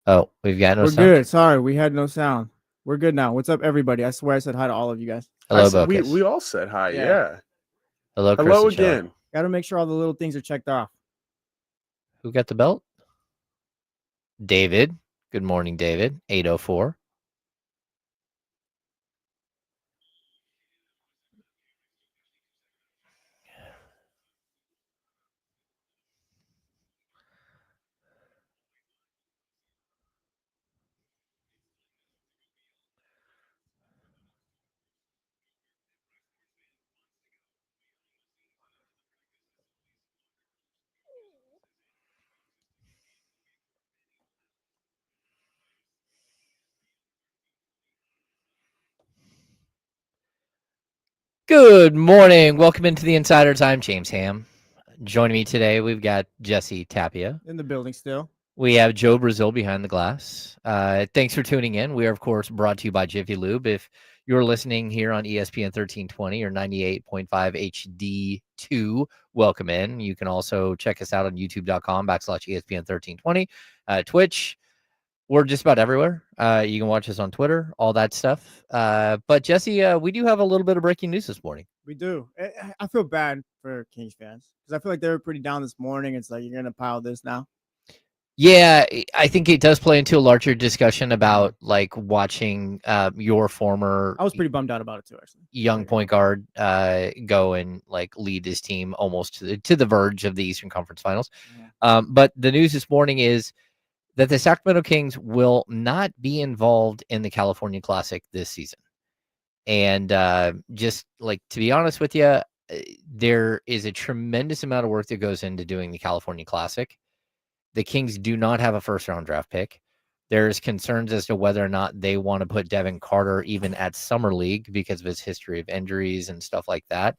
Oh, we've got no We're sound. good. Sorry, we had no sound. We're good now. What's up, everybody? I swear I said hi to all of you guys. Hello, we Bocus. we all said hi. Yeah. Yeah. Hello, Chris Hello and Shelly. again. Got to make sure all the little things are checked off. Who got the belt? David. Good morning, David. 804. Good morning. Welcome into the Insider Time. James Ham. Joining me today, we've got Jesse Tapia. In the building still. We have Joe Brazil behind the glass. Thanks for tuning in. We are, of course, brought to you by Jiffy Lube. If you're listening here on ESPN 1320 or 98.5 HD2, welcome in. You can also check us out on youtube.com/ESPN 1320, Twitch. We're just about everywhere. You can watch us on Twitter, all that stuff. But Jesse, we do have a little bit of breaking news this morning. We do. I feel bad for Kings fans because I feel like they were pretty down this morning. It's like, you're going to pile this now. Yeah, I think it does play into a larger discussion about like watching your former I was pretty bummed out about it too, actually. young point guard go and like lead his team almost to the verge of the Eastern Conference Finals. Yeah. But the news this morning is that the Sacramento Kings will not be involved in the California Classic this season. And just like, to be honest with you, there is a tremendous amount of work that goes into doing the California Classic. The Kings do not have a first-round draft pick. There's concerns as to whether or not they want to put Devin Carter even at Summer League because of his history of injuries and stuff like that.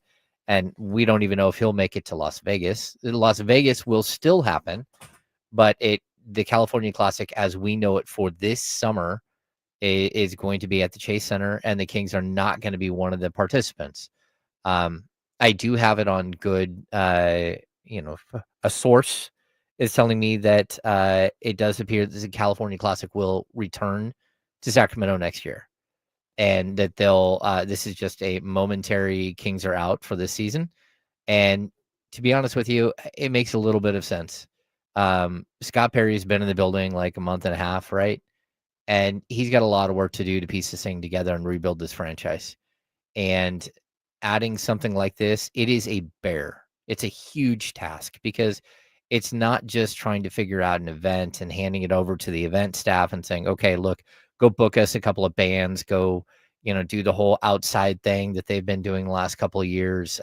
And we don't even know if he'll make it to Las Vegas. Las Vegas will still happen, but the California Classic, as we know it for this summer, is going to be at the Chase Center, and the Kings are not going to be one of the participants. I do have it on good, a source is telling me that it does appear that the California Classic will return to Sacramento next year, and that they'll. This is just a momentary Kings are out for this season, and to be honest with you, it makes a little bit of sense. Scott Perry's been in the building like a month and a half, right? And he's got a lot of work to do to piece this thing together and rebuild this franchise. And adding something like this, it is a bear. It's a huge task because it's not just trying to figure out an event and handing it over to the event staff and saying, okay, look, go book us a couple of bands, go, do the whole outside thing that they've been doing the last couple of years.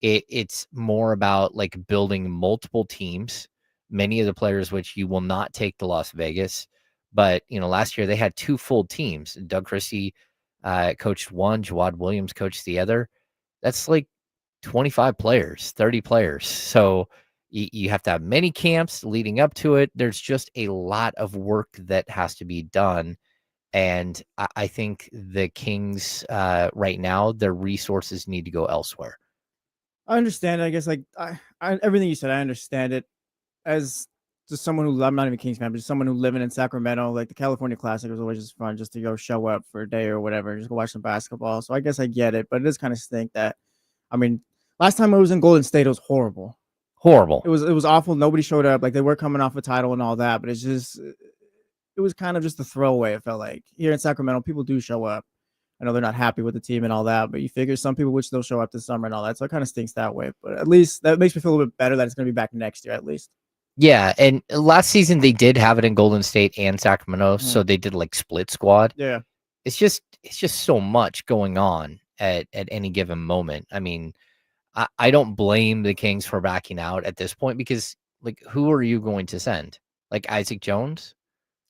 It's more about like building multiple teams, many of the players which you will not take to Las Vegas. But, last year they had two full teams. Doug Christie coached one, Jawad Williams coached the other. That's like 25 players, 30 players. So you have to have many camps leading up to it. There's just a lot of work that has to be done. And I think the Kings right now, their resources need to go elsewhere. I understand. I guess like I everything you said, I understand it. As just someone who, I'm not even a Kings fan, but just someone who living in Sacramento, like the California Classic was always just fun, just to go show up for a day or whatever, just go watch some basketball. So I guess I get it, but it does kind of stink that, I mean, last time I was in Golden State, it was horrible. Horrible. It was awful. Nobody showed up. Like, they were coming off a title and all that, but it was kind of just a throwaway. It felt like here in Sacramento, people do show up. I know they're not happy with the team and all that, but you figure some people would still show up this summer and all that. So it kind of stinks that way. But at least that makes me feel a little bit better that it's going to be back next year, at least. Yeah, and last season they did have it in Golden State and Sacramento, so they did like split squad. Yeah. It's just so much going on at any given moment. I mean, I don't blame the Kings for backing out at this point because, like, who are you going to send? Like Isaac Jones?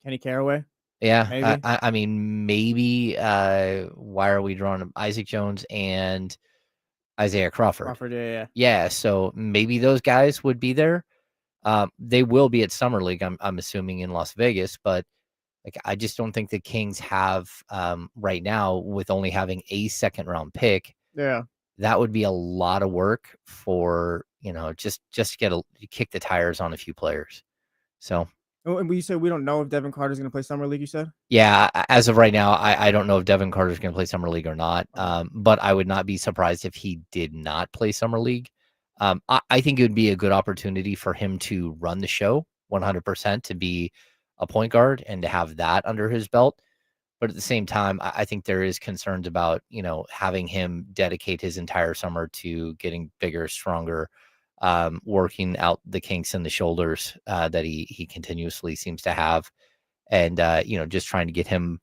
Kenny Caraway? Yeah, Maybe. I mean, maybe. Why are we drawing Isaac Jones and Isaiah Crawford? Yeah. Yeah, so maybe those guys would be there. They will be at Summer League, I'm assuming, in Las Vegas, but like I just don't think the Kings have right now, with only having a second round pick. Yeah. That would be a lot of work for, just to kick the tires on a few players. So And you said we don't know if Devin Carter's going to play summer league. You said, Yeah, as of right now, I don't know if Devin Carter's going to play summer league or not. Okay. But I would not be surprised if he did not play summer league. I think it would be a good opportunity for him to run the show 100%, to be a point guard and to have that under his belt. But at the same time, I think there is concerns about, having him dedicate his entire summer to getting bigger, stronger, working out the kinks in the shoulders that he continuously seems to have, and just trying to get him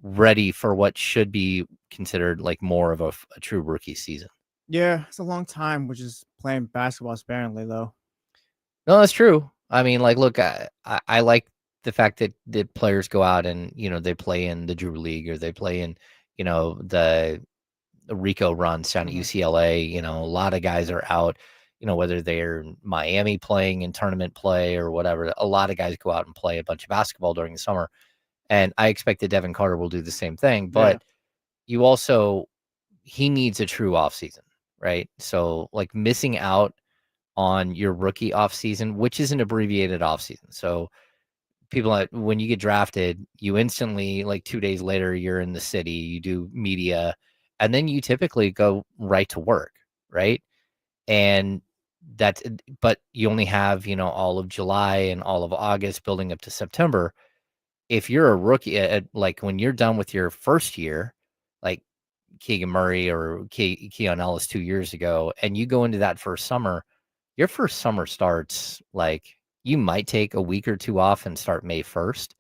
ready for what should be considered like more of a true rookie season. Yeah, it's a long time, which is playing basketball sparingly, though. No, that's true. I mean, like, look, I like the fact that players go out and they play in the Drew League, or they play in the Rico runs down at Mhm. UCLA. A lot of guys are out. Whether they're in Miami playing in tournament play or whatever, a lot of guys go out and play a bunch of basketball during the summer. And I expect that Devin Carter will do the same thing. Yeah. But he needs a true offseason, right? So, like, missing out on your rookie offseason, which is an abbreviated offseason. So when you get drafted, you instantly, like 2 days later, you're in the city, you do media, and then you typically go right to work, right? And but you only have, all of July and all of August building up to September. If you're a rookie, like when you're done with your first year, like Keegan Murray or Keon Ellis 2 years ago, and you go into that first summer, your first summer starts, like, you might take a week or two off and start May 1st,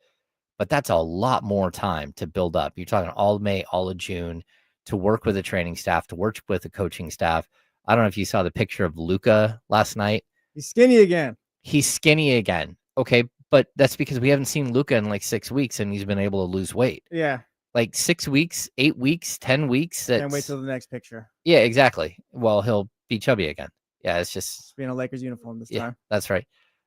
but that's a lot more time to build up. You're talking all of May, all of June, to work with a training staff, to work with a coaching staff. I don't know if you saw the picture of Luka last night. He's skinny again. He's skinny again. Okay, but that's because we haven't seen Luka in like 6 weeks, and he's been able to lose weight. Yeah. Like 6 weeks, 8 weeks, 10 weeks. Can't wait till the next picture. Yeah, exactly. Well, he'll be chubby again. Yeah, it's just Be in a Lakers uniform this time. That's right.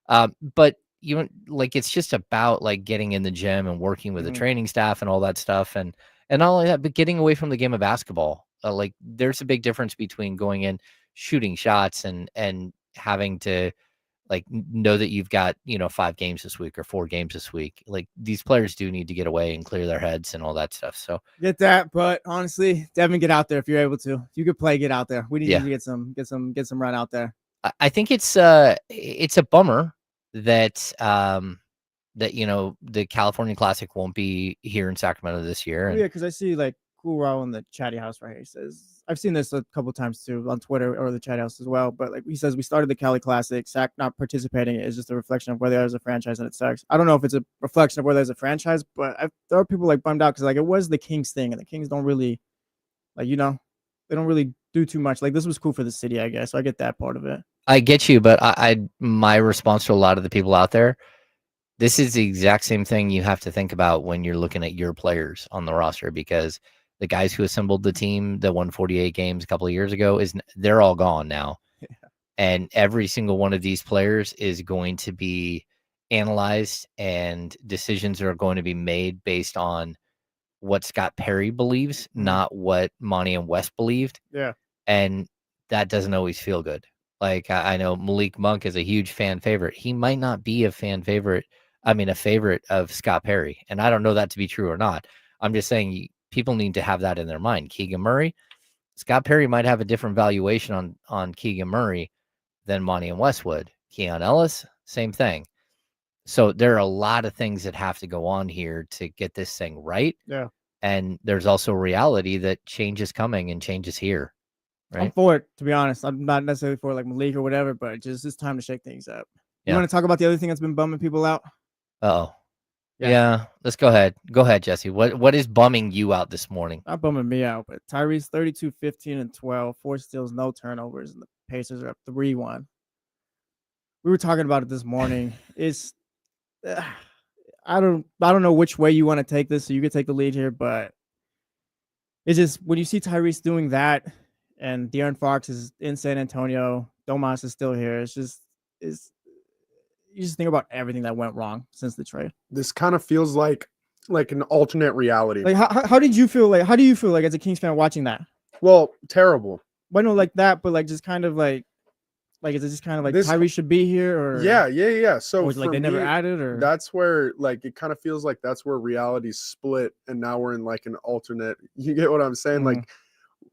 But it's just about like getting in the gym and working with the training staff and all that stuff, and not only that, but getting away from the game of basketball. Like, there's a big difference between going in, shooting shots, and having to like know that you've got 5 games this week or 4 games this week. Like, these players do need to get away and clear their heads and all that stuff. So get that, but honestly, Devin, get out there if you're able to. If you could play, get out there. We need you to get some run out there. I think it's a bummer that the California Classic won't be here in Sacramento this year. Yeah, because I see like Cool Raw in the chatty house right here. He says, I've seen this a couple times too on Twitter or the chat house as well. But like he says, we started the Cali Classic. Sac not participating is just a reflection of where there is a franchise, and it sucks. I don't know if it's a reflection of where there's a franchise, but there are people like bummed out because like it was the Kings thing, and the Kings don't really they don't really do too much. Like, this was cool for the city, I guess. So I get that part of it. I get you, but my response to a lot of the people out there, this is the exact same thing you have to think about when you're looking at your players on the roster, because the guys who assembled the team that won 48 games a couple of years ago, they're all gone now. Yeah. And every single one of these players is going to be analyzed, and decisions are going to be made based on what Scott Perry believes, not what Monty and West believed. Yeah. And that doesn't always feel good. Like, I know Malik Monk is a huge fan favorite. He might not be a favorite of Scott Perry. And I don't know that to be true or not. I'm just saying people need to have that in their mind. Keegan Murray, Scott Perry might have a different valuation on Keegan Murray than Monty and Westwood. Keon Ellis, same thing. So there are a lot of things that have to go on here to get this thing right. Yeah. And there's also reality that change is coming and change is here. Right? I'm for it, to be honest. I'm not necessarily for like Malik or whatever, but just it's time to shake things up. You want to talk about the other thing that's been bumming people out? Uh-oh. Yeah. Let's go ahead. Go ahead, Jesse. What is bumming you out this morning? Not bumming me out, but Tyrese 32, 15, and 12, 4 steals, no turnovers, and the Pacers are up 3-1. We were talking about it this morning. It's I don't know which way you want to take this, so you could take the lead here, but it's just when you see Tyrese doing that, and De'Aaron Fox is in San Antonio, Domas is still here. You just think about everything that went wrong since the trade. This kind of feels like an alternate reality. Like, how did you feel? Like, how do you feel like as a Kings fan watching that? Well, terrible. Why not like that, but like just kind of like Like, is it just kind of like This- Tyrese should be here, or Yeah. So or is it like for they never me, added, or that's where like it kind of feels like that's where reality's split, and now we're in like an alternate. You get what I'm saying? Mhm. Like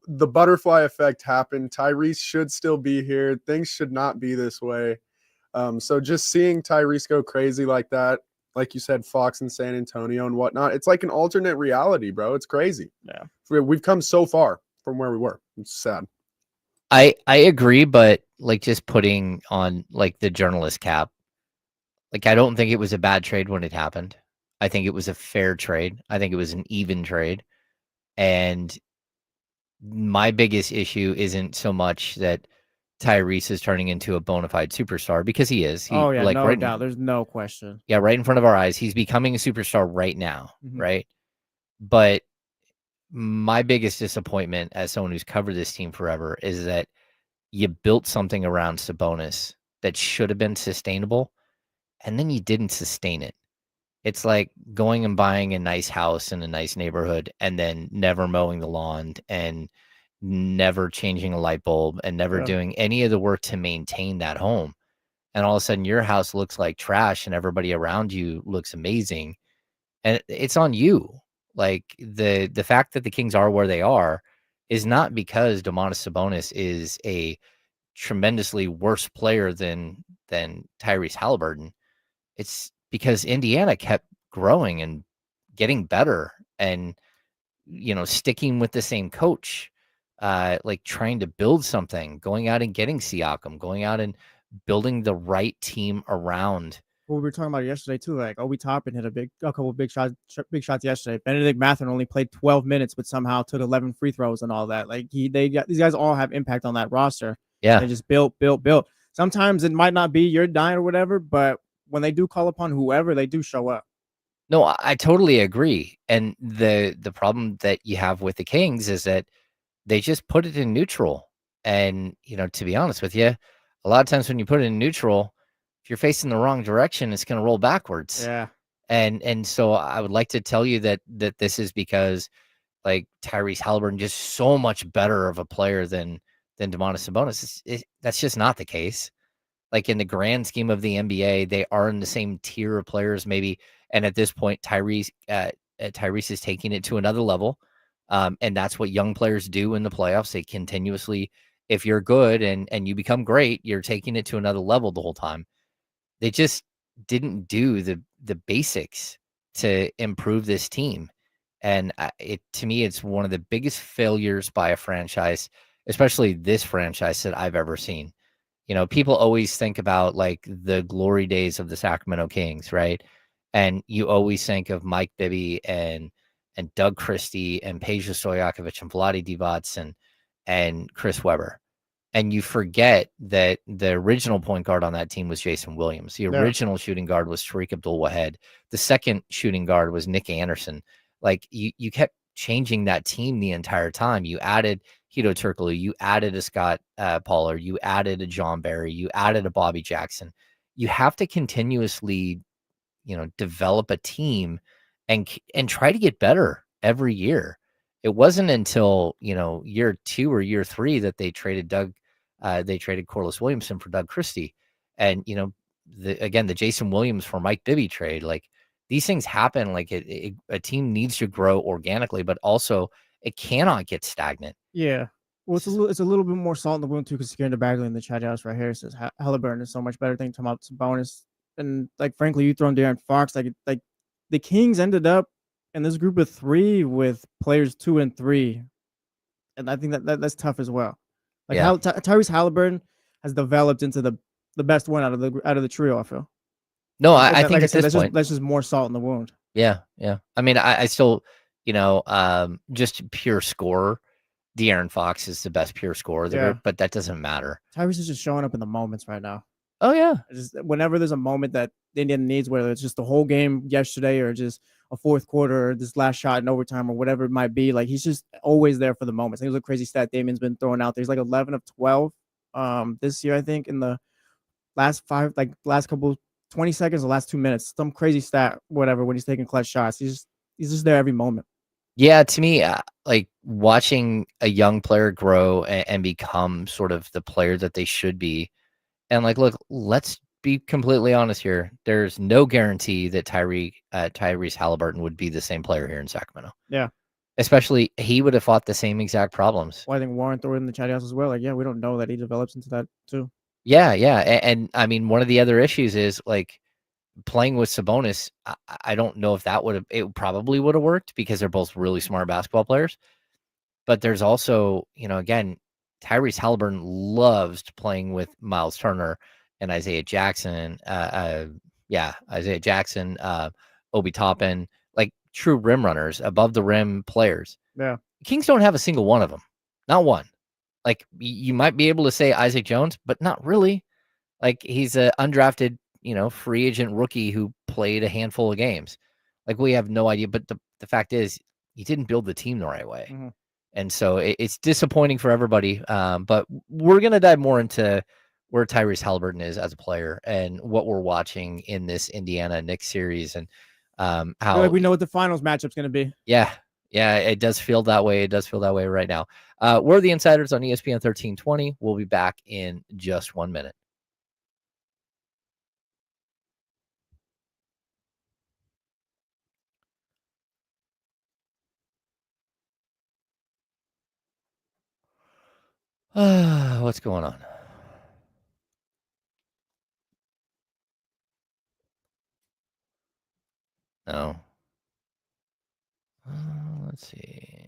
the butterfly effect happened. Tyrese should still be here. Things should not be this way. So just seeing Tyrese go crazy like that, like you said, Fox in San Antonio and whatnot, it's like an alternate reality, bro. It's crazy. Yeah. We've come so far from where we were. It's sad. I agree, but like just putting on like the journalist cap, like I don't think it was a bad trade when it happened. I think it was a fair trade. I think it was an even trade. And my biggest issue isn't so much that Tyrese is turning into a bona fide superstar, because he is. oh yeah, like no right doubt. There's no question. Yeah, right in front of our eyes. He's becoming a superstar right now, Mhm. right? But my biggest disappointment as someone who's covered this team forever is that you built something around Sabonis that should have been sustainable, and then you didn't sustain it. It's like going and buying a nice house in a nice neighborhood and then never mowing the lawn and never changing a light bulb and never Yeah. doing any of the work to maintain that home. And all of a sudden your house looks like trash and everybody around you looks amazing. And it's on you. Like the fact that the Kings are where they are is not because Domantas Sabonis is a tremendously worse player than Tyrese Haliburton. It's because Indiana kept growing and getting better and, sticking with the same coach, like trying to build something, going out and getting Siakam, going out and building the right team around. What we were talking about yesterday too, like Obi Toppin hit a couple big shots yesterday. Benedict Mathurin only played 12 minutes, but somehow took 11 free throws and all that. Like these guys all have impact on that roster. Yeah. They just built. Sometimes it might not be your dime or whatever, but when they do call upon whoever, they do show up. No, I totally agree. And the problem that you have with the Kings is that they just put it in neutral. And, to be honest with you, a lot of times when you put it in neutral, if you're facing the wrong direction, it's going to roll backwards. Yeah. And so I would like to tell you that this is because like Tyrese Haliburton just so much better of a player than Domantas Sabonis. That's just not the case. Like in the grand scheme of the NBA, they are in the same tier of players, maybe. And at this point, Tyrese is taking it to another level. And that's what young players do in the playoffs. They continuously, if you're good and you become great, you're taking it to another level the whole time. They just didn't do the basics to improve this team. And to me, it's one of the biggest failures by a franchise, especially this franchise, that I've ever seen. People always think about like the glory days of the Sacramento Kings, right? And you always think of Mike Bibby and Doug Christie and Peja Stojakovic and Vlade Divac and Chris Webber. And you forget that the original point guard on that team was Jason Williams. The original shooting guard was Tariq Abdul-Wahed. The second shooting guard was Nick Anderson. Like you kept changing that team the entire time. You added Hito Turkoglu, you added a Scott Pollard, you added a John Barry, you added a Bobby Jackson. You have to continuously, develop a team and try to get better every year. It wasn't until, year 2 or year 3 that they traded Corliss Williamson for Doug Christie. And, the Jason Williams for Mike Bibby trade, like these things happen. Like a team needs to grow organically, but also it cannot get stagnant. Yeah. Well, it's a little bit more salt in the wound too, because Scander Bagley in the chat house right here says Haliburton is so much better. Talking about some bonus, and like frankly, you throw in De'Aaron Fox, like the Kings ended up in this group of 3 with players 2 and 3, and I think that's tough as well. Like Tyrese Haliburton has developed into the best one out of the trio. I feel. No, I think at this point that's just more salt in the wound. Yeah. I mean, I still, just pure scorer. De'Aaron Fox is the best pure scorer of the group, but that doesn't matter. Tyrese is just showing up in the moments right now. Oh yeah. Just whenever there's a moment that Indiana needs, whether it's just the whole game yesterday or just a fourth quarter or this last shot in overtime or whatever it might be, like he's just always there for the moments. I think it was a crazy stat Damian's been throwing out there. He's like 11 of 12 this year, I think, in the last 20 seconds, the last 2 minutes, some crazy stat, whatever, when he's taking clutch shots. He's just there every moment. Yeah, to me, like watching a young player grow and become sort of the player that they should be, And like, look, let's be completely honest here. There's no guarantee that Tyrese Haliburton would be the same player here in Sacramento. Yeah. Especially, he would have fought the same exact problems. Well, I think Warren threw it in the chat house as well. Like, yeah, we don't know that he develops into that too. Yeah. And I mean, one of the other issues is like playing with Sabonis. I don't know if it probably would have worked because they're both really smart basketball players. But there's also, again, Tyrese Haliburton loves playing with Miles Turner and Isaiah Jackson. Isaiah Jackson, Obi Toppin, like true rim runners, above the rim players. Yeah. Kings don't have a single one of them. Not one. Like you might be able to say Isaac Jones, but not really. Like he's an undrafted, free agent rookie who played a handful of games. Like we have no idea. But the fact is, he didn't build the team the right way. Mm-hmm. And so it's disappointing for everybody. But we're going to dive more into where Tyrese Haliburton is as a player and what we're watching in this Indiana Knicks series and how like we know what the finals matchup's going to be. Yeah, it does feel that way. It does feel that way right now. We're the Insiders on ESPN 1320. We'll be back in just 1 minute. What's going on? No. Let's see.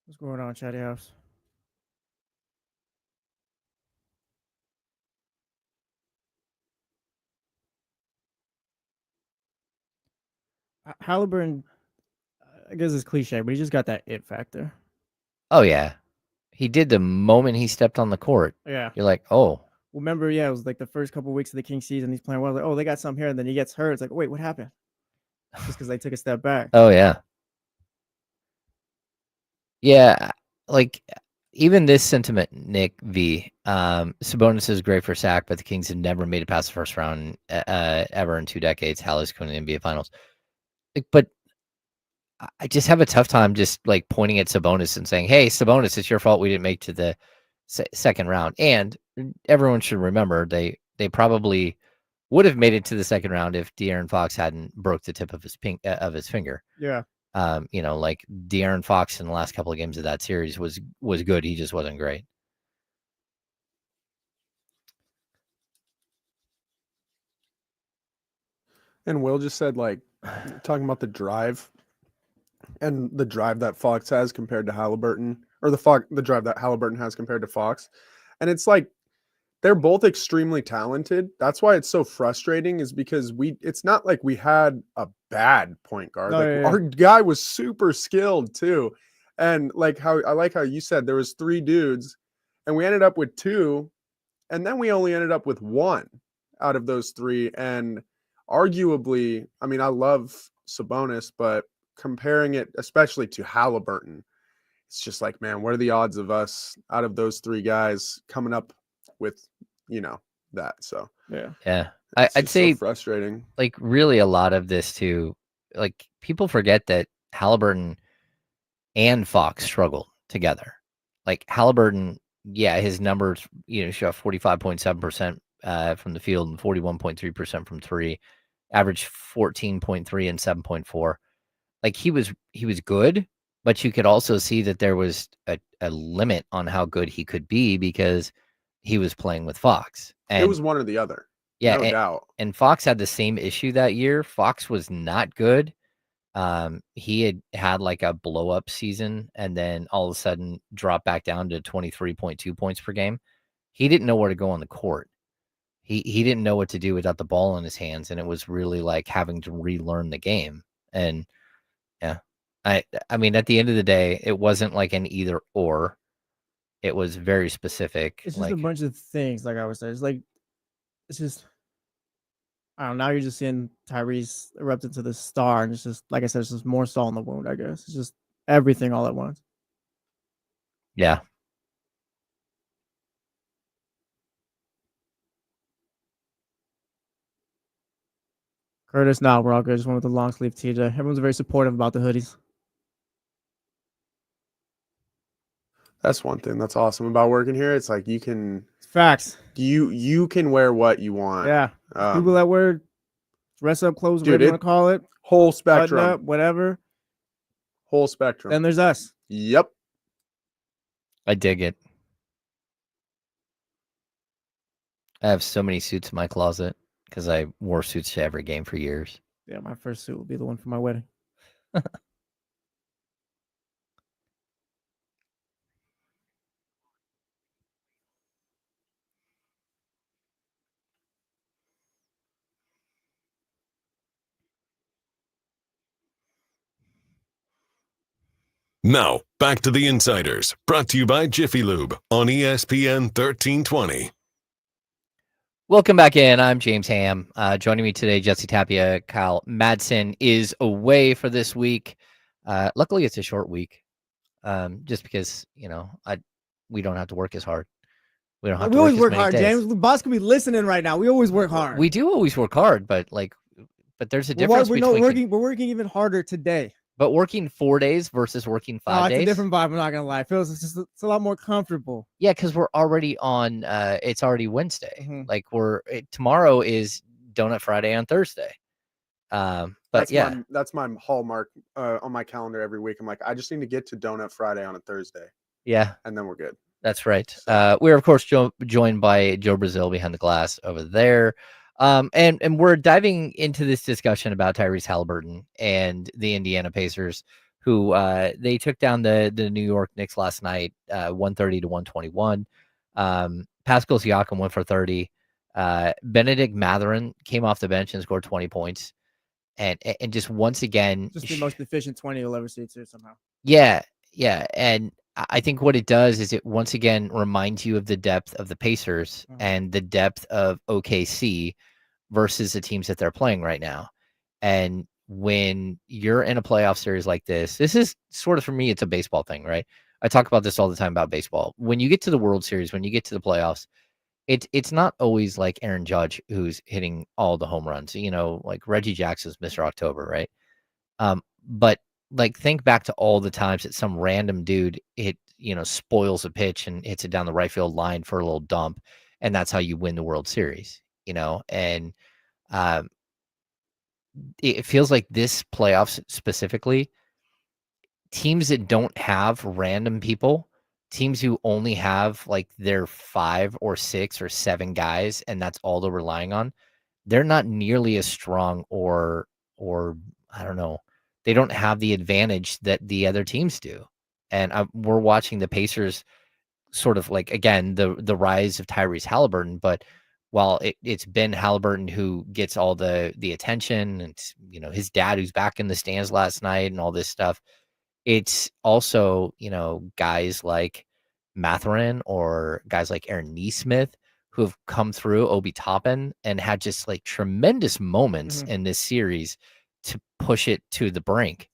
What's going on, Chatty House? Haliburton, I guess it's cliche, but he just got that it factor. Oh, yeah. He did the moment he stepped on the court. Yeah. You're like, oh. Remember, it was like the first couple of weeks of the Kings season. He's playing well. Like, oh, they got something here. And then he gets hurt. It's like, wait, what happened? Just because they took a step back. Oh, yeah. Yeah. Like, even this sentiment, Nick V. Sabonis is great for Sac, but the Kings have never made it past the first round ever in 2 decades. Hallis going to the NBA Finals. But I just have a tough time just like pointing at Sabonis and saying, hey, Sabonis, it's your fault we didn't make to the second round. And everyone should remember they probably would have made it to the second round if De'Aaron Fox hadn't broke the tip of his finger. Yeah. Like De'Aaron Fox in the last couple of games of that series was good. He just wasn't great. And Will just said, like, talking about the drive and the drive that Fox has compared to Haliburton, or the drive that Haliburton has compared to Fox. And it's like, they're both extremely talented. That's why it's so frustrating, is because it's not like we had a bad point guard. Our guy was super skilled too. And like how you said, there was 3 dudes and we ended up with 2, and then we only ended up with 1 out of those 3. And arguably, I mean, I love Sabonis, but comparing it especially to Haliburton, it's just like, man, what are the odds of us out of those 3 guys coming up with, that? So yeah, I'd say so frustrating. Like really a lot of this too, like people forget that Haliburton and Fox struggled together. Like Haliburton, his numbers, show 45.7% from the field and 41.3% from 3, average 14.3 and 7.4. Like he was good, but you could also see that there was a limit on how good he could be because he was playing with Fox. And it was one or the other. Yeah, no doubt. And Fox had the same issue that year. Fox was not good. He had like a blow up season and then all of a sudden dropped back down to 23.2 points per game. He didn't know where to go on the court. He didn't know what to do without the ball in his hands, and it was really like having to relearn the game. And yeah, I mean, at the end of the day, it wasn't like an either or. It was very specific. It's just a bunch of things, like I was saying. It's just, I don't know. Now you're just seeing Tyrese erupt into the star, and it's just, like I said, it's just more salt in the wound, I guess. It's just everything all at once. Yeah. Curtis, no, we're all good. Just went with the long sleeve TJ. Everyone's very supportive about the hoodies. That's one thing that's awesome about working here. It's like you can Facts. you can wear what you want. Yeah. People that wear dress up clothes, dude, whatever you want to call it, whole button spectrum, up, whatever. whole spectrum. Then there's us. Yep. I dig it. I have so many suits in my closet because I wore suits to every game for years. Yeah, my first suit will be the one for my wedding. Now, back to the Insiders, brought to you by Jiffy Lube on ESPN 1320. Welcome back in. I'm James Ham. Joining me today, Jesse Tapia. Kyle Madsen is away for this week. Luckily, it's a short week, just because, we don't have to work as hard. We don't have to always work work as many hard, days. James. The boss could be listening right now. We always work hard. We do always work hard, but there's a difference between we're working even harder today. But working 4 days versus working 5 days. It's a different vibe. I'm not gonna lie. It's a lot more comfortable. Yeah, because we're already on. It's already Wednesday. Mhm. Like tomorrow is Donut Friday on Thursday. But that's my hallmark on my calendar every week. I'm like, I just need to get to Donut Friday on a Thursday. Yeah, and then we're good. That's right. We're of course joined by Joe Brazil behind the glass over there. And we're diving into this discussion about Tyrese Haliburton and the Indiana Pacers, who they took down the New York Knicks last night, 130 to 121. Pascal Siakam went for 30. Benedict Mathurin came off the bench and scored 20 points. And just once again, just the most efficient 20 you'll ever see too somehow. Yeah. And I think what it does is it once again reminds you of the depth of the Pacers and the depth of OKC versus the teams that they're playing right now. And when you're in a playoff series like this is sort of, for me, it's a baseball thing, right? I talk about this all the time about baseball. When you get to the World Series, when you get to the playoffs, it's not always like Aaron Judge who's hitting all the home runs. Like Reggie Jackson's Mr. October, right? But like think back to all the times that some random dude spoils a pitch and hits it down the right field line for a little dump, and that's how you win the World Series. And it feels like this playoffs specifically, teams that don't have random people, teams who only have like their 5 or 6 or 7 guys, and that's all they're relying on, they're not nearly as strong or I don't know. They don't have the advantage that the other teams do. And we're watching the Pacers sort of like, again, the rise of Tyrese Haliburton. But while it's been Haliburton who gets all the attention, and, his dad who's back in the stands last night and all this stuff, it's also, guys like Mathurin or guys like Aaron Nesmith who have come through, Obi Toppin, and had just like tremendous moments in this series to push it to the brink.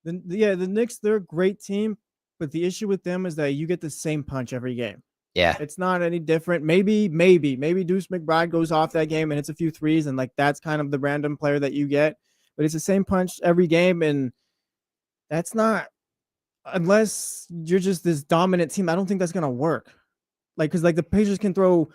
The Knicks, they're a great team, but the issue with them is that you get the same punch every game. Yeah. It's not any different. Maybe Deuce McBride goes off that game and hits a few threes, and like that's kind of the random player that you get, but it's the same punch every game, and that's not, unless you're just this dominant team, I don't think that's going to work. Like, because like the Pacers can throw,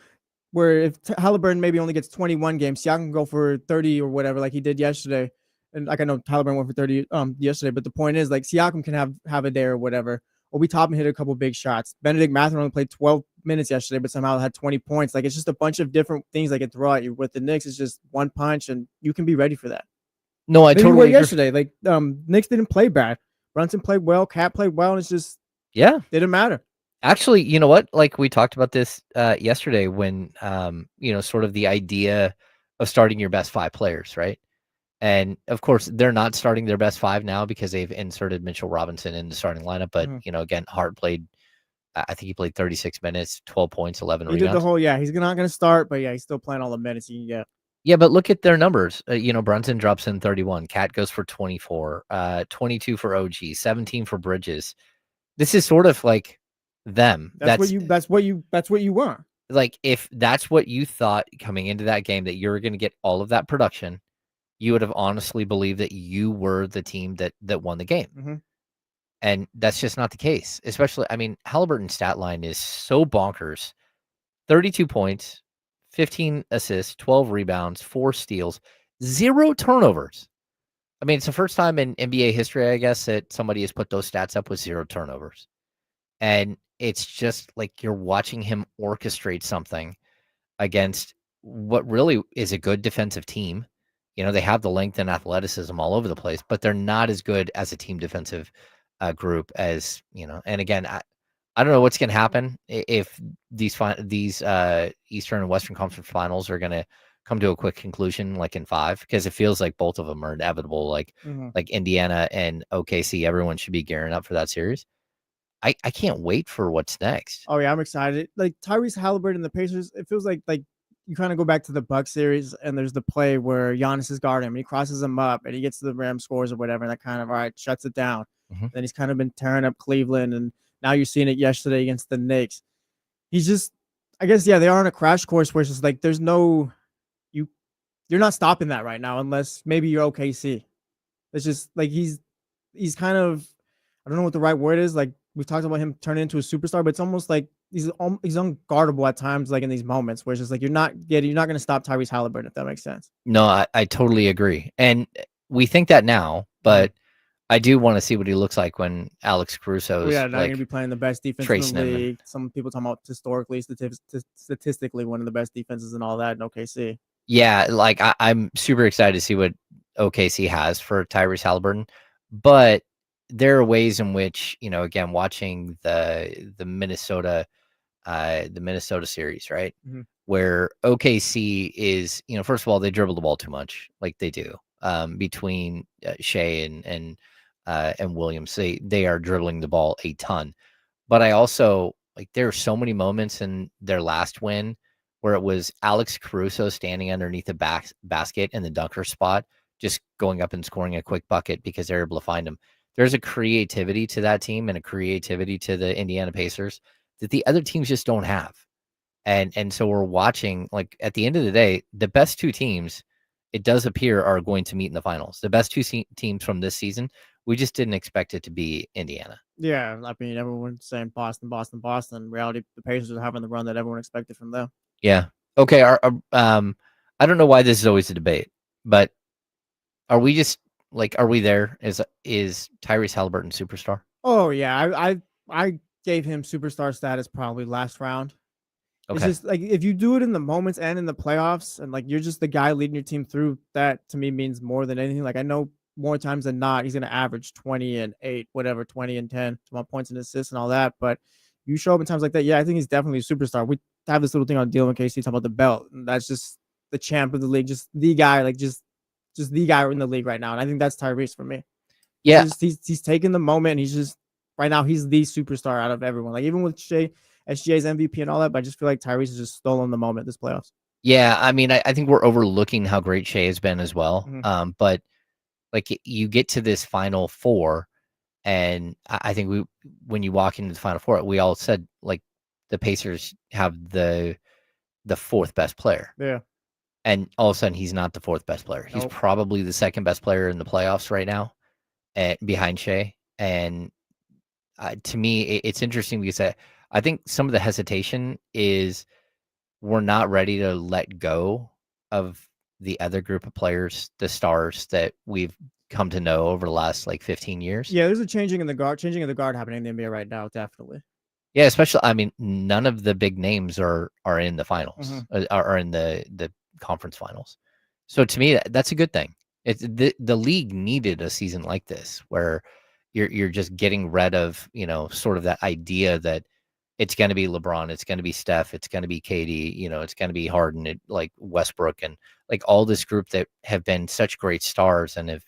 where if Haliburton maybe only gets 21 games, Siakam can go for 30 or whatever, like he did yesterday. And like I know Haliburton went for 30 yesterday, but the point is like Siakam can have a day or whatever. Obi Toppin hit a couple big shots. Benedict Mathurin only played 12 minutes yesterday, but somehow had 20 points. Like it's just a bunch of different things I can throw at you. With the Knicks, it's just one punch, and you can be ready for that. No, I totally agree. Yesterday, like Knicks didn't play bad. Brunson played well. Cat played well, and it's just didn't matter. Actually, you know what? Like we talked about this yesterday when sort of the idea of starting your best 5 players, right? And of course, they're not starting their best 5 now because they've inserted Mitchell Robinson in the starting lineup. But again, Hart played. I think he played 36 minutes, 12 points, 11 rebounds. He did the whole. Yeah, he's not going to start, but yeah, he's still playing all the minutes he can get. Yeah, but look at their numbers. Brunson drops in 31. Cat goes for 24. 22 for OG. 17 for Bridges. This is sort of like them. That's what you want. Like if that's what you thought coming into that game, that you were going to get all of that production, you would have honestly believed that you were the team that won the game. And that's just not the case. Especially, I mean, Halliburton's stat line is so bonkers. 32 points, 15 assists, 12 rebounds, 4 steals, 0 turnovers. I mean, it's the first time in NBA history, I guess, that somebody has put those stats up with 0 turnovers. And it's just like you're watching him orchestrate something against what really is a good defensive team. They have the length and athleticism all over the place, but they're not as good as a team defensive group as, and again, I don't know what's going to happen if these Eastern and Western Conference finals are going to come to a quick conclusion, like in 5, because it feels like both of them are inevitable. Like Indiana and OKC, everyone should be gearing up for that series. I can't wait for what's next. Oh yeah, I'm excited. Like Tyrese Haliburton and the Pacers, it feels like you kind of go back to the Bucks series, and there's the play where Giannis is guarding him, and he crosses him up, and he gets to the rim, scores or whatever, and that kind of shuts it down. Then he's kind of been tearing up Cleveland, and now you're seeing it yesterday against the Knicks. He's just, I guess, yeah, they are on a crash course where it's just like there's no you're not stopping that right now unless maybe you're OKC. It's just like he's kind of, I don't know what the right word is. Like we've talked about him turning into a superstar, but it's almost like he's unguardable at times, like in these moments where it's just like you're not going to stop Tyrese Haliburton, if that makes sense. No, I totally agree. And we think that now, but I do want to see what he looks like when Alex Caruso is now going to be playing the best defense in the league. Some people talking about historically, statistically, one of the best defenses and all that in OKC. Yeah, like I'm super excited to see what OKC has for Tyrese Haliburton, but there are ways in which, again, watching the Minnesota series, right? Where OKC is, first of all, they dribble the ball too much, like they do, between Shea and Williams. They are dribbling the ball a ton. But I also, like, there are so many moments in their last win where it was Alex Caruso standing underneath the basket in the dunker spot, just going up and scoring a quick bucket because they're able to find him. There's a creativity to that team and a creativity to the Indiana Pacers that the other teams just don't have. And so we're watching, like, at the end of the day, the best 2 teams, it does appear, are going to meet in the finals. The best 2 teams from this season, we just didn't expect it to be Indiana. Yeah, I mean, everyone's saying Boston. In reality, the Pacers are having the run that everyone expected from them. Yeah. Okay. I don't know why this is always a debate, but are we just are we there? Is Tyrese Haliburton superstar? Oh yeah, I gave him superstar status probably last round. Okay. It's just like if you do it in the moments and in the playoffs, and like you're just the guy leading your team through, that to me means more than anything. Like I know more times than not he's going to average 20 and 8, whatever, 20 and 10, 12 points and assists and all that. But you show up in times like that, yeah, I think he's definitely a superstar. We have this little thing on Deal in case you talk about the belt, and that's just the champ of the league, just the guy, like just the guy in the league right now. And I think that's Tyrese for me. Yeah, he's taking the moment, and he's just right now he's the superstar out of everyone. Like even with SGA's MVP and all that, but I just feel like Tyrese has just stolen the moment this playoffs. Yeah, I mean, I think we're overlooking how great Shea has been as well. But like you get to this Final Four, and I think when you walk into the Final Four, we all said like the Pacers have the 4th best player. Yeah. And all of a sudden, he's not the 4th best player. He's probably the 2nd best player in the playoffs right now, behind Shea. And to me, it's interesting because I think some of the hesitation is we're not ready to let go of the other group of players, the stars that we've come to know over the last 15 years. Yeah, there's a changing of the guard happening in the NBA right now, definitely. Yeah, especially, I mean, none of the big names are in the finals, are in the conference finals. So to me, that's a good thing. It's the league needed a season like this where you're just getting rid of, sort of that idea that it's going to be LeBron, it's going to be Steph, it's going to be KD, it's going to be Harden, like Westbrook, and like all this group that have been such great stars and have,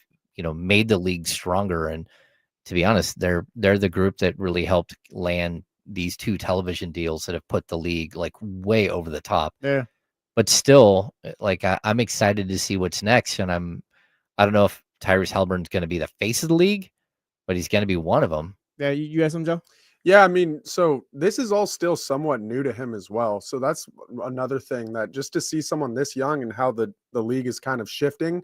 made the league stronger. And to be honest, they're the group that really helped land these 2 television deals that have put the league way over the top. Yeah. But still, I'm excited to see what's next. And I don't know if Tyrese Haliburton's going to be the face of the league, but he's going to be one of them. Yeah. You have some, Joe? Yeah, I mean, so this is all still somewhat new to him as well. So that's another thing, that just to see someone this young and how the league is kind of shifting.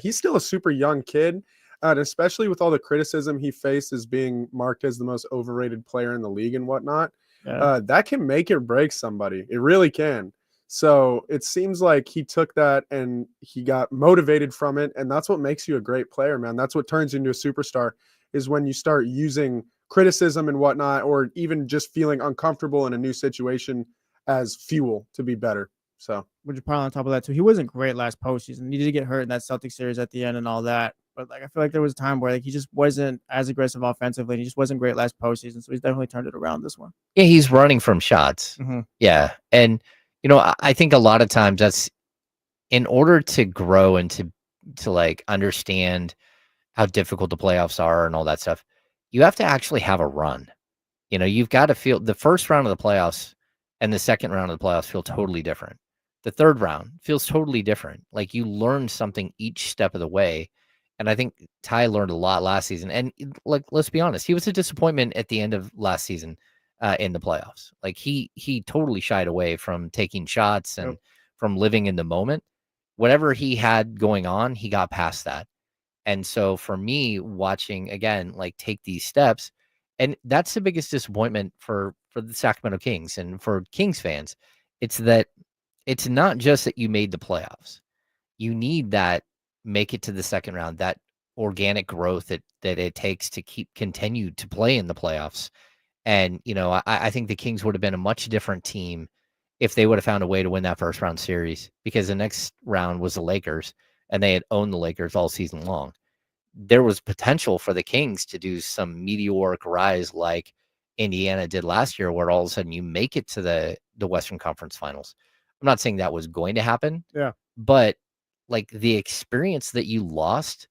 He's still a super young kid. And especially with all the criticism he faced as being marked as the most overrated player in the league and whatnot, that can make or break somebody. It really can. So it seems like he took that and he got motivated from it. And that's what makes you a great player, man. That's what turns you into a superstar, is when you start using criticism and whatnot, or even just feeling uncomfortable in a new situation as fuel to be better. So, which is probably on top of that too. He wasn't great last postseason. He did get hurt in that Celtics series at the end and all that. But like, I feel like there was a time where like he just wasn't as aggressive offensively. And he just wasn't great last postseason. So he's definitely turned it around this one. Yeah, he's running from shots. Mm-hmm. Yeah, and I think a lot of times that's in order to grow and to like understand how difficult the playoffs are and all that stuff. You have to actually have a run. You've got to feel the first round of the playoffs and the second round of the playoffs feel totally different. The third round feels totally different. Like you learn something each step of the way. And I think Ty learned a lot last season. And like, let's be honest, he was a disappointment at the end of last season in the playoffs. Like he totally shied away from taking shots and from living in the moment. Whatever he had going on, he got past that. And so for me, watching again, like take these steps, and that's the biggest disappointment for the Sacramento Kings and for Kings fans. It's that it's not just that you made the playoffs. You need that make it to the second round, that organic growth that it takes to continue to play in the playoffs. And, I think the Kings would have been a much different team if they would have found a way to win that first round series, because the next round was the Lakers and they had owned the Lakers all season long. There was potential for the Kings to do some meteoric rise like Indiana did last year, where all of a sudden you make it to the Western Conference Finals. I'm not saying that was going to happen. Yeah. But like the experience that you lost,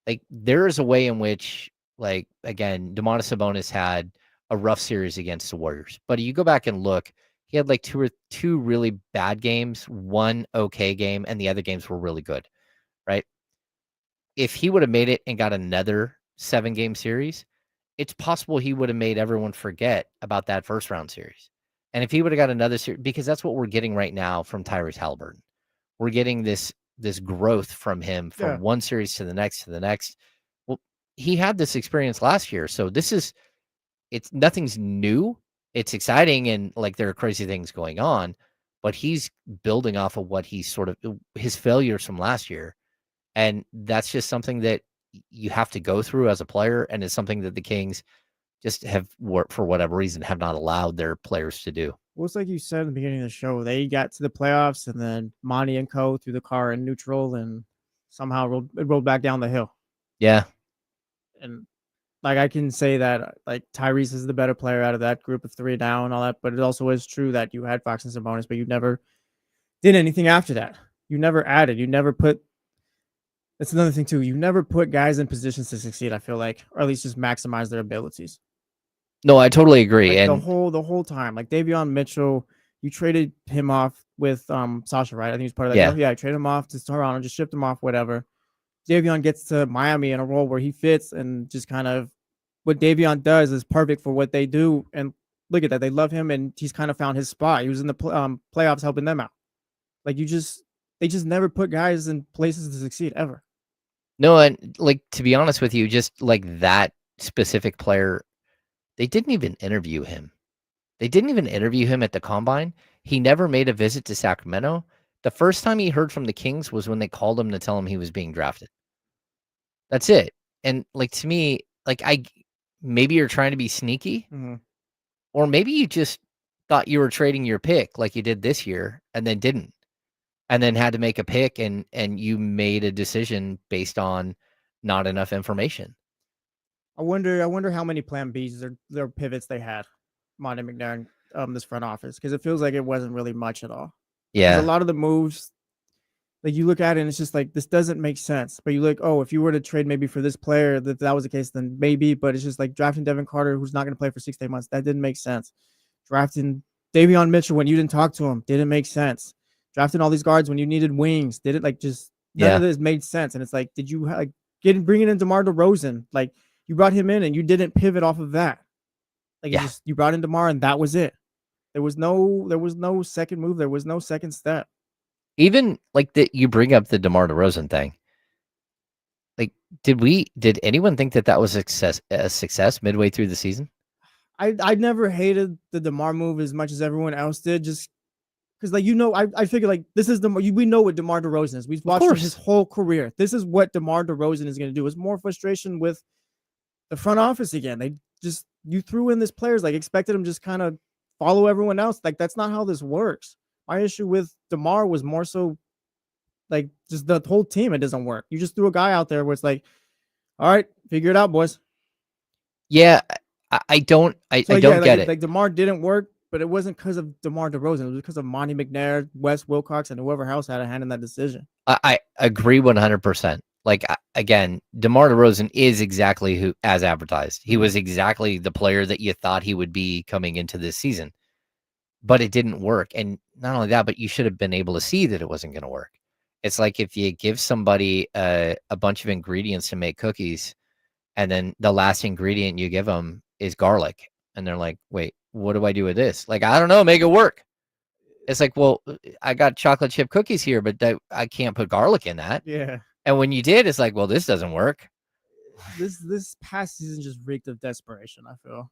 like there is a way in which, like, again, Domantas Sabonis had a rough series against the Warriors. But you go back and look, he had like two really bad games, one okay game, and the other games were really good, right? If he would have made it and got another 7-game series, it's possible he would have made everyone forget about that first round series. And if he would have got another series, because that's what we're getting right now from Tyrese Haliburton. We're getting this growth from him from one series to the next. Well, he had this experience last year. So it's nothing's new. It's exciting and like there are crazy things going on, but he's building off of what he's sort of his failures from last year. And that's just something that you have to go through as a player. And it's something that the Kings just have, for whatever reason, have not allowed their players to do. Well, it's like you said in the beginning of the show, they got to the playoffs and then Monty and Co. threw the car in neutral and somehow it rolled back down the hill. Yeah. And like I can say that like Tyrese is the better player out of that group of 3 now and all that, but it also is true that you had Fox and Sabonis, but you never did anything after that. You never added. You never put. That's another thing too. You never put guys in positions to succeed, I feel like, or at least just maximize their abilities. No, I totally agree. Like and the whole time, like Davion Mitchell, you traded him off with Sasha, right? I think he's part of that. Yeah, trade him off to Toronto, just shipped him off, whatever. Davion gets to Miami in a role where he fits, and just kind of what Davion does is perfect for what they do. And look at that, they love him, and he's kind of found his spot. He was in the playoffs helping them out. Like they just never put guys in places to succeed ever. No, and like to be honest with you, just like that specific player, they didn't even interview him. They didn't even interview him at the combine. He never made a visit to Sacramento. The first time he heard from the Kings was when they called him to tell him he was being drafted. That's it. And like to me, like maybe you're trying to be sneaky, or maybe you just thought you were trading your pick like you did this year and then didn't. And then had to make a pick and you made a decision based on not enough information. I wonder how many plan Bs or pivots they had, Monty McNair, this front office, because it feels like it wasn't really much at all. Yeah. A lot of the moves, like you look at it and it's just like, this doesn't make sense. But you look, if you were to trade maybe for this player, that was the case, then maybe, but it's just like drafting Devin Carter, who's not going to play for 6 to 8 months. That didn't make sense. Drafting Davion Mitchell when you didn't talk to him, didn't make sense. Drafting all these guards when you needed wings, none of this made sense. And it's like, did you bringing in DeMar DeRozan? Like you brought him in and you didn't pivot off of that. Like you brought in DeMar and that was it. There was no second move. There was no second step. Even like you bring up the DeMar DeRozan thing. Like Did anyone think that was a success midway through the season? I never hated the DeMar move as much as everyone else did, just because, like, I figured, like, this is we know what DeMar DeRozan is. We've watched him his whole career. This is what DeMar DeRozan is going to do. It's more frustration with the front office again. You threw in this players, like, expected him just kind of follow everyone else. Like, that's not how this works. My issue with DeMar was more so like just the whole team. It doesn't work. You just threw a guy out there where it's like, all right, figure it out, boys. Yeah, I don't get it. Like DeMar didn't work, but it wasn't because of DeMar DeRozan. It was because of Monty McNair, Wes Wilcox, and whoever else had a hand in that decision. I agree 100%. Like, again, DeMar DeRozan is exactly who, as advertised. He was exactly the player that you thought he would be coming into this season, but it didn't work. And not only that, but you should have been able to see that it wasn't going to work. It's like if you give somebody a bunch of ingredients to make cookies, and then the last ingredient you give them is garlic, and they're like, wait, what do I do with this? Like, I don't know, make it work. It's like, well, I got chocolate chip cookies here, but I can't put garlic in that. Yeah. And when you did, it's like, well, this doesn't work. This past season just reeked of desperation, I feel.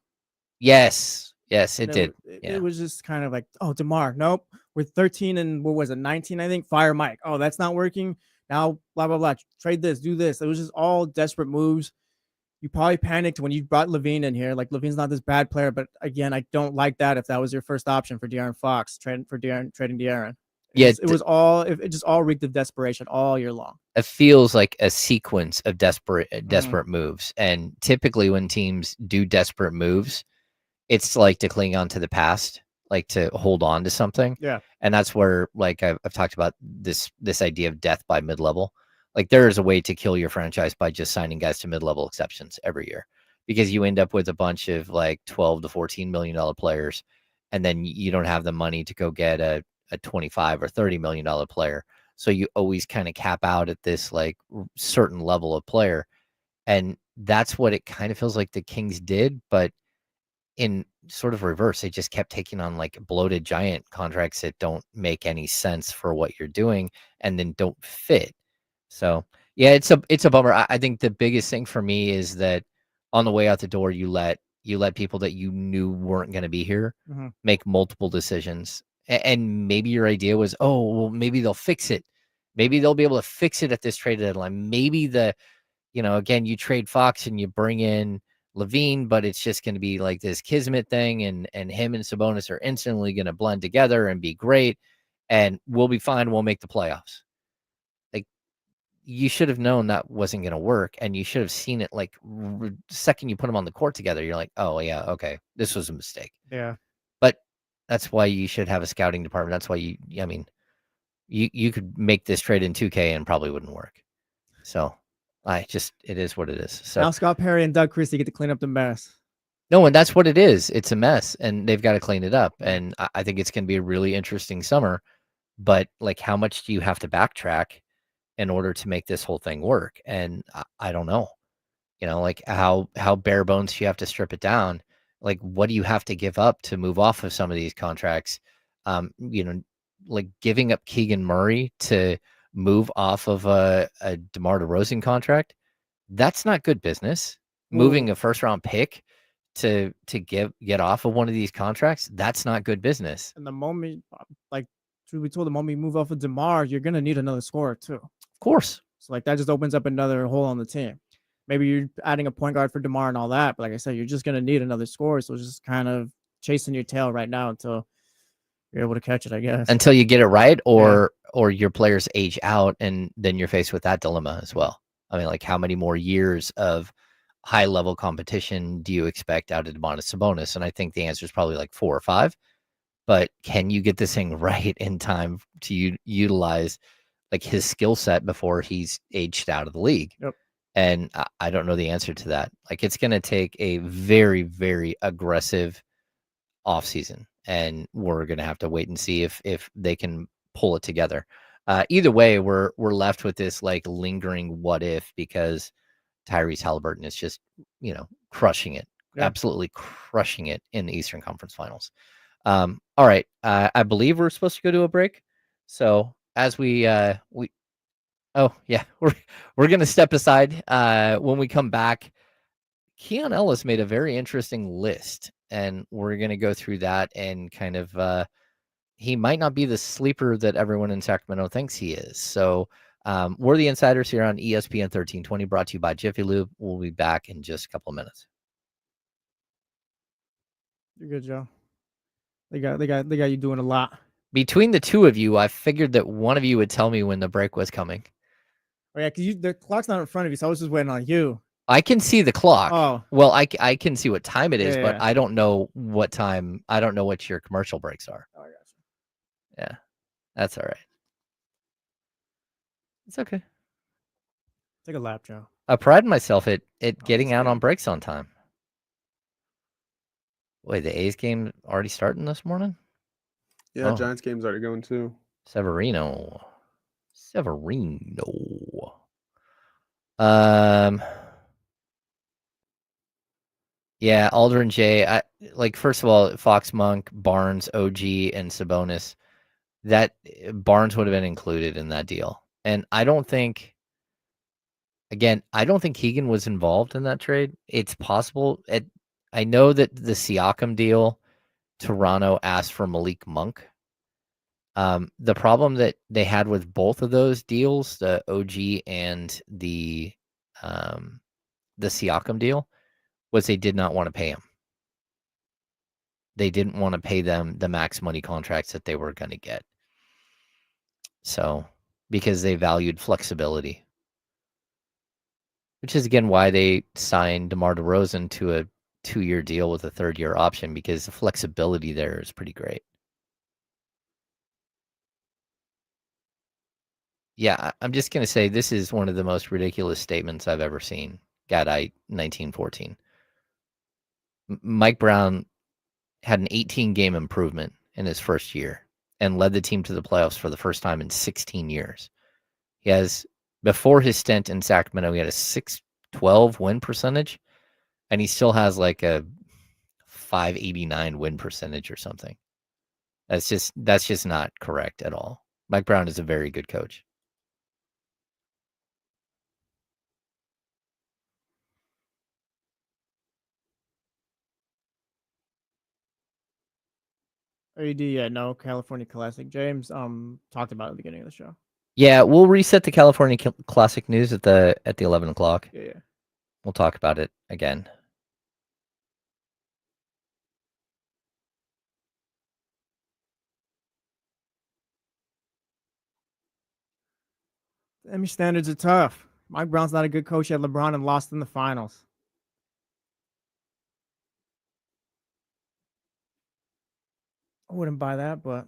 Yes, it did. It was just kind of like, oh, DeMar, nope. We're 13 and what was it, 19, I think. Fire Mike. Oh, that's not working. Now, blah, blah, blah. Trade this, do this. It was just all desperate moves. You probably panicked when you brought Levine in here. Like, Levine's not this bad player, but again, I don't like that if that was your first option for De'Aaron Fox, trading De'Aaron. It just all reeked of desperation all year long. It feels like a sequence of desperate moves. And typically when teams do desperate moves, it's like to cling on to the past, like to hold on to something. Yeah. And that's where, like, I've talked about this idea of death by mid-level. Like, there is a way to kill your franchise by just signing guys to mid-level exceptions every year, because you end up with a bunch of like $12 to $14 million players, and then you don't have the money to go get a $25 or $30 million player. So you always kind of cap out at this like certain level of player. And that's what it kind of feels like the Kings did, but in sort of reverse. They just kept taking on like bloated giant contracts that don't make any sense for what you're doing and then don't fit. So yeah, it's a bummer. I think the biggest thing for me is that on the way out the door, you let people that you knew weren't going to be here make multiple decisions. And maybe your idea was, oh, well, maybe they'll fix it. Maybe they'll be able to fix it at this trade deadline. Maybe again, you trade Fox and you bring in Levine, but it's just going to be like this kismet thing, and him and Sabonis are instantly going to blend together and be great, and we'll be fine. We'll make the playoffs. Like, you should have known that wasn't going to work, and you should have seen it like the second you put them on the court together. You're like, oh yeah, okay, this was a mistake. Yeah. But that's why you should have a scouting department. That's why you could make this trade in 2K and probably wouldn't work. So it is what it is. So now Scott Perry and Doug Christie get to clean up the mess. No, and that's what it is. It's a mess, and they've got to clean it up. And I think it's going to be a really interesting summer. But like, how much do you have to backtrack in order to make this whole thing work? And I don't know. Like how bare bones you have to strip it down. Like, what do you have to give up to move off of some of these contracts? Like giving up Keegan Murray to move off of a DeMar DeRozan contract, that's not good business. Moving a first round pick to get off of one of these contracts, that's not good business. And the moment, like we told, the moment you move off of DeMar, you're gonna need another scorer too. Of course. So like that just opens up another hole on the team. Maybe you're adding a point guard for DeMar and all that, but like I said, you're just gonna need another scorer. So it's just kind of chasing your tail right now until you're able to catch it, I guess. Until you get it right, or your players age out, and then you're faced with that dilemma as well. I mean, like, how many more years of high-level competition do you expect out of Domantas Sabonis? And I think the answer is probably like 4 or 5. But can you get this thing right in time to utilize like his skill set before he's aged out of the league? Yep. And I don't know the answer to that. Like, it's going to take a very, very aggressive offseason, and we're going to have to wait and see if they can pull it together. Either way, we're left with this like lingering what if, because Tyrese Haliburton is just, crushing it, absolutely crushing it in the Eastern Conference Finals. All right. I believe we're supposed to go to a break. So as we Oh yeah, we're gonna step aside. When we come back, Keon Ellis made a very interesting list, and we're gonna go through that and kind of he might not be the sleeper that everyone in Sacramento thinks he is. So we're the Insiders here on ESPN 1320, brought to you by Jiffy Lube. We'll be back in just a couple of minutes. You're good, Joe. They got you doing a lot. Between the two of you, I figured that one of you would tell me when the break was coming. Oh yeah, because the clock's not in front of you, so I was just waiting on you. I can see the clock. Oh. Well, I can see what time it is, Yeah, but yeah. I don't know what time. I don't know what your commercial breaks are. Oh, I got you. Yeah, that's all right. It's okay. Take a lap, Joe. I pride myself at getting that's out on good. breaks on time. Wait, the A's game already starting this morning? Yeah, Oh. Giants game's already going too. Severino. Yeah, Aldrin J. First of all, Fox Monk, Barnes, OG, and Sabonis. That Barnes would have been included in that deal. And I don't think Keegan was involved in that trade. It's possible. I know that the Siakam deal, Toronto asked for Malik Monk. The problem that they had with both of those deals, the OG and the Siakam deal, was they did not want to pay him. They didn't want to pay them the max money contracts that they were going to get. So, because they valued flexibility, which is again why they signed DeMar DeRozan to a 2-year deal with a 3rd-year option, because the flexibility there is pretty great. Yeah, I'm just going to say this is one of the most ridiculous statements I've ever seen. Gadite 1914. Mike Brown had an 18-game improvement in his first year and led the team to the playoffs for the first time in 16 years. He has, before his stint in Sacramento, he had a 612 win percentage, and he still has like a 589 win percentage or something. That's just not correct at all. Mike Brown is a very good coach. AD, no California Classic. James talked about it at the beginning of the show. Yeah, we'll reset the California Classic news at the 11 o'clock. Yeah. We'll talk about it again. Emmy standards are tough. Mike Brown's not a good coach. He had LeBron and lost in the finals. I wouldn't buy that, but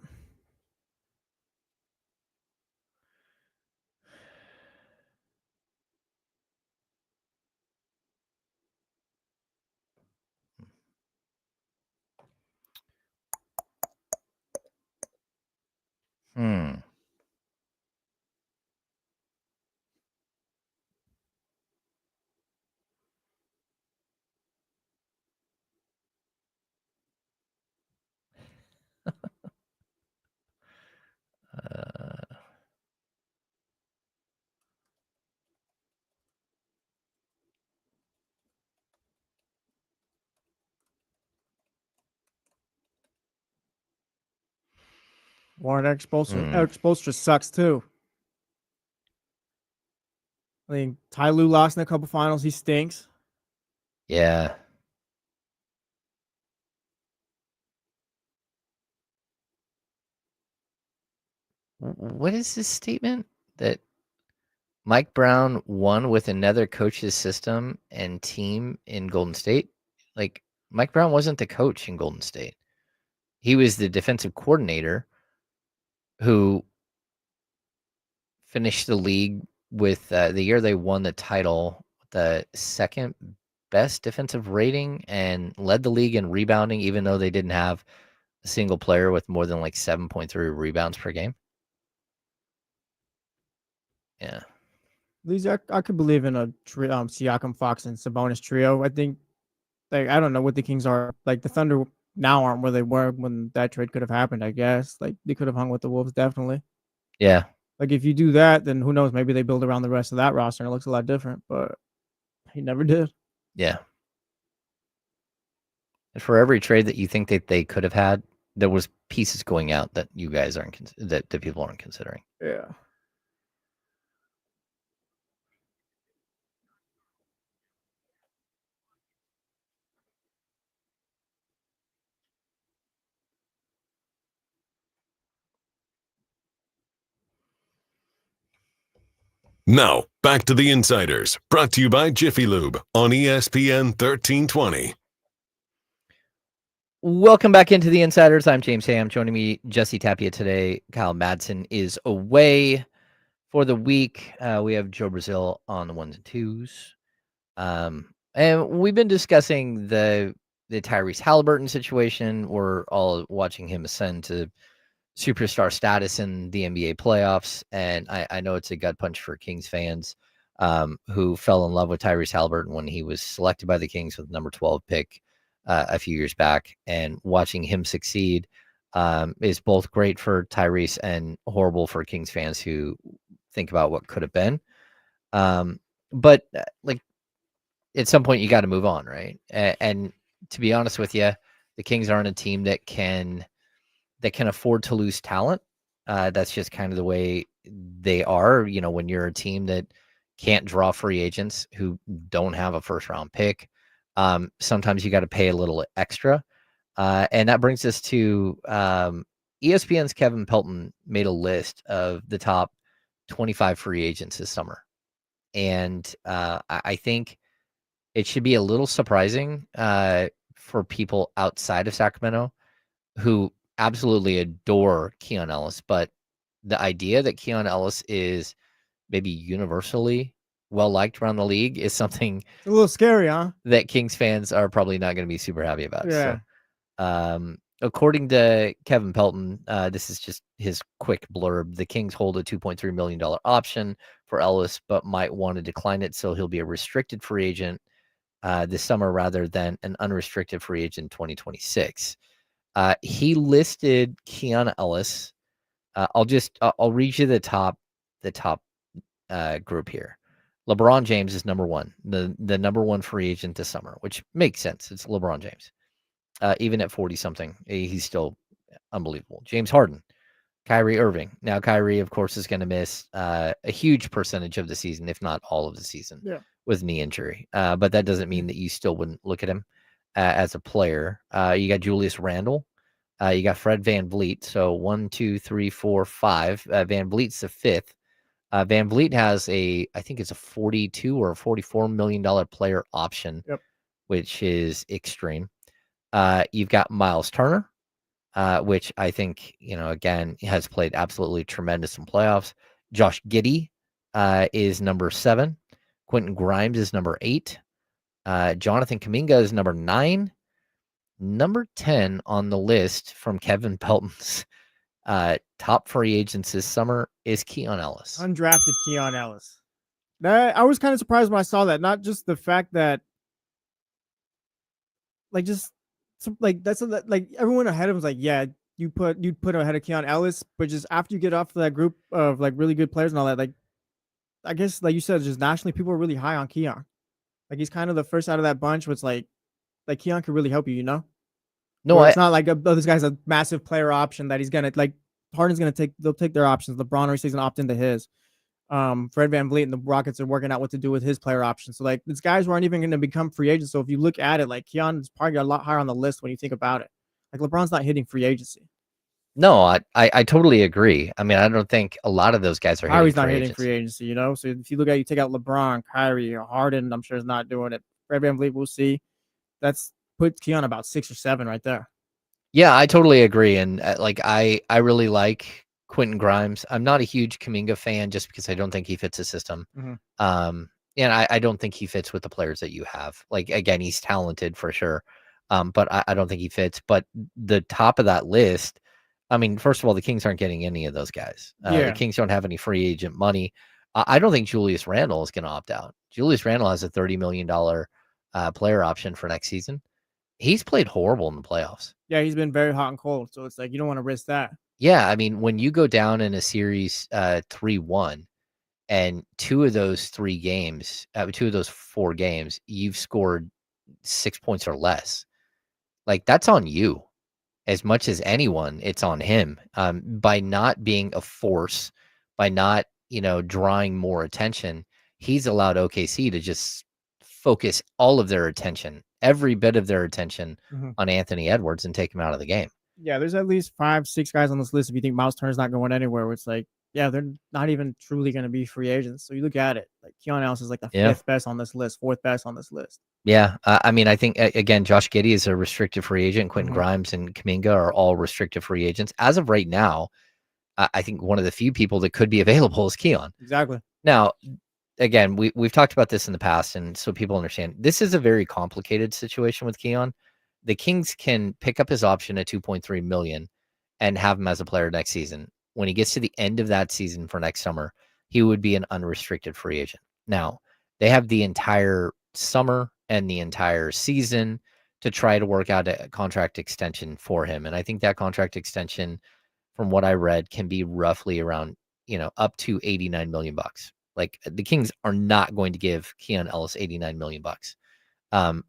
Warren Expostra sucks too. I mean, Ty Lue lost in a couple finals. He stinks. Yeah. What is this statement that Mike Brown won with another coach's system and team in Golden State? Like, Mike Brown wasn't the coach in Golden State. He was the defensive coordinator who finished the league with the year they won the title, the second best defensive rating, and led the league in rebounding, even though they didn't have a single player with more than like 7.3 rebounds per game. Yeah. These I could believe in a Siakam, Fox, and Sabonis trio. I think, like, I don't know what the Kings are. Like, the Thunder now aren't where they were when that trade could have happened, I guess. Like, they could have hung with the Wolves, definitely. Yeah. Like if you do that, then who knows? Maybe they build around the rest of that roster and it looks a lot different. But he never did. Yeah. And for every trade that you think that they could have had, there was pieces going out that you guys aren't that people aren't considering. Yeah. Now, back to the Insiders, brought to you by Jiffy Lube on ESPN 1320. Welcome back into the Insiders. I'm James Ham. Joining me, Jesse Tapia today. Kyle Madsen is away for the week. We have Joe Brazil on the 1s and 2s. And we've been discussing the Tyrese Haliburton situation. We're all watching him ascend to superstar status in the NBA playoffs. And I know it's a gut punch for Kings fans who fell in love with Tyrese Haliburton when he was selected by the Kings with the number 12 pick a few years back. And watching him succeed is both great for Tyrese and horrible for Kings fans who think about what could have been. But like at some point you got to move on, right? And to be honest with you, the Kings aren't a team that can afford to lose talent. That's just kind of the way they are. You know, when you're a team that can't draw free agents who don't have a first round pick, sometimes you got to pay a little extra. And that brings us to ESPN's Kevin Pelton made a list of the top 25 free agents this summer. And I think it should be a little surprising for people outside of Sacramento who absolutely adore Keon Ellis. But the idea that Keon Ellis is maybe universally well-liked around the league is something It's a little scary, huh? that Kings fans are probably not going to be super happy about. Yeah. So, according to Kevin Pelton, this is just his quick blurb. The Kings hold a $2.3 million option for Ellis, but might want to decline it. So he'll be a restricted free agent this summer rather than an unrestricted free agent in 2026. He listed Keon Ellis. I'll read you the top group here. LeBron James is number one, the number one free agent this summer, which makes sense. It's LeBron James. Even at 40 something, he's still unbelievable. James Harden, Kyrie Irving. Now Kyrie, of course, is going to miss a huge percentage of the season, if not all of the season, with knee injury. But that doesn't mean that you still wouldn't look at him as a player. You got Julius Randle. You got Fred VanVleet. So 1, 2, 3, 4, 5. VanVleet's the fifth. VanVleet has I think it's a $42 or $44 million player option, which is extreme. You've got Miles Turner, which I think, again, has played absolutely tremendous in playoffs. Josh Giddey is number 7. Quentin Grimes is number 8. Jonathan Kuminga is number 9. Number 10 on the list from Kevin Pelton's top free agents this summer is Keon Ellis. Undrafted Keon Ellis. I was kind of surprised when I saw that. Not just the fact that, that's everyone ahead of him was like, yeah, you'd put him ahead of Keon Ellis, but just after you get off that group of like really good players and all that, I guess like you said, just nationally people are really high on Keon. Like he's kind of the first out of that bunch, which like Keon could really help you, No, it's not like this guy's a massive player option that he's gonna Harden's gonna they'll take their options. LeBron obviously is gonna opt into his. Fred VanVleet and the Rockets are working out what to do with his player options. So these guys weren't even gonna become free agents. So if you look at it, Keon's probably a lot higher on the list when you think about it. LeBron's not hitting free agency. No, I totally agree. I mean, I don't think a lot of those guys are Kyrie's not hitting free agency, So if you take out LeBron, Kyrie, Harden, I'm sure is not doing it. Fred VanVleet, we'll see. That's put Keon about 6 or 7 right there. Yeah, I totally agree. And I really like Quentin Grimes. I'm not a huge Kuminga fan just because I don't think he fits the system. And I don't think he fits with the players that you have. Again, he's talented for sure. But I don't think he fits. But the top of that list, I mean, first of all, the Kings aren't getting any of those guys. The Kings don't have any free agent money. I don't think Julius Randle is going to opt out. Julius Randle has a $30 million player option for next season. He's played horrible in the playoffs. Yeah, he's been very hot and cold. So it's you don't want to risk that. Yeah, I mean, when you go down in a series 3-1, and two of those 4 games, you've scored 6 points or less. Like, that's on you. As much as anyone, it's on him. By not being a force, by not, drawing more attention, he's allowed OKC to just focus all of their attention, every bit of their attention on Anthony Edwards and take him out of the game. Yeah, there's at least 5, 6 guys on this list. If you think Miles Turner's not going anywhere, where it's like, yeah, they're not even truly going to be free agents. So you look at it, like Keon Ellis is like the 5th best on this list, 4th best on this list. Yeah, I mean, I think again, Josh Giddey is a restricted free agent. Quentin Grimes and Kuminga are all restricted free agents as of right now. I think one of the few people that could be available is Keon. Exactly. Now, again, we've talked about this in the past, and so people understand this is a very complicated situation with Keon. The Kings can pick up his option at $2.3 million and have him as a player next season. When he gets to the end of that season for next summer, he would be an unrestricted free agent. Now, they have the entire summer and the entire season to try to work out a contract extension for him. And I think that contract extension, from what I read, can be roughly around, up to $89 million. Like, the Kings are not going to give Keon Ellis $89 million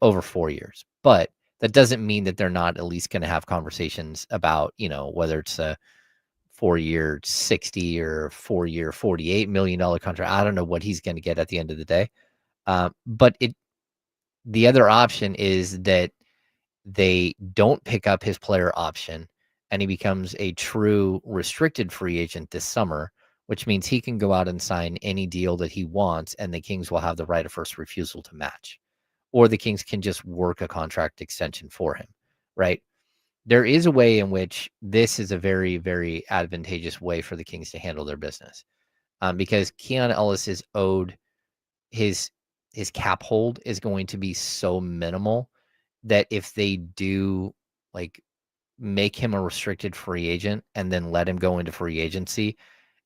over 4 years. But that doesn't mean that they're not at least going to have conversations about, whether it's a 4-year 60 or 4-year $48 million contract. I don't know what he's going to get at the end of the day. But the other option is that they don't pick up his player option and he becomes a true restricted free agent this summer, which means he can go out and sign any deal that he wants, and the Kings will have the right of first refusal to match. Or the Kings can just work a contract extension for him, right? There is a way in which this is a very, very advantageous way for the Kings to handle their business, because Keon Ellis is owed his cap hold is going to be so minimal that if they do like make him a restricted free agent and then let him go into free agency,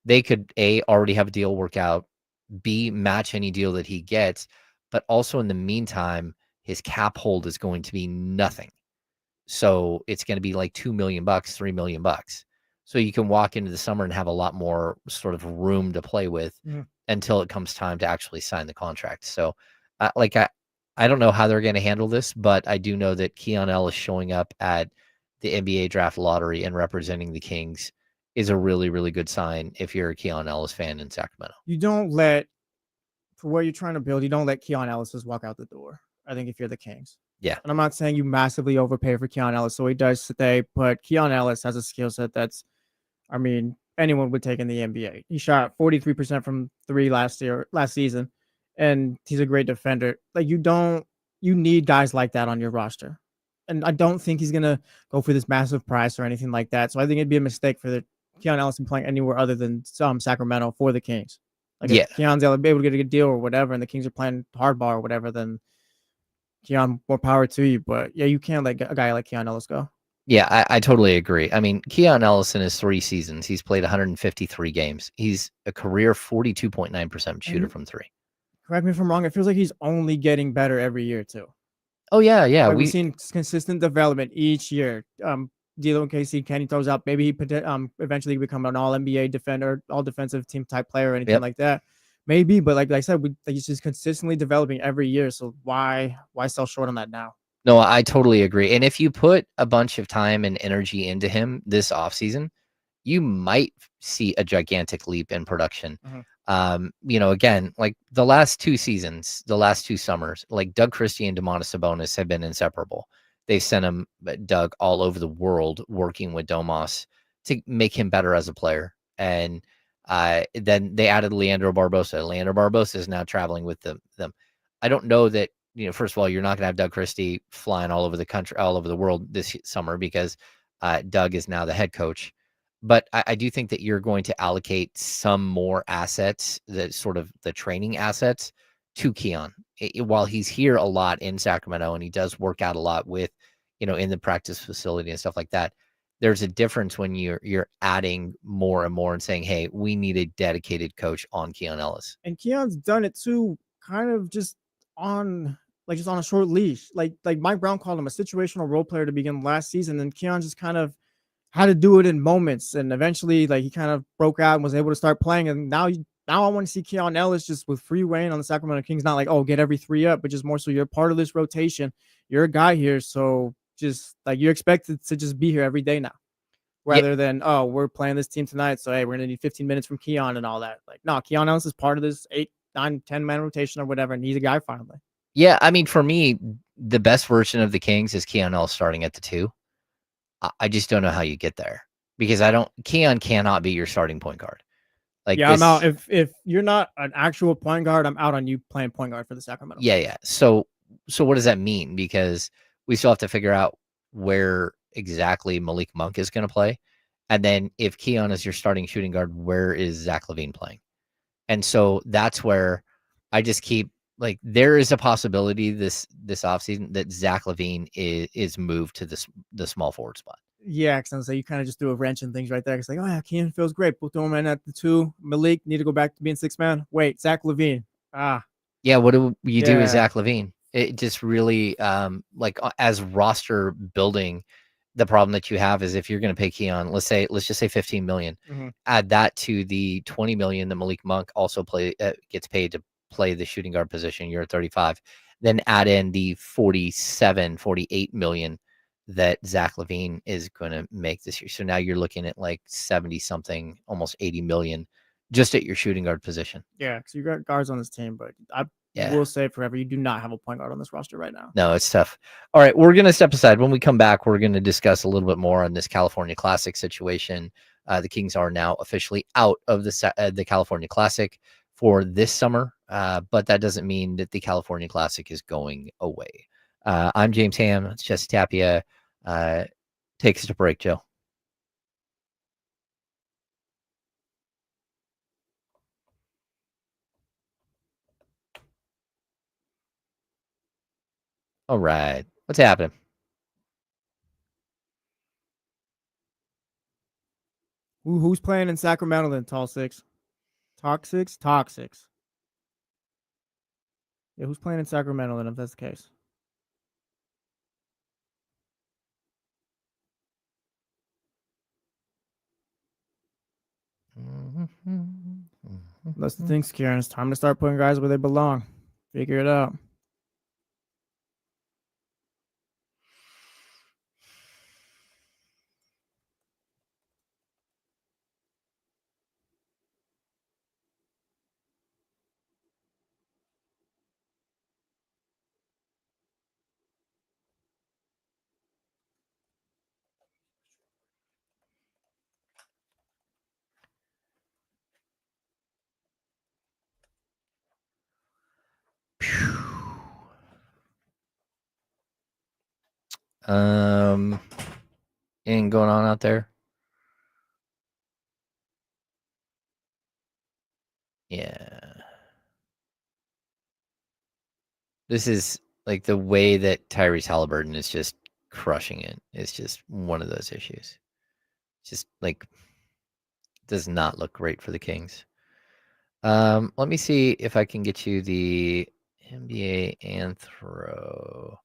they could already have a deal work out, B, match any deal that he gets, but also in the meantime, his cap hold is going to be nothing. So it's going to be like $2 million, $3 million. So you can walk into the summer and have a lot more sort of room to play with until it comes time to actually sign the contract. So I don't know how they're going to handle this, but I do know that Keon Ellis showing up at the NBA draft lottery and representing the Kings is a really, really good sign if you're a Keon Ellis fan in Sacramento. You don't let, for what you're trying to build, you don't let Keon Ellis just walk out the door. I think if you're the Kings. Yeah. And I'm not saying you massively overpay for Keon Ellis, so he does today, but Keon Ellis has a skill set that's, I mean, anyone would take in the NBA. He shot 43% from 3 last season, and he's a great defender. Like, you need guys like that on your roster. And I don't think he's going to go for this massive price or anything like that. So I think it'd be a mistake for Keon Ellis playing anywhere other than Sacramento for the Kings. Like, if Keon's able to get a good deal or whatever, and the Kings are playing hardball or whatever, then Keon, more power to you. But yeah, you can't let a guy like Keon Ellis go. Yeah, I totally agree. I mean, Keon Ellis in his 3 seasons, he's played 153 games. He's a career 42.9% shooter from 3. Correct me if I'm wrong. It feels like he's only getting better every year too. Oh yeah. Like, we've seen consistent development each year. D'Lo and KC, Kenny throws out. Maybe he eventually become an all NBA defender, all defensive team type player or anything like that. Maybe, but like I said, he's just consistently developing every year. So why sell short on that now? No, I totally agree. And if you put a bunch of time and energy into him this offseason, you might see a gigantic leap in production. Again, like the last 2 seasons, the last 2 summers, like Doug Christie and Domantas Sabonis have been inseparable. They've sent Doug all over the world working with Domas to make him better as a player. And then they added Leandro Barbosa. Leandro Barbosa is now traveling with them. I don't know that, first of all, you're not going to have Doug Christie flying all over the country, all over the world this summer because Doug is now the head coach. But I do think that you're going to allocate some more assets, the sort of the training assets, to Keon. While he's here a lot in Sacramento and he does work out a lot with, in the practice facility and stuff like that, there's a difference when you're adding more and more and saying, hey, we need a dedicated coach on Keon Ellis. And Keon's done it too, kind of just on a short leash. Like Mike Brown called him a situational role player to begin last season, and Keon just kind of how to do it in moments. And eventually, like, he kind of broke out and was able to start playing. And now I want to see Keon Ellis just with free reign on the Sacramento Kings. Not like, oh, get every 3 up, but just more so you're part of this rotation. You're a guy here, so just like you're expected to just be here every day now, rather than, oh, we're playing this team tonight, so hey, we're gonna need 15 minutes from Keon and all that. Like, no, Keon Ellis is part of this 8, 9, 10-man rotation or whatever, and he's a guy finally. Yeah, I mean, for me, the best version of the Kings is Keon Ellis starting at the 2. I just don't know how you get there because Keon cannot be your starting point guard. Like, yeah, I'm out. If you're not an actual point guard, I'm out on you playing point guard for the Sacramento. Yeah. So what does that mean? Because we still have to figure out where exactly Malik Monk is going to play. And then if Keon is your starting shooting guard, where is Zach LaVine playing? And so that's where I just keep, like, there is a possibility this offseason that Zach LaVine is moved to the small forward spot. Yeah, because you kind of just threw a wrench in things right there. It's like, oh yeah, Keon feels great. We'll throw him in at the 2. Malik need to go back to being 6-man. Wait, Zach LaVine. Yeah, what do you do with Zach LaVine? It just really, as roster building, the problem that you have is if you're going to pay Keon, let's just say 15 million, add that to the 20 million that Malik Monk also gets paid to play the shooting guard position. You're at 35. Then add in the 48 million that Zach LaVine is going to make this year. So now you're looking at like 70 something, almost 80 million just at your shooting guard position. Yeah, because you got guards on this team, but I will say forever, you do not have a point guard on this roster right now. No, it's tough. All right, we're going to step aside. When we come back, we're going to discuss a little bit more on this California Classic situation. The Kings are now officially out of the California Classic for this summer, but that doesn't mean that the California Classic is going away. I'm James Ham. It's Jesse Tapia. Take us to break, Joe. All right. What's happening? Who's playing in Sacramento then, Tall Six? Talk Six? Yeah, who's playing in Sacramento then, if that's the case? That's the thing, Kieran. It's time to start putting guys where they belong. Figure it out. Anything going on out there? Yeah. This is like the way that Tyrese Haliburton is just crushing it. It's just one of those issues. Just like does not look great for the Kings. Let me see if I can get you the NBA Anthro.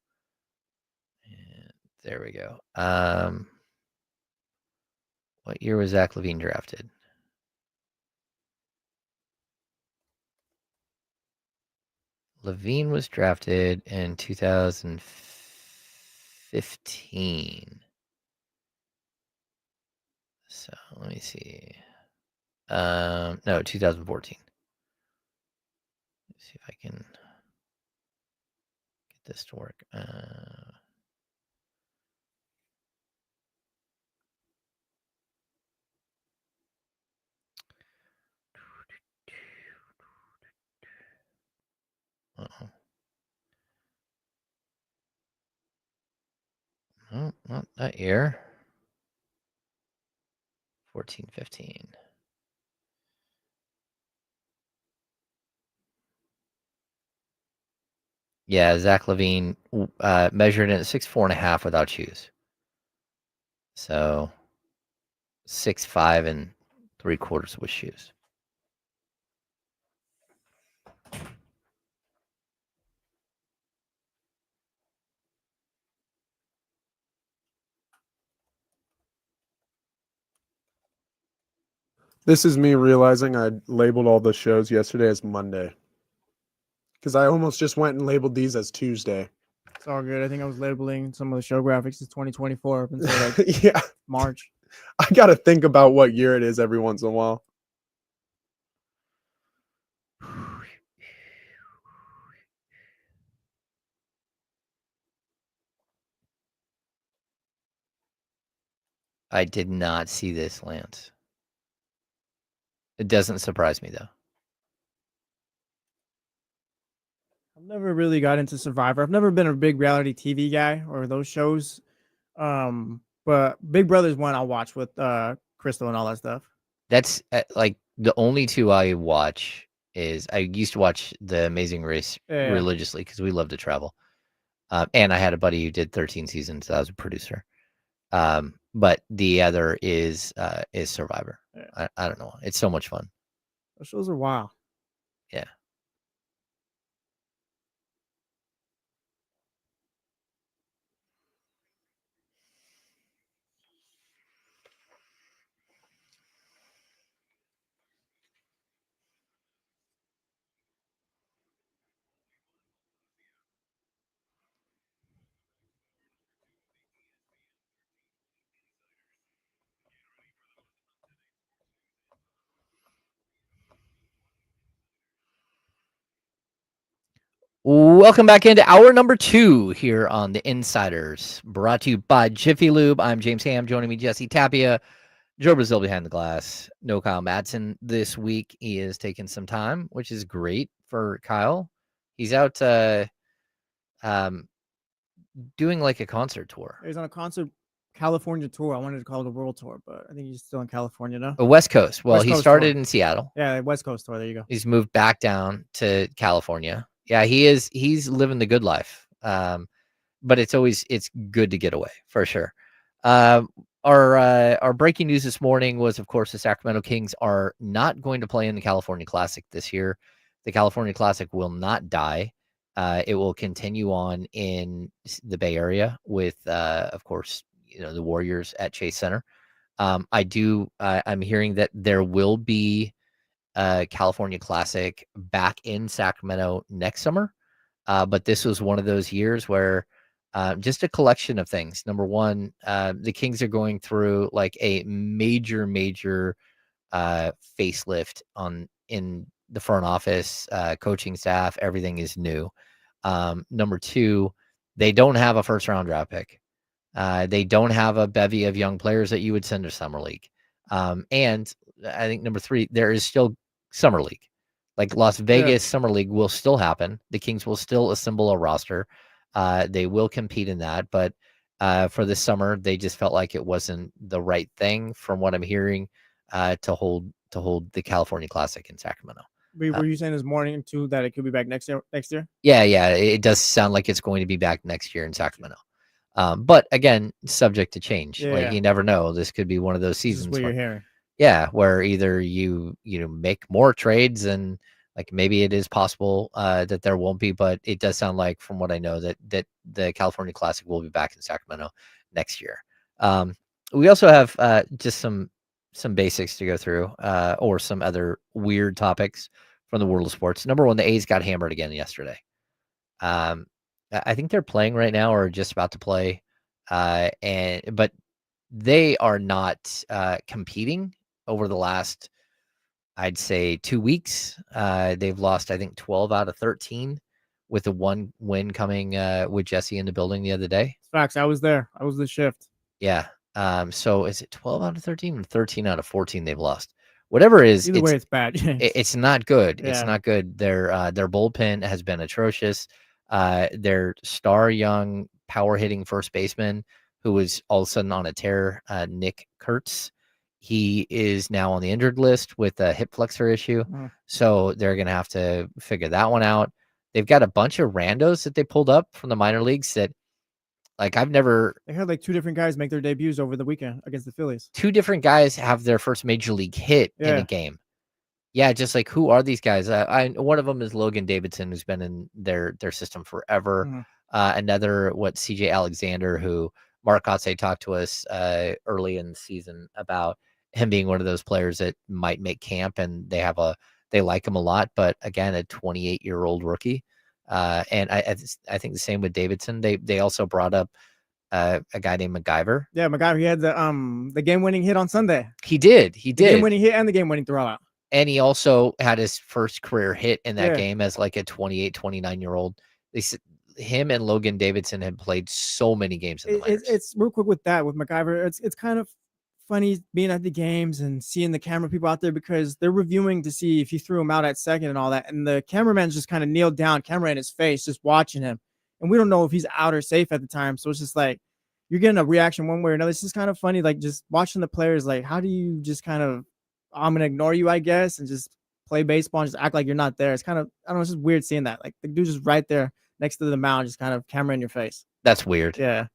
And there we go. What year was Zach LaVine drafted? LaVine was drafted in 2015. So let me see. No, 2014. Let's see if I can get this to work. Uh-oh. No, not that year. 14, 15. Yeah, Zach LaVine measured in at 6'4.5" without shoes. So 6'5" 3/4 with shoes. This is me realizing I labeled all the shows yesterday as Monday. Because I almost just went and labeled these as Tuesday. It's all good. I think I was labeling some of the show graphics as 2024 up until like Yeah. March. I got to think about what year it is every once in a while. I did not see this, Lance. It doesn't surprise me, though. I've never really got into Survivor. I've never been a big reality TV guy or those shows. But Big Brother's one I'll watch with Crystal and all that stuff. That's like the only two I watch is I used to watch The Amazing Race religiously because we love to travel. And I had a buddy who did 13 seasons. So I was a producer. But the other is Survivor. Yeah. I don't know. It's so much fun. Those shows are wild. Yeah. Welcome back into hour number 2 here on The Insiders, brought to you by Jiffy Lube. I'm James Ham. Joining me, Jesse Tapia, Joe Brazil behind the glass. No Kyle Madsen this week. He is taking some time, which is great for Kyle. He's out doing like a concert tour. He's on a concert California tour. I wanted to call it a world tour, but I think he's still in California now. A West Coast. Well, West he Coast started tour. in Seattle. Yeah, West Coast tour. There you go. He's moved back down to California. Yeah, he's living the good life. But it's good to get away for sure. Our breaking news this morning was, of course, the Sacramento Kings are not going to play in the California Classic this year. The California Classic will not die. It will continue on in the Bay Area with, of course, the Warriors at Chase Center. I'm hearing that there will be California Classic back in Sacramento next summer. But this was one of those years where just a collection of things. Number one, the Kings are going through like a major facelift in the front office, coaching staff. Everything is new. Number two, they don't have a first round draft pick. They don't have a bevy of young players that you would send to summer league. And I think number three, there is still summer league. Like Las Vegas Summer League will still happen. The Kings will still assemble a roster. They will compete in that. But for this summer, they just felt like it wasn't the right thing, from what I'm hearing, to hold the California Classic in Sacramento. Were you saying this morning too that it could be back next year? Yeah, it does sound like it's going to be back next year in Sacramento. But again, subject to change. You never know. This could be one of those seasons. This is what you're hearing. Yeah, where either you make more trades, and like maybe it is possible that there won't be, but it does sound like, from what I know, that the California Classic will be back in Sacramento next year. We also have just some basics to go through, or some other weird topics from the world of sports. Number one, the A's got hammered again yesterday. I think they're playing right now or just about to play, but they are not competing over the last, I'd say, 2 weeks. They've lost, I think, 12 out of 13, with the one win coming with Jesse in the building the other day. Facts. I was there. I was the shift. Yeah. So is it 12 out of 13 or 13 out of 14 they've lost? Whatever it is, Either way, it's bad. It's not good. Yeah. It's not good. Their bullpen has been atrocious. Their star young power hitting first baseman, who was all of a sudden on a tear, Nick Kurtz, he is now on the injured list with a hip flexor issue. So they're going to have to figure that one out. They've got a bunch of randos that they pulled up from the minor leagues that, like, I've never. They had like 2 different guys make their debuts over the weekend against the Phillies. 2 different guys have their first major league hit in a game. Yeah, just like, who are these guys? One of them is Logan Davidson, who's been in their system forever. Another, CJ Alexander, who Mark Otze talked to us early in the season about, him being one of those players that might make camp, and they like him a lot. But again, a 28-year-old rookie. And I think the same with Davidson. They also brought up a guy named MacGyver. Yeah, MacGyver. He had the game-winning hit on Sunday. He did. The game-winning hit and the game-winning throwout. And he also had his first career hit in that Yeah. game as like a 28, 29-year-old. They said him and Logan Davidson had played so many games in the minors. It's real quick with MacGyver. It's kind of funny being at the games and seeing the camera people out there, because they're reviewing to see if he threw him out at second and all that. And the cameraman's just kind of kneeled down, camera in his face, just watching him. And we don't know if he's out or safe at the time. So it's just like, you're getting a reaction one way or another. It's just kind of funny, like just watching the players, like, how do you just kind of, I'm going to ignore you, I guess, and just play baseball and just act like you're not there. It's kind of, I don't know, it's just weird seeing that. Like the dude's just right there next to the mound, just kind of camera in your face. That's weird. Yeah.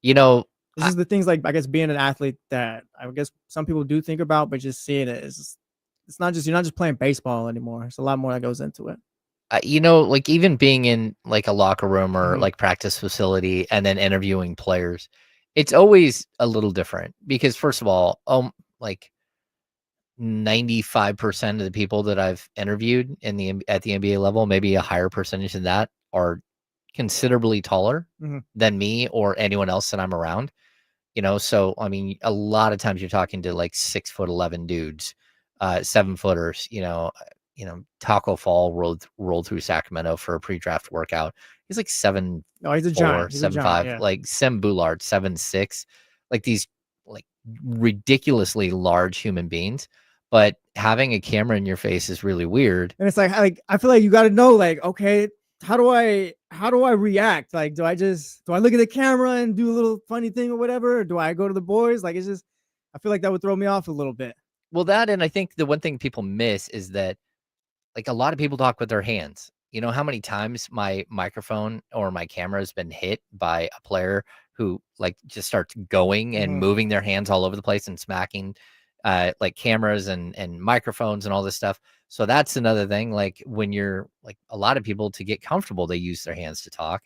You know, this is the things, like, I guess, being an athlete that I guess some people do think about, but just seeing it is just, it's not just, you're not just playing baseball anymore. It's a lot more that goes into it. you know, like even being in like a locker room or like practice facility and then interviewing players, it's always a little different because first of all, like 95% of the people that I've interviewed at the NBA level, maybe a higher percentage than that, are considerably taller than me or anyone else that I'm around. You know, so I mean, a lot of times you're talking to like 6'11" dudes, 7-footers. You know, Taco Fall rolled through Sacramento for a pre-draft workout. He's like 7'4", he's a giant. 7'5", yeah. like Sem Boulard, 7'6", like these like ridiculously large human beings. But having a camera in your face is really weird. And it's like I feel like you got to know, like, okay, how do I react? Like, do I look at the camera and do a little funny thing or whatever? Or do I go to the boys? Like, it's just, I feel like that would throw me off a little bit. Well, that, and I think the one thing people miss is that, like, a lot of people talk with their hands. You know how many times my microphone or my camera has been hit by a player who like just starts going and moving their hands all over the place and smacking like cameras and microphones and all this stuff. So that's another thing. Like when you're like, a lot of people, to get comfortable, they use their hands to talk.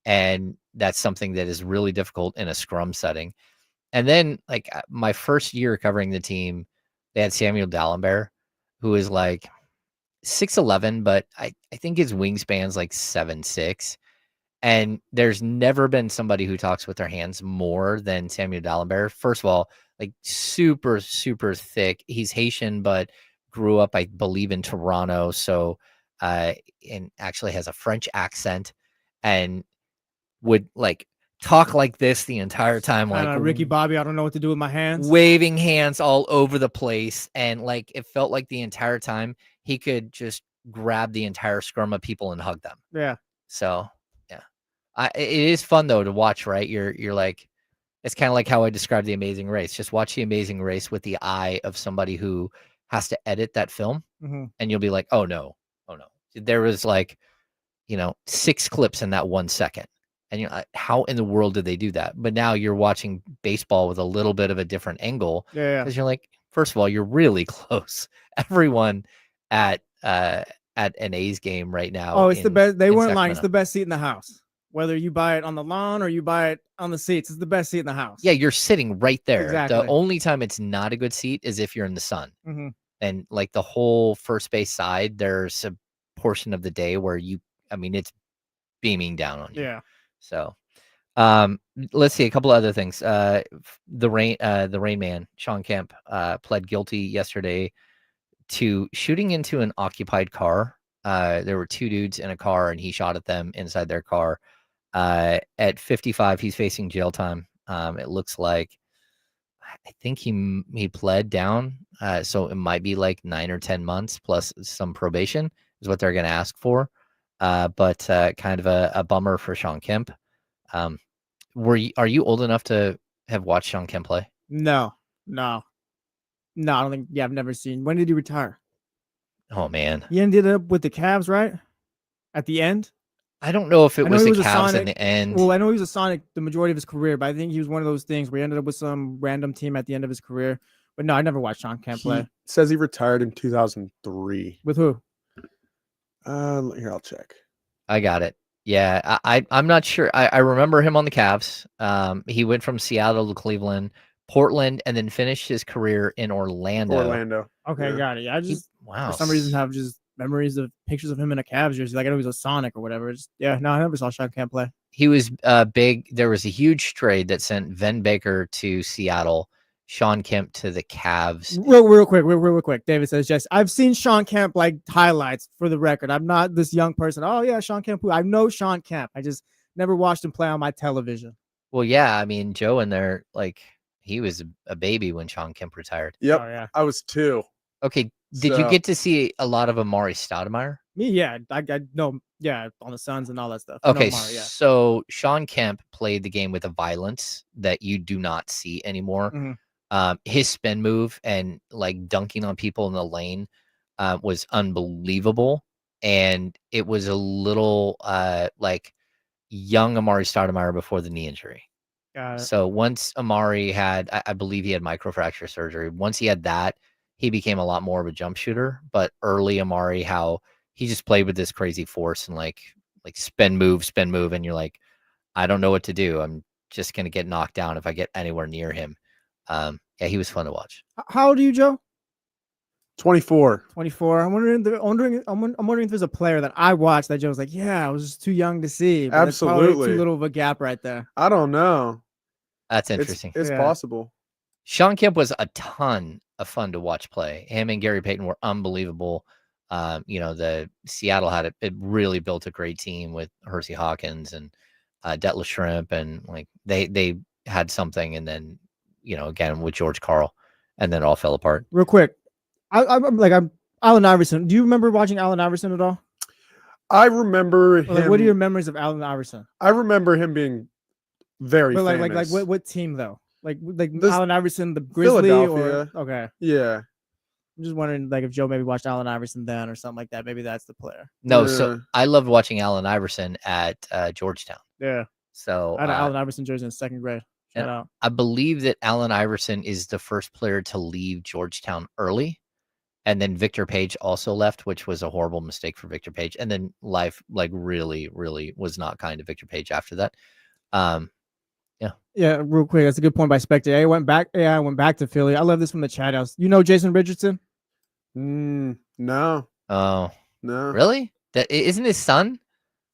And that's something that is really difficult in a scrum setting. And then like my first year covering the team, they had Samuel Dallenberg, who is like 6'11", but I think his wingspan's like 7'6". And there's never been somebody who talks with their hands more than Samuel Dallenberg. First of all, like super, super thick. He's Haitian, but grew up, I believe, in Toronto. So, and actually has a French accent and would like talk like this the entire time. Like Ricky Bobby, I don't know what to do with my hands. Waving hands all over the place. And like, it felt like the entire time he could just grab the entire scrum of people and hug them. Yeah. So, yeah. It is fun though to watch, right? You're like, it's kind of like how I described The Amazing Race. Just watch The Amazing Race with the eye of somebody who has to edit that film, and you'll be like, oh no. There was like, 6 clips in that 1 second. And you're like, how in the world did they do that? But now you're watching baseball with a little bit of a different angle. Yeah. Because you're like, first of all, you're really close. Everyone at an A's game right now. Oh, it's the best. They weren't lying. Sacramento. It's the best seat in the house. Whether you buy it on the lawn or you buy it on the seats, it's the best seat in the house. Yeah, you're sitting right there. Exactly. The only time it's not a good seat is if you're in the sun. And like the whole first base side, there's a portion of the day where it's beaming down on you. Yeah. So, let's see a couple of other things. The Rain Man, Shawn Kemp, pled guilty yesterday to shooting into an occupied car. There were 2 dudes in a car and he shot at them inside their car. At 55, he's facing jail time. It looks like, I think he pled down. So it might be like 9 or 10 months plus some probation is what they're going to ask for. But kind of a bummer for Shawn Kemp. Are you old enough to have watched Shawn Kemp play? No, I don't think. Yeah, I've never seen. When did he retire? Oh man, He ended up with the Cavs, right? At the end. I don't know if it was the a Cavs Sonic. in the end. Well, I know he was a Sonic the majority of his career, but I think he was one of those things where he ended up with some random team at the end of his career. But no, I never watched Shawn Kemp play. Says he retired in 2003. With who? Here, I'll check. I got it. Yeah, I'm not sure. I remember him on the Cavs. He went from Seattle to Cleveland, Portland, and then finished his career in Orlando. Orlando. Okay, Yeah. got it. Yeah, I He- just wow. for some reason have just memories of pictures of him in a Cavs jersey. Like I know he was a Sonic or whatever. Yeah, no, I never saw Shawn Kemp play. He was big. There was a huge trade that sent Vin Baker to Seattle, Shawn Kemp to the Cavs. Real quick. David says, "Yes, I've seen Shawn Kemp like highlights for the record. I'm not this young person. Oh yeah, Shawn Kemp. I know Shawn Kemp. I just never watched him play on my television." Well, yeah, I mean, Joe in there, like he was a baby when Shawn Kemp retired. Yep. Oh yeah. I was 2. Okay, did you So- get to see a lot of Amari Stoudemire? Me, yeah. I know, yeah, on the Suns and all that stuff. I know Okay, Amari, yeah. so Shawn Kemp played the game with a violence that you do not see anymore. Mhm. His spin move and like dunking on people in the lane was unbelievable, and it was a little like young Amari Stoudemire before the knee injury. Got it. So once Amari had, I believe he had microfracture surgery. Once he had that, he became a lot more of a jump shooter. But early Amari, how he just played with this crazy force and like spin move, and you're like, I don't know what to do. I'm just gonna get knocked down if I get anywhere near him. Yeah, he was fun to watch. How old are you, Joe? 24. 24. I'm wondering if there's a player that I watched that Joe was like, yeah, I was just too young to see. But that's probably Absolutely. too little of a gap right there. I don't know. That's interesting. It's Yeah. possible. Shawn Kemp was a ton of fun to watch play. Him and Gary Payton were unbelievable. The Seattle had it really built a great team with Hersey Hawkins and Detlef Schrempf, and like they had something, and then again with George Karl, and then it all fell apart. Real quick, I'm Allen Iverson. Do you remember watching Allen Iverson at all? I remember Or, him. like, what are your memories of Allen Iverson? I remember him being very But famous. what team though? Like This- Allen Iverson, the Grizzly, or Philadelphia. okay. Yeah. I'm just wondering, like, if Joe maybe watched Allen Iverson then or something like that. Maybe that's the player. No, Yeah. so I loved watching Allen Iverson at Georgetown. Yeah, So I had an Allen Iverson jersey in second grade. Shout and out. I believe that Allen Iverson is the first player to leave Georgetown early. And then Victor Page also left, which was a horrible mistake for Victor Page. And then life really, really was not kind to Victor Page after that. Yeah, real quick. That's a good point by Spectre. I went back to Philly. I love this from the chat house. You know Jason Richardson? No. Oh, No. really? That isn't his son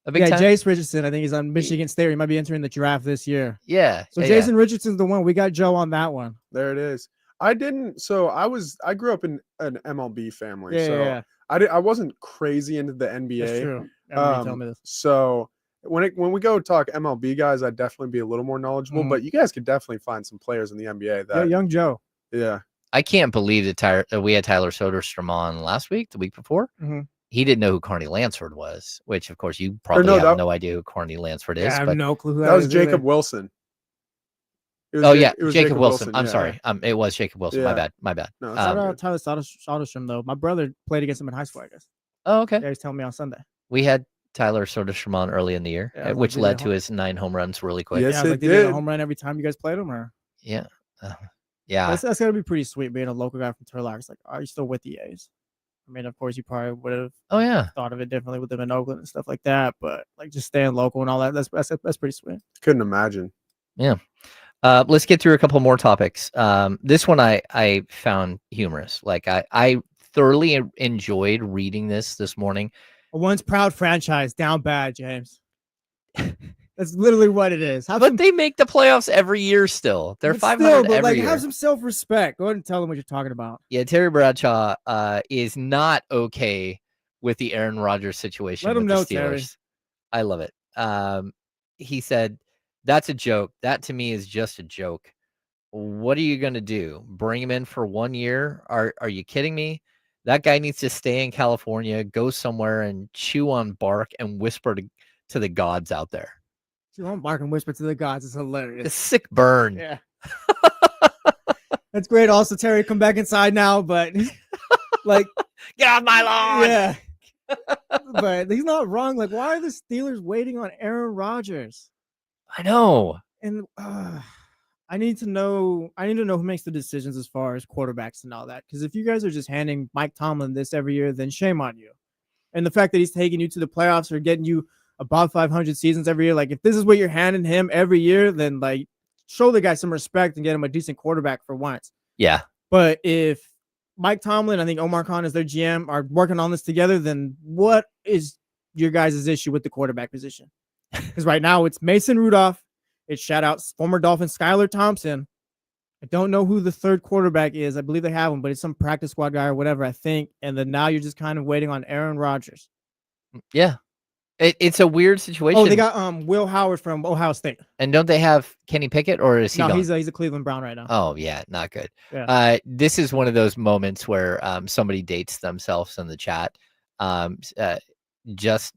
a big Yeah, time? Jace Richardson. I think he's on Michigan State. He might be entering the draft this year. Yeah. So yeah, Jason Richardson's the one. We got Joe on that one. There it is. I grew up in an MLB family. Yeah, so yeah. I wasn't crazy into the NBA. That's true. Everybody told me this. So when we go talk MLB guys, I'd definitely be a little more knowledgeable. Mhm. But you guys could definitely find some players in the NBA Yeah, that young Joe. yeah. I can't believe that we had Tyler Soderstrom on last week, the week before. Mhm. He didn't know who Carney Lansford was, which of course you probably have no idea who Carney Lansford is. Yeah, I have but no clue who That was is Jacob either. Wilson. It was oh Ja- yeah, it was Jacob Wilson. I'm yeah. sorry. It was Jacob Wilson. My Yeah. bad. No, it's Shout all out good. Tyler Soderstrom though. My brother played against him in high school, I guess. Oh, okay. Yeah, he's telling me on Sunday. We had Tyler Soderstrom on early in the year, Yeah, I was which like, led did to they his 9 home runs really quick. Yes, Yeah, I was it like, did he get a did. home run every time you guys played him, or Yeah. Yeah. that's gotta be pretty sweet being a local guy from Turlock. It's like, are you still with the A's? I mean, of course, you probably would have Oh yeah. thought of it differently with them in Oakland and stuff like that, but like just staying local and all that, that's pretty sweet. Couldn't imagine. Let's get through a couple more topics. This one I found humorous. Like I thoroughly enjoyed reading this morning. A once proud franchise down bad, James. That's literally what it is. Have But some, they make the playoffs every year still. They're but 500 still, but every like year. have some self-respect. Go ahead and tell them what you're talking about. Yeah, Terry Bradshaw is not okay with the Aaron Rodgers situation Let with him the know, Steelers. Terry. I love it. He said, "That's a joke. That to me is just a joke. What are you gonna do? Bring him in for 1 year? Are you kidding me? That guy needs to stay in California, go somewhere and chew on bark and whisper to the gods out there. You won't bark and whisper to the gods. It's A hilarious. sick burn. Yeah. That's great. Also, Terry, come back inside now, but he's like, Get off my lawn. yeah. But he's not wrong. Like, why are the Steelers waiting on Aaron Rodgers? I know. And I need to know who makes the decisions as far as quarterbacks and all that. Because if you guys are just handing Mike Tomlin this every year, then shame on you. And the fact that he's taking you to the playoffs or getting you above 500 seasons every year, like if this is what you're handing him every year, then like show the guy some respect and get him a decent quarterback for once. Yeah. But if Mike Tomlin, I think Omar Khan is their GM, are working on this together, then what is your guys' issue with the quarterback position? Because right now it's Mason Rudolph. It's shout out former Dolphin Skylar Thompson. I don't know who the third quarterback is. I believe they have him, but it's some practice squad guy or whatever, I think. And then now you're just kind of waiting on Aaron Rodgers. Yeah. It's a weird situation. Oh, they got Will Howard from Ohio State. And don't they have Kenny Pickett, or is he No, gone? he's a Cleveland Brown right now. Oh, yeah, not good. Yeah. This is one of those moments where somebody dates themselves in the chat. Just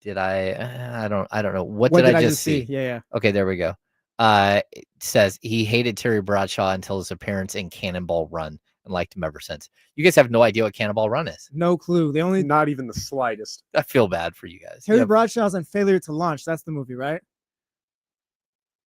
did I don't know. What did I just see? Yeah. Okay, there we go. It says he hated Terry Bradshaw until his appearance in Cannonball Run and liked him ever since. You guys have no idea what Cannonball Run is. No clue. They only Not even the slightest. I feel bad for you guys. Terry Yeah, Bradshaw's on Failure to Launch. That's the movie, right?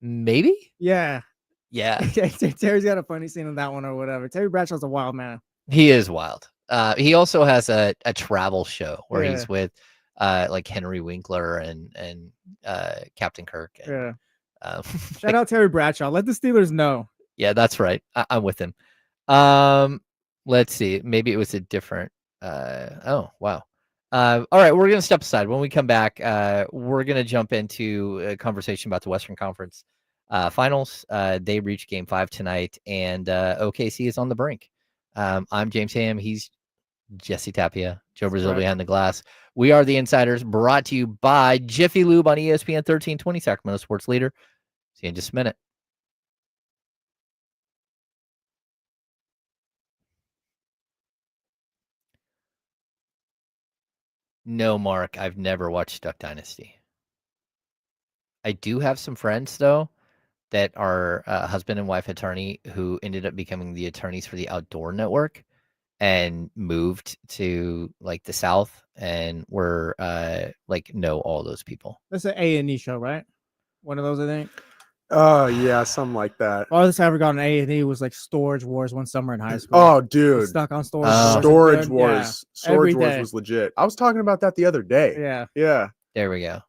maybe? Yeah. Yeah. Terry's got a funny scene in that one or whatever. Terry Bradshaw's a wild man. He is wild. He also has a travel show where Yeah. he's with like Henry Winkler and Captain Kirk. And, Shout out Terry Bradshaw. Let the Steelers know. yeah, that's right. I'm with him. Let's see. Maybe it was a different. Oh, wow. All right, we're gonna step aside. When we come back, we're gonna jump into a conversation about the Western Conference Finals. They reached Game 5 tonight, and OKC is on the brink. I'm James Ham. He's Jesse Tapia. Joe Brazil right. behind the glass. We are the Insiders, brought to you by Jiffy Lube on ESPN 1320, Sacramento sports leader. See you in just a minute. No, Mark, I've never watched Duck Dynasty. I do have some friends, though, that are husband and wife attorney who ended up becoming the attorneys for the Outdoor Network and moved to like the South and were like know all those people. That's an A&E show, right? One of those, I think. Oh yeah, something like that. Farthest I ever got an A&E was like Storage Wars one summer in high school. Oh, dude. Stuck on Storage Oh. Wars. Storage Yeah. Wars. Every Storage Wars day. was legit. I was talking about that the other day. Yeah. Yeah. There we go.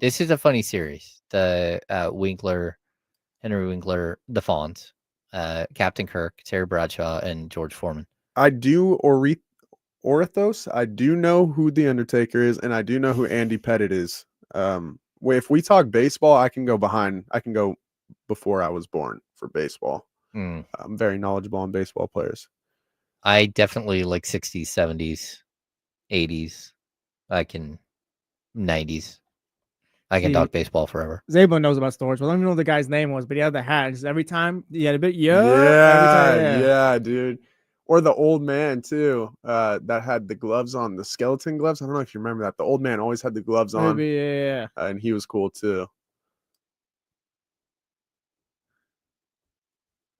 This is a funny series. The Winkler, Henry Winkler, the Fawns, Captain Kirk, Terry Bradshaw, and George Foreman. I do Orithos. I do know who the Undertaker is, and I do know who Andy Pettit is. If we talk baseball, I can go before I was born for baseball. Mm. I'm very knowledgeable on baseball players. I definitely like 60s, 70s, 80s. 90s. I can See, talk baseball forever. Zabo knows about Storage. Well, I don't even know what the guy's name was, but he had the hat. Just every time he had a bit, every time, Yeah, dude. Or the old man too, that had the gloves on, the skeleton gloves. I don't know if you remember that. The old man always had the gloves on, Maybe, yeah. and he was cool too.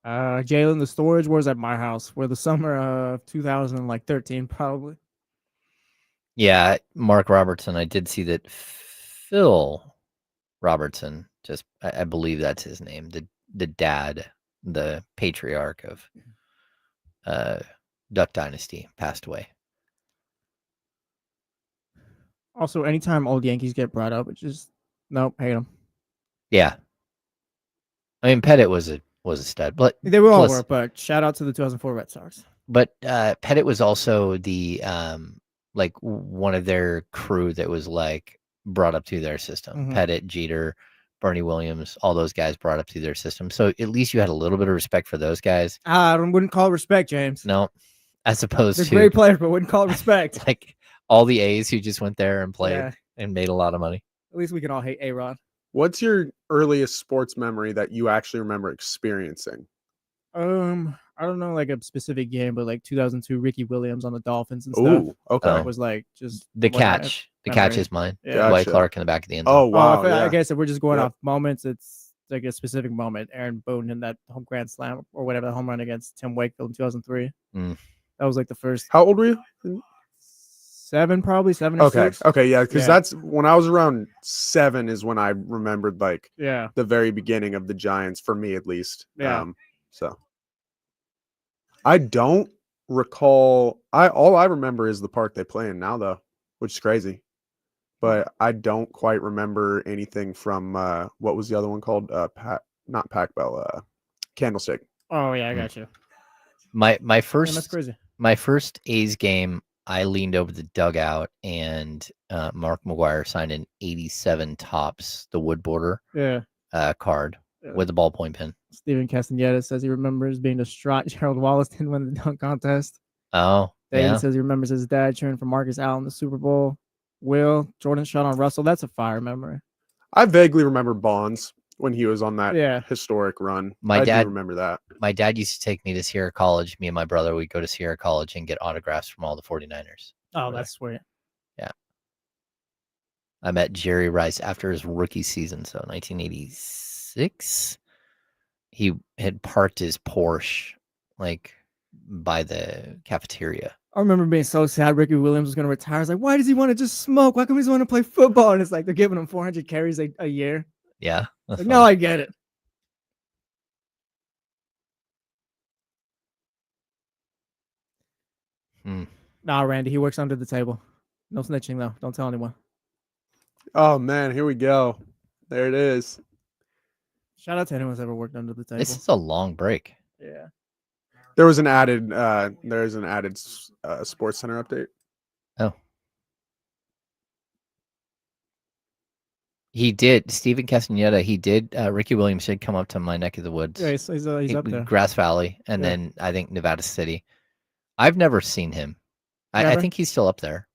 Jalen, the Storage Wars at my house were the summer of 2013, probably. Yeah, Mark Robertson. I did see that Phil Robertson, just I believe that's his name, the dad, the patriarch of Duck Dynasty, passed away. Also, anytime old Yankees get brought up, it's just nope, hate them. Yeah, I mean Pettit was a stud, but They were all plus- were, but shout out to the 2004 Red Sox. But Pettit was also the like one of their crew that was like brought up through their system. Mhm. Pettit, Jeter, Bernie Williams, all those guys brought up through their system. So at least you had a little bit of respect for those guys. I wouldn't call it respect, James. No, as opposed They're to great players, but wouldn't call it respect. like all the A's who just went there and played Yeah. and made a lot of money. At least we can all hate A-Rod. What's your earliest sports memory that you actually remember experiencing? I don't know like a specific game, but like 2002 Ricky Williams on the Dolphins and stuff. Oh, okay. Oh. It was like just The what I- catch. The catch memory. is mine. Yeah. Dwight Gotcha. Clark in the back of the end zone. Oh, wow. I Yeah. guess if we're just going Yep. off moments, it's like a specific moment. Aaron Boone in that home grand slam or whatever, the home run against Tim Wakefield in 2003. Mm. That was like the first How old were you? 7, probably 7 or Okay. 6. Okay. Yeah. Because Yeah. that's when I was around 7 is when I remembered like Yeah. the very beginning of the Giants, for me at least. Yeah. So I don't recall. All I remember is the park they play in now, though, which is crazy. But I don't quite remember anything from what was the other one called? not Pac Bell, Candlestick. Oh yeah, I got you. My Damn, that's first crazy. my first A's game, I leaned over the dugout and Mark McGuire signed an 87 Topps, the wood border Yeah. card Yeah. with the ballpoint pen. Steven Castaneda says he remembers being distraught Gerald Wallace didn't win the dunk contest. Oh, David yeah. says he remembers his dad cheering for Marcus Allen in the Super Bowl. Will Jordan shot on Russell. That's a fire memory. I vaguely remember Bonds when he was on that Yeah. historic run. My I dad- do remember that. My dad used to take me to Sierra College. Me and my brother would go to Sierra College and get autographs from all the 49ers. Oh, that's sweet. I met Jerry Rice after his rookie season, so 1986. He had parked his Porsche like by the cafeteria. I remember being so sad Ricky Williams was going to retire. I was like, why does he want to just smoke? Why come he doesn't want to play football? And it's like they're giving him 400 carries a year. Yeah. that's Like, funny. now I get it. Nah, Randy, he works under the table. No snitching, though. Don't tell anyone. Oh man, here we go. There it is. Shout out to anyone who's ever worked under the table. This is a long break. Yeah. There was an added Sports Center update. He did. Steven Castaneda, he did. Ricky Williams did come up to my neck of the woods. Yeah, he's up there. Grass Valley, and Yeah. then I think Nevada City. I've never seen him. I Never? think he's still up there.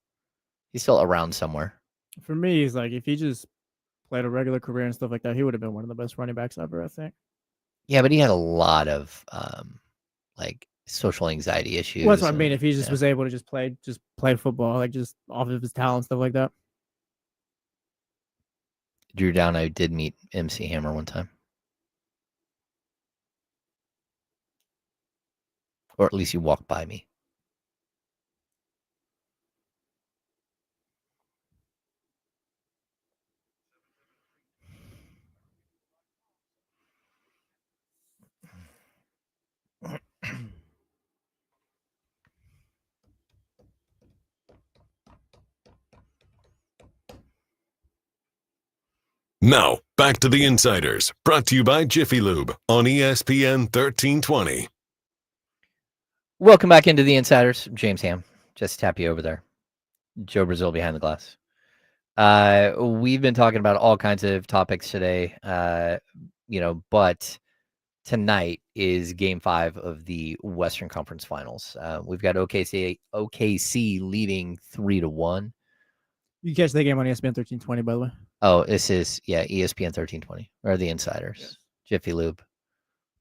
He's still around somewhere. For me, he's like, if he just played a regular career and stuff like that, he would have been one of the best running backs ever, I think. Yeah, but he had a lot of like social anxiety issues. Well, that's what I mean. and- If he just yeah. was able to just play football, like just off of his talent, stuff like that. Drew Down, I did meet MC Hammer one time. Or at least he walked by me. Now, back to the Insiders, brought to you by Jiffy Lube on ESPN 1320. Welcome back into the Insiders. James Ham, just tap you over there. Joe Brazil behind the glass. We've been talking about all kinds of topics today, but tonight is Game 5 of the Western Conference Finals. We've got OKC leading 3-1. You can catch that game on ESPN 1320, by the way. Oh, this is ESPN 1320 or the Insiders. Yes. Jiffy Lube,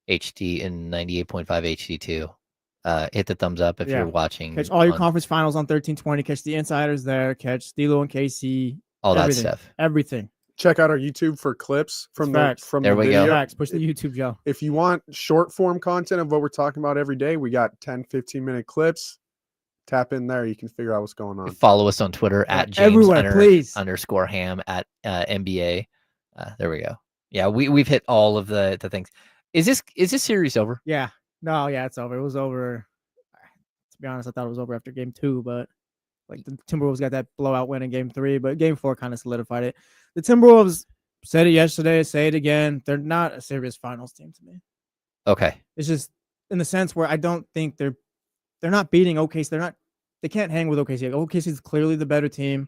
HD in 98.5 HD2. Hit the thumbs up if Yeah. you're watching. Catch all your on conference finals on 1320. Catch the Insiders there. Catch Stilo and KC. all that everything. stuff. Everything. Check out our YouTube for clips from Facts. from There the we go. video. Facts. Push the YouTube, Joe. If you want short form content of what we're talking about every day, we got 10, 15-minute clips. Tap in there. You can figure out what's going on. Follow us on Twitter at James Everywhere, please. _ Ham at NBA. There we go. Yeah, we've hit all of the things. Is this series over? Yeah. No, yeah, it's over. It was over. To be honest, I thought it was over after game 2, but like the Timberwolves got that blowout win in game 3, but game 4 kind of solidified it. The Timberwolves said it yesterday, say it again. They're not a serious finals team to me. Okay. It's just in the sense where I don't think they're not beating OKC. They can't hang with OKC. OKC is clearly the better team.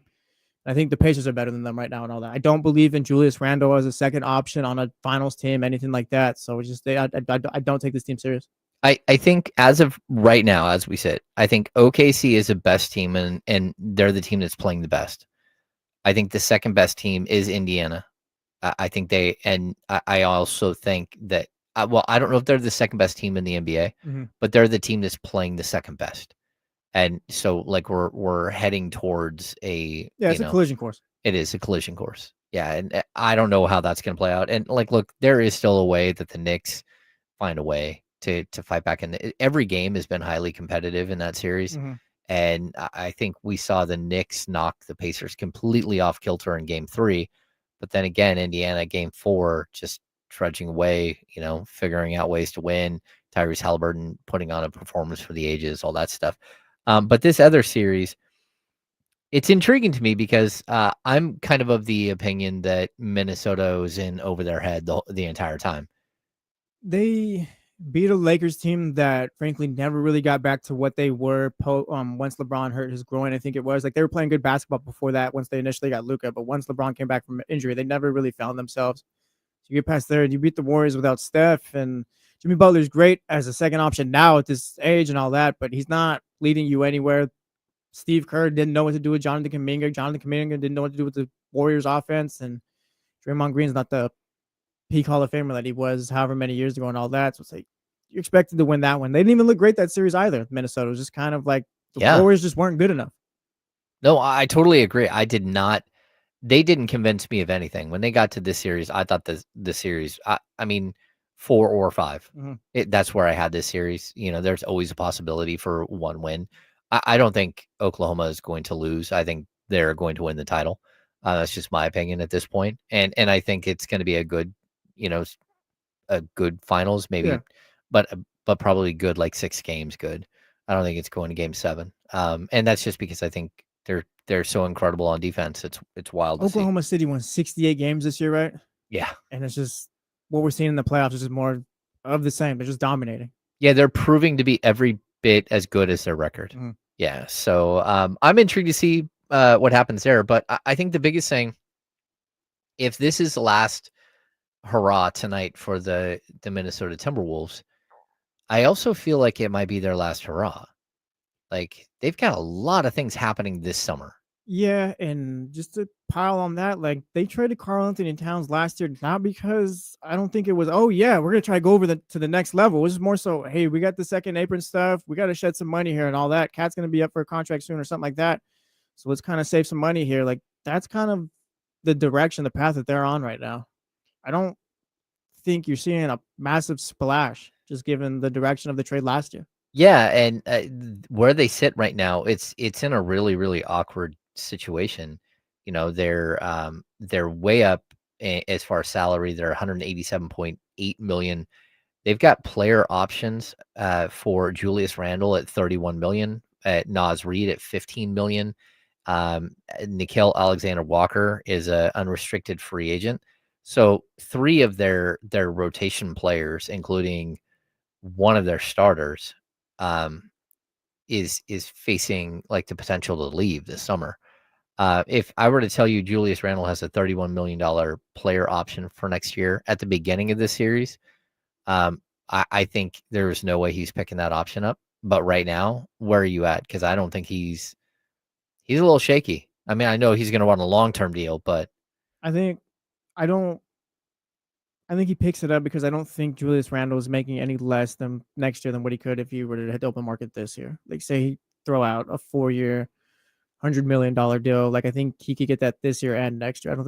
I think the Pacers are better than them right now and all that. I don't believe in Julius Randle as a second option on a finals team, anything like that. So it's just I don't take this team serious. I think as of right now, as we said, I think OKC is the best team and they're the team that's playing the best. I think the second best team is Indiana. I think I also think that, I don't know if they're the second best team in the NBA, but they're the team that's playing the second best. And so like we're heading towards a collision course. It is a collision course. Yeah, and I don't know how that's going to play out. And like, look, there is still a way that the Knicks find a way to fight back. And every game has been highly competitive in that series. And I think we saw the Knicks knock the Pacers completely off kilter in game 3. But then again, Indiana game 4, just trudging away, figuring out ways to win. Tyrese Haliburton putting on a performance for the ages, all that stuff. But this other series, it's intriguing to me because I'm kind of the opinion that Minnesota was in over their head the entire time. They beat a Lakers team that frankly never really got back to what they were once LeBron hurt his groin. I think it was like they were playing good basketball before that once they initially got Luka, but once LeBron came back from injury, they never really found themselves. So you get past there and you beat the Warriors without Steph, and Jimmy Butler's great as a second option now at this age and all that, but he's not leading you anywhere. Steve Kerr didn't know what to do with Jonathan Kuminga. Jonathan Kuminga didn't know what to do with the Warriors offense, and Draymond Green's not the peak Hall of Famer that he was however many years ago and all that. So it's like you expected to win that one. They didn't even look great that series either. Minnesota was just kind of like the Warriors just weren't good enough. No, I totally agree. I did not. They didn't convince me of anything. When they got to this series, I thought the series, I mean, 4 or 5. That's where I had this series. You know, there's always a possibility for one win. I don't think Oklahoma is going to lose. I think they're going to win the title. That's just my opinion at this point. And I think it's going to be a good, you know, a good finals, maybe, but probably good, like 6 games good. I don't think it's going to game 7. And that's just because I think they're so incredible on defense. It's wild. Oklahoma City won 68 games this year, right? Yeah. And it's just what we're seeing in the playoffs is just more of the same. They're just dominating. Yeah, they're proving to be every bit as good as their record. Yeah. So I'm intrigued to see what happens there. But I think the biggest thing, if this is the last hurrah tonight for the Minnesota Timberwolves, I also feel like it might be their last hurrah. Like, they've got a lot of things happening this summer. Yeah, and just to pile on that, like they traded Karl-Anthony Towns last year, not because I don't think it was, oh yeah, we're gonna try to go over to the next level. It was more so, hey, we got the second apron stuff, we got to shed some money here and all that. Cat's gonna be up for a contract soon or something like that, so let's kind of save some money here. Like that's kind of the direction, the path that they're on right now. I don't think you're seeing a massive splash just given the direction of the trade last year. Yeah, and where they sit right now, it's in a really, really awkward situation. You know, they're way up as far as salary. They're 187.8 million. They've got player options for Julius Randle at 31 million, at Naz Reid at 15 million. Nickeil Alexander-Walker is an unrestricted free agent. So 3 of their rotation players, including one of their starters, is facing like the potential to leave this summer. If I were to tell you Julius Randle has a $31 million player option for next year at the beginning of this series, I think there's no way he's picking that option up. But right now, where are you at? Because I don't think he's a little shaky. I mean, I know he's going to want a long-term deal, but I think he picks it up because I don't think Julius Randle is making any less than next year than what he could if he were to hit the open market this year. Like, say he throw out a 4-year, $100 million deal. Like, I think he could get that this year and next year. I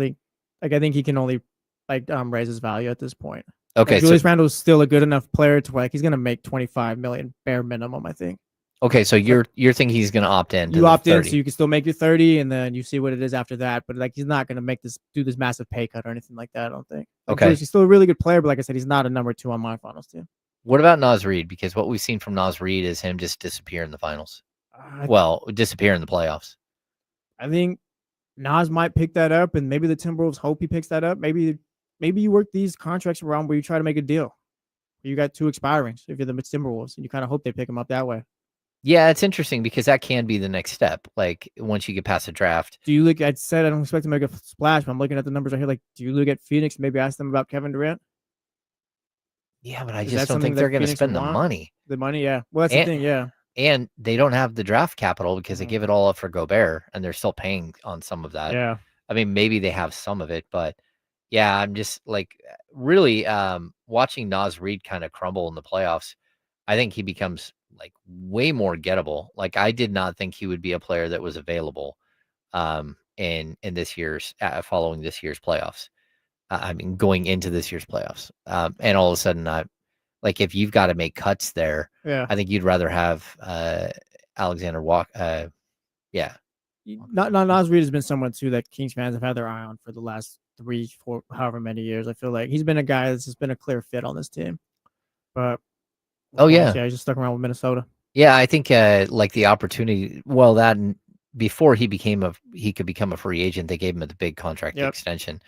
think he can only raise his value at this point. Okay, Julius Randle is still a good enough player to he's going to make $25 million bare minimum, I think. Okay, so you're thinking he's going to opt in. You opt in, so you can still make your 30, and then you see what it is after that. But he's not going to do this massive pay cut or anything like that. I don't think. Okay, he's still a really good player, but like I said, he's not a number 2 on my finals team. What about Naz Reid? Because what we've seen from Naz Reid is him just disappear in the finals. Disappear in the playoffs. I think Naz might pick that up, and maybe the Timberwolves hope he picks that up. Maybe you work these contracts around where you try to make a deal. You got 2 expirings if you're the Timberwolves, and you kind of hope they pick him up that way. Yeah, it's interesting because that can be the next step. Like once you get past the draft. Do you look? I said I don't expect to make a splash, but I'm looking at the numbers right here. Like, do you look at Phoenix? Maybe ask them about Kevin Durant. Yeah, but I just don't think they're going to spend the money. The money, yeah. Well, that's the thing, yeah. And they don't have the draft capital because they give it all up for Gobert, and they're still paying on some of that. Yeah. I mean, maybe they have some of it, but yeah, I'm just like really watching Naz Reid kind of crumble in the playoffs. I think he becomes like way more gettable. Like I did not think he would be a player that was available in this year's following this year's playoffs. I mean, going into this year's playoffs. And all of a sudden, like if you've got to make cuts there, I think you'd rather have Alexander Walk. Yeah. Naz Reid has been someone too that Kings fans have had their eye on for the last 3-4, however many years. I feel like he's been a guy that's just been a clear fit on this team. But he's just stuck around with Minnesota. Yeah, I think like the opportunity. Well, that before he could become a free agent, they gave him the big contract extension.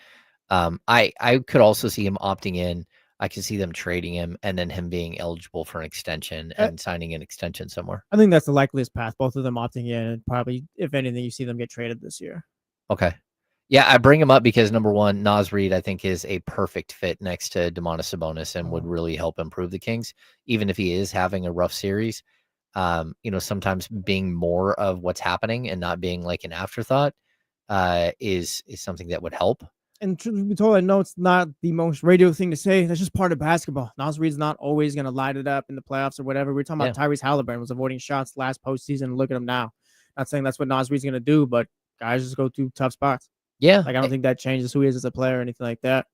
I could also see him opting in. I can see them trading him and then him being eligible for an extension and signing an extension somewhere. I think that's the likeliest path. Both of them opting in, and probably, if anything, you see them get traded this year. Okay. Yeah, I bring him up because number one, Naz Reid, I think, is a perfect fit next to Domantas Sabonis and would really help improve the Kings, even if he is having a rough series. Sometimes being more of what's happening and not being like an afterthought is something that would help. And truth be told, I know it's not the most radio thing to say. That's just part of basketball. Naz Reid's not always going to light it up in the playoffs or whatever. We were talking about Tyrese Haliburton was avoiding shots last postseason. Look at him now. Not saying that's what Naz Reid's going to do, but guys just go through tough spots. Yeah. Like, I don't think that changes who he is as a player or anything like that.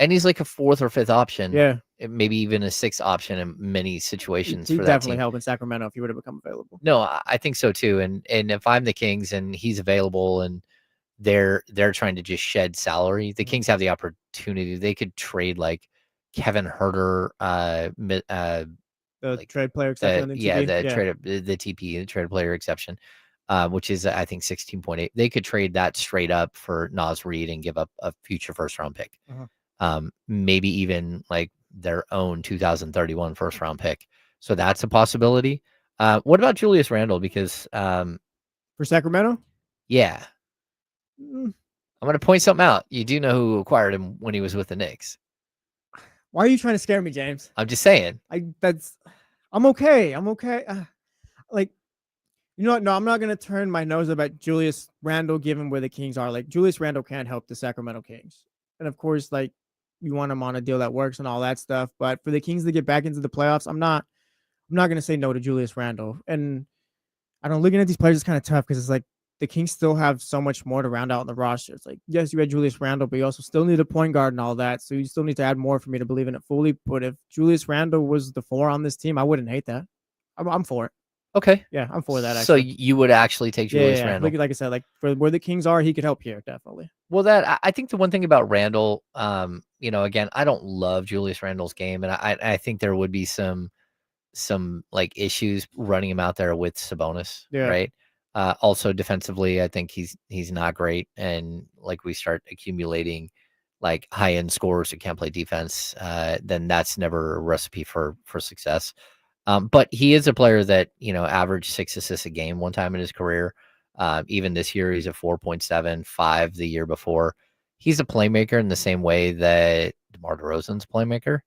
And he's like a 4th or 5th option. Yeah. Maybe even a 6th option in many situations He'd for that definitely team. help in Sacramento if he would have become available. No, I think so too. And if I'm the Kings and he's available and they're trying to just shed salary, the Kings have the opportunity. They could trade like Kevin Huerter, trade player exception. the TP, the trade player exception, which is I think 16.8. They could trade that straight up for Naz Reid and give up a future first-round pick. Maybe even like their own 2031 first-round pick. So that's a possibility. What about Julius Randle? Because for Sacramento, yeah. I'm going to point something out. You do know who acquired him when he was with the Knicks. Why are you trying to scare me, James? I'm just saying. I'm okay. I'm okay. You know what? No, I'm not going to turn my nose up at Julius Randle, given where the Kings are. Like, Julius Randle can't help the Sacramento Kings. And of course, like, you want him on a deal that works and all that stuff. But for the Kings to get back into the playoffs, I'm not going to say no to Julius Randle. And I don't know, looking at these players is kind of tough because it's like, the Kings still have so much more to round out in the roster. It's like, yes, you had Julius Randle, but you also still need a point guard and all that. So you still need to add more for me to believe in it fully. But if Julius Randle was the 4 on this team, I wouldn't hate that. I'm for it. Okay. Yeah, I'm for that. Actually. So you would actually take Julius Randle. Like I said, like for where the Kings are, he could help here, definitely. Well, I think the one thing about Randle, again, I don't love Julius Randle's game, and I think there would be some like issues running him out there with Sabonis, right? Also defensively, I think he's not great. And like we start accumulating like high end scorers who can't play defense, then that's never a recipe for success. But he is a player that, averaged 6 assists a game one time in his career. Even this year, he's a 4.7, 5 the year before. He's a playmaker in the same way that DeMar DeRozan's a playmaker.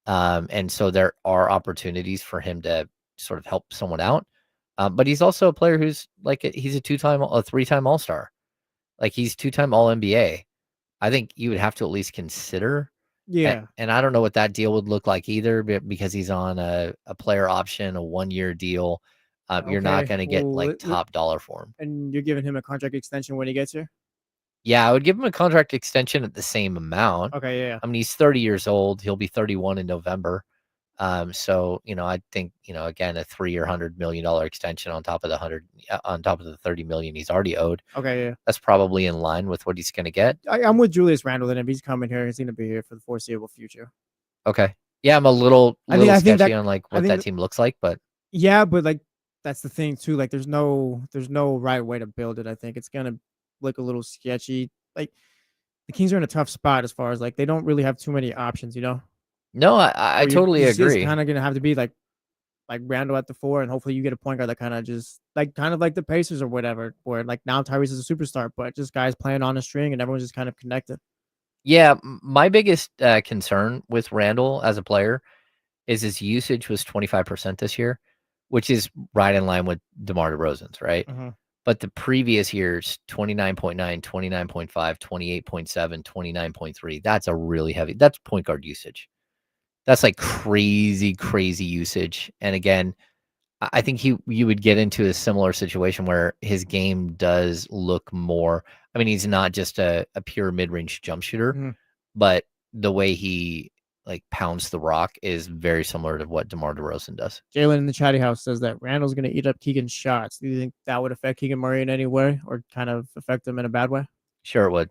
And so there are opportunities for him to sort of help someone out. But he's also a player who's like, he's a 3-time All-Star. Like he's 2-time All-NBA. I think you would have to at least consider. Yeah. And I don't know what that deal would look like either, because he's on a player option, a 1-year deal. You're not going to get like top dollar for him. And you're giving him a contract extension when he gets here? Yeah, I would give him a contract extension at the same amount. Okay, yeah. I mean, he's 30 years old. He'll be 31 in November. So, I think, again, a 3-year, $100 million extension on top of the 30 million he's already owed. Okay, yeah. That's probably in line with what he's going to get. I'm with Julius Randle. Then if he's coming here, he's going to be here for the foreseeable future. Okay. Yeah, I'm a little sketchy on like what that team looks like, but yeah, but like that's the thing too. Like there's no right way to build it. I think it's going to look a little sketchy. Like the Kings are in a tough spot as far as like they don't really have too many options, No, I totally agree. It's kind of going to have to be like Randle at the 4, and hopefully you get a point guard that kind of like the Pacers or whatever, where like now Tyrese is a superstar, but just guys playing on a string and everyone's just kind of connected. Yeah, my biggest concern with Randle as a player is his usage was 25% this year, which is right in line with DeMar DeRozan's, right? Mm-hmm. But the previous years, 29.9, 29.5, 28.7, 29.3, that's a really heavy, that's point guard usage. That's like crazy, crazy usage. And again, I think you would get into a similar situation where his game does look more. I mean, he's not just a pure mid-range jump shooter, but the way he like pounds the rock is very similar to what DeMar DeRozan does. Jalen in the chatty house says that Randle's going to eat up Keegan's shots. Do you think that would affect Keegan Murray in any way or kind of affect him in a bad way? Sure it would.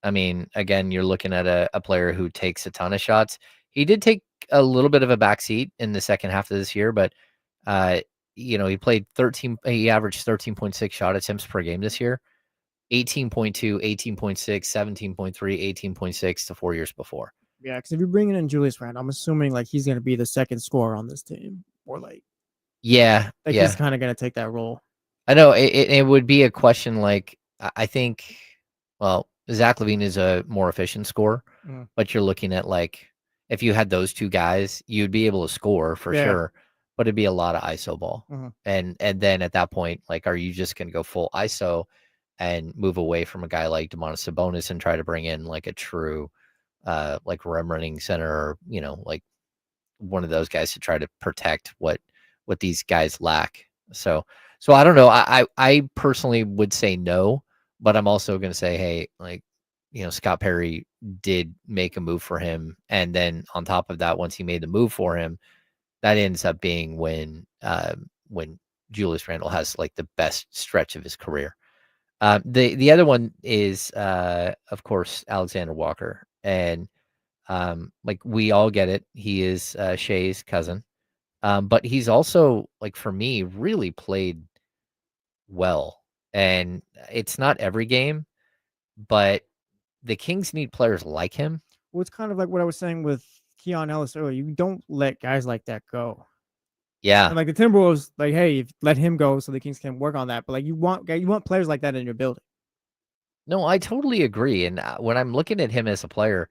I mean, again, you're looking at a player who takes a ton of shots. He did take a little bit of a backseat in the second half of this year, but he played 13. He averaged 13.6 shot attempts per game this year, 18.2, 18.6, 17.3, 18.6 to 4 years before. Yeah, because if you're bringing in Julius Randle, I'm assuming like he's going to be the second scorer on this team, or like Yeah, he's kind of going to take that role. I know it would be a question like I think, well, Zach LaVine is a more efficient scorer, but you're looking at like if you had those two guys, you'd be able to score for sure, but it'd be a lot of ISO ball, and then at that point, like, are you just going to go full ISO and move away from a guy like Domantas Sabonis and try to bring in like a true, like rim running center, or like one of those guys to try to protect what these guys lack. So I don't know. I personally would say no, but I'm also going to say, hey, like, Scott Perry did make a move for him, and then on top of that, once he made the move for him, that ends up being when Julius Randle has like the best stretch of his career. The other one is of course Alexander Walker, and like we all get it. He is Shay's cousin. But he's also, like, for me, really played well. And it's not every game, but the Kings need players like him. Well, it's kind of like what I was saying with Keon Ellis earlier. You don't let guys like that go. Yeah. And like the Timberwolves, like, hey, let him go so the Kings can work on that. But like you want players like that in your building. No, I totally agree. And when I'm looking at him as a player,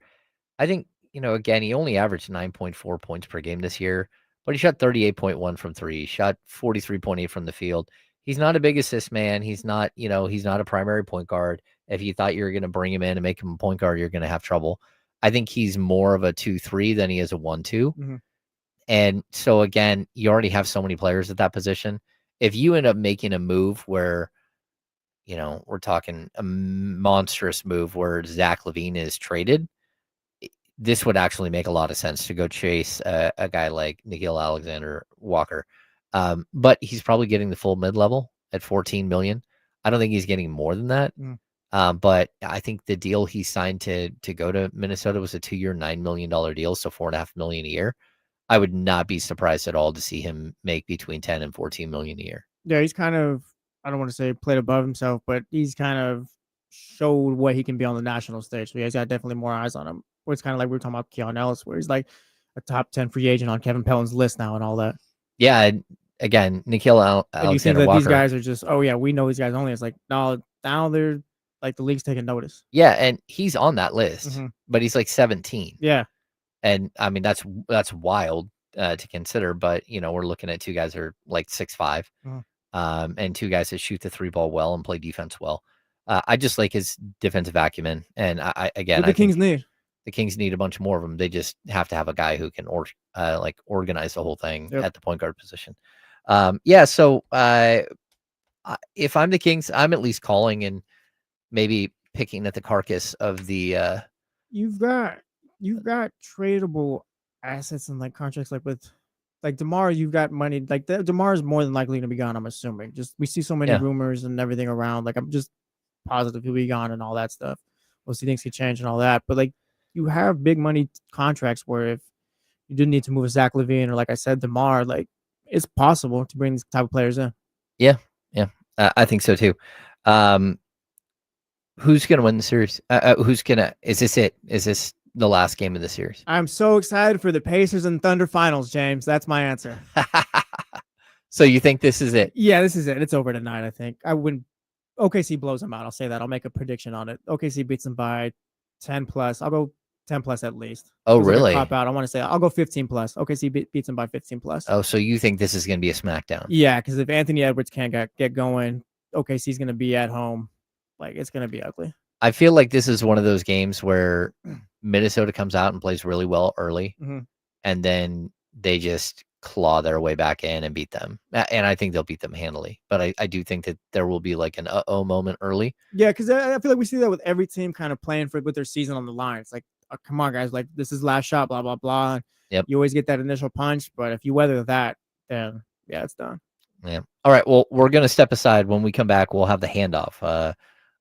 I think, again, he only averaged 9.4 points per game this year, but he shot 38.1 from three. He shot 43.8 from the field. He's not a big assist man. He's not, he's not a primary point guard. If you thought you were going to bring him in and make him a point guard, you're going to have trouble. I think he's more of a 2-3 than he is a 1-2. And so, again, you already have so many players at that position. If you end up making a move where, we're talking a monstrous move where Zach LaVine is traded, this would actually make a lot of sense to go chase a guy like Nickeil Alexander Walker. But he's probably getting the full mid-level at $14 million. I don't think he's getting more than that. But I think the deal he signed to go to Minnesota was a 2-year, $9 million deal, so $4.5 million a year. I would not be surprised at all to see him make between 10 and 14 million a year. Yeah, he's kind of, I don't want to say played above himself, but he's kind of showed what he can be on the national stage. So he's got definitely more eyes on him. Where it's kind of like we were talking about Keon Ellis, where he's like a top 10 free agent on Kevin Pelton's list now and all that. Yeah, and again, Nickeil Alexander and you think that Walker, these guys are just, oh yeah, we know these guys only. It's like, no, now they're like the league's taking notice. Yeah, and he's on that list, but he's like 17. Yeah. And I mean, that's wild to consider, but we're looking at two guys that are like 6'5", and two guys that shoot the three ball well and play defense well. I just like his defensive acumen, and I Kings need. The Kings need a bunch more of them. They just have to have a guy who can like organize the whole thing at the point guard position. Yeah. So if I'm the Kings, I'm at least calling and maybe picking at the carcass of the. You've got tradable assets and like contracts, like with like DeMar. You've got money. Like DeMar is more than likely to be gone. I'm assuming. Just we see so many rumors and everything around. Like I'm just positive he'll be gone and all that stuff. We'll see, things could change and all that. But like you have big money contracts where if you didn't need to move a Zach LaVine or like I said DeMar, like it's possible to bring these type of players in. Yeah, I think so too. Who's gonna win the series? Is this it? Is this the last game of the series? I'm so excited for the Pacers and Thunder finals, James. That's my answer. So you think this is it? Yeah, this is it. It's over tonight, I think. I wouldn't. OKC blows them out. I'll say that. I'll make a prediction on it. OKC beats them by 10 plus. I'll go 10 plus at least. Oh, really? Cop out. I want to say I'll go 15 plus. OKC beats them by 15 plus. Oh, so you think this is going to be a smackdown? Yeah, because if Anthony Edwards can't get going, OKC's going to be at home. Like, it's going to be ugly. I feel like this is one of those games where Minnesota comes out and plays really well early, and then they just claw their way back in and beat them. And I think they'll beat them handily. But I do think that there will be like an uh-oh moment early. Yeah, because I feel like we see that with every team kind of playing with their season on the line. It's like, oh, come on, guys. Like, this is last shot, blah, blah, blah. Yep. You always get that initial punch. But if you weather that, then, yeah, it's done. Yeah. All right. Well, we're going to step aside. When we come back, we'll have the handoff.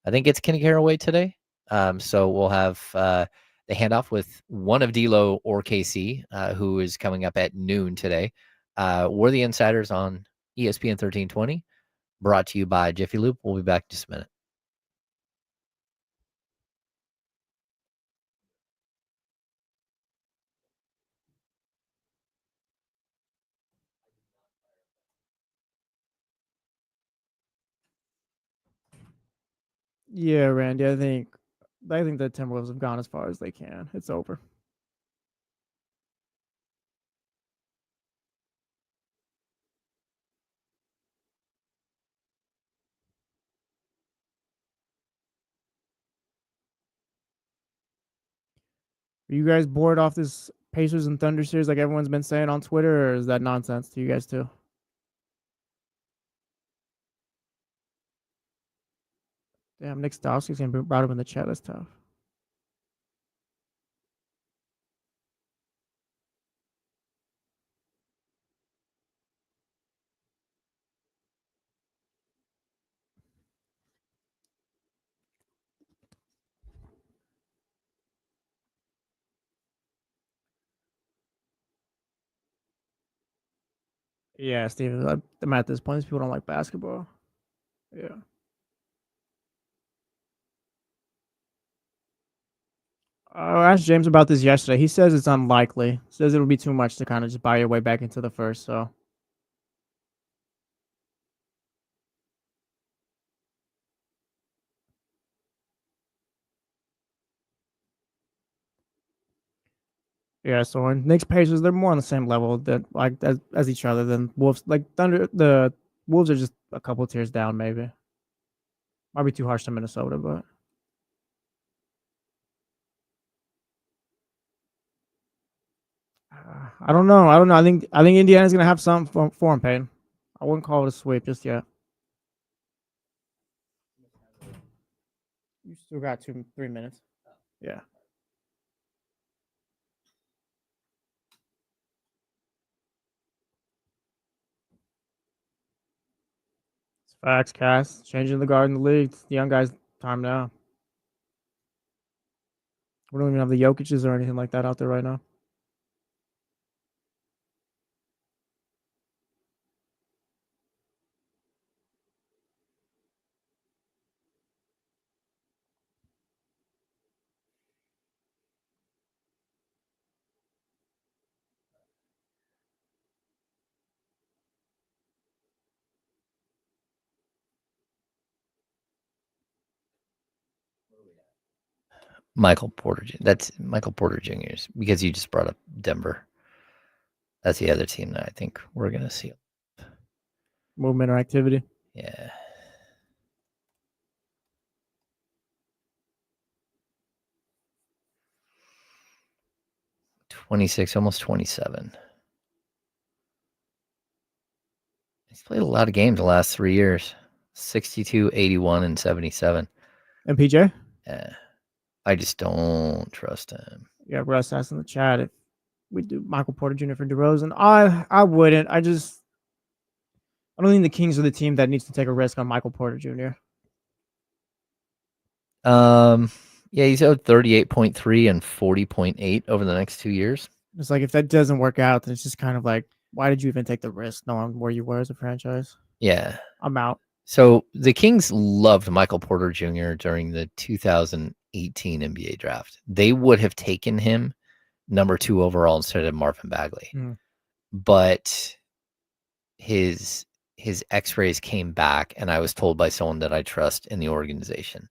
I think it's Kenny Caraway today. So we'll have the handoff with one of D'Lo or KC, who is coming up at noon today. We're the Insiders on ESPN 1320, brought to you by Jiffy Lube. We'll be back in just a minute. Yeah, Randy. I think the Timberwolves have gone as far as they can. It's over. Are you guys bored off this Pacers and Thunder series like everyone's been saying on Twitter, or is that nonsense to you guys too? Damn, Nick Stowski's gonna be brought up in the chat. That's tough. Yeah, Steven. I'm at this point. These people don't like basketball. Yeah. I asked James about this yesterday. He says it's unlikely. Says it'll be too much to kind of just buy your way back into the first. So yeah. So in Knicks Pacers, they're more on the same level that like as each other than Wolves. Like Thunder, the Wolves are just a couple tiers down. Maybe might be too harsh to Minnesota, but I don't know. I don't know. I think Indiana's gonna have something for him, Payne. I wouldn't call it a sweep just yet. You still got 3 minutes. Yeah. It's facts, Cass. Changing the guard in the league. It's the young guys' time now. We don't even have the Jokic's or anything like that out there right now. Michael Porter. That's Michael Porter Jr.'s because you just brought up Denver. That's the other team that I think we're going to see. Movement or activity. Yeah. $26, almost 27. He's played a lot of games the last 3 years. 62, 81, and 77. And PJ? Yeah. I just don't trust him. Yeah, Russ asked in the chat if we do Michael Porter Jr. for DeRozan. I wouldn't. I don't think the Kings are the team that needs to take a risk on Michael Porter Jr. Yeah, he's owed 38.3 and 40.8 over the next 2 years. It's like if that doesn't work out, then it's just kind of like, why did you even take the risk knowing where you were as a franchise? Yeah. I'm out. So the Kings loved Michael Porter Jr. during the 2018 NBA draft. They would have taken him number 2 overall instead of Marvin Bagley. But his x-rays came back, and I was told by someone that I trust in the organization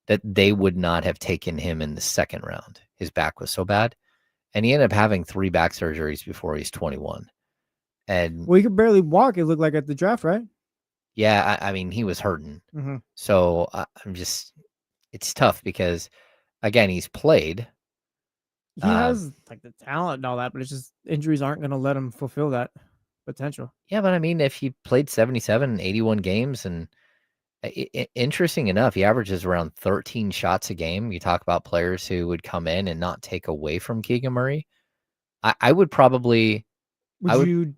that they would not have taken him in the second round. His back was so bad. And he ended up having 3 back surgeries before he's 21. And Well, he could barely walk, it looked like at the draft, right? yeah, I mean, he was hurting. So it's tough because, again, he's played. He has like the talent and all that, but it's just injuries aren't going to let him fulfill that potential. Yeah, but I mean, if he played 77, 81 games, and interesting enough, he averages around 13 shots a game. You talk about players who would come in and not take away from Keegan Murray. I would probably. You,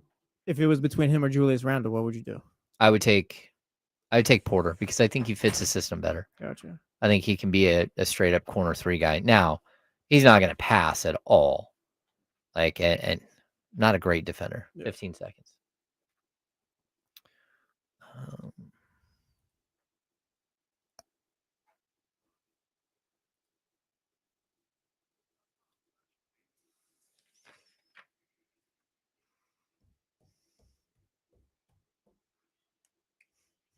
if it was between him or Julius Randle, what would you do? I would take Porter because I think he fits the system better. Gotcha. I think he can be a straight up corner 3 guy. Now, he's not going to pass at all. Like, and not a great defender. Yeah. 15 seconds.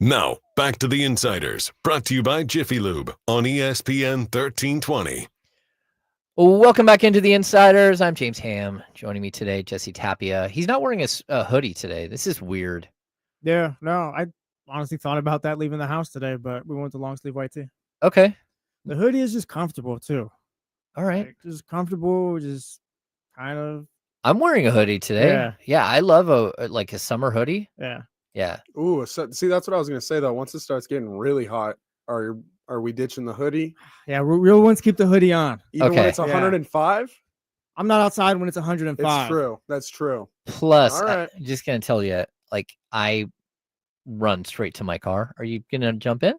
Now, back to the Insiders, brought to you by Jiffy Lube on ESPN 1320. Welcome back into the Insiders. I'm James Ham. Joining me today, Jesse Tapia. He's not wearing a hoodie today. This is weird. Yeah, no, I honestly thought about that leaving the house today, but we went to long sleeve white tee. Okay. The hoodie is just comfortable too. All right. Like, just comfortable, just kind of. I'm wearing a hoodie today. Yeah, I love a summer hoodie. Yeah. Yeah. Ooh, so, see, that's what I was gonna say though. Once it starts getting really hot, are we ditching the hoodie? Yeah, real ones keep the hoodie on. Even when Okay. it's 105? I'm not outside when it's 105. It's true. That's true. Plus, All right. I'm just gonna tell you, like, I run straight to my car. Are you gonna jump in?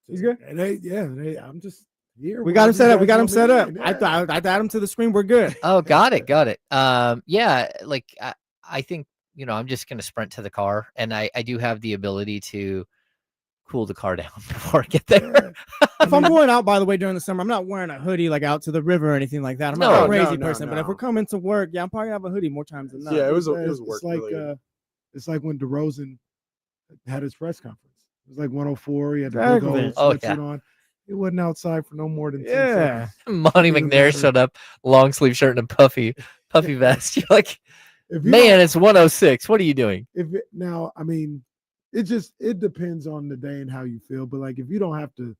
He's good. I'm just here. We got him set up. Yeah. I add him to the screen. We're good. Oh, got it. Yeah, like I think, I'm just gonna sprint to the car, and I do have the ability to cool the car down before I get there. If I'm going out, by the way, during the summer, I'm not wearing a hoodie like out to the river or anything like that. I'm not No, a crazy no, person, but if no. we're coming to work, I'm probably gonna have a hoodie more times than not. Yeah, it was It's work like related. it's like when DeRozan had his press conference. It was like 104. He had the big Exactly. old Oh, sweatsuit on. It wasn't outside for no more than 10 Yeah. seconds. Monty Doesn't McNair matter. showed up, long sleeve shirt and a puffy vest. You're like, If you man, don't- it's 106. What are you doing? Now, I mean, it depends on the day and how you feel. But like, if you don't have to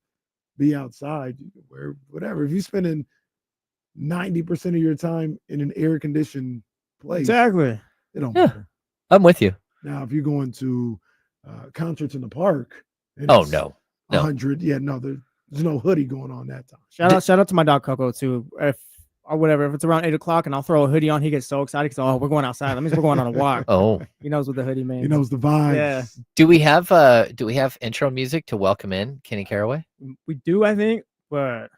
be outside, you can wear whatever. If you're spending 90% of your time in an air conditioned place, Exactly. it don't Yeah. matter. I'm with you. Now, if you're going to concerts in the park, and Oh, it's no. 100, there's no hoodie going on that time. Shout out to my dog Coco too. If it's around 8 o'clock and I'll throw a hoodie on, he gets so excited because we're going outside. That means we're going on a walk. Oh, He knows what the hoodie means. He knows the vibes. Yeah. do we have intro music to welcome in Kenny Caraway? We do, I think, but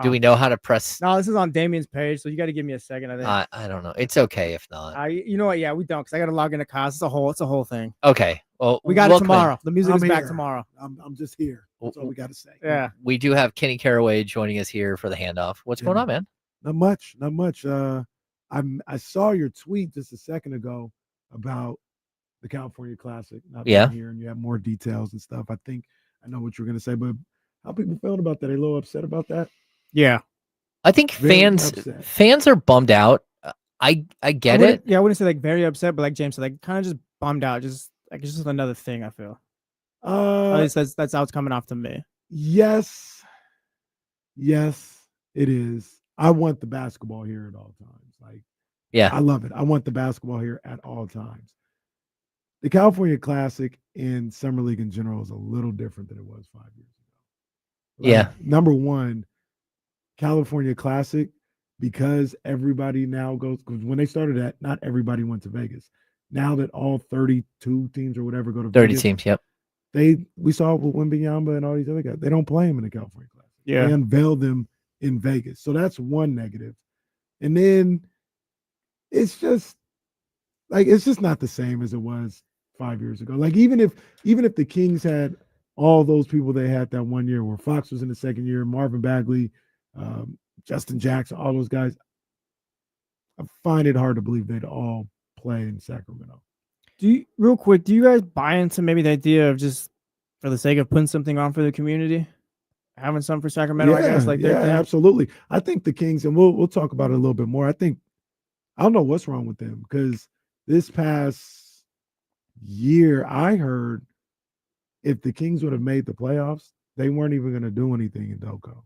Do we know how to press? No, this is on Damien's page, so you got to give me a second. I think. I don't know. It's okay if not. You know what? Yeah, we don't, because I got to log into Cos. It's a whole thing. Okay. Well, We got it welcome in. tomorrow. The music I'm is back here. tomorrow. I'm just here. That's all we got to say. Yeah. We do have Kenny Caraway joining us here for the handoff. What's Yeah. going on, man? Not much. I saw your tweet just a second ago about the California Classic not Yeah. being here, and you have more details and stuff. I think I know what you're gonna say, but how people feeling about that? Are they a little upset about that? Yeah. I think Very fans upset. are bummed out. I get it. Yeah, I wouldn't say like very upset, but like James said, like kind of just bummed out. Just like it's just another thing. I feel. At least that's how it's coming off to me. Yes, it is. I want the basketball here at all times. Like, Yeah. I love it. I want the basketball here at all times. The California Classic and Summer League in general is a little different than it was 5 years ago. Yeah. Number one, California Classic, because everybody now goes, because when they started that, not everybody went to Vegas. Now that all 32 teams or whatever go to 30 Vegas, teams. Yep. we saw it with Wembanyama and all these other guys. They don't play them in the California Classic. Yeah. They unveil them in Vegas. So that's one negative. And then it's just not the same as it was 5 years ago. Like even if the Kings had all those people they had that 1 year where Fox was in the second year, Marvin Bagley, Justin Jackson, all those guys, I find it hard to believe they'd all play in Sacramento. Real quick, do you guys buy into maybe the idea of just for the sake of putting something on for the community, having something for Sacramento? I guess like their thing? absolutely. I think the Kings, and we'll talk about it a little bit more. I don't know what's wrong with them, because this past year I heard if the Kings would have made the playoffs, they weren't even going to do anything in Doco,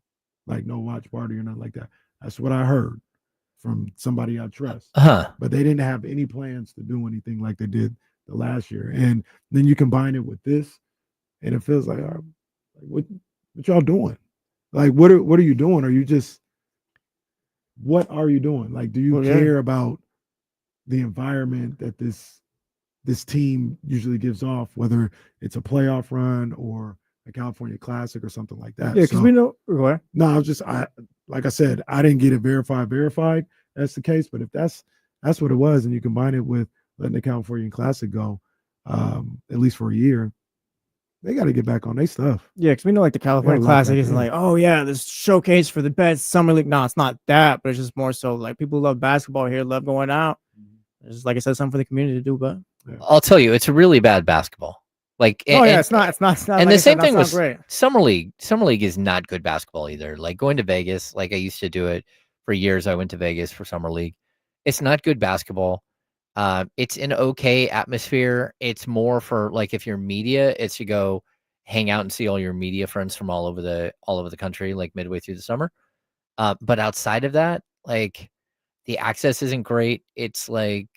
like no watch party or nothing like that. That's what I heard from somebody I trust. But they didn't have any plans to do anything like they did the last year. And then you combine it with this, and it feels like, what y'all doing? Like, what are you doing? What are you doing? Like, do you care about the environment that this team usually gives off, whether it's a playoff run or a California Classic or something like that? Yeah, because we know. What? No, like I said, I didn't get it verified. That's the case. But if that's what it was, and you combine it with letting the California Classic go, at least for a year, they got to get back on their stuff. Yeah, because we know like the California lock Classic back isn't in. like, oh yeah, this showcase for the best summer league. No, it's not that, but it's just more so like people love basketball here, love going out. It's just like I said, something for the community to do. But I'll tell you, it's really bad basketball. Like, Oh yeah, and, it's not. and like the I same said, thing not with great. summer league. Summer league is not good basketball either. Like going to Vegas, like I used to do it for years. I went to Vegas for summer league. It's not good basketball. It's an okay atmosphere. It's more for like if you're media, it's to go hang out and see all your media friends from all over the country, like midway through the summer. But outside of that, like the access isn't great. It's like,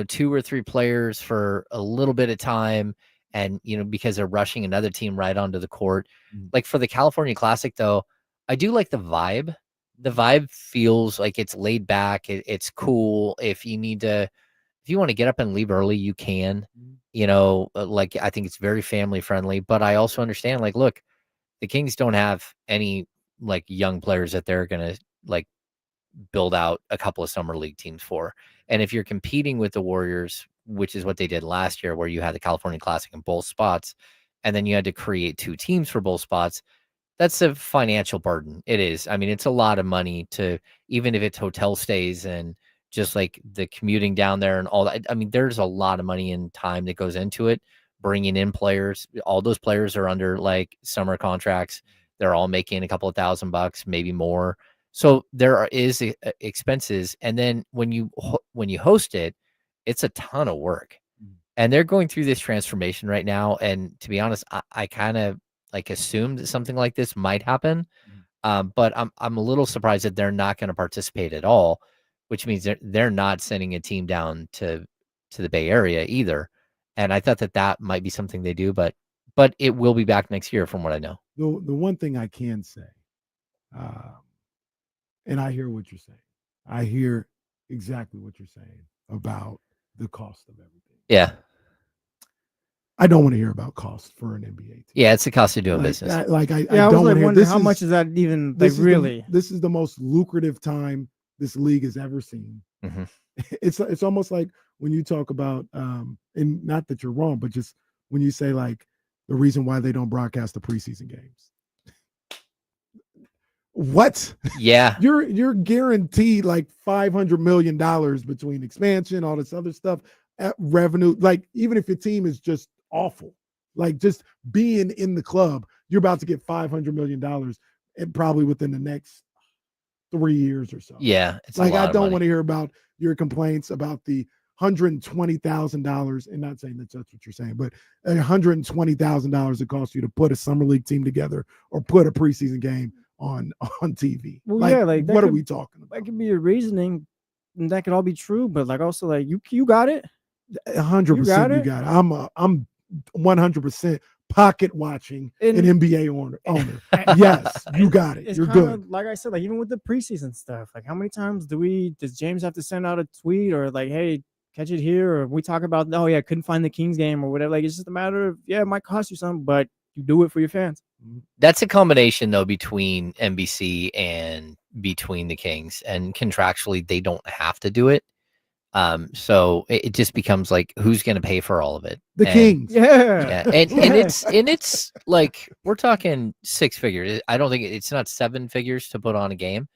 2 or 3 players for a little bit of time and, because they're rushing another team right onto the court. Like for the California Classic though, I do like the vibe. The vibe feels like it's laid back. It's cool. If you want to get up and leave early, you can, like I think it's very family friendly, but I also understand like, look, the Kings don't have any like young players that they're going to like build out a couple of summer league teams for. And if you're competing with the Warriors, which is what they did last year, where you had the California Classic in both spots, and then you had to create 2 teams for both spots, that's a financial burden. It is. I mean, it's a lot of money to, even if it's hotel stays and just like the commuting down there and all that. I mean, there's a lot of money and time that goes into it. Bringing in players, all those players are under like summer contracts. They're all making a couple of $1,000, maybe more. So there is expenses, and then when you host it, it's a ton of work, and they're going through this transformation right now. And to be honest, I kind of like assumed that something like this might happen, but I'm a little surprised that they're not going to participate at all, which means they're not sending a team down to the Bay Area either. And I thought that might be something they do, but it will be back next year, from what I know. The one thing I can say, and I hear what you're saying. I hear exactly what you're saying about the cost of everything. Yeah. I don't want to hear about cost for an NBA team. Yeah, it's the cost of doing Like, business. I Yeah, I don't was like wondering how is- much is that even like this is really? this is the most lucrative time this league has ever seen. Mhm. It's almost like when you talk about, and not that you're wrong, but just when you say like the reason why they don't broadcast the preseason games. What? Yeah. You're guaranteed like $500 million between expansion, all this other stuff, revenue. Like even if your team is just awful, like just being in the club, you're about to get $500 million, and probably within the next 3 years or so. Yeah, it's like a lot I don't of want money. to hear about your complaints about the $120,000, and not saying that's what you're saying, but $120,000 it costs you to put a summer league team together or put a preseason game on TV. Well, yeah, like what are we talking about? That could be your reasoning, and that could all be true. But like also like you got it. 100% you got it. I'm 100% pocket watching an NBA owner. Yes, you got it. You're good. Like I said, like even with the preseason stuff, like how many times does James have to send out a tweet or like, hey, catch it here, or we talk about, oh yeah, couldn't find the Kings game or whatever. Like it's just a matter of, yeah, it might cost you something, but you do it for your fans. That's a combination though between NBC and between the Kings, and contractually they don't have to do it. So it just becomes like, who's going to pay for all of it? The Kings. Yeah. And it's like, we're talking 6 figures. I don't think it's not 7 figures to put on a game,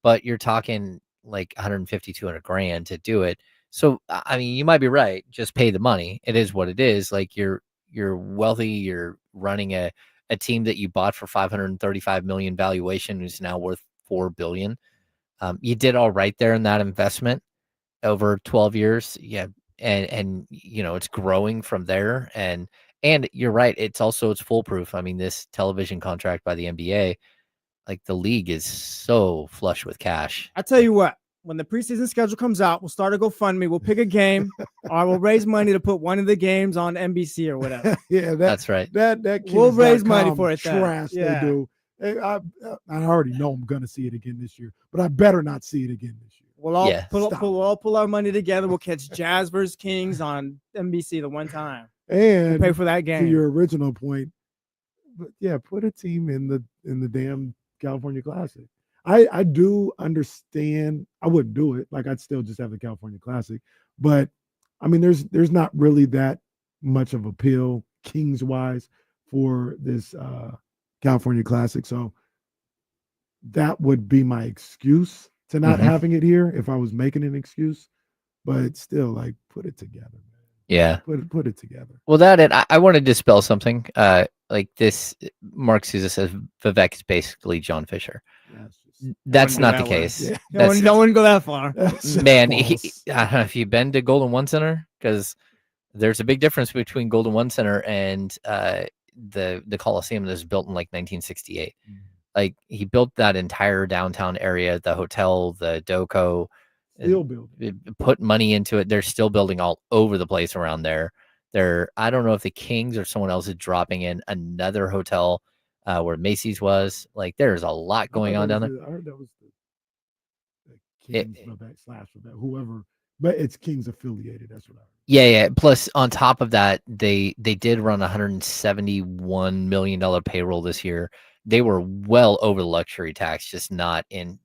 but you're talking like 150, 200 grand to do it. So, I mean, you might be right. Just pay the money. It is what it is. Like you're wealthy. You're running a team that you bought for 535 million valuation, who's now worth 4 billion. You did all right there in that investment over 12 years. Yeah. And it's growing from there. And you're right. It's foolproof. I mean, this television contract by the NBA, like the league is so flush with cash. I tell you what, when the preseason schedule comes out, we'll start a GoFundMe. We'll pick a game, or we'll raise money to put one of the games on NBC or whatever. Yeah, that's right. That we'll raise money for it. Trash they do. I already know I'm gonna see it again this year, but I better not see it again this year. We'll all pull our money together. We'll catch Jazz versus Kings on NBC the one time, and we'll pay for that game. To your original point, but yeah, put a team in the damn California Classic. I do understand. I wouldn't do it. Like I'd still just have the California Classic, but I mean, there's not really that much of appeal Kings wise for this California Classic. So that would be my excuse to not having it here if I was making an excuse. But still, like, put it together, man. Yeah. Put it together. Well, that and I want to dispel something. Like this, Mark Souza says Vivek is basically John Fisher. That's go not the that way. case. Yeah. That's No one go that far. That's man. false. I don't know if you've been to Golden One Center, because there's a big difference between Golden One Center and the Coliseum that was built in like 1968. Like he built that entire downtown area, the hotel, the Doco, Still building. put money into it. They're still building all over the place around there. I don't know if the Kings or someone else is dropping in another hotel where Macy's was. Like there's a lot going on down there. I heard that was the Kings Vivek, whoever, but it's Kings affiliated. That's what I heard. Yeah. Plus, on top of that, they did run $171 million payroll this year. They were well over the luxury tax, just not in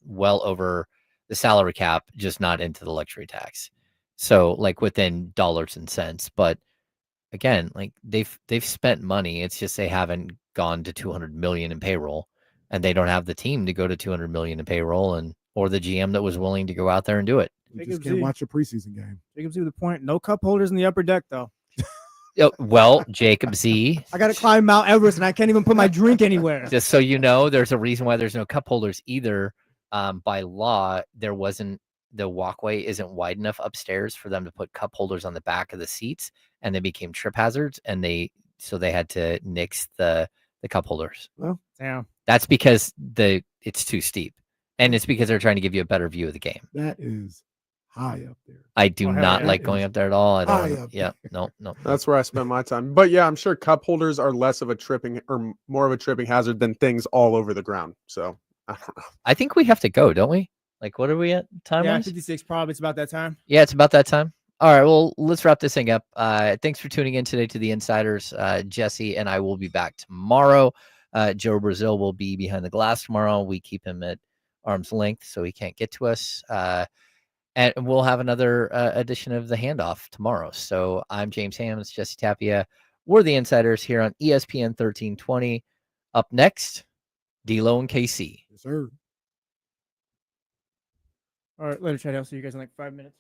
well over the salary cap, just not into the luxury tax. So like within dollars and cents. But again, like they've spent money. It's just they haven't gone to 200 million in payroll, and they don't have the team to go to 200 million in payroll, and or the GM that was willing to go out there and do it. You just can't watch a preseason game. Jacob Z, the point. No cup holders in the upper deck, though. Well, Jacob Z. I got to climb Mount Everest, and I can't even put my drink anywhere. Just so you know, there's a reason why there's no cup holders either. By law, the walkway isn't wide enough upstairs for them to put cup holders on the back of the seats, and they became trip hazards, and they had to nix the cup holders. Well, Damn. That's because it's too steep, and it's because they're trying to give you a better view of the game. that is high up there. I do Oh, hell not yeah. like going up there at all. I High don't. up Yeah, there. no. That's where I spend my time. But yeah, I'm sure cup holders are less of a tripping or more of a tripping hazard than things all over the ground. So I don't know. I think we have to go, don't we? Like, what are we at time Yeah, wise? 56 probably. It's about that time. Yeah, it's about that time. All right, well, let's wrap this thing up. Thanks for tuning in today to the Insiders. Jesse and I will be back tomorrow. Joe Brazil will be behind the glass tomorrow. We keep him at arm's length so he can't get to us. And we'll have another edition of the Handoff tomorrow. So I'm James Ham. It's Jesse Tapia. We're the Insiders here on ESPN 1320. Up next, D-Lo and KC. Yes, sir. All right, later, Chad. I'll see you guys in like 5 minutes.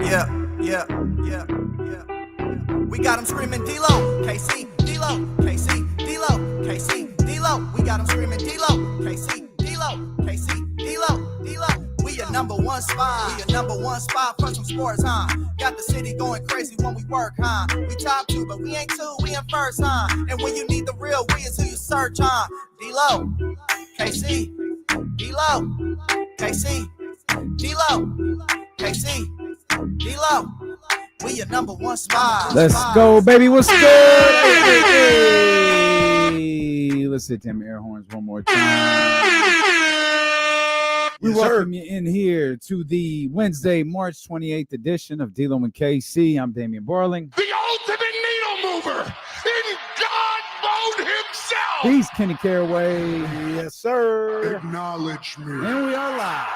Yeah. We got them screaming D-Lo, KC, D-Lo, KC, D-Lo, KC, D-Lo. We got them screaming D-Lo, KC, D-Lo, KC, D-Lo, D-Lo. We your number one spot. We your number one spot for some sports, huh? Got the city going crazy when we work, huh? We top 2, but we ain't 2, we in first, huh? And when you need the real, we is who you search, huh? D-Lo, KC, D-Lo, KC, D-Lo, KC, D-Lo. We your number one spot. Let's go, baby. What's good? Hey, let's hit them air horns one more time. We welcome you in here to the Wednesday, March 28th edition of D-Lo and KC. I'm Damian Barling. The ultimate needle mover in God mode himself. He's Kenny Caraway. Yes, sir. Acknowledge me. And we are live.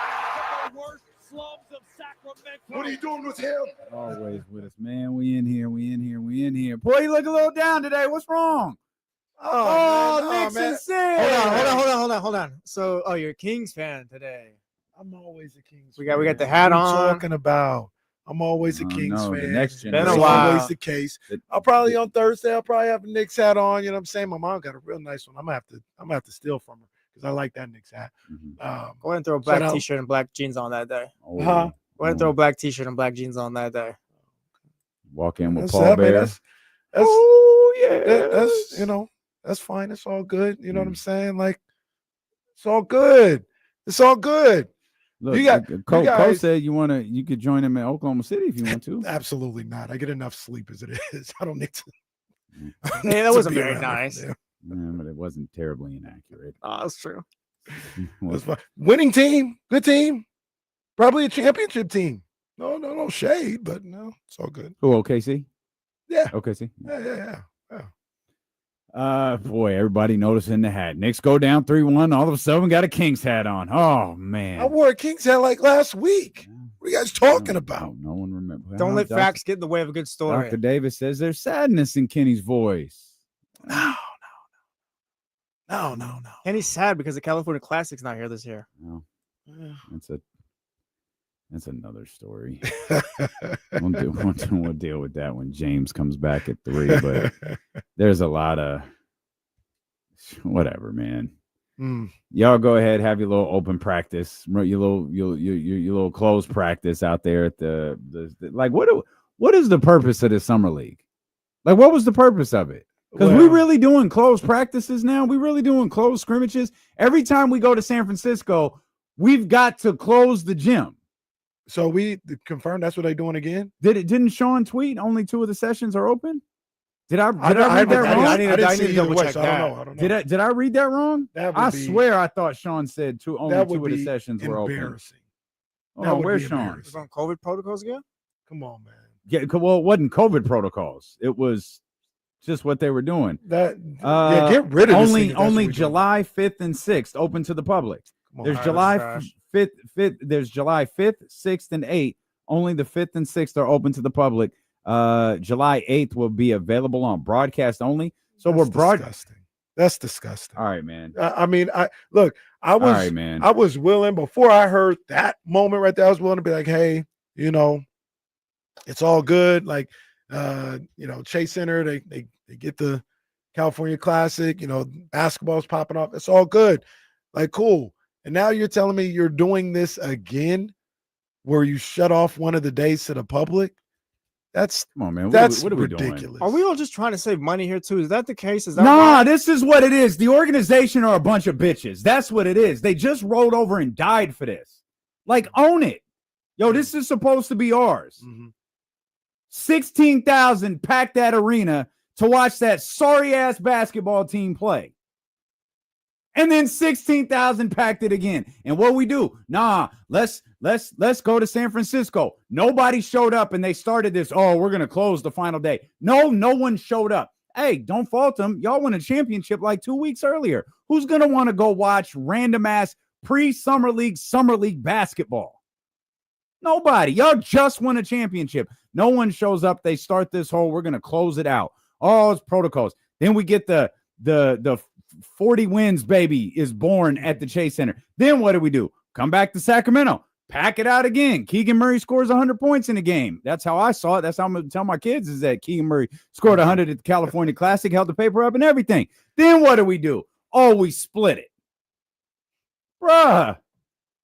The worst slums of Sacramento. What are you doing with him? Always with us, man. We in here. Boy, you look a little down today. What's wrong? Knicks and Sid. Hold on. So, you're a Kings fan today. I'm always a Kings We fan. got the hat What are you on. talking about? I'm always a Kings no, the fan. next Been generation. a while. Always the case. I'll probably on Thursday. I'll probably have a Knicks hat on. You know what I'm saying? My mom got a real nice one. I'm gonna have to steal from her because I like that Knicks hat. Mhm. Go ahead and throw a black Shout out. t-shirt and black jeans on that day. Oh, Huh? Go ahead and throw a black t-shirt and black jeans on that day. Walk in with That's Paul that, man. Bear. That's that's fine. It's all good. You know what I'm saying? Like, it's all good. It's all good. Look, You got- Cole you guys- said you could join him in Oklahoma City if you want to. Absolutely not. I get enough sleep as it is. I don't need to. Hey, that to wasn't be very around nice. there. But it wasn't terribly inaccurate. Oh, that's true. That's fine. Winning team, good team, probably a championship team. No shade, but no, it's all good. Who, OKC? Yeah. OKC. Yeah. Boy, everybody noticing the hat. Knicks go down 3-1. All of a sudden, got a Kings hat on. Oh, man. I wore a Kings hat like last week. What are you guys talking about? No one remembers. Don't let facts get in the way of a good story. Dr. Davis says there's sadness in Kenny's voice. No. Kenny's sad because the California Classic's not here this year. No, that's another story. We'll deal with that when James comes back at 3. But there's a lot of whatever, man. Y'all go ahead, have your little open practice, your little closed practice out there at the like. What is the purpose of this summer league? Like, what was the purpose of it? Because we really doing closed practices now. We really doing closed scrimmages. Every time we go to San Francisco, we've got to close the gym. So we confirmed that's what they're doing again. Didn't Shawn tweet only 2 of the sessions are open? Did I read that wrong? I need to double check I don't know. Did I read that wrong? I Swear I thought Shawn said only 2 of the sessions were open. Embarrassing. Oh, where's Shawn? Is it on COVID protocols again? Come on, man. Yeah, well, it wasn't COVID protocols. It was just what they were doing. Get rid of only July 5th and 6th open to the public. There's July 5th. There's July 5th, 6th, and 8th. Only the 5th and 6th are open to the public. July 8th will be available on broadcast only. So That's we're disgusting. That's disgusting. All right, man. I was All right, man. I was willing before I heard that moment right there. I was willing to be like, hey, it's all good. Like, Chase Center, they get the California Classic. Basketball's popping off. It's all good. Like, cool. And now you're telling me you're doing this again, where you shut off one of the days to the public. Come on, man. What are we ridiculous. doing? Are we all just trying to save money here too? Is that the case? Is that why? This is what it is. The organization are a bunch of bitches. That's what it is. They just rolled over and died for this. Like, own it. Yo, this is supposed to be ours. 16,000 packed that arena to watch that sorry-ass basketball team play. And then 16,000 packed it again. And what we do? Let's go to San Francisco. Nobody showed up and they started this. Oh, we're going to close the final day. No one showed up. Hey, don't fault them. Y'all won a championship like 2 weeks earlier. Who's going to want to go watch random ass pre-summer league basketball? Nobody. Y'all just won a championship. No one shows up. They start this whole, we're going to close it out. All it's protocols. Then we get the 40 wins baby is born at the Chase Center. Then what do? Come back to Sacramento. pack it out again. Keegan Murray scores 100 points in a game. That's how I saw it. That's how I'm going to tell my kids is that Keegan Murray scored 100 at the California Classic, held the paper up and everything. Then what do? Oh, we split it. Bruh,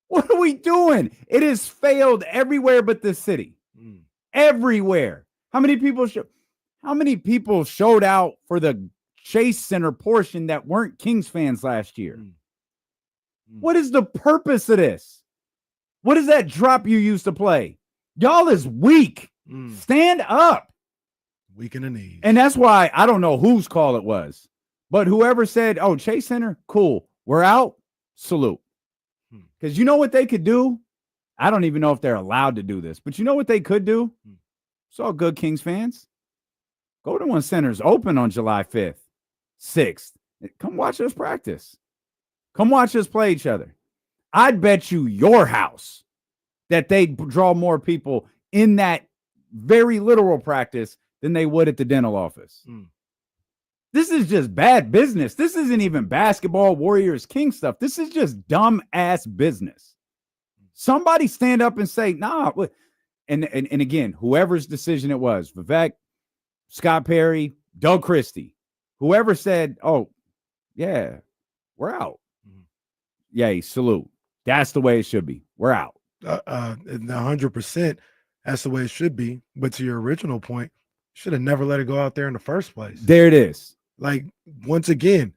what are we doing? It has failed everywhere but this city. Everywhere. How many people showed out for the Chase Center portion that weren't Kings fans last year? What is the purpose of this? What is that drop you used to play? Y'all is weak. Stand up. Weak in the knees. And that's why I don't know whose call it was, but whoever said, oh, Chase Center, cool. We're out. Salute. Because you know what they could do? I don't even know if they're allowed to do this, but you know what they could do? It's all good, Kings fans. Go to when Center's open on July 5th, 6th. Come watch us practice. Come watch us play each other. I'd bet you your house that they draw more people in that very literal practice than they would at the dental office. This is just bad business. This isn't even basketball, Warriors, King stuff. This is just dumb ass business. Somebody stand up and say, nah. And again, whoever's decision it was, Vivek, Scott Perry, Doug Christie, whoever said, oh, yeah, we're out. Yay, salute. That's the way it should be. We're out. 100%. That's the way it should be. But to your original point, should have never let it go out there in the first place. There it is. Like, once again,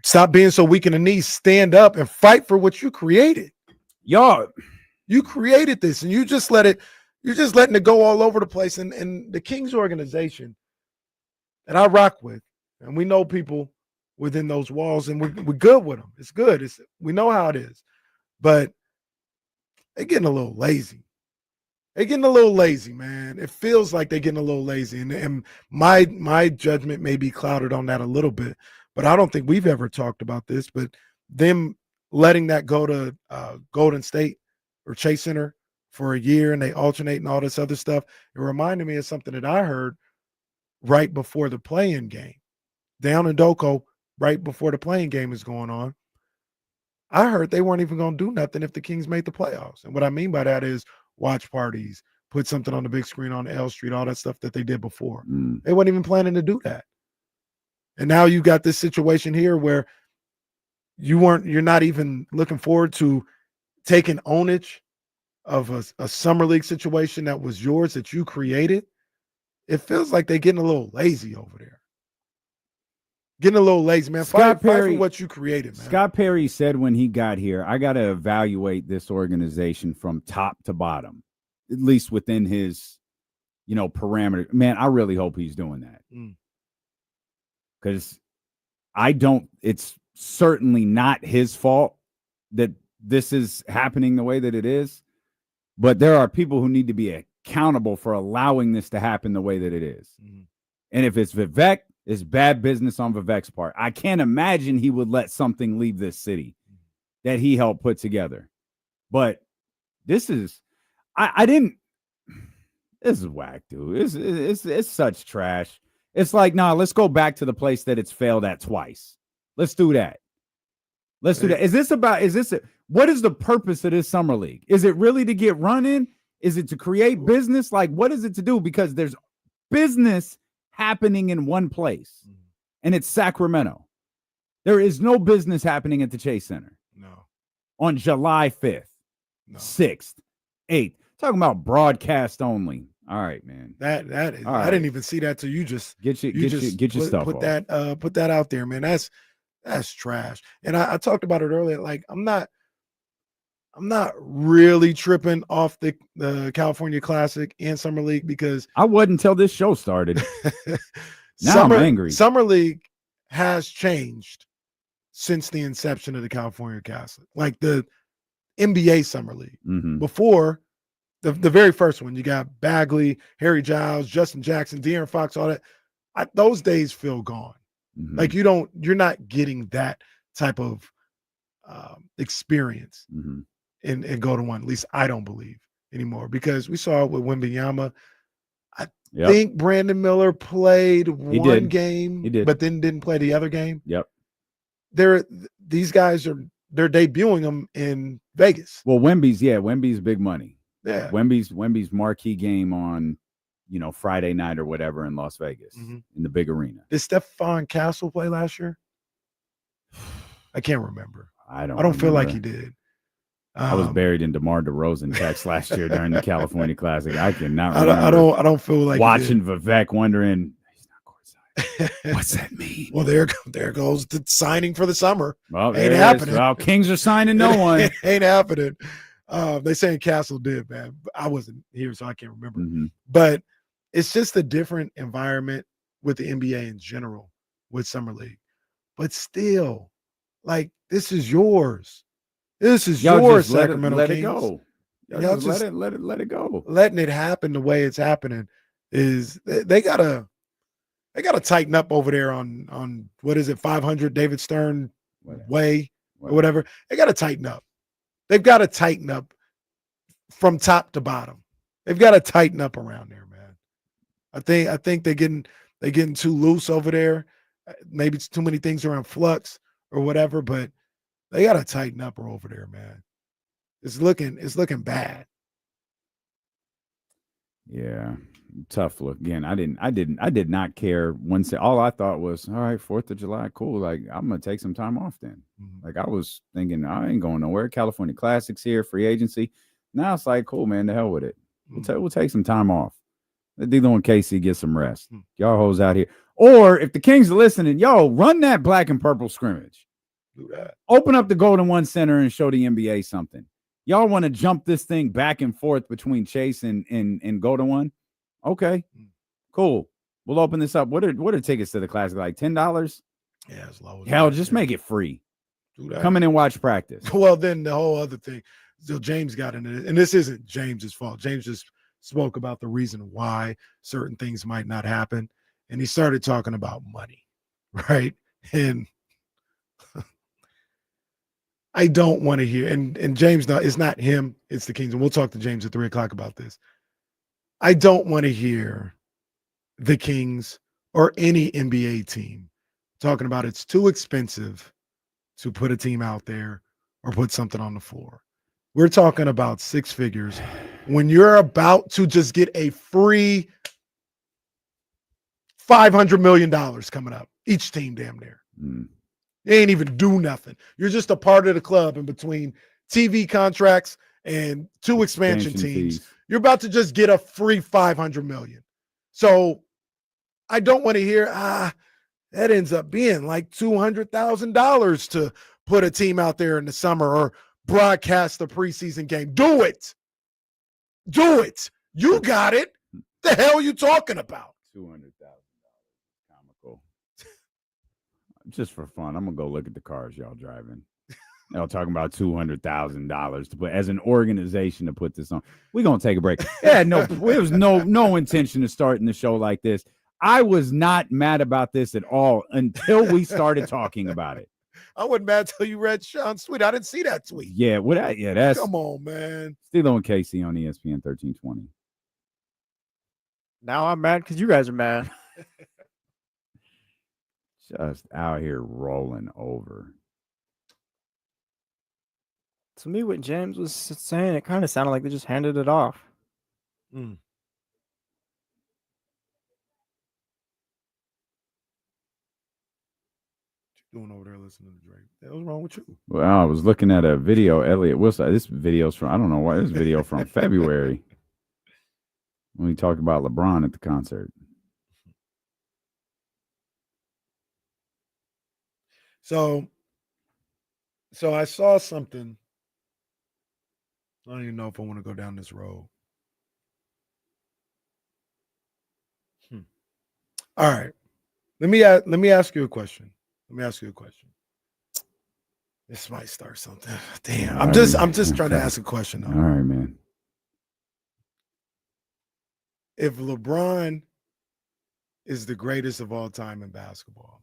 stop being so weak in the knees. Stand up and fight for what you created. Y'all, you created this, and you just let it. You're just letting it go all over the place. And the Kings organization that I rock with, and we know people within those walls, and we're good with them. It's good. We know how it is. But they're getting a little lazy. They're getting a little lazy, man. It feels like they're getting a little lazy. And my judgment may be clouded on that a little bit, but I don't think we've ever talked about this. But them letting that go to Golden State or Chase Center for a year, and they alternate and all this other stuff, it reminded me of something that I heard right before the play-in game. Down in Doko, right before the play-in game is going on, I heard they weren't even going to do nothing if the Kings made the playoffs. And what I mean by that is watch parties, put something on the big screen on L Street, all that stuff that they did before. They weren't even planning to do that. And now you got this situation here where you're not even looking forward to taking ownage of a summer league situation that was yours, that you created. It feels like they're getting a little lazy over there. Getting a little lazy, man. Fight for what you created, man. Scott Perry said when he got here, I got to evaluate this organization from top to bottom, at least within his, parameter. Man, I really hope he's doing that. Because it's certainly not his fault that this is happening the way that it is. But there are people who need to be accountable for allowing this to happen the way that it is. And if it's Vivek, it's bad business on Vivek's part. I can't imagine he would let something leave this city that he helped put together. But this is, this is whack, dude. It's such trash. It's like, let's go back to the place that it's failed at twice. Let's do that. Let's do that. What is the purpose of this summer league? Is it really to get running? Is it to create business? Like, what is it to do? Because there's business happening in one place, and it's Sacramento. There is no business happening at the Chase Center. No. On July 5th, 6th, 8th. Talking about broadcast only. All right, man. That is. Right. I didn't even see that till you just get your stuff. Put that out there, man. That's trash. And I talked about it earlier. Like, I'm not really tripping off the California Classic and Summer League because I wasn't until this show started. Now I'm angry. Summer League has changed since the inception of the California Classic. Like the NBA Summer League. Before the very first one, you got Bagley, Harry Giles, Justin Jackson, De'Aaron Fox, all that. Those days feel gone. Like you're not getting that type of experience and go to one. At least I don't believe anymore, because we saw it with Wembanyama. I think Brandon Miller played one game, but then didn't play the other game. Yep. These guys they're debuting him in Vegas. Well, Wemby's big money. Yeah. Wemby's marquee game on, Friday night or whatever in Las Vegas in the big arena. Did Stephon Castle play last year? I can't remember. I don't feel like remember. he did. I was buried in DeMar DeRozan text last year during the California Classic. I cannot remember. I don't feel like watching Vivek wondering, he's not courtside. What's that mean? Well, there goes the signing for the summer. Well, ain't happening. Well, Kings are signing no one. It ain't happening. They saying Castle did, man. I wasn't here, so I can't remember. Mm-hmm. But it's just a different environment with the NBA in general with Summer League. But still, like, this is yours. This is yours, Sacramento let Kings. it go. Y'all just let it go. Letting it happen the way it's happening is they gotta tighten up over there on what is it, 500 David Stern way or whatever. They gotta tighten up. They've got to tighten up from top to bottom. They've got to tighten up around there, man. I think they're getting too loose over there. Maybe it's too many things around flux or whatever, but they got to tighten up over there, man. It's looking bad. Yeah, tough look. Again, I did not care one second. All I thought was, all right, 4th of July, cool. Like, I'm gonna take some time off then. Like, I was thinking, I ain't going nowhere. California Classics here, free agency. Now it's like, cool, man, the hell with it. We'll take some time off. Let D'Lo and KC get some rest. Y'all hoes out here. Or if the Kings are listening, run that black and purple scrimmage. Do that. Open up the Golden One Center and show the NBA something. Y'all want to jump this thing back and forth between Chase and Golden One? Okay, cool. We'll open this up. What are tickets to the Classic? Like $10? Yeah, as low as hell, that, just yeah. make it free. Do that. Come in and watch practice. Well, then the whole other thing. So James got into it, and this isn't James's fault. James just spoke about the reason why certain things might not happen, and he started talking about money, right? And I don't want to hear, and James, it's not him, it's the Kings, and we'll talk to James at 3:00 about this. I don't want to hear the Kings or any NBA team talking about it's too expensive to put a team out there or put something on the floor. We're talking about 6 figures when you're about to just get a free $500 million coming up. Each team damn near. They ain't even do nothing. You're just a part of the club in between TV contracts and 2 expansion teams. Fees. You're about to just get a free $500 million. So I don't want to hear, that ends up being like $200,000 to put a team out there in the summer or broadcast the preseason game. Do it. Do it. You got it. The hell you talking about? $200,000. Comical. Just for fun, I'm gonna go look at the cars y'all driving. Y'all talking about $200,000 to put as an organization to put this on. We're gonna take a break. There was no intention of starting the show like this. I was not mad about this at all until we started talking about it. I wasn't mad till you read Sean's tweet. I didn't see that tweet. Yeah, that's come on, man. D'Lo and KC on ESPN 1320. Now I'm mad because you guys are mad. Just out here rolling over. To me, what James was saying, it kind of sounded like they just handed it off. Doing over there listening to Drake? What's wrong with you? Well, I was looking at a video. Elliot Wilson. This video's from, I don't know why. This video from February when we talked about LeBron at the concert. So I saw something. I don't even know if I want to go down this road. All right. Let me ask you a question. This might start something. Damn. I'm just trying to ask a question though. All right, man. If LeBron is the greatest of all time in basketball,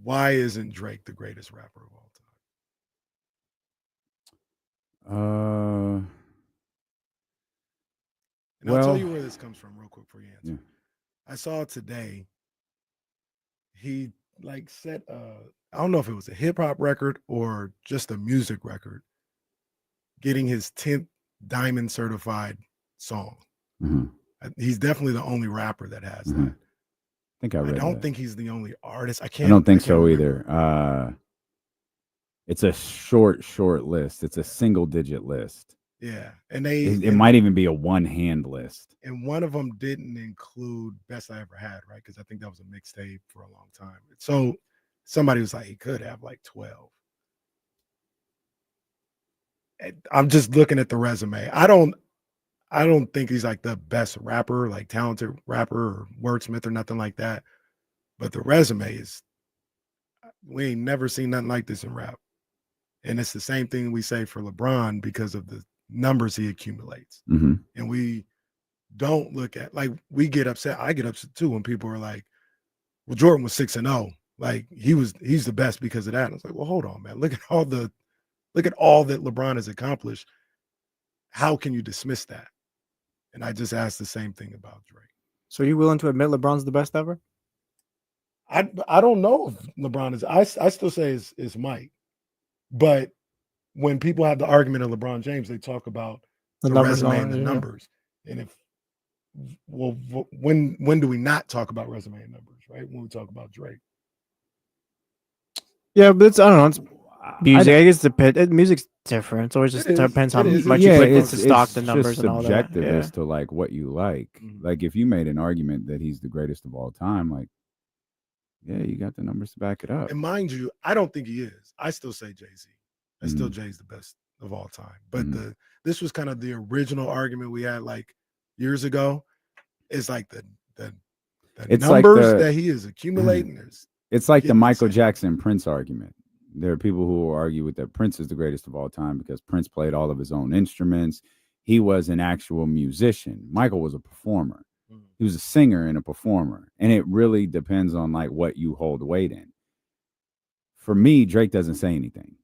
why isn't Drake the greatest rapper of all time? And I'll tell you where this comes from real quick for you answer. Yeah. I saw today he like set I don't know if it was a hip hop record or just a music record, getting his 10th diamond certified song. Mhm. He's definitely the only rapper that has Mhm. that. I think I I read don't that. think he's the only artist. I don't think so remember. either. It's a short list. It's a single digit list. Yeah, and It might even be a one hand list. and one of them didn't include Best I Ever Had, right? Because I think that was a mixtape for a long time. So somebody was like, he could have like 12. I'm just looking at the resume. I don't think he's like the best rapper, like talented rapper or wordsmith or nothing like that. But the resume is, we ain't never seen nothing like this in rap. And it's the same thing we say for LeBron because of the numbers he accumulates. Mm-hmm. And we don't look at, like, we get upset. I get upset too when people are like, well, Jordan was 6-0. Like he's the best because of that. And it's like, well, hold on, man. Look at all that LeBron has accomplished. How can you dismiss that? And I just asked the same thing about Drake. So you willing to admit LeBron's the best ever? I don't know if LeBron is. I still say is Mike, but when people have the argument of LeBron James, they talk about the resume and the numbers. And if when do we not talk about resume and numbers, right? When we talk about Drake. Yeah, but it's, I don't know. It's music. I guess music's different. So it just depends how much you put into stock the numbers and all that. It's subjective as to like what you like. Mm-hmm. Like if you made an argument that he's the greatest of all time, like, yeah, you got the numbers to back it up. And mind you, I don't think he is. I still say Jay-Z. I still Jay's the best of all time. But this was kind of the original argument we had like years ago. It's like the numbers like that he is accumulating. It's like the Michael Jackson Prince argument. There are people who will argue with that Prince is the greatest of all time because Prince played all of his own instruments. He was an actual musician. Michael was a performer. He was a singer and a performer. And it really depends on like what you hold weight in. For me, Drake doesn't say anything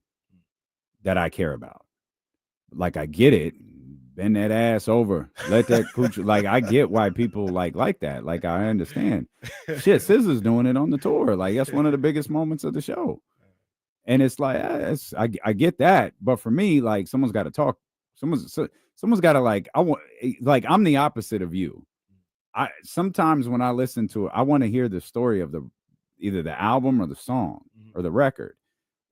that I care about. Like, I get it. Bend that ass over. Let that cooch. Like, I get why people like that. Like, I understand. Shit, SZA's doing it on the tour. Like, that's one of the biggest moments of the show. And it's like, I get that. But for me, like, someone's got to talk. Someone's got to I'm the opposite of you. Sometimes when I listen to it, I want to hear the story of either the album or the song or the record.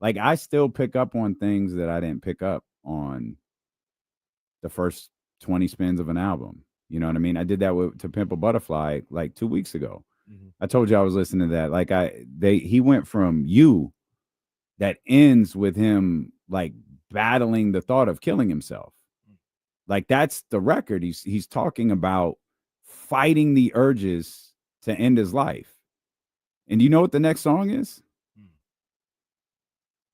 Like, I still pick up on things that I didn't pick up on the first 20 spins of an album. You know what I mean? I did that to Pimp a Butterfly like 2 weeks ago. Mm-hmm. I told you I was listening to that. Like he went from You that ends with him like battling the thought of killing himself. Like, that's the record. He's talking about fighting the urges to end his life. And do you know what the next song is?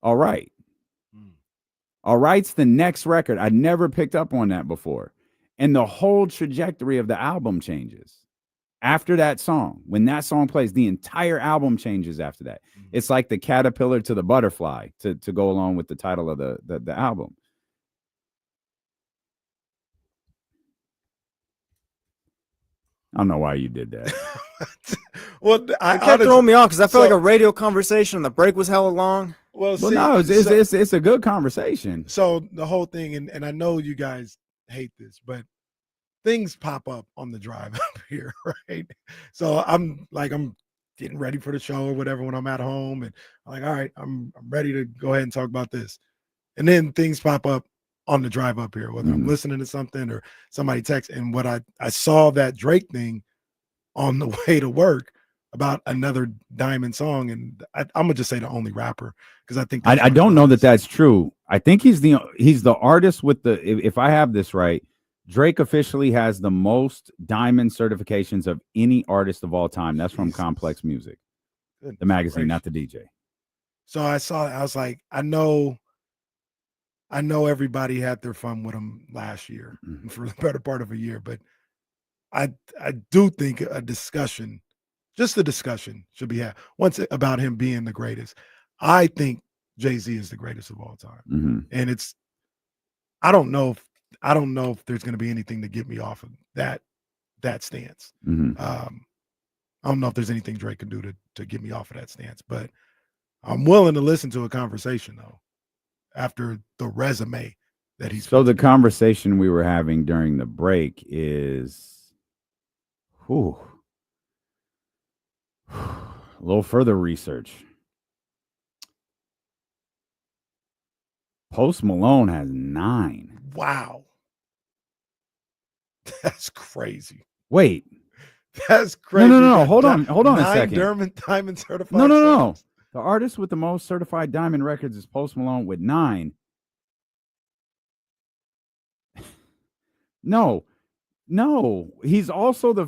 All Right. All Right's the next record. I never picked up on that before. And the whole trajectory of the album changes after that song. When that song plays, the entire album changes after that. It's like the caterpillar to the butterfly to go along with the title of the album. I don't know why you did that. Well, I kept throwing me off because I felt like a radio conversation. The break was hella long. No, it's a good conversation. So the whole thing, and I know you guys hate this, but things pop up on the drive up here, right? So I'm getting ready for the show or whatever when I'm at home, and I'm like, all right, I'm ready to go ahead and talk about this. And then things pop up on the drive up here, whether I'm listening to something or somebody texts. And what I saw that Drake thing on the way to work about another diamond song, and I'm gonna just say the only rapper because I think I don't know that that's true. I think he's the artist with the, if I have this right, Drake officially has the most diamond certifications of any artist of all time. That's from Complex Music, the magazine, not the DJ. So I saw it. I was like, I know everybody had their fun with him last year for the better part of a year, but I do think a discussion should be had once about him being the greatest. I think Jay-Z is the greatest of all time. And I don't know if there's going to be anything to get me off of that stance. I don't know if there's anything Drake can do to get me off of that stance, but I'm willing to listen to a conversation though after the resume that he's. So the conversation we were having during the break is, a little further research. Post Malone has 9. Wow. That's crazy. Wait. That's crazy. No. Hold on a second. Diamond certified. No. The artist with the most certified diamond records is Post Malone with 9. No. He's also the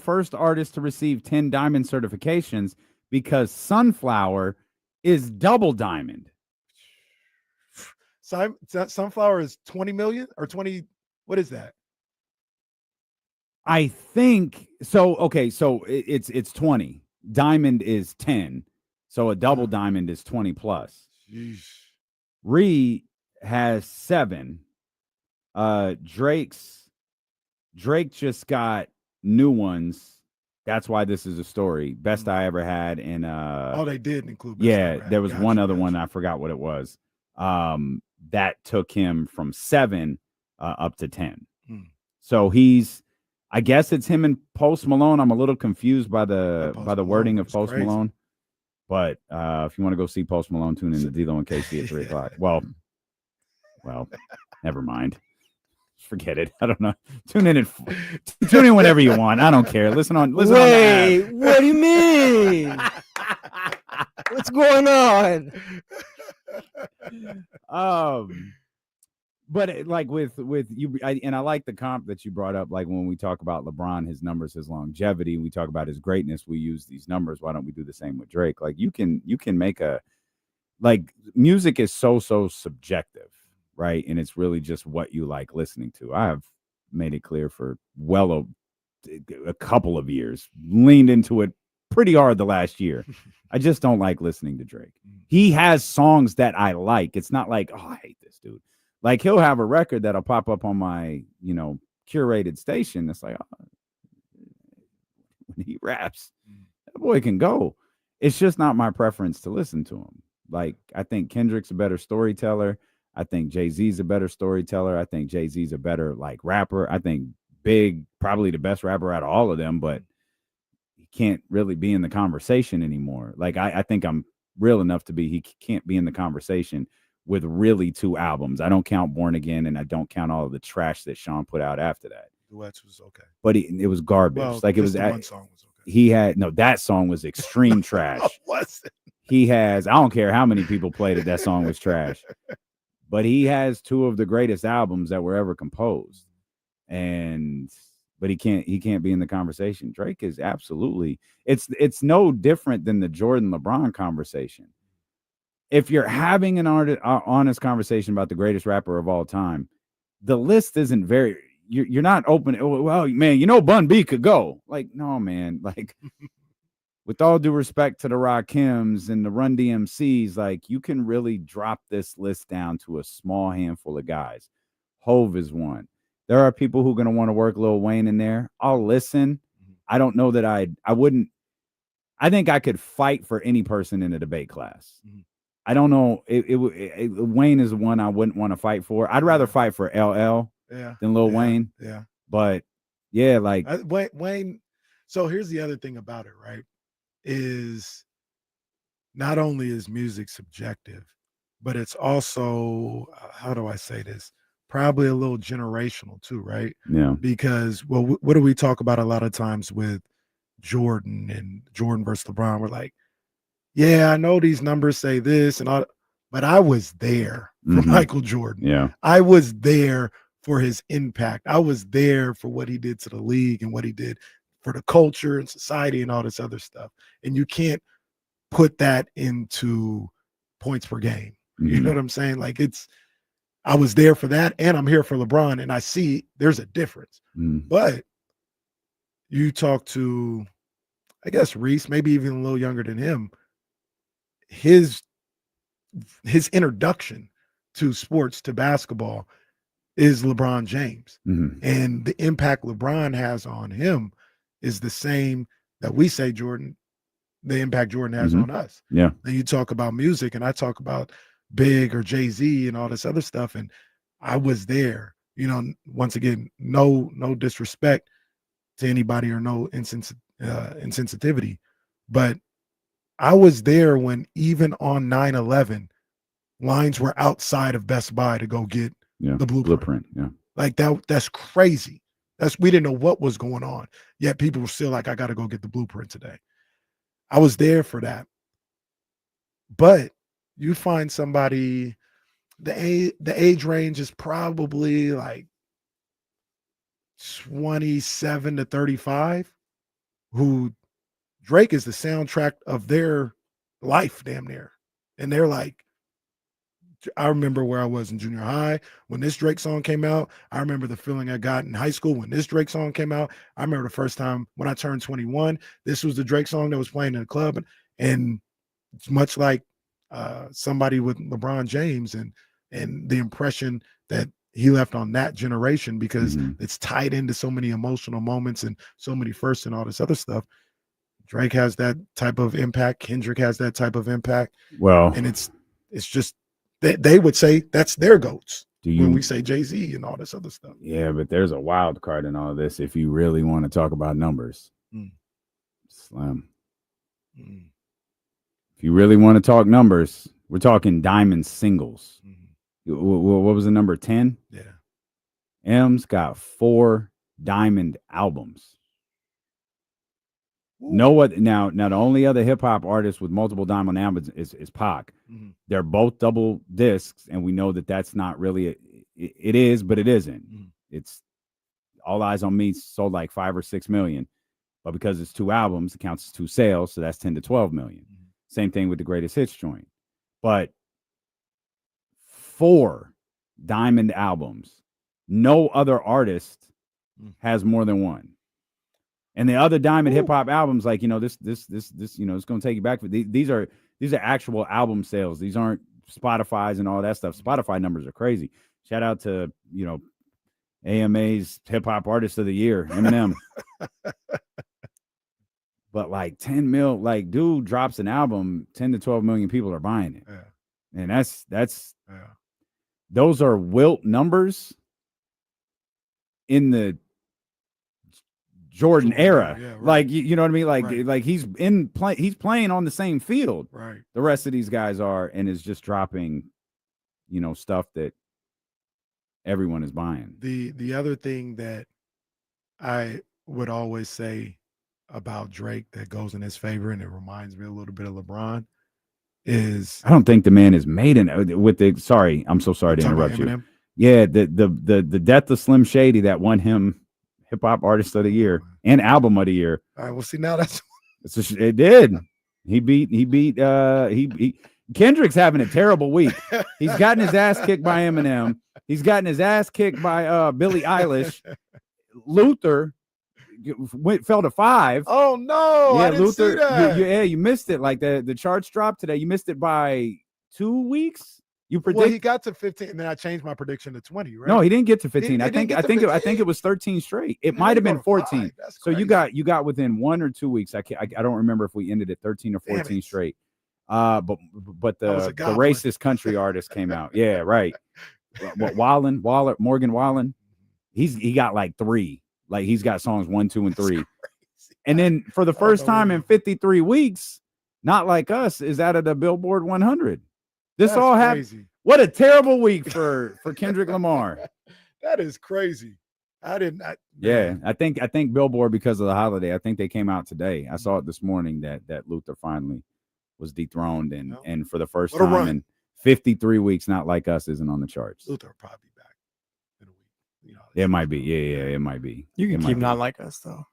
first artist to receive 10 diamond certifications because Sunflower is double diamond. Sunflower is 20 million or 20. What is that? I think so. Okay, so it's 20. Diamond is 10. So a double diamond is 20 plus. Jeez. Ree has 7. Drake just got new ones. That's why this is a story. Best I ever had. And they did include Best I Ever Had. There was one other one. I forgot what it was. That took him from 7 up to 10. So I guess it's him and Post Malone. I'm a little confused by the wording of Post Malone. But if you want to go see Post Malone, tune in to D-Lo and KC at 3 o'clock. Well, never mind. Forget it. I don't know. Tune in whenever you want. I don't care. Listen on. Wait, what do you mean? What's going on? But like with you, I like the comp that you brought up. Like when we talk about LeBron, his numbers, his longevity, we talk about his greatness. We use these numbers. Why don't we do the same with Drake? Like you can make music is so subjective, right? And it's really just what you like listening to. I have made it clear for a couple of years, leaned into it pretty hard the last year. I just don't like listening to Drake. He has songs that I like. It's not like, oh, I hate this dude. Like he'll have a record that'll pop up on my, curated station. It's like, oh, when he raps, that boy can go. It's just not my preference to listen to him. Like, I think Kendrick's a better storyteller. I think Jay-Z's a better storyteller. I think Jay-Z's a better rapper. I think Big, probably the best rapper out of all of them, but he can't really be in the conversation anymore. Like, I think I'm real enough to be, he can't be in the conversation with really 2 albums. I don't count Born Again, and I don't count all of the trash that Shawn put out after that. Duets was okay. But it was garbage. Well, like, it was one song was okay. That song was extreme trash. Was it? I don't care how many people played it, that song was trash. But he has 2 of the greatest albums that were ever composed. But he can't be in the conversation. Drake is absolutely, it's no different than the Jordan LeBron conversation. If you're having an honest conversation about the greatest rapper of all time, the list isn't very, you're not open. Well, man, Bun B could go. Like, no, man. Like, with all due respect to the Rakims and the Run DMCs, like, you can really drop this list down to a small handful of guys. Hove is one. There are people who are going to want to work Lil Wayne in there. I'll listen. I don't know that I wouldn't. I think I could fight for any person in a debate class. I don't know. Wayne is one I wouldn't want to fight for. I'd rather fight for LL than Lil Wayne. Yeah. But yeah, like Wayne. So here's the other thing about it, right? Is not only is music subjective, but it's also, how do I say this? Probably a little generational too, right? Yeah. Because, what do we talk about a lot of times with Jordan and Jordan versus LeBron? We're like, yeah, I know these numbers say this and all, but I was there for Michael Jordan. Yeah. I was there for his impact. I was there for what he did to the league and what he did for the culture and society and all this other stuff. And you can't put that into points per game. You know what I'm saying? Like, I was there for that, and I'm here for LeBron, and I see there's a difference. But you talk to, I guess, Reese, maybe even a little younger than him, his introduction to sports, to basketball, is LeBron James. And the impact LeBron has on him is the same that we say Jordan, the impact Jordan has on us. Yeah. Then you talk about music and I talk about Big or Jay-Z and all this other stuff. And I was there, once again, no disrespect to anybody or no insensitivity, but I was there when even on 9/11, lines were outside of Best Buy to go get the blueprint. Yeah. Like that's crazy. We didn't know what was going on. Yet people were still like, I got to go get the blueprint today. I was there for that. But you find somebody, the age range is probably like 27 to 35, who Drake is the soundtrack of their life, damn near. And they're like, I remember where I was in junior high when this Drake song came out. I remember the feeling I got in high school when this Drake song came out. I remember the first time when I turned 21, this was the Drake song that was playing in the club. And it's much like somebody with LeBron James and the impression that he left on that generation, because it's tied into so many emotional moments and so many firsts and all this other stuff. Drake has that type of impact. Kendrick has that type of impact. Well, and it's just, they would say that's their GOATs when we say Jay-Z and all this other stuff. Yeah, but there's a wild card in all of this. If you really want to talk about numbers, Slim. If you really want to talk numbers, we're talking diamond singles. What was the number? 10? Yeah. M's got 4 diamond albums. No what now the only other hip hop artist with multiple diamond albums is Pac. They're both double discs, and we know that that's not really it is, but it isn't. It's All Eyes on Me sold like 5 or 6 million, but because it's 2 albums, it counts as 2 sales, so that's 10 to 12 million. Same thing with the greatest hits joint, but 4 diamond albums. No other artist has more than 1. And the other diamond hip hop albums, like, this, it's going to take you back. These are actual album sales. These aren't Spotify's and all that stuff. Spotify numbers are crazy. Shout out to, AMA's hip hop artist of the year, Eminem. But like 10 mil, like dude drops an album, 10 to 12 million people are buying it. Yeah. And that's those are Wilt numbers in the Jordan era. Yeah, right. Like, you know what I mean? Like, like he's playing on the same field. Right. The rest of these guys are, and is just dropping, stuff that everyone is buying. The other thing that I would always say about Drake that goes in his favor, and it reminds me a little bit of LeBron, is I don't think the man is made in with the. Sorry, I'm so sorry to interrupt you. Yeah, the death of Slim Shady that won him hip hop artist of the year and album of the year. All right, well, see, now it did. He beat Kendrick's having a terrible week. He's gotten his ass kicked by Eminem. He's gotten his ass kicked by Billie Eilish. Luther fell to 5. Oh no! Yeah, I didn't see that. You missed it. Like the charts dropped today. You missed it by 2 weeks. You predict? Well, he got to 15, and then I changed my prediction to 20. Right? No, he didn't get to 15. I think it was 13 straight. It might have been 14. So you got within 1 or 2 weeks. I don't remember if we ended at 13 or 14 straight. But the racist country artist came out. Yeah, right. Morgan Wallen. He got like 3. Like he's got songs 1, 2, and 3. And then for the first time in 53 weeks, Not Like Us is out of the Billboard 100. This all happened. What a terrible week for Kendrick Lamar. That is crazy. I think Billboard, because of the holiday, I think they came out today. I saw it this morning that Luther finally was dethroned, and for the first time in 53 weeks, Not Like Us isn't on the charts. Luther will probably be back in a week. It might be. Yeah, it might be. You can keep Not Like Us though.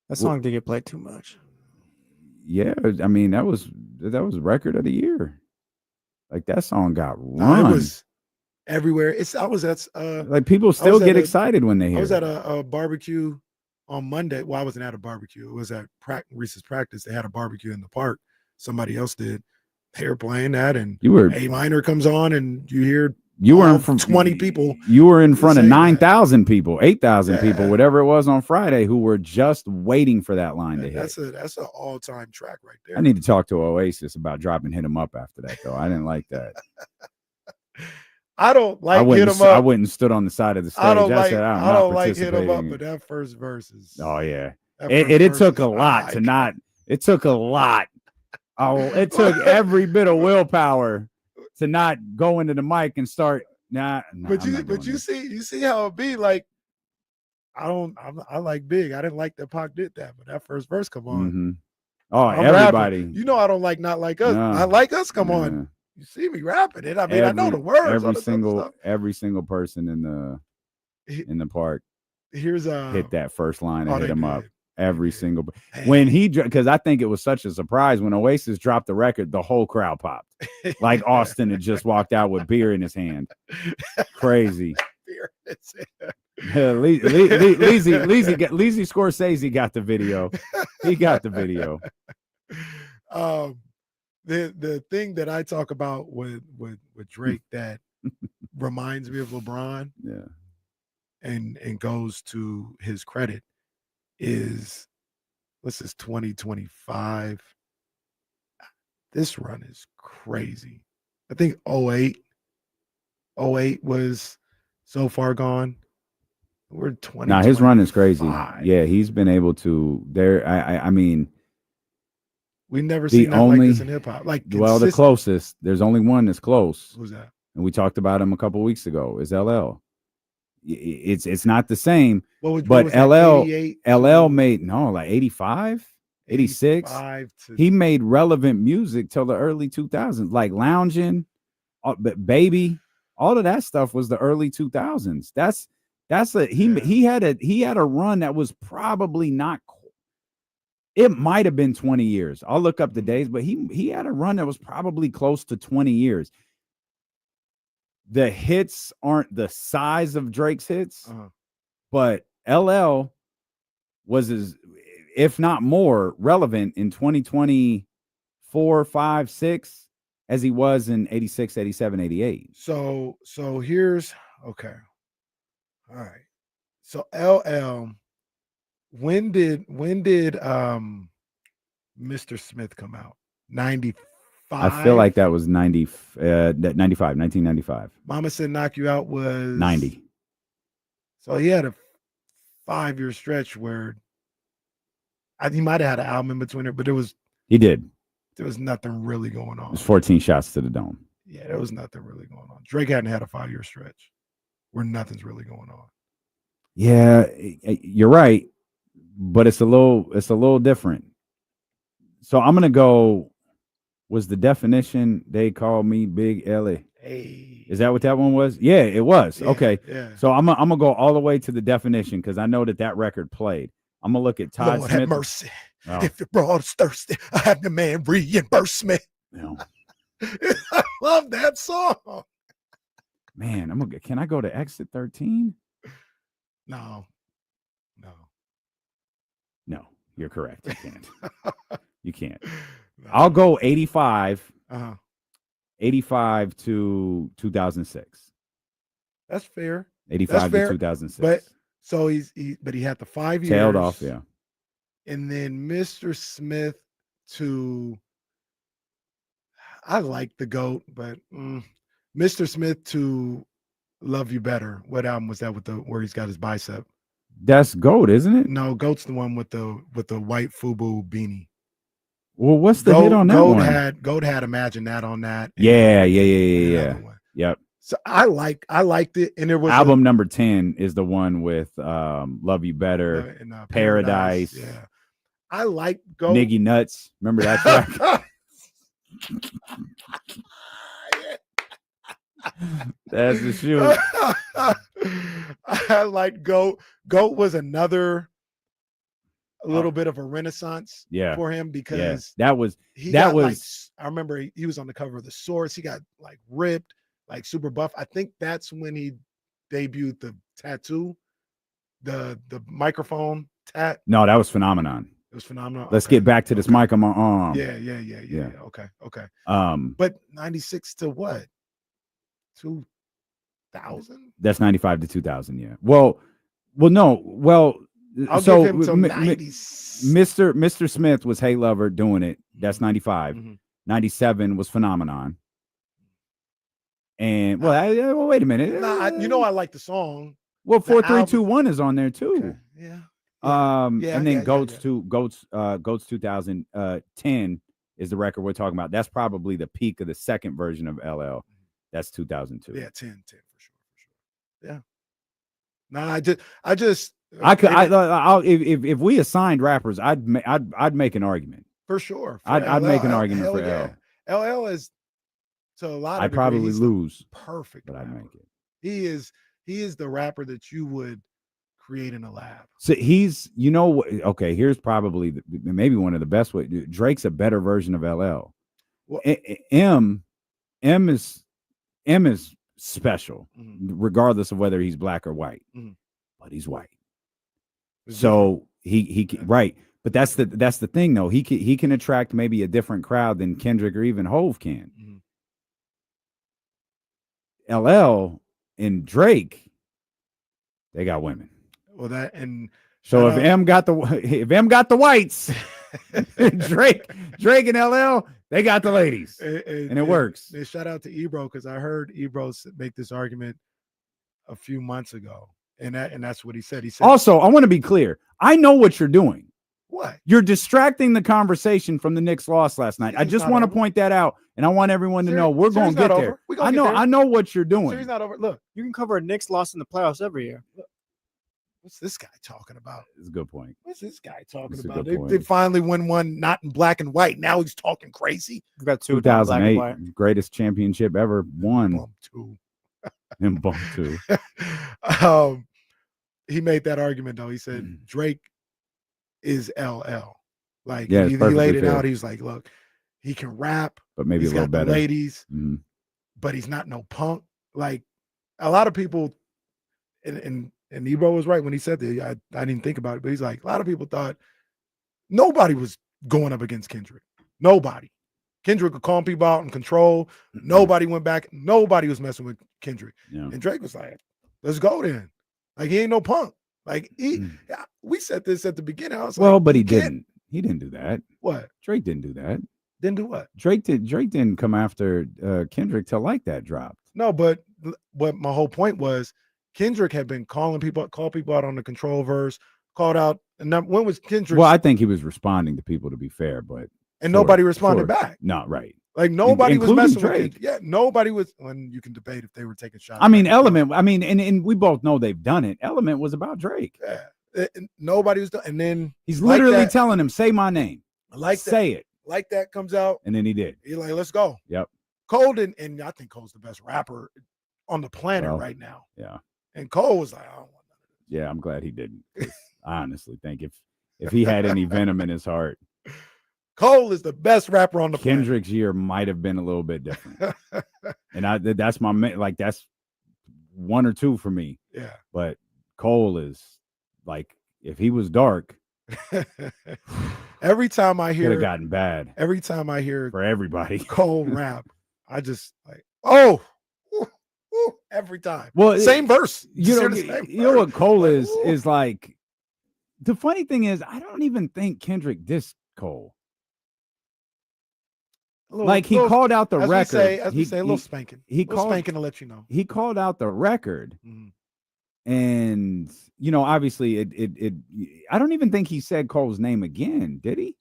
That song did get played too much. Yeah, I mean that was record of the year. Like that song got run. It was everywhere. I was at like people still get excited when they hear. I was at a barbecue on Monday. Well, I wasn't at a barbecue. It was at Reese's practice. They had a barbecue in the park. Somebody else did. They were playing that, and A minor comes on, and you hear You were in front 20 people. You were in front of saying that. 9,000 people, 8,000 people, Yeah. whatever it was on Friday, who were just waiting for that line to hit. That's an all-time track right there. I need to talk to Oasis about dropping Hit 'Em Up after that, though. I didn't like that. I don't like Hit 'Em Up. I wouldn't stood on the side of the stage. I don't not like Hit 'Em Up, participating. but that first verse is. Oh yeah, that it first took verse a is lot to not. It took a lot. Oh, it took every bit of willpower to not go into the mic and start. Nah, But you see how it be like. I like Big. I didn't like that Pac did that, but that first verse come on. Mm-hmm. Oh, I'm everybody. rapping. You know I don't like Not Like Us. No. I like Us. Come Yeah. on. You see me rapping it. I mean, I know the words. Every single person in the park Here's hit that first line and oh, hit they him did. up. Every They did. single when he because I think it was such a surprise when Oasis dropped the record, the whole crowd popped. Like Austin had just walked out with beer in his hand. Crazy. Leezy Scorsese got the video. He got the video. The thing that I talk about with Drake that reminds me of LeBron, Yeah, and goes to his credit is what's this 2025. This run is crazy. I think 08 was so far gone. We're 20. Now his run is crazy. Yeah, he's been able to. I mean, we've never seen that like this in hip hop. Like, the closest. There's only one that's close. Who's that? And we talked about him a couple weeks ago. Is LL. It's not the same. But LL made like 85, 86. He made relevant music till the early 2000s, like Lounging, Baby. All of that stuff was the early 2000s. He had a run that was probably not. It might have been 20 years. I'll look up the days, but he had a run that was probably close to 20 years. The hits aren't the size of Drake's hits, but LL was if not more relevant in 2024, 5, 6 as he was in 86, 87, 88. So here's okay. All right. So LL, when did Mr. Smith come out? 95. I feel like that was 1995. Mama Said Knock You Out was 90. So he had a 5-year stretch where he might have had an album in between it, but He did. There was nothing really going on. It was 14 shots to the dome. Yeah, there was nothing really going on. Drake hadn't had a 5-year stretch where nothing's really going on. Yeah, you're right, but it's a little different. So I'm gonna go. Was the definition they call me Big Ellie? Hey, is that what that one was? Yeah, it was. Yeah, okay, yeah. So I'm gonna go all the way to the definition because I know that record played. I'm gonna look at Todd Lord Smith. have mercy. Oh. If the broad is thirsty, I have the man reimburse me. No. I love that song. Man, can I go to exit 13? No, you're correct. You can't. You can't. I'll go 85. 85 to 2006. That's fair. 85 to 2006. But so he had the 5 years tailed off, yeah. And then Mr. Smith to, I like the GOAT, but Mr. Smith to Love You Better. What album was that where he's got his bicep? That's GOAT, isn't it? No, GOAT's the one with the white FUBU beanie. Well, what's the hit on that one? GOAT had Imagine That on that. Yeah. Yep. So I liked it, and there was album number 10 is the one with Love You Better, and, Paradise. Yeah, I like GOAT. Niggy Nuts. Remember that track? That's the shoot. I like GOAT. GOAT was another little bit of a renaissance for him because that was I remember he was on the cover of The Source. He got like ripped, like super buff. I think that's when he debuted the tattoo, the microphone tat. No, that was Phenomenon. It was Phenomenal. Let's get back to this mic on my arm. Yeah. Okay. But 96 to what? 2000. That's 95 to 2000. Yeah. Well, no. Well, I'll so give him till 90. Mr. Smith was Hey Lover doing it. That's 95. 97 was Phenomenon. And well, wait a minute. I like the song. Well, the 4321 is on there too. Okay. Yeah. And then Goats 2010 is the record we're talking about. That's probably the peak of the second version of LL. That's 2002. Yeah, 10 for sure. Yeah. Nah, I just if we assigned rappers, I'd make an argument. For sure. I'd make an argument for L. LL is to a lot of I'd probably lose. Perfect. But I'd make it. He is the rapper that you would create in a lab. So he's, okay, here's probably maybe one of the best ways. Drake's a better version of LL. Well, M is special, regardless of whether he's black or white. But he's white. So he right. But that's the thing though. He can attract maybe a different crowd than Kendrick or even Hove can. LL and Drake, they got women. Well, that and so if M got the whites, Drake and LL, they got the ladies, and it works. And shout out to Ebro because I heard Ebro make this argument a few months ago, and that's what he said. He said also, I want to be clear. I know what you're doing. What? You're distracting the conversation from the Knicks' loss last night. I just want to point that out, and I want everyone to know we're going to get there. I know what you're doing. Series not over. Look, you can cover a Knicks loss in the playoffs every year. What's this guy talking about? It's a good point. What's this guy talking about? They finally win one, not in black and white. Now he's talking crazy. We got 2008, greatest championship ever won. Bump two. And bump two. He made that argument though. He said Drake is LL. Like he laid it out. He was like, look, he can rap, but maybe he's a little got the better. Ladies, but he's not no punk. Like a lot of people, and Ebro was right when he said that. I didn't think about it, but he's like, a lot of people thought nobody was going up against Kendrick. Nobody. Kendrick would call people out and control. Nobody went back. Nobody was messing with Kendrick. Yeah. And Drake was like, let's go then. Like, he ain't no punk. Like, we said this at the beginning. I was like, but he didn't. He didn't do that. What? Drake didn't do that. Didn't do what? Drake didn't come after Kendrick till like that dropped. No, but my whole point was Kendrick had been call people out on the Control verse, called out. And when was Kendrick? Well, I think he was responding to people, to be fair, but nobody responded back. No, right. Like nobody was messing Drake. with Kendrick. Yeah, nobody was. When you can debate if they were taking shots. I mean, Element. I mean, and we both know they've done it. Element was about Drake. Yeah, nobody was done. And then he's literally telling him, "Say my name." Say it. Like that comes out, and then he did. He's like, "Let's go." Yep. Cole and I think Cole's the best rapper on the planet right now. Yeah. And Cole was like, "I don't want none of this." Yeah, I'm glad he didn't. I honestly think if he had any venom in his heart, Cole is the best rapper on the planet. Kendrick's year might have been a little bit different. And that's that's one or two for me. Yeah. But Cole is like, if he was dark, every time I hear could have gotten bad. Every time I hear for everybody Cole rap, I just like, oh, every time. Well, same verse. You know what Cole is like. The funny thing is, I don't even think Kendrick dissed Cole. He called out the record. He say a little spanking. He called spanking to let you know. He called out the record, and obviously it. I don't even think he said Cole's name again, did he?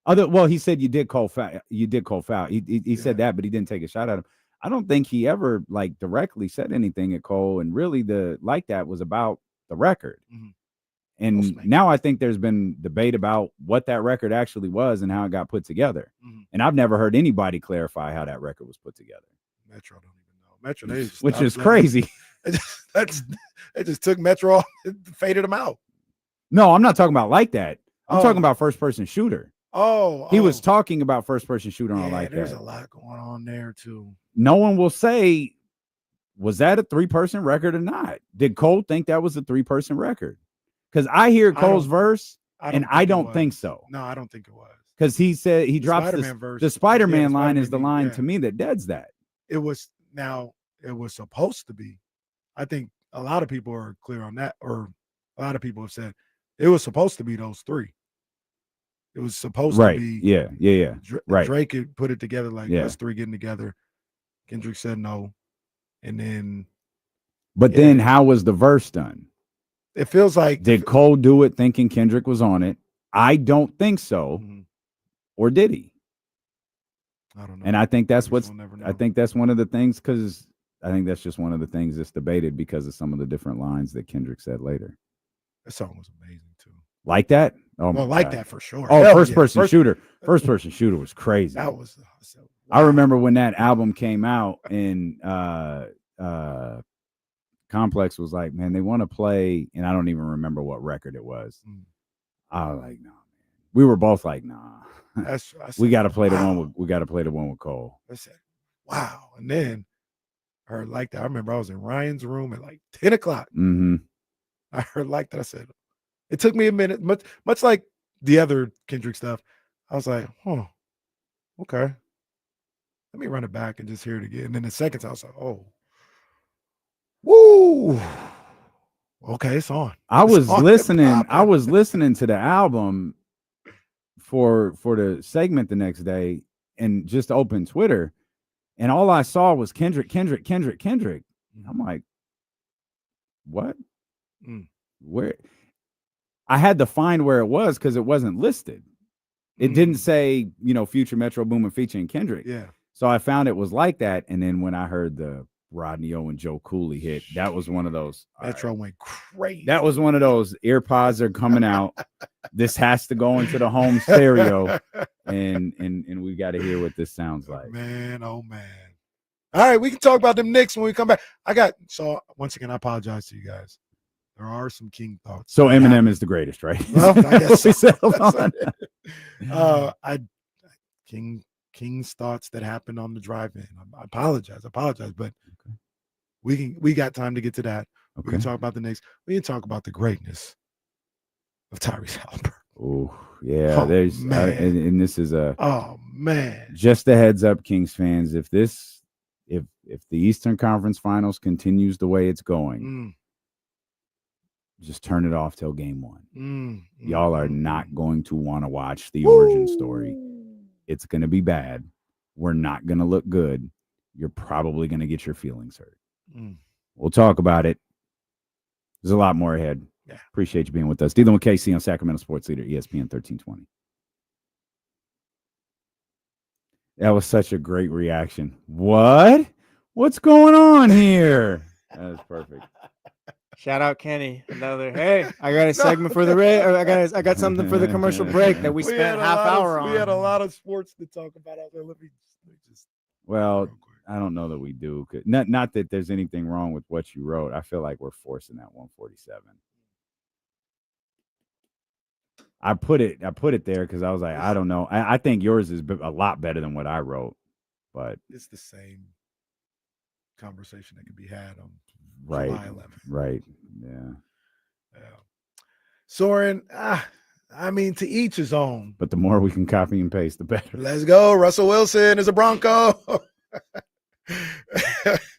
He said you did call foul. You did call foul. He said that, but he didn't take a shot at him. I don't think he ever directly said anything at Cole, and really that was about the record. And now I think there's been debate about what that record actually was and how it got put together. And I've never heard anybody clarify how that record was put together. Metro don't even know. Metro, which is crazy. They just took Metro off and faded him out. No, I'm not talking about like that. I'm talking about first person shooter. He was talking about first person shooter on like that. There's a lot going on there too. No one will say, was that a 3-person record or not? Did Cole think that was a 3-person record? Because I hear Cole's verse, and I don't think so. No, I don't think it was. Because he said he drops the Spider-Man line is the line to me that deads that. It was supposed to be. I think a lot of people are clear on that, or a lot of people have said it was supposed to be those three. It was supposed to be Yeah. Right. Drake had put it together like Yeah. us three getting together. Kendrick said no, and then. But then how was the verse done? It feels like did Cole do it thinking Kendrick was on it? I don't think so. Or did he? I don't know. And I think that's We'll never know. I think that's one of the things, because I think that's just one of the things that's debated because of some of the different lines that Kendrick said later. That song was amazing too. Like that? Oh, well, like that for sure. Oh, Hell first yeah. person shooter. First person shooter was crazy. That was. Wow. I remember when that album came out and Complex was like, man, they want to play, and I don't even remember what record it was. I was like, no, man. We were both like, nah. We got to play the one with Cole. I said, wow. And then I heard like that. I remember I was in Ryan's room at like 10 o'clock. Mm-hmm. I heard like that. I said, it took me a minute, much like the other Kendrick stuff. I was like, okay. Let me run it back and just hear it again. And then the second time I was like, oh, woo. Okay, it's on. I was listening to the album for the segment the next day and just opened Twitter, and all I saw was Kendrick. I'm like, what? Where? I had to find where it was because it wasn't listed. It didn't say, Future Metro Boomin featuring Kendrick. Yeah. So I found it was like that. And then when I heard the Rodney O and Joe Cooley hit, that was one of those. Metro went crazy. That was one of those earpods are coming out. This has to go into the home stereo. And we got to hear what this sounds like. Man, oh man. All right, we can talk about them Knicks when we come back. So once again, I apologize to you guys. There are some King thoughts. So Eminem is the greatest, right? Well, I guess we settled on. King's thoughts that happened on the drive-in. I apologize, but we got time to get to that. Okay. We can talk about the Knicks. We can talk about the greatness of Tyrese Haliburton. Oh yeah, and this is just a heads up, Kings fans. If the Eastern Conference Finals continues the way it's going. Just turn it off till game one. Y'all are not going to want to watch the origin story. It's going to be bad. We're not going to look good. You're probably going to get your feelings hurt. We'll talk about it. There's a lot more ahead. Yeah. Appreciate you being with us. Dealing with KC on Sacramento Sports Leader, ESPN 1320. That was such a great reaction. What? What's going on here? That was perfect. Shout out Kenny. Another I got a segment for the I got something for the commercial break that we spent half hour on. We had a lot of sports to talk about out there. Let me just Well, I don't know that we do. Not that there's anything wrong with what you wrote. I feel like we're forcing that 147. I put it there because I was like, I don't know. I think yours is a lot better than what I wrote, but it's the same conversation that can be had on July 11th. Right. Yeah. Soren, I mean, to each his own. But the more we can copy and paste, the better. Let's go. Russell Wilson is a Bronco.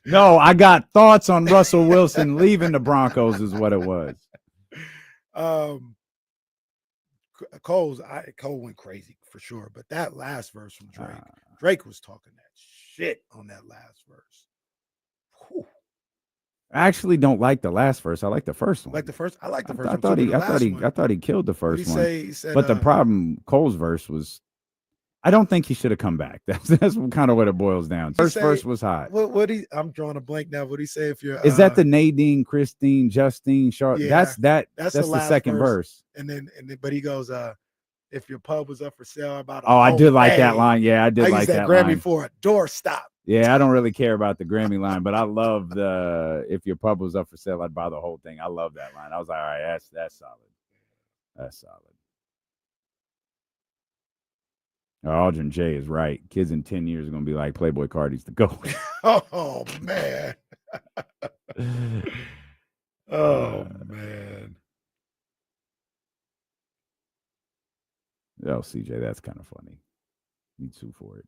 No, I got thoughts on Russell Wilson leaving the Broncos is what it was. Cole went crazy for sure, but that last verse from Drake was talking that shit on that last verse. Whew. I actually don't like the last verse. I like the first one. I like the first. I thought he killed the first one. He said, but the problem, Cole's verse was, I don't think he should have come back. That's kind of what it boils down. First verse was hot. I'm drawing a blank now. What do he say? If you're is that the Nadine, Christine, Justine, Sharp? Yeah, that's the second verse. And then but he goes, if your pub was up for sale about I did like that line. Yeah, I did like that Grammy line. for a doorstop. Yeah, I don't really care about the Grammy line, but I love the if your pub was up for sale, I'd buy the whole thing. I love that line. I was like, all right, that's solid. That's solid. Aldrin J is right. Kids in 10 years are going to be like Playboy Cardi's the GOAT. Oh, man. Oh, man. Oh, CJ, that's kind of funny. You'd sue for it.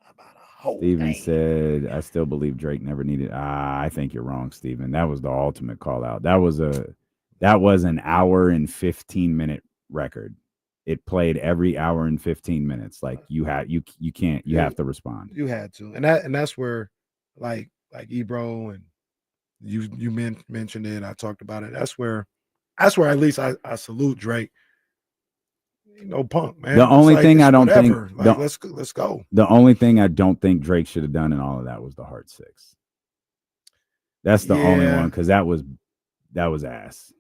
About Steven said, I still believe Drake never needed. I think you're wrong, Steven. That was the ultimate call out. That was an hour and 15-minute record. It played every hour and 15 minutes. Like you have to respond. You had to. And that's where like Ebro and you mentioned it. I talked about it. That's where at least I salute Drake. Punk, man. The only thing I don't think let's go. The only thing I don't think Drake should have done in all of that was the Heart 6. That's the only one, because that was ass.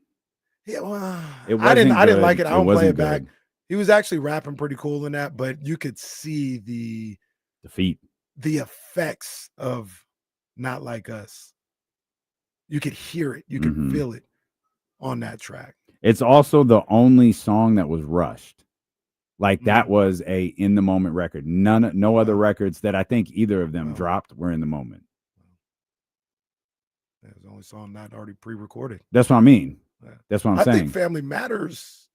Yeah, well, I didn't like it. I don't play it back. Good. He was actually rapping pretty cool in that, but you could see the defeat, the effects of Not Like Us. You could hear it, you could feel it on that track. It's also the only song that was rushed. Like that was a in the moment record. No other records that I think either of them dropped were in the moment. That was the only song not already pre-recorded. That's what I mean. That's what I'm saying. I think Family Matters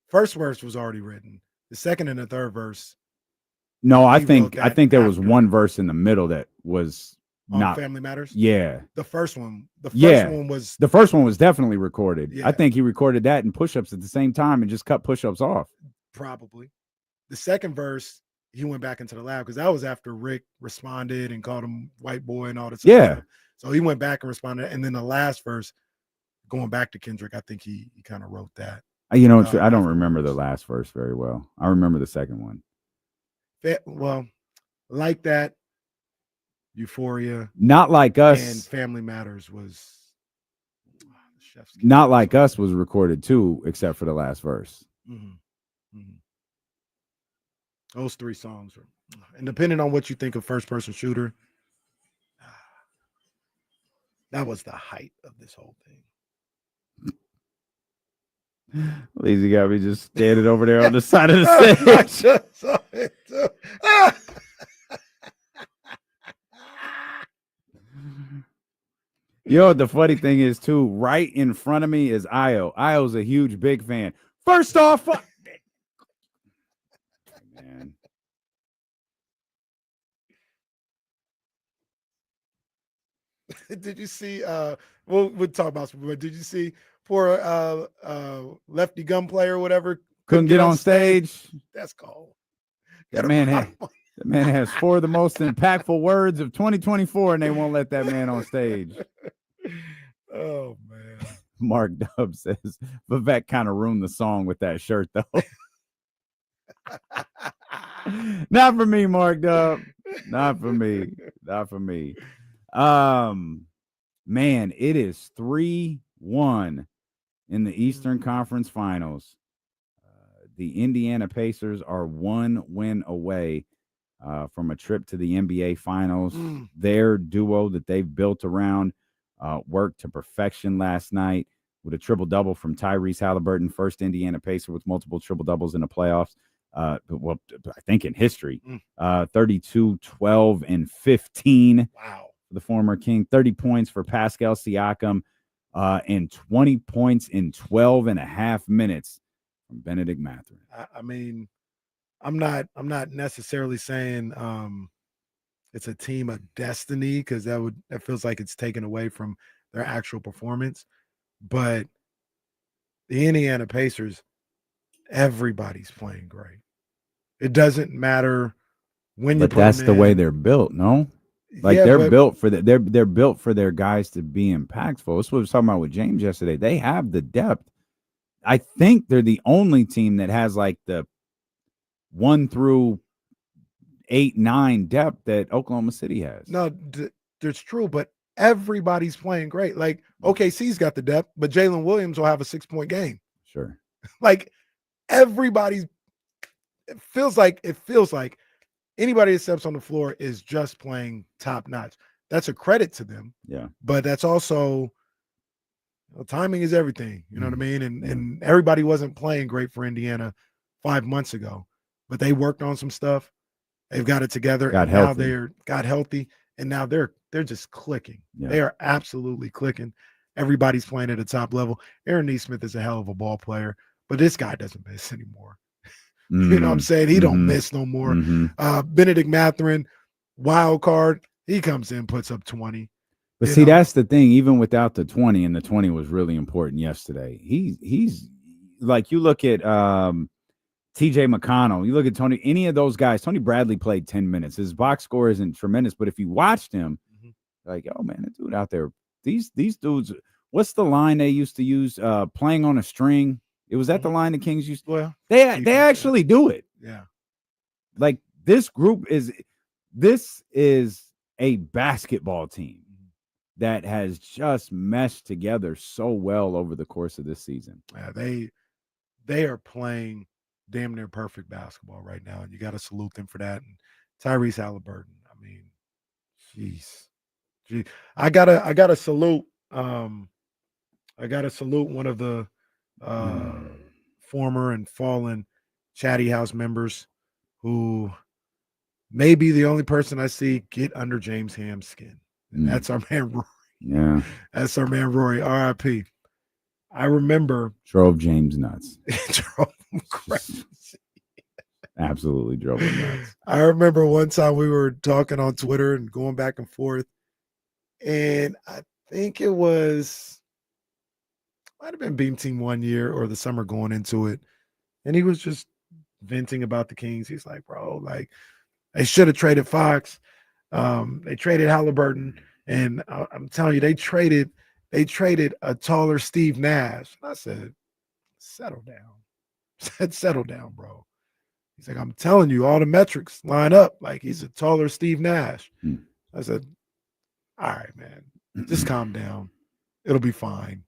first verse was already written. The second and the third verse. No, I think there was one verse in the middle that was not Family Matters. Yeah. The first one was the first one was definitely recorded. Yeah. I think he recorded that and push-ups at the same time and just cut push-ups off. Probably. The second verse, he went back into the lab because that was after Rick responded and called him white boy and all this. Yeah. Stuff. So he went back and responded. And then the last verse, going back to Kendrick, I think he kind of wrote that. I don't remember the last verse very well. I remember the second one. Well, Like That, Euphoria, Not Like Us, and Family Matters was Not Like Us was recorded too, except for the last verse. Those three songs are, and depending on what you think of First Person Shooter, that was the height of this whole thing. Lazy got me just standing over there on the side of the stage. Yo, the funny thing is too, right in front of me is Io. Io's a huge big fan. First off, man. Did you see we'll talk about some, but did you see poor lefty gun player or whatever couldn't get on stage? That's cold. That man has 4 of the most impactful words of 2024, and they won't let that man on stage. Oh man. Mark Dub says Vivek kind of ruined the song with that shirt, though. Not for me, Mark Dub. Not for me. Not for me. Man, it is 3-1 in the Eastern Conference Finals. The Indiana Pacers are 1 win away from a trip to the NBA Finals. Their duo that they've built around worked to perfection last night with a triple-double from Tyrese Haliburton, first Indiana Pacer with multiple triple-doubles in the playoffs. Well, I think in history. 32, 12, and 15. Wow. For the former King. 30 points for Pascal Siakam and 20 points in 12 and a half minutes from Benedict Mathurin. I mean, I'm not necessarily saying it's a team of destiny, because that feels like it's taken away from their actual performance. But the Indiana Pacers, everybody's playing great. It doesn't matter when you. But that's the way they're built, no? Like they're built for they're built for their guys to be impactful. That's what I was talking about with James yesterday. They have the depth. I think they're the only team that has like the 1 through 8, 9 depth that Oklahoma City has. No, that's true, but everybody's playing great. Like OKC's got the depth, but Jalen Williams will have a 6-point game. Sure. Like everybody's. It feels like anybody that steps on the floor is just playing top notch. That's a credit to them. Yeah. But that's also, timing is everything. You know what I mean? And everybody wasn't playing great for Indiana 5 months ago, but they worked on some stuff. They've got it together. Got healthy, and now they're just clicking. Yeah. They are absolutely clicking. Everybody's playing at a top level. Aaron Nesmith is a hell of a ball player, but this guy doesn't miss anymore. You know what I'm saying? He don't miss no more. Benedict Mathurin, wild card, he comes in, puts up 20. But You see, know? that's the thing. Even without the 20, and the 20 was really important yesterday. He's like, you look at TJ McConnell, you look at Tony, any of those guys. Tony Bradley played 10 minutes. His box score isn't tremendous, but if you watched him, like, oh man, that dude out there, these dudes. What's the line they used to use? Playing on a string. It was that the line the Kings used. Well, They actually do it. yeah. Like this is a basketball team that has just meshed together so well over the course of this season. Yeah, they are playing damn near perfect basketball right now, and you got to salute them for that. And Tyrese Haliburton, I mean, jeez, I gotta salute. I gotta salute one of the former and fallen Chatty House members who may be the only person I see get under James Ham's skin. And that's our man Rory. Yeah. That's our man Rory, RIP. I remember drove James nuts. Drove him crazy. Absolutely drove him nuts. I remember one time we were talking on Twitter and going back and forth. And I think it might have been Beam Team 1 year or the summer going into it. And he was just venting about the Kings. He's like, bro, like, they should have traded Fox. They traded Haliburton. And I'm telling you, they traded a taller Steve Nash. And I said, settle down. I said, settle down, bro. He's like, I'm telling you, all the metrics line up. Like, he's a taller Steve Nash. I said, all right, man, just calm down. It'll be fine.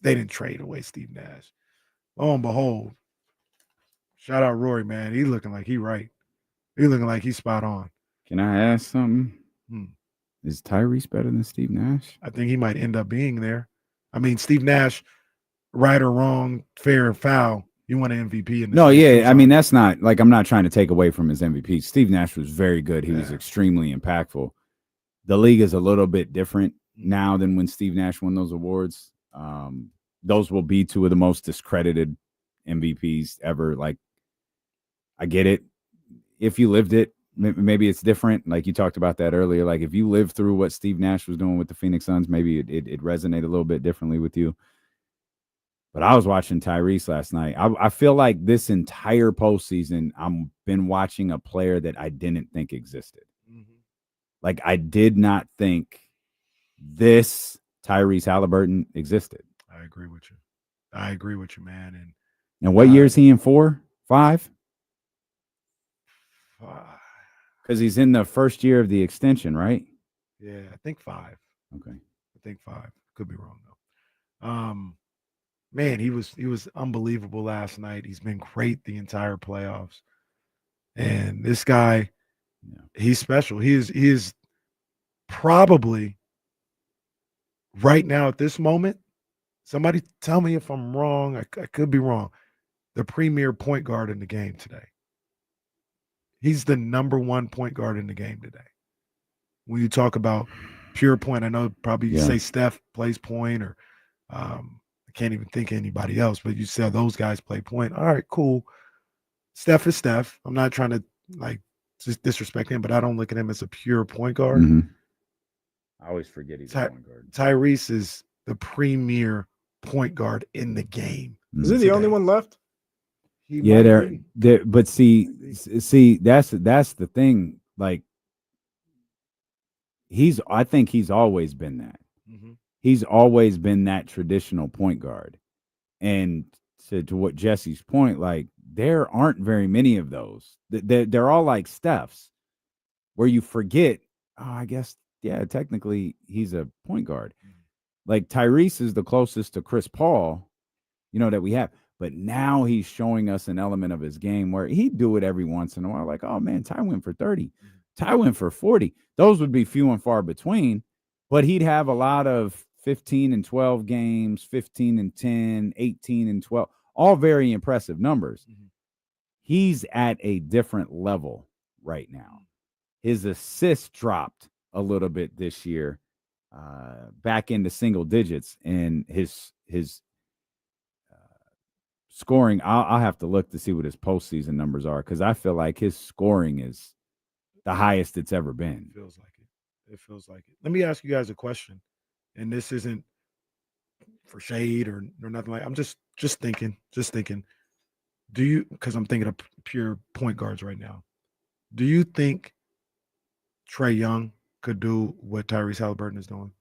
They didn't trade away Steve Nash. Lo and behold, shout out Rory, man. He looking like he right. He looking like he's spot on. Can I ask something? Is Tyrese better than Steve Nash? I think he might end up being there. I mean, Steve Nash, right or wrong, fair and foul, you want an MVP in this. No, yeah. I mean, that's not like, I'm not trying to take away from his MVP. Steve Nash was very good. He was extremely impactful. The league is a little bit different now than when Steve Nash won those awards. Those will be two of the most discredited MVPs ever. Like, I get it. If you lived it, maybe it's different. Like you talked about that earlier. Like if you lived through what Steve Nash was doing with the Phoenix Suns, maybe it resonated a little bit differently with you. But I was watching Tyrese last night. I feel like this entire postseason, I've been watching a player that I didn't think existed. Like I did not think this Tyrese Haliburton existed. I agree with you, man. And what year is he in? 4, 5? Because he's in the first year of the extension, right? Yeah, I think 5. Okay. I think 5. Could be wrong though. Man, he was unbelievable last night. He's been great the entire playoffs. And this guy, he's special. He is probably right now at this moment, somebody tell me if I'm wrong. I could be wrong. The premier point guard in the game today. He's the number 1 point guard in the game today. When you talk about pure point, I know probably you say Steph plays point, or I can't even think of anybody else, but you said those guys play point. All right, cool. Steph is Steph. I'm not trying to like just disrespect him, but I don't look at him as a pure point guard. I always forget he's a point guard. Tyrese is the premier point guard in the game. Is he the only one left? But see, that's the thing. Like I think he's always been that. He's always been that traditional point guard. And to what Jesse's point, like there aren't very many of those. They're all like Steph's, where you forget, I guess, technically he's a point guard. Like Tyrese is the closest to Chris Paul, that we have. But now he's showing us an element of his game where he'd do it every once in a while. Like, oh, man, Ty went for 30. Ty went for 40. Those would be few and far between. But he'd have a lot of 15 and 12 games, 15 and 10, 18 and 12. All very impressive numbers. He's at a different level right now. His assists dropped a little bit this year, back into single digits. And his scoring, I'll have to look to see what his postseason numbers are, because I feel like his scoring is the highest it's ever been. It feels like it. It feels like it. Let me ask you guys a question, and this isn't for shade or nothing like. I'm just thinking. Do you? Because I'm thinking of pure point guards right now. Do you think Trae Young could do what Tyrese Haliburton is doing?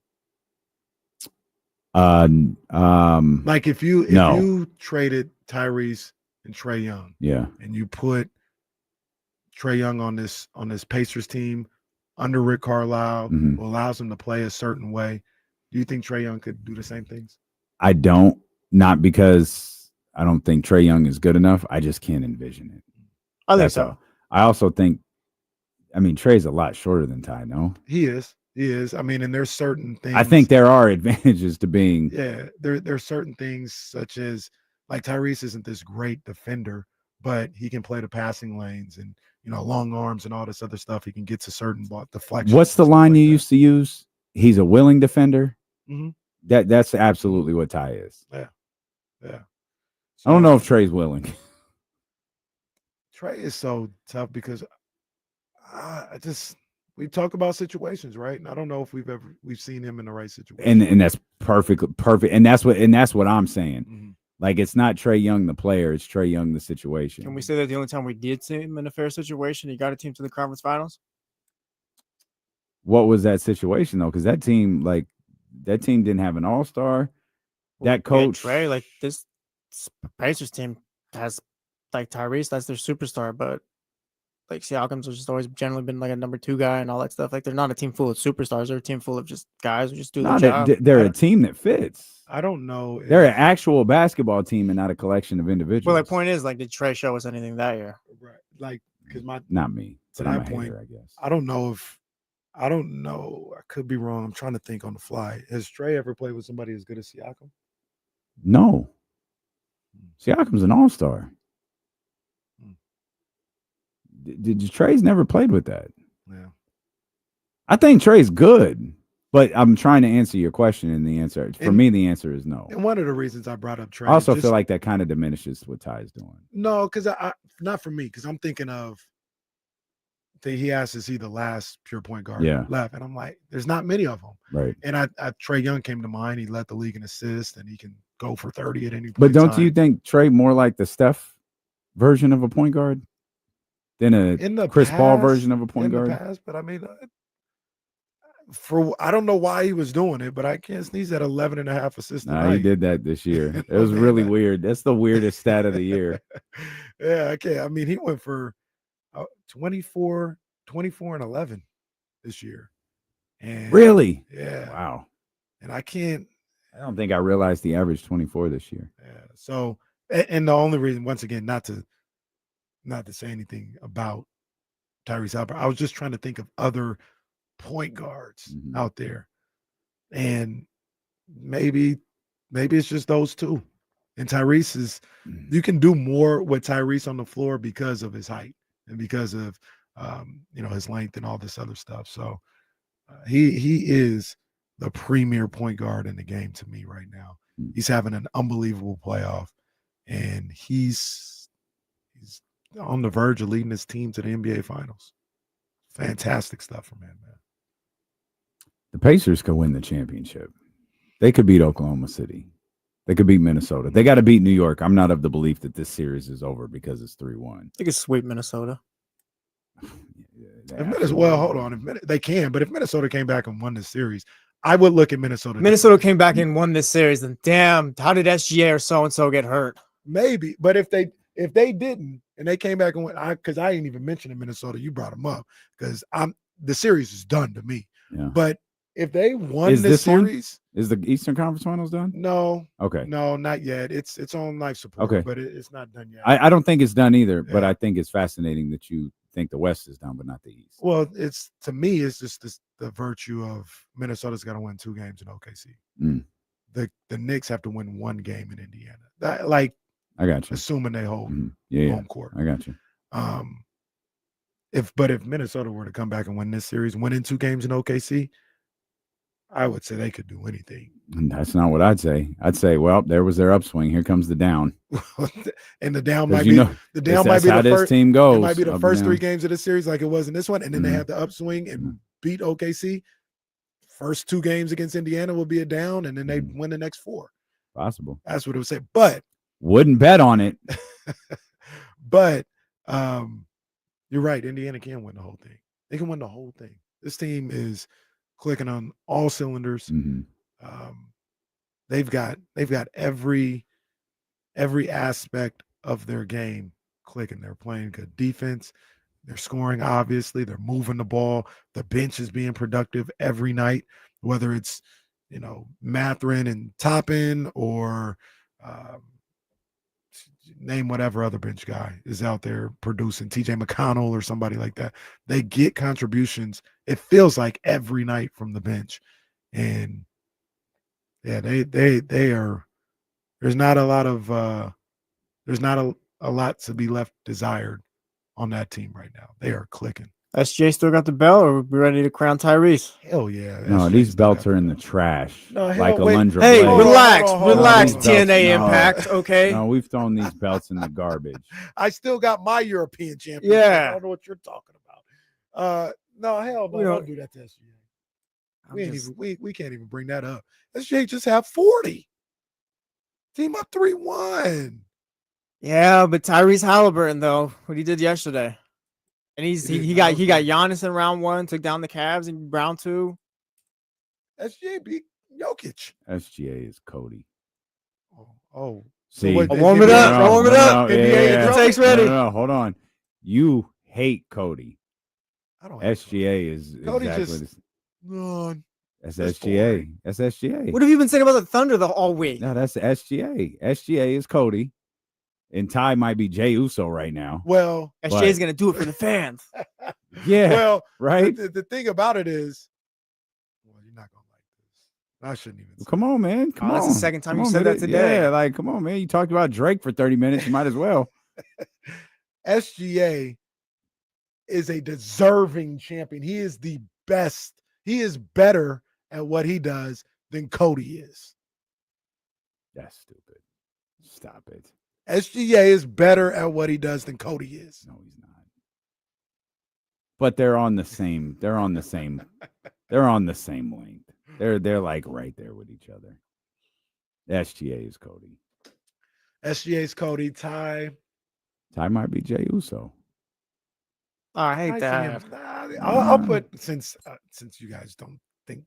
Like if you traded Tyrese and Trae Young, and you put Trae Young on this Pacers team under Rick Carlisle, who allows him to play a certain way, do you think Trae Young could do the same things? I don't, not because I don't think Trae Young is good enough. I just can't envision it. I think so. I also think, I mean, Trey's a lot shorter than Ty, no? He is. I mean, and there's certain things. I think there are advantages to being. Yeah, there's certain things such as like Tyrese isn't this great defender, but he can play the passing lanes and long arms and all this other stuff. He can get to certain deflections. What's the line you used to use? He's a willing defender. Mm-hmm. That's absolutely what Ty is. Yeah. I don't know if Trey's willing. Trae is so tough because we talk about situations, right? And I don't know if we've seen him in the right situation. And that's perfect. And that's what I'm saying. Mm-hmm. Like, it's not Trae Young the player, it's Trae Young the situation. Can we say that the only time we did see him in a fair situation, he got a team to the conference finals? What was that situation though? Because that team didn't have an all-star. That coach, Trae, like this Pacers team has like Tyrese, that's their superstar, but like Siakam's just always generally been like a number 2 guy and all that stuff. Like they're not a team full of superstars; they're a team full of just guys who just do their job. They're a team that fits. I don't know. They're an actual basketball team and not a collection of individuals. Well, the point is, like, did Trae show us anything that year? Right. Like, because not me. To that point, I guess I don't know. I could be wrong. I'm trying to think on the fly. Has Trae ever played with somebody as good as Siakam? No. Siakam's an all-star. Trae's never played with that. Yeah. I think Trae's good, but I'm trying to answer your question, and the answer is no. And one of the reasons I brought up Trae, I also feel like that kind of diminishes what Ty's doing. No, because I not for me, because I'm thinking of that he has to see the last pure point guard left, and I'm like, there's not many of them, right? And Trae Young came to mind. He led the league in assists, and he can go for 30 at any point. But don't you think Trae more like the Steph version of a point guard than a Chris Paul version of a point guard? But I mean, I don't know why he was doing it, but I can't sneeze at 11 and a half assists. Nah, he did that this year. It was really weird. That's the weirdest stat of the year. Yeah, okay. I mean, he went for 24 and 11 this year. And really? Yeah. Wow. And I don't think I realized he averaged 24 this year. Yeah. So, and the only reason, once again, not to say anything about Tyrese Haliburton, I was just trying to think of other point guards out there, and maybe it's just those two. And Tyrese is, you can do more with Tyrese on the floor because of his height and because of his length and all this other stuff. So he is the premier point guard in the game to me right now. He's having an unbelievable playoff, and he's on the verge of leading his team to the NBA Finals. Fantastic stuff from him, man. The Pacers could win the championship. They could beat Oklahoma City. They could beat Minnesota. They got to beat New York. I'm not of the belief that this series is over because it's 3-1. They could sweep Minnesota. Hold on. They can, but if Minnesota came back and won this series, I would look at Minnesota. Minnesota came back and won this series, then damn, how did SGA or so-and-so get hurt? Maybe, but if they didn't and they came back and went, because I didn't even mention Minnesota, you brought them up because the series is done to me. Yeah. But if they won this series, is the Eastern Conference Finals done? No. Okay. No, not yet. It's on life support. Okay. But it's not done yet. I don't think it's done either, but I think it's fascinating that you think the West is done, but not the East. Well, to me, it's just the virtue of Minnesota's got to win 2 games in OKC. The Knicks have to win 1 game in Indiana. I got you. Assuming they hold home court. I got you. If Minnesota were to come back and win this series, winning 2 games in OKC, I would say they could do anything. And that's not what I'd say. I'd say, well, there was their upswing. Here comes the down. And the down 'Cause might you be know, the down that's might be how the this first team goes. It might be the up first and 3 down. games of the series like it was in this one, and then they Mhm. have the upswing and beat OKC. First 2 games against Indiana will be a down, and then they win the next 4. Possible. That's what it would say. But Wouldn't bet on it. but you're right. Indiana can win the whole thing. They can win the whole thing. This team is clicking on all cylinders. Mhm. They've got every aspect of their game clicking. They're playing good defense. They're scoring, obviously. They're moving the ball. The bench is being productive every night, whether it's, Mathurin and Toppin or name whatever other bench guy is out there producing, TJ McConnell or somebody like that. They get contributions, it feels like, every night from the bench. And yeah, they are, there's not a lot of there's not a lot to be left desired on that team right now. They are clicking. SJ still got the belt, or we ready to crown Tyrese? Hell yeah. No, SJ these still belts got are the in the belt. trash. No, hell, like wait. Alundra Hey, Blaze. relax, hold on. relax, These belts- TNA no. Impact, okay? No, we've thrown these belts in the garbage. I still got my European championship. Yeah. I don't know what you're talking about. No, hell no. We Don't don't- do that to SJ. I'm We ain't just- even we can't even bring that up. SJ just have 40. Team up 3-1. Yeah, but Tyrese Haliburton though, what he did yesterday, and He he did. got That he was got good. Giannis in round 1, took down the Cavs in round 2. SJ beat Jokic. SGA is Cody. Oh. See, what, I'll warm it NBA up. Warm it up. NBA The take's ready. No, hold on. You hate Cody. I don't have SGA is Cody exactly just- the, no. that's That's SGA. boring. That's SGA. What have you been saying about the Thunder all week? No, that's SGA. SGA is Cody. And Ty might be Jay Uso right now. Well, SJ's gonna do it for the fans. Yeah. well, right? The thing about it is, well, you're not gonna like this. I shouldn't even. Come on, man. Come on. That's the second time Come you on, said man. that today. Yeah, like, come on, man. You talked about Drake for 30 minutes. You might as well. SGA is a deserving champion. He is the best. He is better at what he does than Cody is. That's stupid. Stop it. SGA is better at what he does than Cody is. No, he's not. But they're on the same. They're on the same. They're on the same length. They're like right there with each other. SGA is Cody. SGA is Cody. Ty might be Jay Uso. Oh, I hate that. I'll put since you guys don't think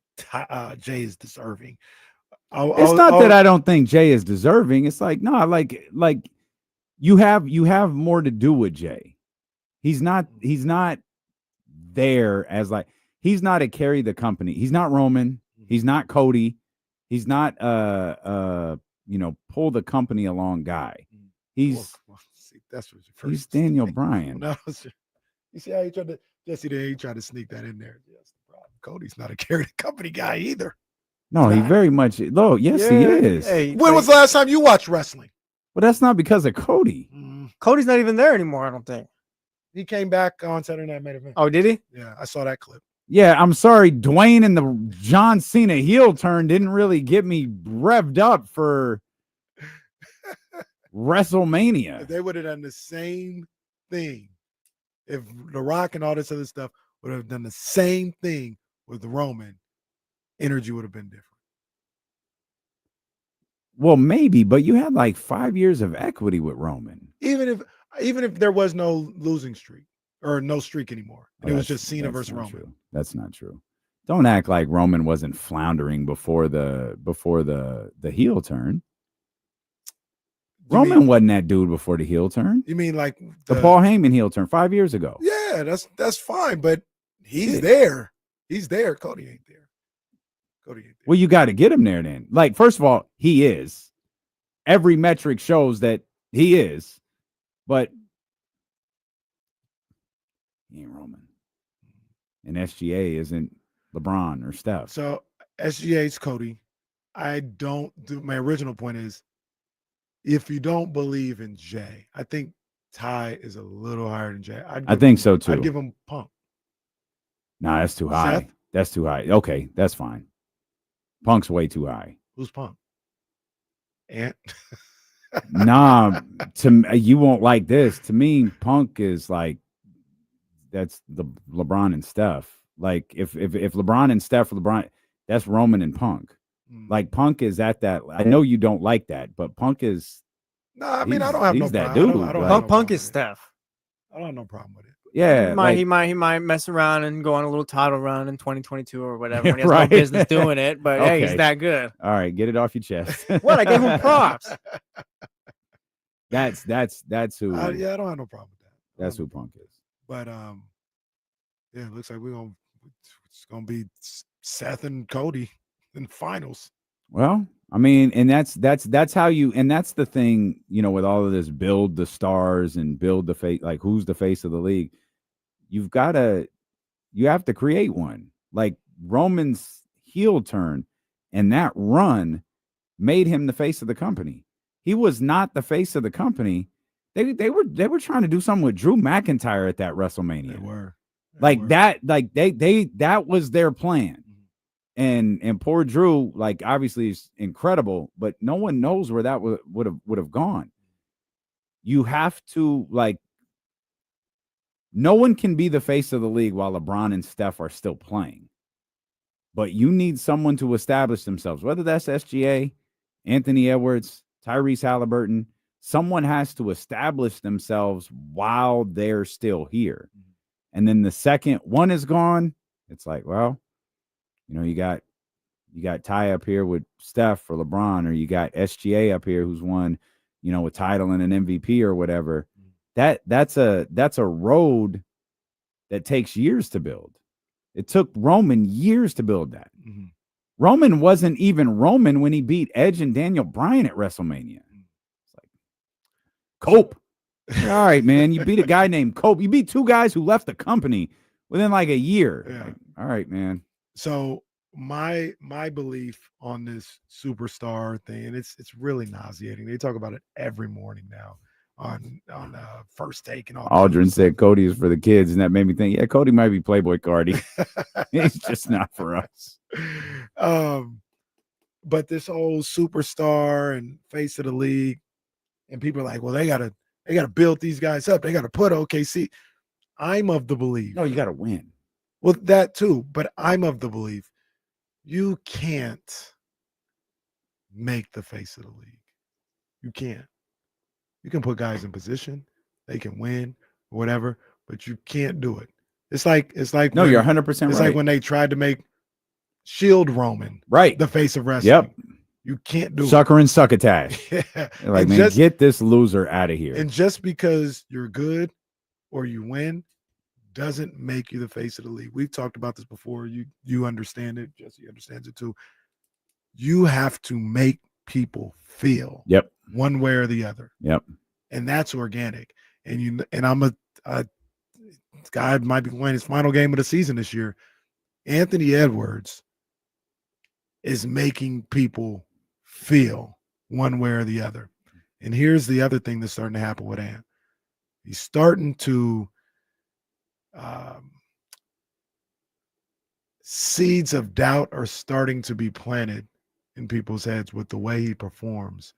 Jay is deserving. It's not that I don't think Jay is deserving. It's like, no, like you have more to do with Jay. He's not there as like, he's not to carry the company. He's not Roman. He's not Cody. He's not pull the company along guy. He's that's what he's Daniel Bryan. You see how he tried to Jesse there, he tried to sneak that in there. Yes, the problem. Cody's not a carry the company guy either. No, he very much. No, yes, he is. Hey, When was the last time you watched wrestling? But that's not because of Cody. Cody's not even there anymore, I don't think. He came back on Saturday Night Main Event. Oh, did he? Yeah, I saw that clip. Yeah, I'm sorry. Dwayne and the John Cena heel turn didn't really get me revved up for WrestleMania. If they would have done the same thing, if The Rock and all this other stuff would have done the same thing with the Roman, energy would have been different. Well, maybe, but you had like 5 years of equity with Roman. Even if there was no losing streak or no streak anymore, and it was just Cena that's versus not Roman. True. That's not true. Don't act like Roman wasn't floundering before the heel turn. Roman wasn't that dude before the heel turn. You mean like The Paul Heyman heel turn 5 years ago. Yeah, that's fine, but he's there. He's there. Cody ain't there. Cody ain't there. Well, you got to get him there then. Like, first of all, he is. Every metric shows that he is, but he ain't Roman. And SGA isn't LeBron or Steph. So SGA's Cody. I don't do my original point is if you don't believe in Jay, I think Ty is a little higher than Jay. I think so too. I'd give him Punk. Nah, that's too high. Seth? That's too high. Okay, that's fine. Punk's way too high. Who's Punk? Ant. Nah, you won't like this. To me, Punk is like that's the LeBron and Steph. Like if LeBron and Steph, that's Roman and Punk. Like Punk is at that. I know you don't like that, but Punk is. No, I mean I don't have no that problem. dude. I don't like, have no Punk problem is with it. Steph. I don't have no problem with it. Yeah, He might mess around and go on a little title run in 2022 or whatever. When he has Right. no business doing it, but hey, Okay. he's that good. All right, get it off your chest. What? I gave him props. That's who. Yeah, I don't have no problem with that. That's who Punk is. But yeah, it looks like it's gonna be Seth and Cody in the finals. Well, I mean, and that's how you, and that's the thing, with all of this build the stars and build the face, like who's the face of the league. You have to create one. Like Roman's heel turn and that run made him the face of the company. He was not the face of the company. They were trying to do something with Drew McIntyre at that WrestleMania. They were. That was their plan. And poor Drew, like obviously is incredible, but no one knows where that would have gone. You have to no one can be the face of the league while LeBron and Steph are still playing. But you need someone to establish themselves, whether that's SGA, Anthony Edwards, Tyrese Haliburton. Someone has to establish themselves while they're still here. And then the second one is gone, it's like, well, you got Ty up here with Steph or LeBron, or you got SGA up here who's won, a title and an MVP or whatever. That's a road that takes years to build. It took Roman years to build that. Mm-hmm. Roman wasn't even Roman when he beat Edge and Daniel Bryan at WrestleMania. It's like, Cope. All right, man. You beat a guy named Cope. You beat two guys who left the company within like a year. Yeah. Like, all right, man. So my belief on this superstar thing, and it's really nauseating. They talk about it every morning now on First Take and all. Aldrin said Cody is for the kids, and that made me think, yeah, Cody might be Playboy Cardi. He's just not for us. But this whole superstar and face of the league, and people are like, well, they gotta build these guys up. They gotta put OKC. I'm of the belief. No, you gotta win. Well, that too, but I'm of the belief you can't make the face of the league. You can't. You can put guys in position, they can win or whatever, but you can't do it. It's like No, you're 100% right. It's like when they tried to make Shield Roman the face of wrestling. Yep. You can't do Sucker and succotash. Yeah. Like, man, get this loser out of here. And just because you're good or you win doesn't make you the face of the league. We've talked about this before. You understand it. Jesse understands it too. You have to make people feel one way or the other. Yep. And that's organic. And I'm a guy might be playing his final game of the season this year. Anthony Edwards is making people feel one way or the other. And here's the other thing that's starting to happen with Ant. He's starting to seeds of doubt are starting to be planted in people's heads with the way he performs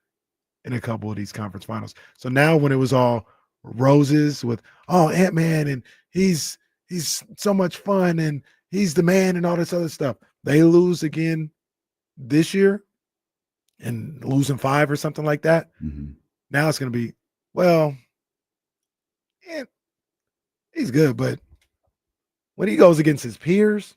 in a couple of these conference finals. So now when it was all roses with, oh, Ant-Man, and he's so much fun and he's the man and all this other stuff. They lose again this year and losing 5 or something like that. Mm-hmm. Now it's going to be, well, he's good, but when he goes against his peers,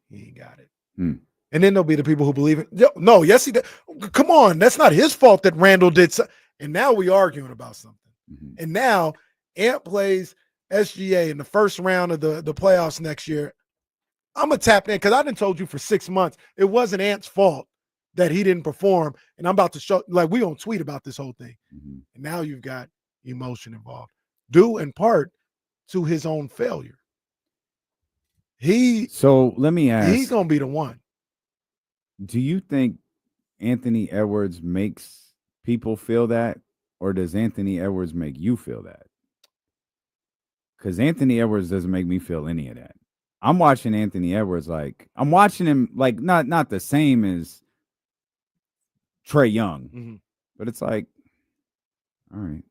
he ain't got it. And then there'll be the people who believe it. No, yes, he did. Come on, that's not his fault that Randall did so. And now we arguing about something. Mm-hmm. And now Ant plays SGA in the first round of the playoffs next year. I'm going to tap in because I done told you for 6 months it wasn't Ant's fault that he didn't perform. And I'm about to show, like, we going to tweet about this whole thing. Mm-hmm. And now you've got emotion involved, due in part to his own failure. So let me ask. He's going to be the one. Do you think Anthony Edwards makes people feel that, or does Anthony Edwards make you feel that? Because Anthony Edwards doesn't make me feel any of that. I'm watching Anthony Edwards like I'm watching him like not the same as Trae Young. Mhm. But it's like, all right.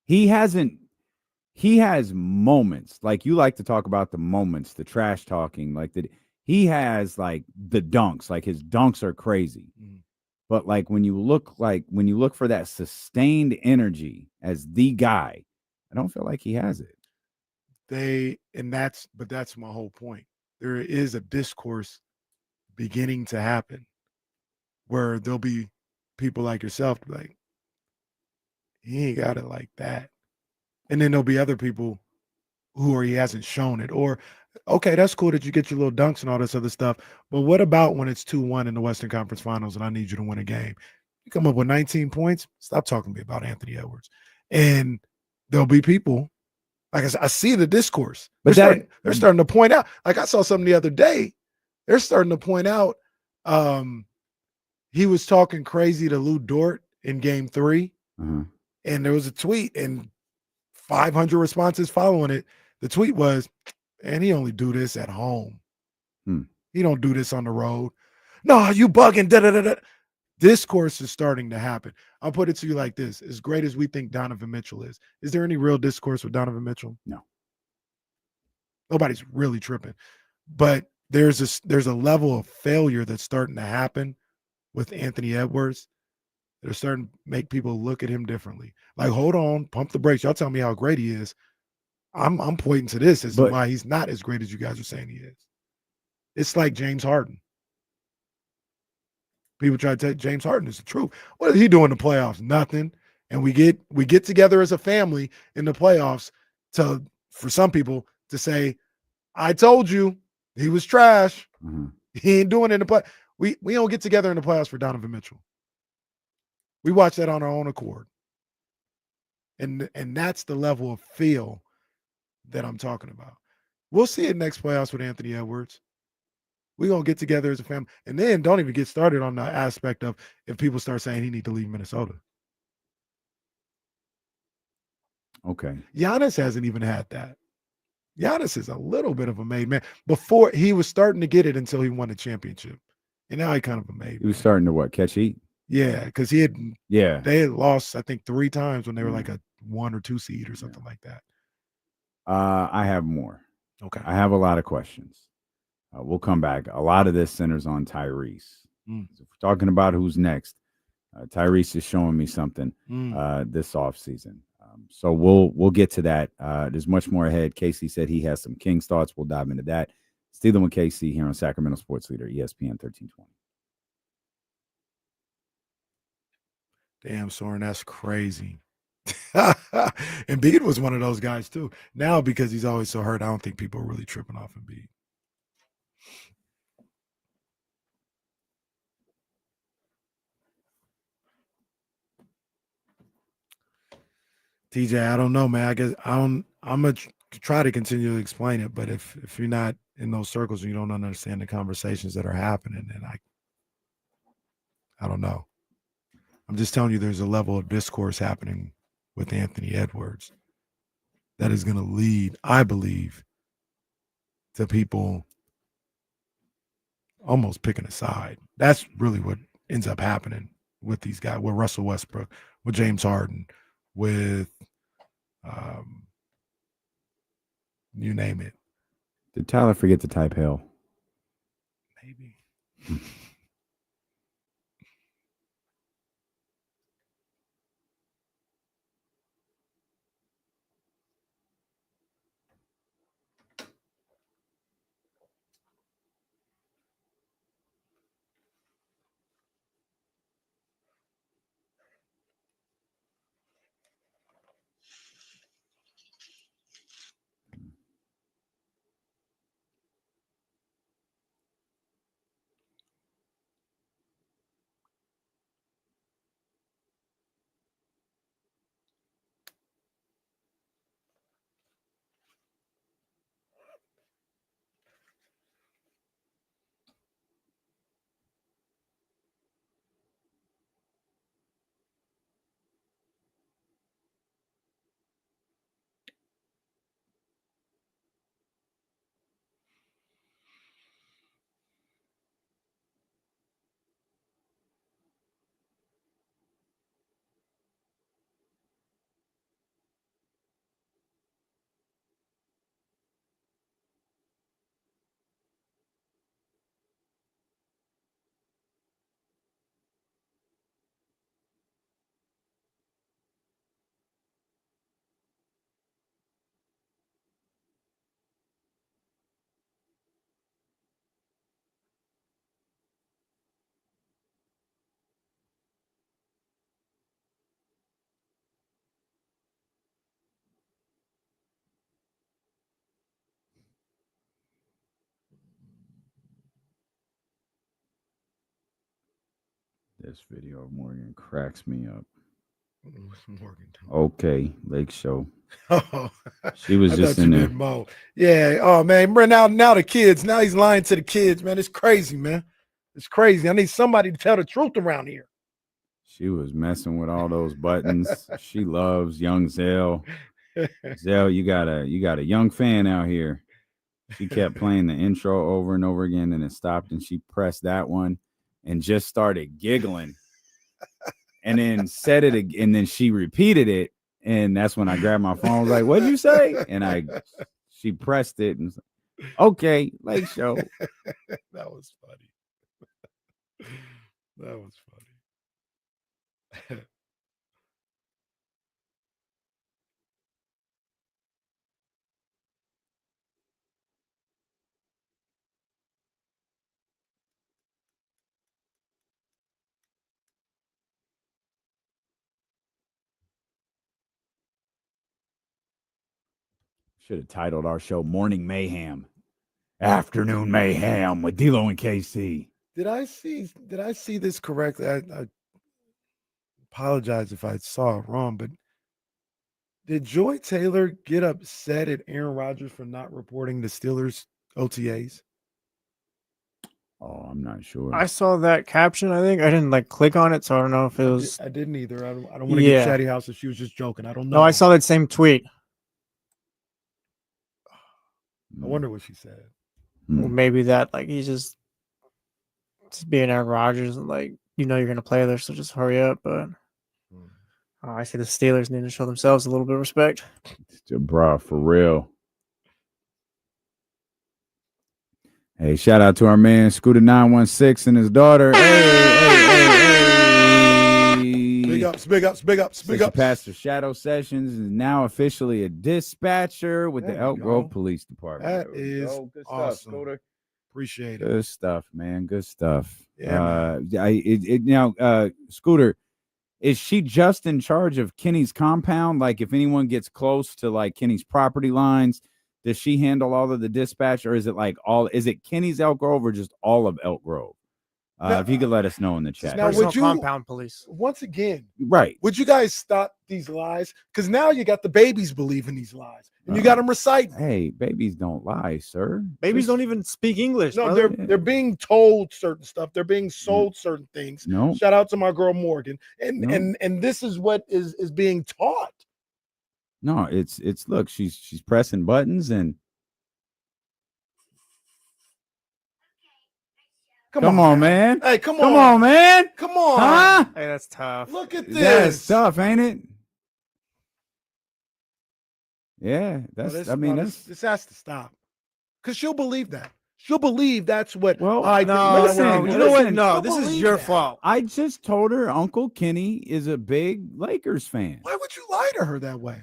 He has moments. Like, you like to talk about the moments, the trash talking, like he has like the dunks, like his dunks are crazy. Mhm. But like when you look for that sustained energy as the guy, I don't feel like he has it. But that's my whole point. There is a discourse beginning to happen where there'll be people like yourself like, he ain't got it like that. And then there'll be other people who he hasn't shown it. Or, okay, that's cool that you get your little dunks and all this other stuff. But what about when it's 2-1 in the Western Conference Finals and I need you to win a game? You come up with 19 points, stop talking to me about Anthony Edwards. And there'll be people, like I see the discourse. But they're starting to point out, like I saw something the other day, they're starting to point out he was talking crazy to Lou Dort in game 3. Uh-huh. And there was a tweet and 500 responses following it. The tweet was, and he only do this at home. He don't do this on the road. No, you bugging. Da, da, da, da. Discourse is starting to happen. I'll put it to you like this. As great as we think Donovan Mitchell is there any real discourse with Donovan Mitchell? No. Nobody's really tripping. But there's a level of failure that's starting to happen with Anthony Edwards. They're starting to make people look at him differently. Like, hold on, pump the brakes. Y'all tell me how great he is. I'm pointing to this as to why he's not as great as you guys are saying he is. It's like James Harden. People try to tell James Harden is the truth. What is he doing in the playoffs? Nothing. And we get together as a family in the playoffs for some people to say, I told you he was trash. Mm-hmm. He ain't doing it in the play. We don't get together in the playoffs for Donovan Mitchell. We watch that on our own accord. And that's the level of feel that I'm talking about. We'll see it next playoffs with Anthony Edwards. We're going to get together as a family. And then don't even get started on the aspect of if people start saying he need to leave Minnesota. Okay. Giannis hasn't even had that. Giannis is a little bit of a made man. Before, he was starting to get it until he won a championship. And now he kind of a made man. He was starting to what? Catch heat? Yeah, because they had lost, I think, 3 times when they were like a 1 or 2 seed or something like that. I have more. Okay. I have a lot of questions. We'll come back. A lot of this centers on Tyrese. So if we're talking about who's next, Tyrese is showing me something this offseason. So we'll get to that. There's much more ahead. Casey said he has some Kings thoughts. We'll dive into that. Stealing with KC here on Sacramento Sports Leader, ESPN 1320. Damn, Soren, that's crazy. Embiid was one of those guys too. Now, because he's always so hurt, I don't think people are really tripping off Embiid. TJ, I don't know, man. I guess I'm gonna try to continue to explain it, but if you're not in those circles and you don't understand the conversations that are happening, then I don't know. I'm just telling you, there's a level of discourse happening with Anthony Edwards that is going to lead, I believe, to people almost picking a side. That's really what ends up happening with these guys, with Russell Westbrook, with James Harden, with you name it. Did Tyler forget to type hell? Maybe. This video of Morgan cracks me up. Morgan. Okay, Lake Show. Oh, She was I just thought in you there. meant Mo. Yeah. Oh man, bro. Now the kids. Now he's lying to the kids, man. It's crazy, man. It's crazy. I need somebody to tell the truth around here. She was messing with all those buttons. She loves young Zell. Zell, you got a young fan out here. She kept playing the intro over and over again, and it stopped, and she pressed that one and just started giggling. And then said it again, and then she repeated it, and that's when I grabbed my phone. I was like, "What'd you say?" And she pressed it and was like, "Okay, Lake Show." That was funny. That was funny. Should have titled our show "Morning Mayhem," "Afternoon Mayhem" with D'Lo and KC. Did I see this correctly? I apologize if I saw it wrong, but did Joy Taylor get upset at Aaron Rodgers for not reporting the Steelers OTAs? Oh, I'm not sure. I saw that caption. I think I didn't like click on it, so I don't know if it was. I didn't either. I don't want to get Chatty House if she was just joking. I don't know. No, I saw that same tweet. I wonder what she said. Well, maybe that like he's just being Aaron Rodgers and like you're gonna play there, so just hurry up. But I see the Steelers need to show themselves a little bit of respect. Bruh, for real. Hey, shout out to our man Scooter 916 and his daughter. Hey. Big ups, big ups, big ups, big ups. Pastor Shadow Sessions is now officially a dispatcher with the Elk Grove Police Department. That is good awesome. stuff, Scooter. Appreciate it. Good stuff, man. Good stuff. Yeah, now, Scooter, is she just in charge of Kenny's compound? Like, if anyone gets close to like Kenny's property lines, does she handle all of the dispatch, or is it Kenny's Elk Grove or just all of Elk Grove? If you could let us know in the chat. Now, Personal compound police. Once again, right? Would you guys stop these lies? Because now you got the babies believing these lies, and you got them reciting. Hey, babies don't lie, sir. Babies don't even speak English. No, brother. they're being told certain stuff. They're being sold certain things. No. Shout out to my girl Morgan. And this is what is being taught. No, it's look, she's pressing buttons and come on, man. Hey, come on, man. Come on. Huh? Hey, that's tough. Look at this. That's tough, ain't it? Yeah, this has to stop. Because she'll believe that. She'll believe that's what No, listen, you know what? listen, No, she'll this is believe your that. fault. I just told her Uncle Kenny is a big Lakers fan. Why would you lie to her that way?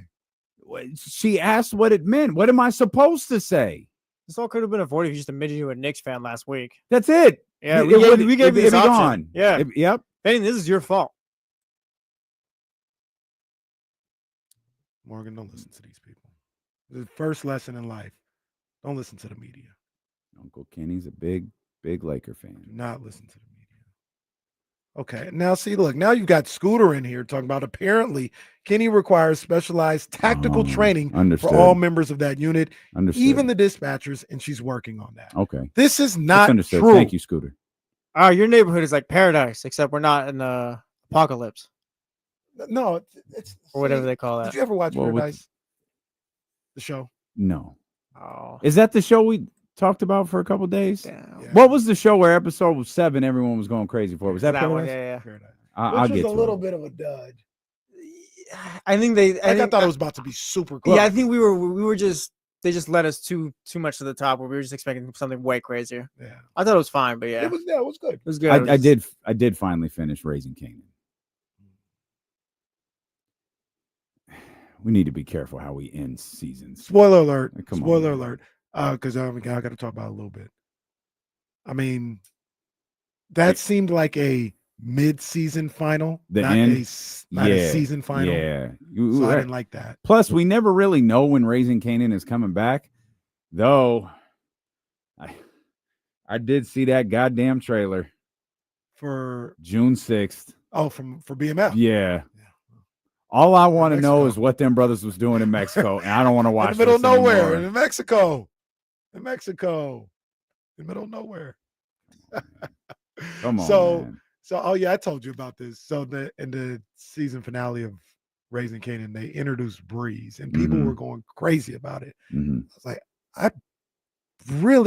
She asked what it meant. What am I supposed to say? This all could have been avoided if you just admitted you were a Knicks fan last week. That's it. Yeah, It we would- gave you it'd this be option. gone. Yeah. Yep. Hey, this is your fault. Morgan, don't listen to these people. The first lesson in life, don't listen to the media. Uncle Kenny's a big Laker fan. Do not listen to the media. Okay, now see, look, now you've got Scooter in here talking about apparently Kenny requires specialized tactical training Understood. for all members of that unit, Understood. even the dispatchers, and she's working on that. Okay. This is That's not understood. true. Thank you, Scooter. Your neighborhood is like paradise, except we're not in the apocalypse No, it's or whatever they call that. Did you ever watch Well, with- Paradise? The show? No. Oh, Is that the show we talked about for a couple days? damn. Yeah. What was the show where episode 7 everyone was going crazy for? Was that, That one? Paradise? Yeah. Paradise. I'll Which get was to a little it. bit of a dud. I think they. I thought it was about to be super close. Yeah, I think we were just. They just led us too much to the top, where we were just expecting something way crazier. Yeah. I thought it was fine, but yeah, It was good. it was good. I did finally finish Raising Canaan. We need to be careful how we end seasons. Spoiler alert. Come on, Spoiler man. alert. Because I got to talk about it a little bit. I mean, that seemed like a mid-season final, The not end? not a season final. Yeah. So I didn't like that. Plus, we never really know when Raising Canaan is coming back, though. I did see that goddamn trailer. for June 6th. for BMF. Yeah. All I want to know Mexico. is what them brothers was doing in Mexico, and I don't want to watch In the middle of this nowhere, anymore. in Mexico, in the middle of nowhere. Come on, man. Oh yeah, I told you about this. So in the season finale of Raising Kanan, they introduced Breeze, and people were going crazy about it. Mhm. I was like,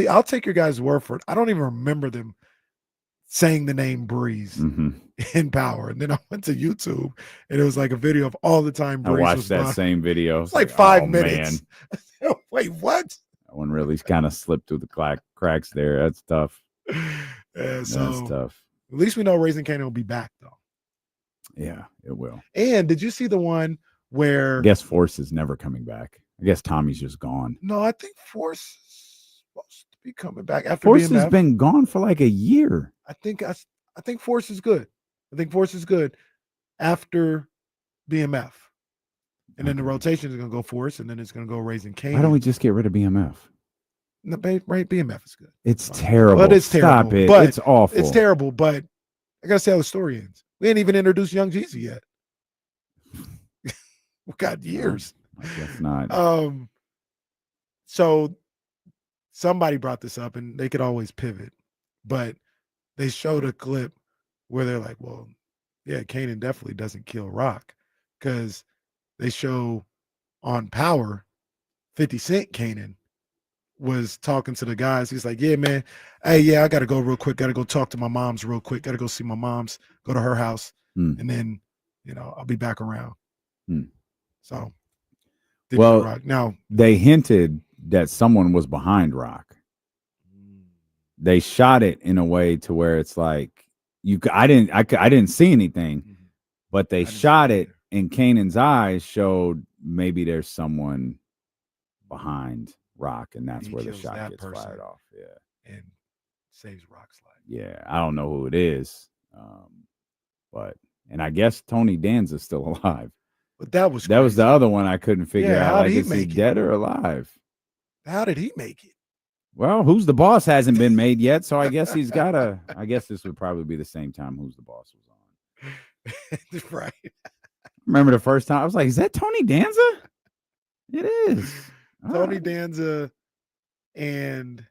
I'll take your guys' word for it. I don't even remember them saying the name Breeze in Power. And then I went to YouTube, and it was like a video of all the time I Breeze watched was that gone. same video. It's like 5 oh, minutes. Man. Wait, what? That one really kind of slipped through the cracks there. That's tough. Yeah, That's so tough. at least we know Raising Kanan will be back, though. Yeah, it will. And did you see the one where I guess Force is never coming back. I guess Tommy's just gone. No, I think Force is supposed to be coming back after Force BMF. has been gone for like a year. I think Force is good. I think Force is good after BMF. And then the rotation is going to go Force, and then it's going to go Raising Kanan. Why don't we just get rid of BMF? No, right, BMF is good. It's terrible. But it's terrible. Stop it. But it's awful. It's terrible, but I got to see how the story ends. We ain't even introduced Young Jeezy yet. We got years. I guess not. So somebody brought this up, and they could always pivot, but they showed a clip where they're like, well, yeah, Kanan definitely doesn't kill Rock, because they show on Power 50 Cent Kanan was talking to the guys. He's like, yeah, man, hey, yeah, I got to go real quick. Got to go talk to my mom's real quick. Got to go see my mom's, go to her house. And then, I'll be back around. So, well, Rock. Now they hinted that someone was behind Rock. They shot it in a way to where it's like I didn't see anything, but they shot it, and Kanan's eyes showed maybe there's someone behind Rock, and that's where the shot gets fired off. Yeah, and saves Rock's life. Yeah, I don't know who it is, and I guess Tony Danza's still alive. But that was the other one I couldn't figure out. How did he is he make it? dead or alive? How did he make it? Well, Who's the Boss hasn't been made yet, so I guess he's got to. I guess this would probably be the same time Who's the Boss was on. Right. Remember the first time I was like, "Is that Tony Danza?" It is. Tony Danza, and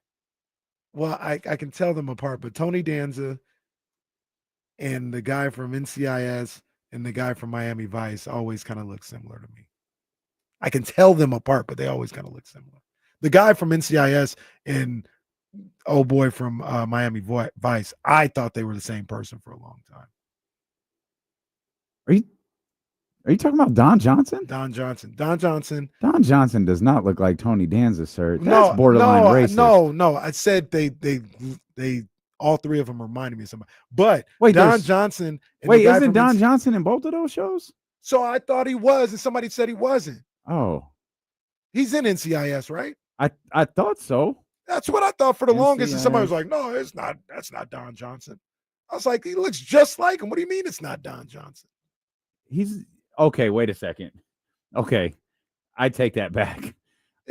I can tell them apart, but Tony Danza and the guy from NCIS and the guy from Miami Vice always kind of look similar to me. I can tell them apart, but they always kind of look similar. The guy from NCIS and old boy from Miami Vice, I thought they were the same person for a long time. Are you talking about Don Johnson? Don Johnson. Don Johnson does not look like Tony Danza, sir. That's borderline racist. No. I said they all three of them reminded me of somebody. But wait, Don Johnson. And wait, isn't Don Johnson in both of those shows? So I thought he was, and somebody said he wasn't. Oh, he's in NCIS, right? I thought so. That's what I thought for the longest. And somebody was like, "No, it's not. That's not Don Johnson." I was like, "He looks just like him. What do you mean it's not Don Johnson?" He's okay. Wait a second. Okay, I take that back.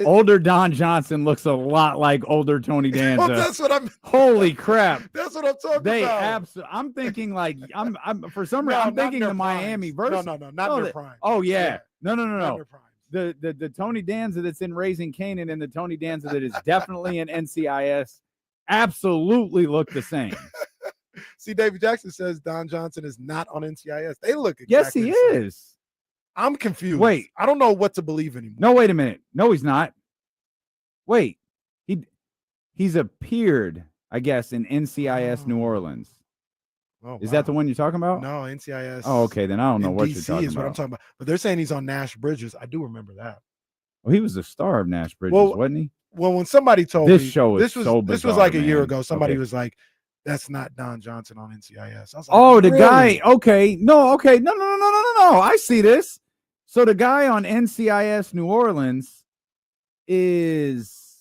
Older Don Johnson looks a lot like older Tony Danza. Well, that's what I'm. Holy crap! That's what I'm talking about. I'm thinking like I'm for some reason I'm thinking the Miami version. No, not their prime. Oh yeah. No. Their prime. The Tony Danza that's in Raising Kanan and the Tony Danza that is definitely in NCIS absolutely look the same. See, David Jackson says Don Johnson is not on NCIS. They look exactly yes, he the same. is. I'm confused. Wait, I don't know what to believe anymore. No, wait a minute. No, he's not. Wait, he's appeared, I guess, in NCIS New Orleans. Oh, is that the one you're talking about? No, NCIS. Oh, okay. Then I don't know what DC you're talking is about. what I'm talking about. But they're saying he's on Nash Bridges. I do remember that. Well, he was the star of Nash Bridges, wasn't he? Well, when somebody told this me show is this was so this bizarre, was like a man. year ago, somebody Okay. was like, "That's not Don Johnson on NCIS." I was like, "Oh, the really? guy." Okay, no. I see this. So the guy on NCIS New Orleans is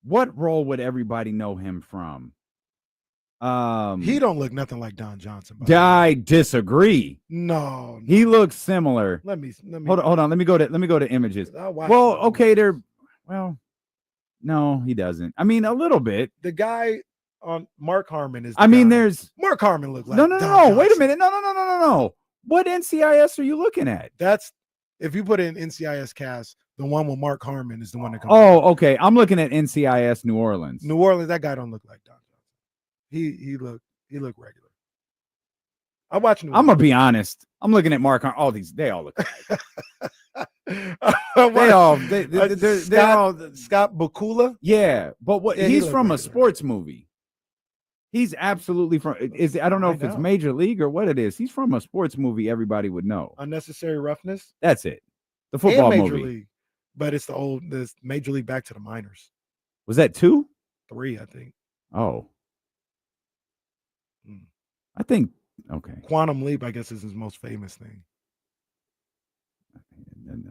what role would everybody know him from? He don't look nothing like Don Johnson. I disagree. No, he looks similar. Let me hold on. Let me go to images. Well, okay, no, he doesn't. I mean, a little bit. The guy on Mark Harmon is. I mean, guy. there's Mark Harmon looked like no. Don Wait a Johnson. minute. No. What NCIS are you looking at? That's if you put in NCIS cast, the one with Mark Harmon is the one that comes. Oh, okay. I'm looking at NCIS New Orleans. New Orleans, that guy don't look like Don Johnson. He looked regular. I'm watching. I'm gonna be honest. I'm looking at Mark Harmon. All these, they all look alike. they're all Scott Bakula. Yeah, but what Yeah, he he's looked from a regular. sports movie. He's absolutely from. I don't know if it's Major League or what it is. He's from a sports movie. Everybody would know. Unnecessary Roughness. That's it. The football and Major movie. League, but it's this Major League back to the minors. Was that 2? 3, I think. Oh, I think okay. Quantum Leap, I guess, is his most famous thing.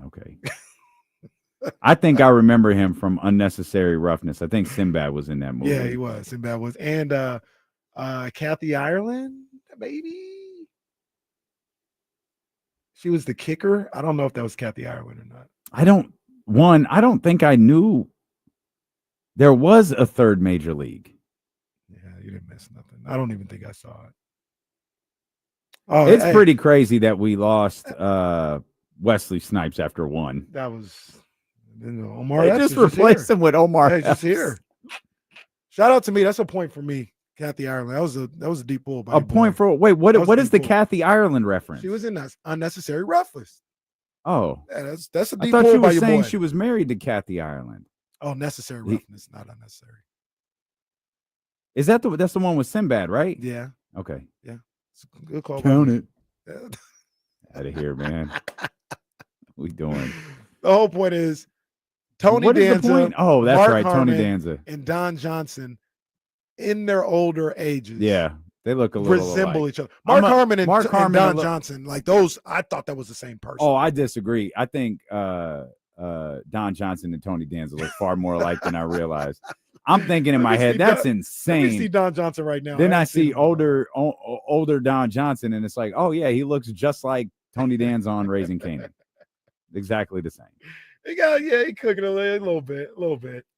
Okay. I think I remember him from Unnecessary Roughness. I think Sinbad was in that movie. Yeah, he was. Sinbad was, and Kathy Ireland, maybe. She was the kicker. I don't know if that was Kathy Ireland or not. I don't think I knew there was a third Major League. Yeah, you didn't miss nothing. I don't even think I saw it. Oh, It's pretty crazy that we lost Wesley Snipes after 1. That was Omar. They Epps just is replaced him with Omar. Hey, just Epps. here. Shout out to me. That's a point for me, Kathy Ireland. That was a deep pull. By A your point boy. for what? That was What a is the deep pull. Kathy Ireland reference? She was in that Unnecessary Roughness. Oh, Yeah, that's a I deep thought pull you by were your saying boy. she was married to Kathy Ireland. Oh, Necessary Roughness, not Unnecessary. Is that that's the one with Sinbad, right? Yeah. Okay. Yeah. It's a good call. Count it. Yeah. Out of here, man. We doing? The whole point is Tony What is Danza. the point? Oh, that's Mark right, Harmon, Tony Danza. and Don Johnson in their older ages. Yeah, they look a little resemble alike. each other. Mark Harmon and Harmon Don look- Johnson, like those, I thought that was the same person. Oh, I disagree. I think Don Johnson and Tony Danza look far more alike than I realized. I'm thinking in Let my me head, see that's Let me see insane. Don Johnson right now. Then I haven't seen see him. older Don Johnson, and it's like, oh yeah, he looks just like Tony Danza on Raising Kanan. Exactly the same. He cooking a little bit.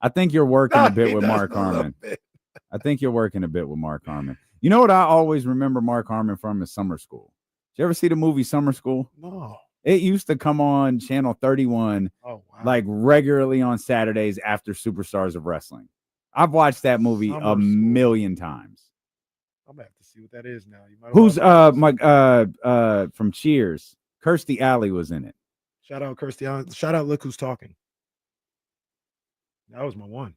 I think you're working No, a bit he with does Mark a little Harmon. bit. I think you're working a bit with Mark Harmon. You know what I always remember Mark Harmon from is Summer School. Did you ever see the movie Summer School? No. It used to come on Channel 31 Oh, wow. like regularly on Saturdays after Superstars of Wrestling. I've watched that movie Summer a School. million times. I'm gonna have to see what that is now. You might Who's wanna- from Cheers? Kirstie Alley was in it. Shout out Kirstie Allen. Shout out Look Who's Talking. That was my one.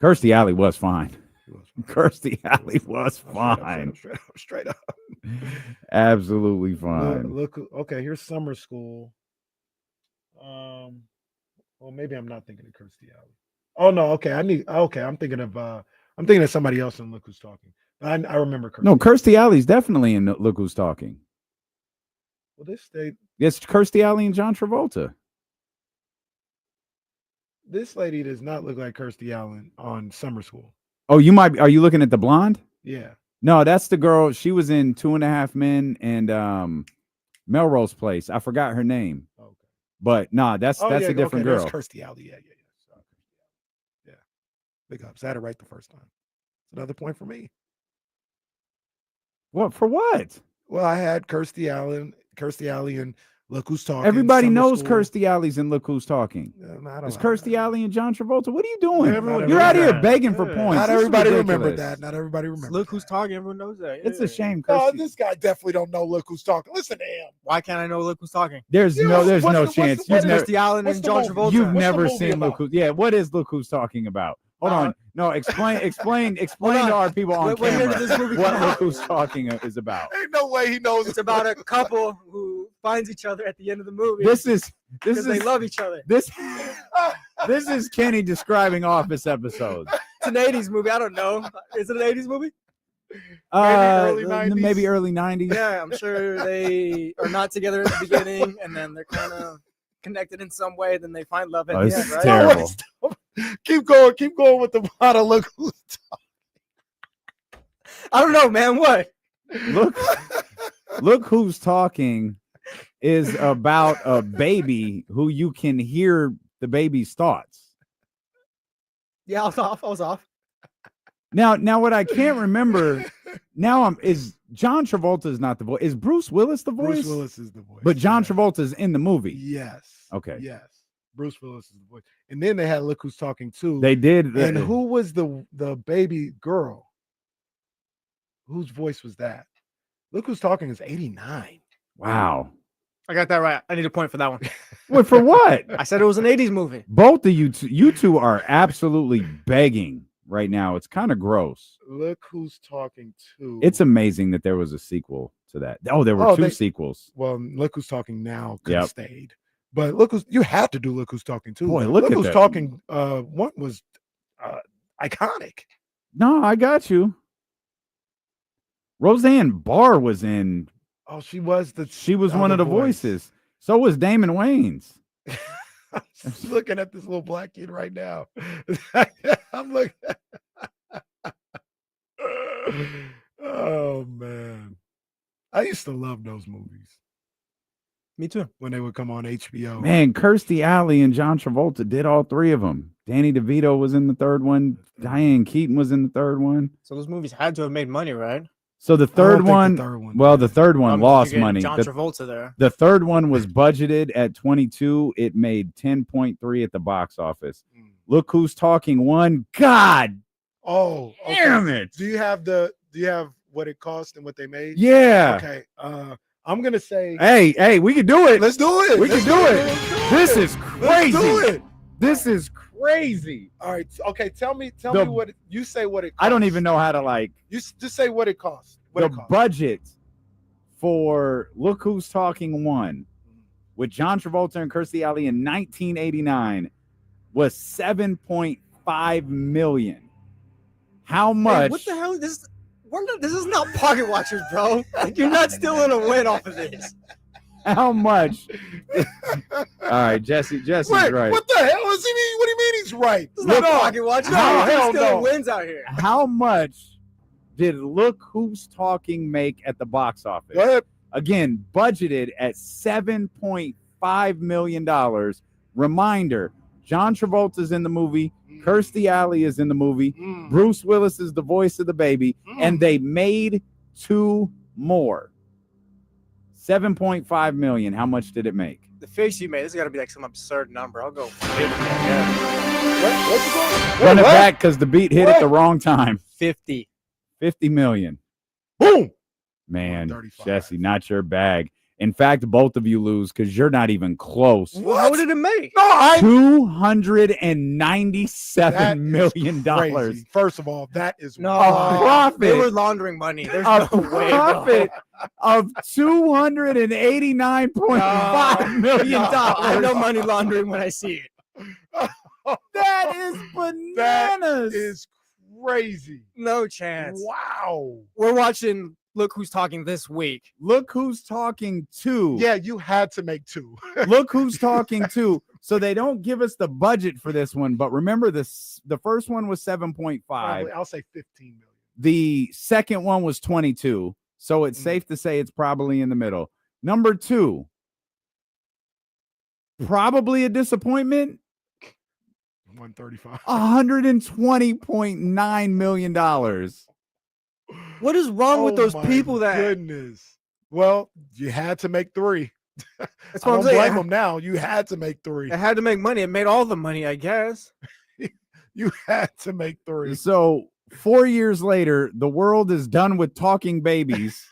Kirstie Alley was fine. It was fine. Kirstie Alley was Straight up, fine. straight up. Absolutely fine. Look, okay, here's Summer School. Well, maybe I'm not thinking of Kirstie Alley. Oh no, okay. I'm thinking of somebody else in Look Who's Talking. But I remember Kirstie. No, Kirstie Alley's definitely in Look Who's Talking. Well, It's Kirstie Alley and John Travolta. this lady does not look like Kirstie Allen on Summer School. Oh, are you looking at the blonde? Yeah. No, that's the girl. She was in 2.5 Men and Melrose Place. I forgot her name. Okay. But no, that's Oh, a yeah, different okay, girl. There's Kirstie Alley. Yeah. Sorry. Yeah. Big ups. I had it right the first time. It's another point for me. What for what? Well, I had Kirstie Alley, and Look Who's Talking. Everybody Summer knows School. Kirstie Alley's in Look Who's Talking. I don't It's know. Kirstie Alley and John Travolta. What are you doing? Everyone You're out here knows begging for Yeah. points. Not This is everybody remembered ridiculous. that. Not everybody remembered. Look who's that. talking. Everyone knows that. It's a shame. No, Kirstie- this guy definitely don't know Look Who's Talking. Listen to him. Why can't I know Look who's talking? There's Yeah, no what's chance. what is Kirstie Allen what's and the John movie? Travolta. You've What's the never movie seen Look about? Who's. Yeah, what is Look Who's Talking about? Hold on. No, explain to our people on What year camera did this movie what come Look out? Who's Talking is about. Ain't no way he knows. It's about a couple who finds each other at the end of the movie This is because they love each other. this is Kenny describing Office episodes. It's an 80s movie. I don't know. Is it an 80s movie? early 90s? Maybe early 90s. Yeah, I'm sure they are not together at the beginning and then they're kind of connected in some way. Then they find love at Oh, the this end, is right? terrible. Keep going with the plot of Look Who's I don't know, man. What? Look Who's Talking is about a baby who you can hear the baby's thoughts. Yeah, I was off. Now what I can't remember now is John Travolta is not the voice. Is Bruce Willis the voice? Bruce Willis is the voice. But John yeah. Travolta's in the movie. Yes. Okay. Yes. Bruce Willis is the voice. And then they had Look Who's Talking too. They did. And who was the baby girl? Whose voice was that? Look Who's Talking is 89. Wow. I got that right. I need a point for that one. Wait, for what? I said it was an 80s movie. Both of you two are absolutely begging right now. It's kind of gross. Look Who's Talking too. It's amazing that there was a sequel to that. Oh, there were two sequels. Well, Look Who's Talking now could Yep. have stayed. But you had to do Look Who's Talking too. Boy, look at Who's that. Talking one was iconic. No, I got you. Roseanne Barr was in. Oh, she was one of the voice. voices. So was Damon Wayans. I'm looking at this little black kid right now. I'm looking. Oh man, I used to love those movies. Me too. When they would come on HBO. Man, Kirstie Alley and John Travolta did all three of them. Danny DeVito was in the third one. Diane Keaton was in the third one. So those movies had to have made money, right? So the I don't third think one, the third one well, did. the third one lost money. John Travolta there. The third one was budgeted at 22. It made 10.3 at the box office. Look Who's Talking one. God Oh, okay. damn it. Do you have what it cost and what they made? Yeah. Okay. I'm gonna say. Hey, we can do it. Let's do it. We can do it. This is Let's do crazy. it. This is crazy. All right. Okay. Tell me The- what you say. What it. Costs. I don't even know how to You just say what it costs. What the it costs. budget for Look Who's Talking one with John Travolta and Kirstie Alley in 1989 was $7.5 million. How much? Hey, what the hell? This is not Pocket Watchers, bro. Like, you're not stealing a win off of this. How much? All right, Jesse's Wait, right. what the hell does he mean? What do you mean he's right? This is not Pocket Watchers. No, You're hell stealing no. wins out here. How much did Look Who's Talking make at the box office? Go ahead. Again, budgeted at $7.5 million. Reminder, John Travolta's in the movie. Kirstie Alley is in the movie. Bruce Willis is the voice of the baby. And they made 2 more. 7.5 million. How much did it make? The face you made, this has got to be like some absurd number. I'll go 50. Run it back because the beat hit at the wrong time. 50. 50 million. Boom. Man, 35. Jesse, not your bag. In fact, both of you lose because you're not even close. Well, how did it make? No, $297 million. crazy. First of all, that is No, profit. They were laundering money. There's A no way. profit of $289.5 million. I know money laundering when I see it. That is bananas. That is crazy. No chance. Wow. We're watching Look Who's Talking this week. Look Who's Talking 2. Yeah, you had to make 2. Look Who's Talking 2. So they don't give us the budget for this one, but remember this: the first one was 7.5. Probably, I'll say 15 million. The second one was 22. So it's safe to say it's probably in the middle. Number 2, probably a disappointment. 135. $120.9 million. What is wrong with those my people that? Goodness. Well, you had to make 3. That's I what I'm don't saying. blame them now. You had to make 3. It had to make money. It made all the money, I guess. You had to make 3. So 4 years later, the world is done with talking babies.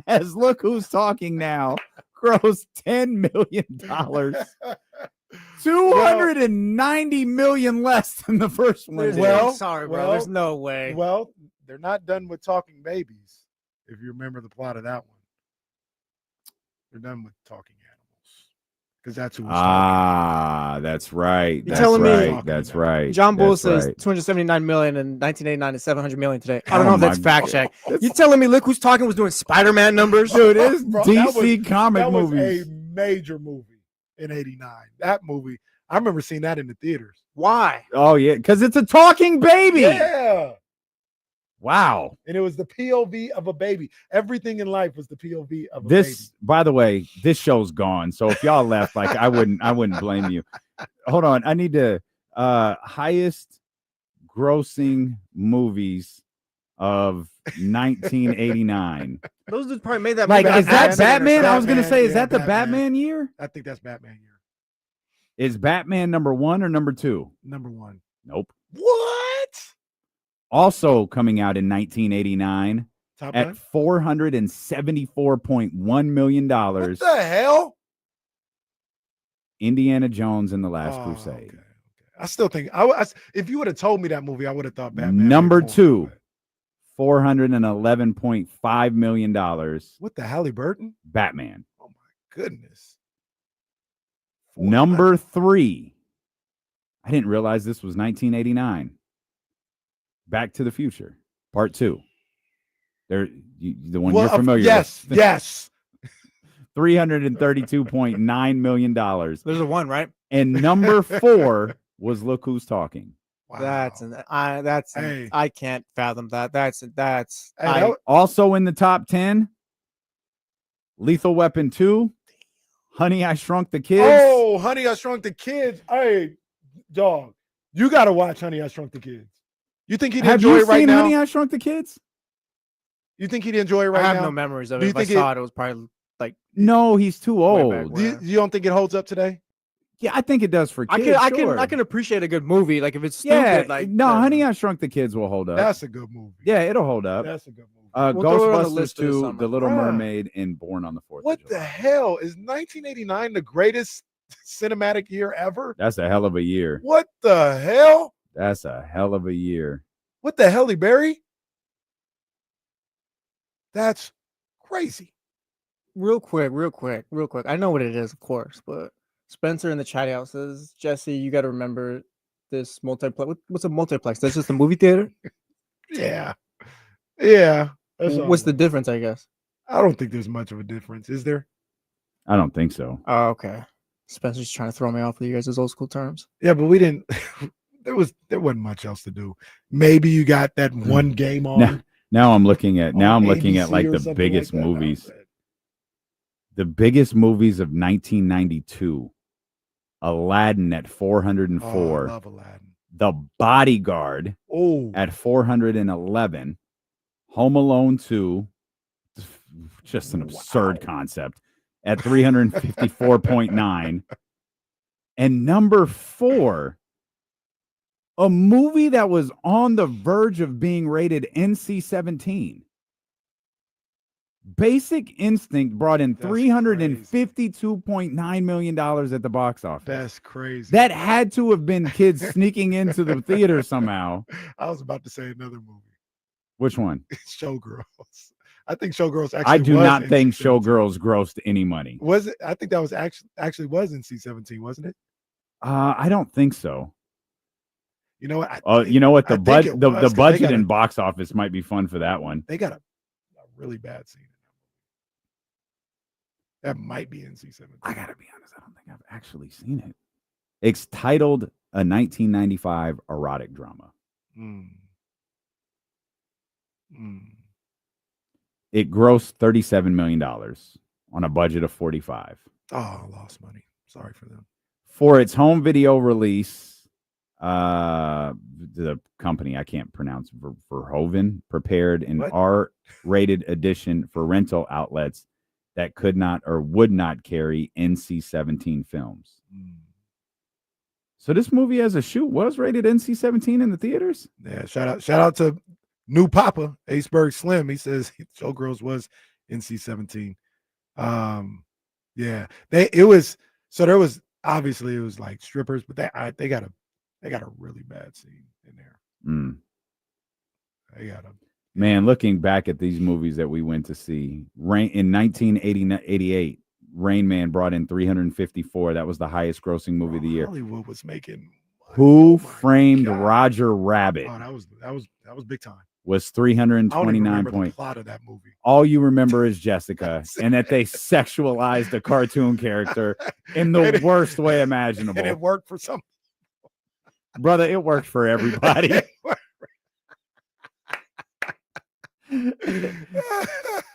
As Look Who's Talking Now grossed $10 million. 290 million less than the first one. Well, sorry, bro. well, There's no way. Well, they're not done with talking babies. If you remember the plot of that one, they're done with talking animals because that's who was talking. That's right. You're telling me- That's right. John Bull That's says right. 279 million in 1989 and 700 million today. I Oh don't know if my that's fact check. God. You telling me Look Who's Talking was doing Spider-Man numbers? Dude, it's Bro, DC comic that was movies. a major movie in '89. That movie, I remember seeing that in the theaters. Why? Oh, yeah, because it's a talking baby. Yeah. Wow. And it was the POV of a baby. Everything in life was the POV of a This, by the way, this show's gone. So if y'all left, like I wouldn't blame you. Hold on. I need to highest grossing movies of 1989. Those dudes probably made that. Like, movie is that back then. Batman? I was going to say, is yeah, that the Batman. Batman year? I think that's Batman year. Is Batman number 1 or number 2? Number 1. Nope. What? Also coming out in 1989 Top at Gun? $474.1 million. What the hell? Indiana Jones and the Last Oh, Crusade. okay. I still think if you would have told me that movie, I would have thought Batman. Number made more, 2, but- $411.5 million. What the Haliburton? Batman. Oh my goodness. Number 3. I didn't realize this was 1989. Back to the Future, Part 2. The one you're familiar yes, with. Yes. $332.9 million. There's a one, right? And number 4 was Look Who's Talking. Wow. Hey. I can't fathom that. That's Hey, Also in the top 10, Lethal Weapon 2, Honey, I Shrunk the Kids. Oh, Honey, I Shrunk the Kids. Hey, dog, you got to watch Honey, I Shrunk the Kids. You think he'd Have enjoy you it right seen now? Honey, I Shrunk the Kids? You think he'd enjoy it right I have now? no memories of Do it. you If I think saw it, it was probably like No, he's too Way back old. when. You don't think it holds up today? Yeah, I think it does for I kids. I can appreciate a good movie. Like if it's stupid, Yeah, like no, Honey, I Shrunk the Kids will hold up. That's a good movie. Yeah, it'll hold up. That's a good movie. We'll throw it on the Ghostbusters list for this 2, summer. The Little Bruh. Mermaid, and Born on the 4th. What of the July. hell is 1989 the greatest cinematic year ever? That's a hell of a year. What the hell? That's a hell of a year. What the hell, Barry? That's crazy. real quick. I know what it is, of course, but Spencer in the chat house says, Jesse, you got to remember this multiplex. What's a multiplex? That's just a movie theater. Yeah. Yeah. What's the difference? I guess. I don't think there's much of a difference, is there? I don't think so. Oh, okay. Spencer's trying to throw me off with you guys' old school terms. Yeah, but we didn't. there wasn't much else to do. Maybe you got that one game on. Now I'm looking at on like ABC or the something biggest like that. movies. The biggest movies of 1992. Aladdin at 404. Oh, I love Aladdin. The Bodyguard Oh, at 411. Home Alone 2. Just an absurd concept at 354.9. And number 4, a movie that was on the verge of being rated NC-17. Basic Instinct brought in That's $352.9 million at the box office. that's crazy. That had to have been kids sneaking into the theater somehow. I was about to say another movie. Which one? Showgirls. I think Showgirls actually. I do was not think NC-17. Showgirls grossed any money. Was it? I think that was actually was NC-17, wasn't it? I don't think so. You know what? You know what? I The think it the was, 'cause they budget got and a- box office might be fun for that one. They got a really bad scene. That might be NC-17. I gotta be honest, I don't think I've actually seen it. It's titled a 1995 erotic drama. Mm. Mm. It grossed $37 million on a budget of 45. Oh, I lost money. Sorry for them. For its home video release, the company I can't pronounce, Verhoeven, prepared an What? R-rated edition for rental outlets that could not or would not carry NC-17 films. Mm. So this movie as a shoot was rated NC-17 in the theaters? Yeah, shout out to new Papa, Aceberg Slim. He says Showgirls was NC-17. Yeah. There was obviously it was like strippers, but they got a really bad scene in there. Mm. They got a Man, looking back at these movies that we went to see, in 1988, Rain Man brought in 354. That was the highest grossing movie of the year. Hollywood was making money. Who Oh my Framed God. Roger Rabbit Oh, that was big time. was I don't even 329 remember the points. plot of that movie. All you remember is Jessica and that they sexualized a cartoon character in the And it- worst way And it imaginable. worked for some. Brother, it worked for everybody.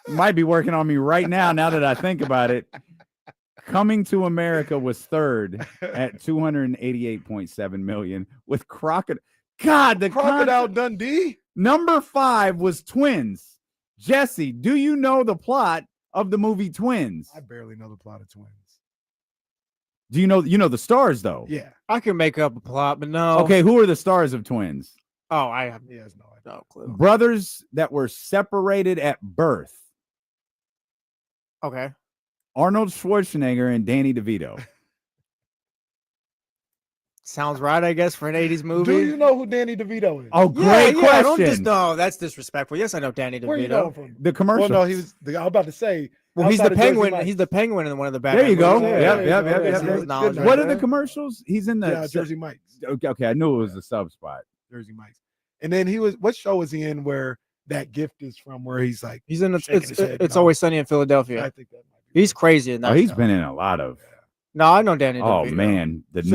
Might be working on me right now that I think about it. Coming to America was third at 288.7 million with God, the Crocodile Dundee. Number 5 was Twins. Jesse, do you know the plot of the movie Twins? I barely know the plot of Twins. Do you know the stars though? Yeah. I can make up a plot, but no. Okay, who are the stars of Twins? Oh, I have He has no idea. no clue. Brothers that were separated at birth. Okay. Arnold Schwarzenegger and Danny DeVito. Sounds right, I guess, for an 80s movie. Do you know who Danny DeVito is? Oh, great question. I don't just know. That's disrespectful. Yes, I know Danny Where you know him DeVito. from? The commercial. Well, no, I was about to say. Well, he's outside the of Jersey penguin. Mike's. He's the penguin in one of the bad. There you go. Yeah, Yep, yeah, yep, yeah, yep, yeah, yep. yeah. His knowledge What right are the there. commercials? He's in the Yeah, Jersey Mike's. Okay, I knew it was a sub spot. Jersey Mike's. And then he was. What show was he in where that gift is from? Where he's like, He's in. shaking his head It's no. Always Sunny in I Philadelphia. think that might be. He's crazy in that. Oh, he's show. been in a lot of. No, I know Danny. Oh DeVito. man, the So-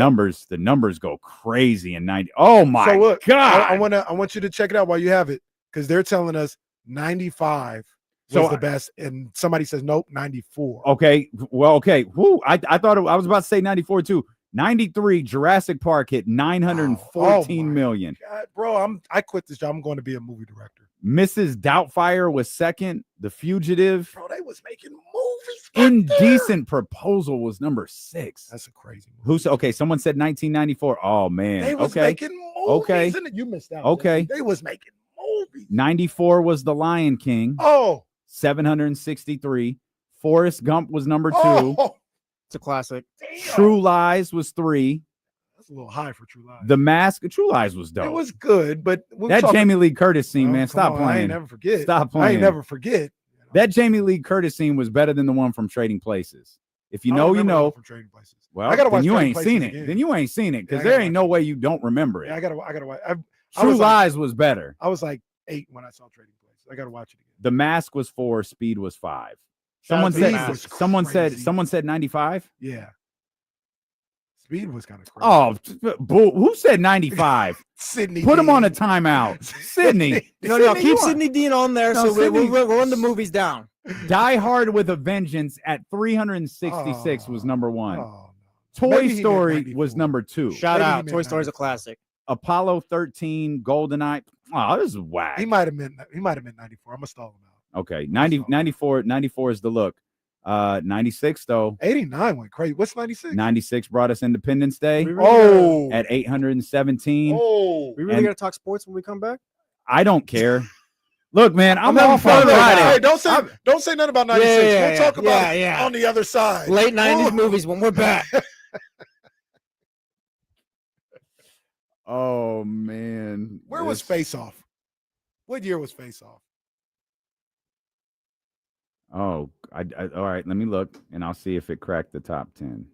numbers go crazy in 90. Oh my So look, god. I want you to check it out while you have it, because they're telling us 95 was So the best, and somebody says nope, 94. Okay, well, okay. Whoo, I thought I was about to say 94 too. 93, Jurassic Park hit 914 my million. God, bro, I quit this job. I'm going to be a movie director. Mrs. Doubtfire was second. The Fugitive. Bro, they was making movies. back there. Indecent Proposal was number 6. That's a crazy movie. Who's okay? Someone said 1994. Oh man. They was Okay. making movies. Okay. And you missed out. Okay. Jesse. They was making movies. 94 was The Lion King. Oh, 763. Forrest Gump was number 2. oh, It's a classic. damn. True Lies was 3. That's a little high for True Lies. The Mask. True Lies was dope. It was good, but we that talking- Jamie Lee Curtis scene, Oh, man. come Stop on, I playing. ain't never forget. Stop I playing. ain't never forget. That Jamie Lee Curtis scene was better than the one from Trading Places. If you I don't know, you remember that know. from Trading Places. Well, I gotta then watch you Trading ain't Places seen it. again. Then you ain't seen it Yeah, because I there gotta ain't watch no way you don't remember it. Yeah, I gotta watch. I True was like- Lies was better. I was like 8 when I saw Trading Places. I gotta watch it again. The Mask was 4. Speed was 5. Shout out Someone to The said. Mask. Someone said 95. Yeah. Speed was kind of crazy. Oh, bull. Who said 95? Sydney. Put him on a Dean. timeout. Sydney. No, Sydney, keep you Sidney Dean on there, No, so Sidney- we'll run the movies down. Die Hard with a Vengeance at 366 was Oh, number 1. Oh, no. Toy Maybe he meant Story 94. was number 2. Shout Maybe he out. meant Toy Story's a 94. classic. Apollo 13, GoldenEye. Oh, this is whack. He might have meant 94. I'm gonna stall him out. Okay, 94 is the look. 96 though. 89 went crazy. What's 96? 96 brought us Independence Day We really Oh, at 817. oh. We really And- gotta talk sports when we come back. I don't care. Look, man, I'm having off fun on right now. Friday. Hey, don't say nothing about 96. Yeah, we'll talk about it yeah. on the other side. Late '90s Ooh. movies when we're back. Oh man, Where was This- Face Off? What year was Face Off? Oh, all right. Let me look, and I'll see if it cracked the top 10.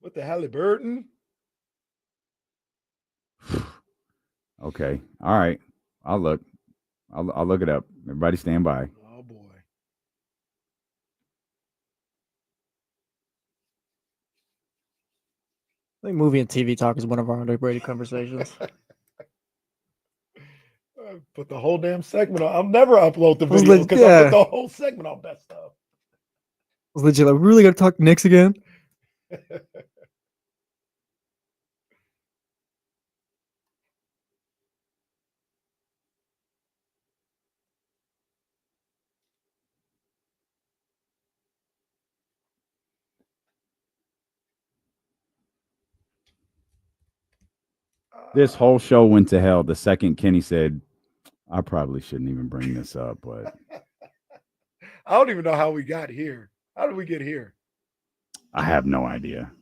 What the Haliburton? Okay, all right. I'll look. I'll look it up. Everybody, stand by. Oh boy. I think movie and TV talk is one of our underrated conversations. Put the whole damn segment on. I'll never upload the Was video lit- because I yeah. put the whole segment on best stuff. I was legit like, we really gotta talk Knicks again. This whole show went to hell the second Kenny said, "I probably shouldn't even bring this up," but I don't even know how we got here. How did we get here? I have no idea.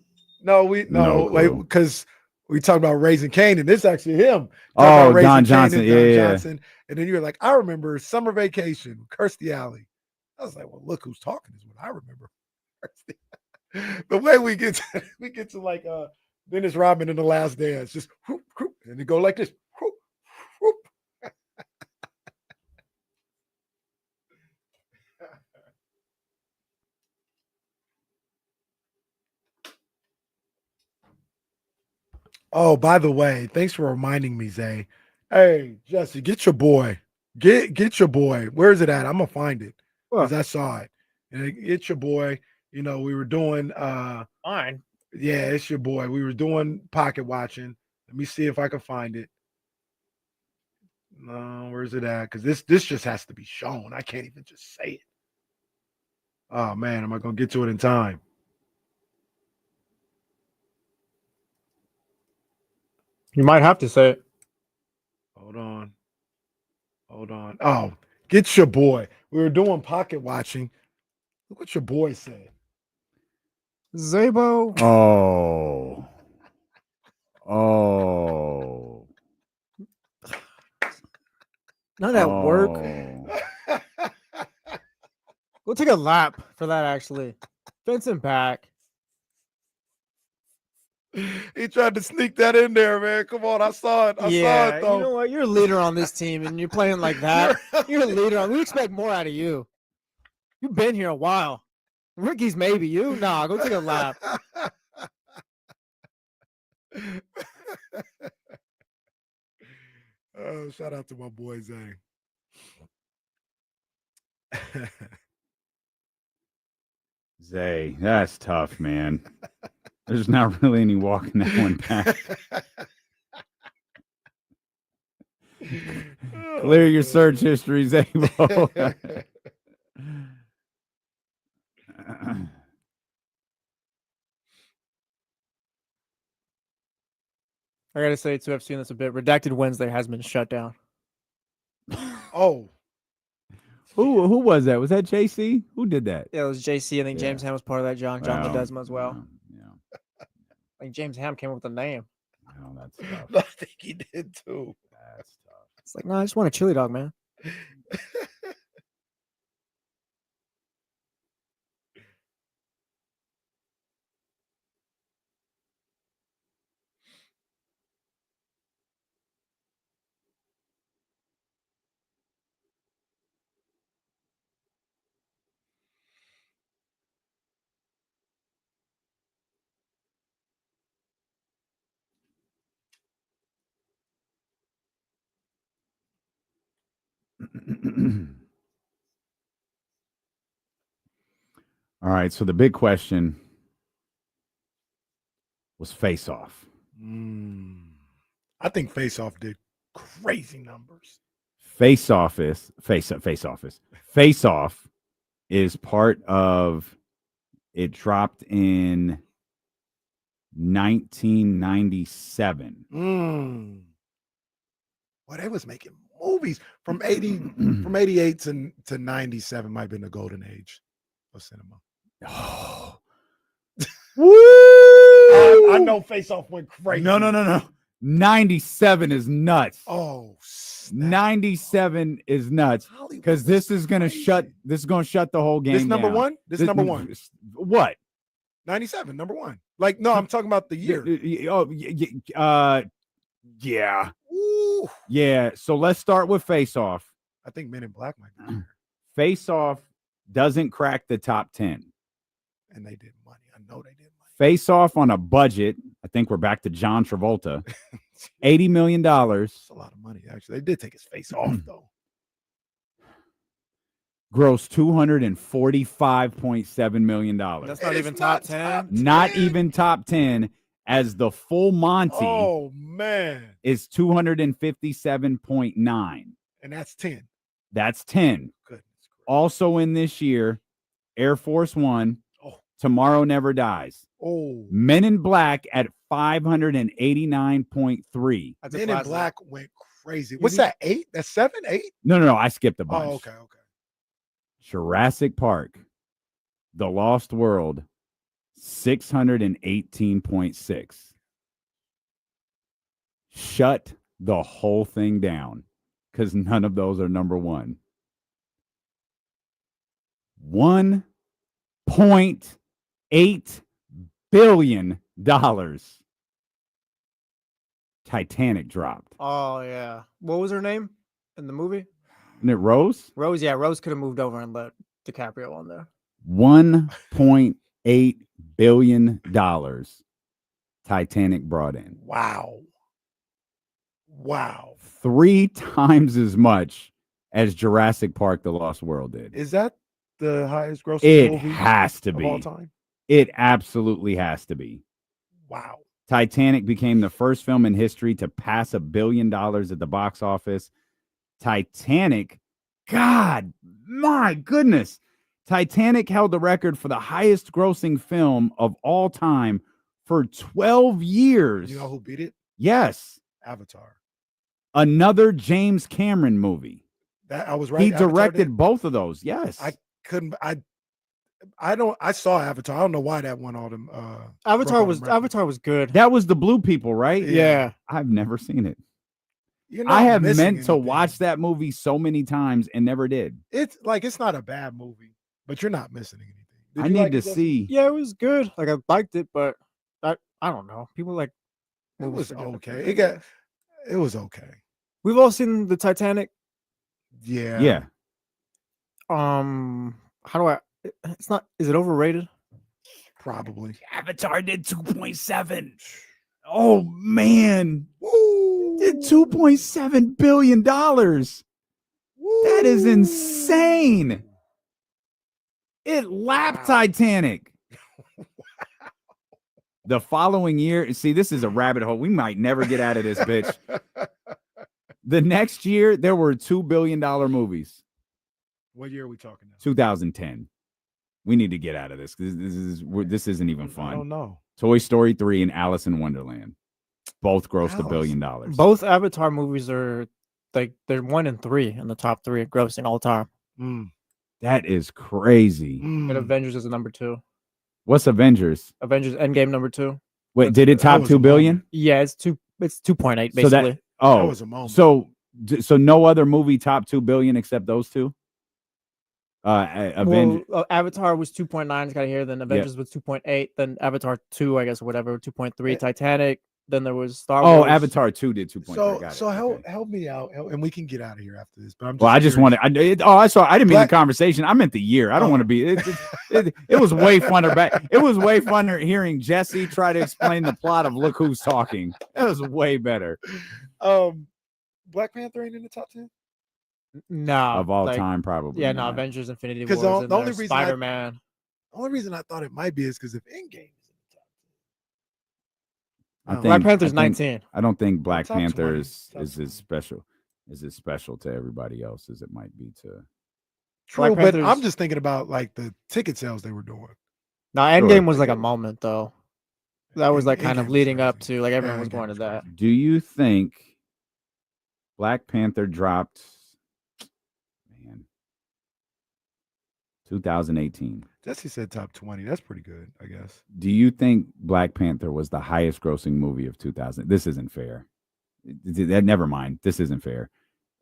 No, No clue. because we talked about Raising Cane, and this is actually him. Talking Oh, about Raising Don Cane Johnson. and Yeah, Don yeah. Johnson. And then you were like, I remember Summer Vacation, Kirstie Alley. I was like, well, look who's talking is what I remember. The way we get to like Dennis Rodman in The Last Dance, just whoop, whoop, and they go like this. Whoop, whoop. Oh, by the way, thanks for reminding me, Zay. Hey, Jesse, get your boy. Get your boy. Where is it at? I'm gonna find it because I saw it. And get your boy. You know, we were doing Fine. yeah, it's your boy. We were doing pocket watching. Let me see if I can find it. No, where's it at? Because this just has to be shown. I can't even just say it. Oh man, am I gonna get to it in time? You might have to say it. Hold on. Hold on. Oh, get your boy. We were doing pocket watching. Look what your boy said. Zabo. Oh. Oh. Not at work. Oh. We'll take a lap for that, actually. Vincent back. He tried to sneak that in there, man. Come on, I saw it. I saw it though. You know what? You're a leader on this team, and you're playing like that. You're a leader. We expect more out of you. You've been here a while. Ricky's maybe you. Nah, go take a lap. Oh, shout out to my boy Zay. Zay, that's tough, man. There's not really any walking that one back. Clear your search history, Zabo. I gotta say too, I've seen this a bit. Redacted Wednesday has been shut down. Oh, Who was that? Was that JC? Who did that? Yeah, it was JC. I think Yeah. James Ham was part of that. John Well, Ledesma as well. Yeah. I think James Ham came up with the name. Oh, that's tough. I think he did too. That's tough. It's like, no, I just want a chili dog, man. All right. So the big question was face off. I think Face Off did crazy numbers. Face off is part of it. Dropped in 1997. Well, they was making movies from 88 to 97 might have been the golden age of cinema. Oh. Woo! I know Face Off went crazy. No. 97 is nuts. Oh, 97 is nuts because this is gonna shut the whole game. This number down. one? This number one. What? 97, number one. Like, no, I'm talking about the year. Yeah. Ooh. Yeah. So let's start with Face Off. I think Men in Black might be there. Face Off doesn't crack the top 10. And they did money. I know they did money. Face Off on a budget. I think we're back to John Travolta. $80 million. That's a lot of money, actually. They did take his face off, though. Gross $245.7 million. That's not even top 10. Not even top 10, as the full Monty Oh, man. is 257.9. And that's 10. That's 10. Goodness gracious. Also in this year, Air Force One, Tomorrow Never Dies. Oh. Men in Black at 589.3. Men in Black went crazy. What's that, 8? That's 7, 8? No. I skipped a bunch. Oh, okay. Jurassic Park, The Lost World, 618.6. Shut the whole thing down because none of those are number one. $1.8 billion. Titanic dropped. Oh, yeah. What was her name in the movie? Isn't it Rose? Rose, yeah. Rose could have moved over and let DiCaprio on there. $1.8 billion Titanic brought in. Wow. 3 times as much as Jurassic Park: The Lost World did. Is that the highest grossing It movie has to of all be. time? It absolutely has to be. Wow. Titanic became the first film in history to pass $1 billion at the box office. Titanic, God, my goodness. Titanic held the record for the highest grossing film of all time for 12 years. You know who beat it? Yes. Avatar. Another James Cameron movie. That I was right. He Avatar directed did? both of those. Yes. I saw Avatar. I don't know why that won all them. Avatar was good. That was the blue people, right? Yeah. I've never seen it. You're not I have missing meant to anything. watch that movie so many times and never did. It's not a bad movie, but you're not missing anything. Did I you need like to it, Justin? see. Yeah, it was good. Like I liked it, but I don't know. People like It movies was for different okay. reasons. It was okay. We've all seen the Titanic. Yeah. Yeah. How do I? It's not. Is it overrated? Probably. Avatar did 2.7. Oh man. Did $2.7 billion. That is insane. It lapped Titanic. The following year, see, this is a rabbit hole. We might never get out of this, bitch. The next year, there were $2 billion movies. What year are we talking now? 2010. We need to get out of this. This isn't even I fun. don't know. Toy Story 3 and Alice in Wonderland both grossed $1 billion. Both Avatar movies are like they're 1 and 3 in the top 3 grossing all time. That is crazy. And Avengers is number 2. What's Avengers? Avengers Endgame number 2. Wait, did it top 2 billion? Yeah, it's 2.8 basically. So that was a moment. So no other movie top 2 billion except those two. Avengers. Well, Avatar was 2.9. It's got here. Then Avengers was 2.8. Then Avatar 2, I guess, or whatever, 2.3. Titanic. Then there was Star Wars. Oh, Avatar 2 did 2.3. Help me out, and we can get out of here after this. But I'm just I just wanted. I didn't mean the conversation. I meant the year. I don't want to be. It was way funner back. It was way funner hearing Jesse try to explain the plot of Look Who's Talking. That was way better. Black Panther ain't in the top 10. No, of all time, probably. Yeah, no. Avengers, Infinity Because Wars, the only reason Spider-Man. The only reason I thought it might be is because if Endgame is in the top 10. Black Panther's 19. I don't think Black Top Panther 20, is top as 20. special. Is as special to everybody else as it might be to. True, Black but Panther's- I'm just thinking about like the ticket sales they were doing. No, Endgame was like a moment though. That was like kind of Endgame was leading up crazy. to like everyone Yeah, was Endgame going to was that. crazy. Do you think Black Panther dropped? Man, 2018. Jesse said top 20. That's pretty good, I guess. Do you think Black Panther was the highest grossing movie of 2000? This isn't fair. Never mind. This isn't fair.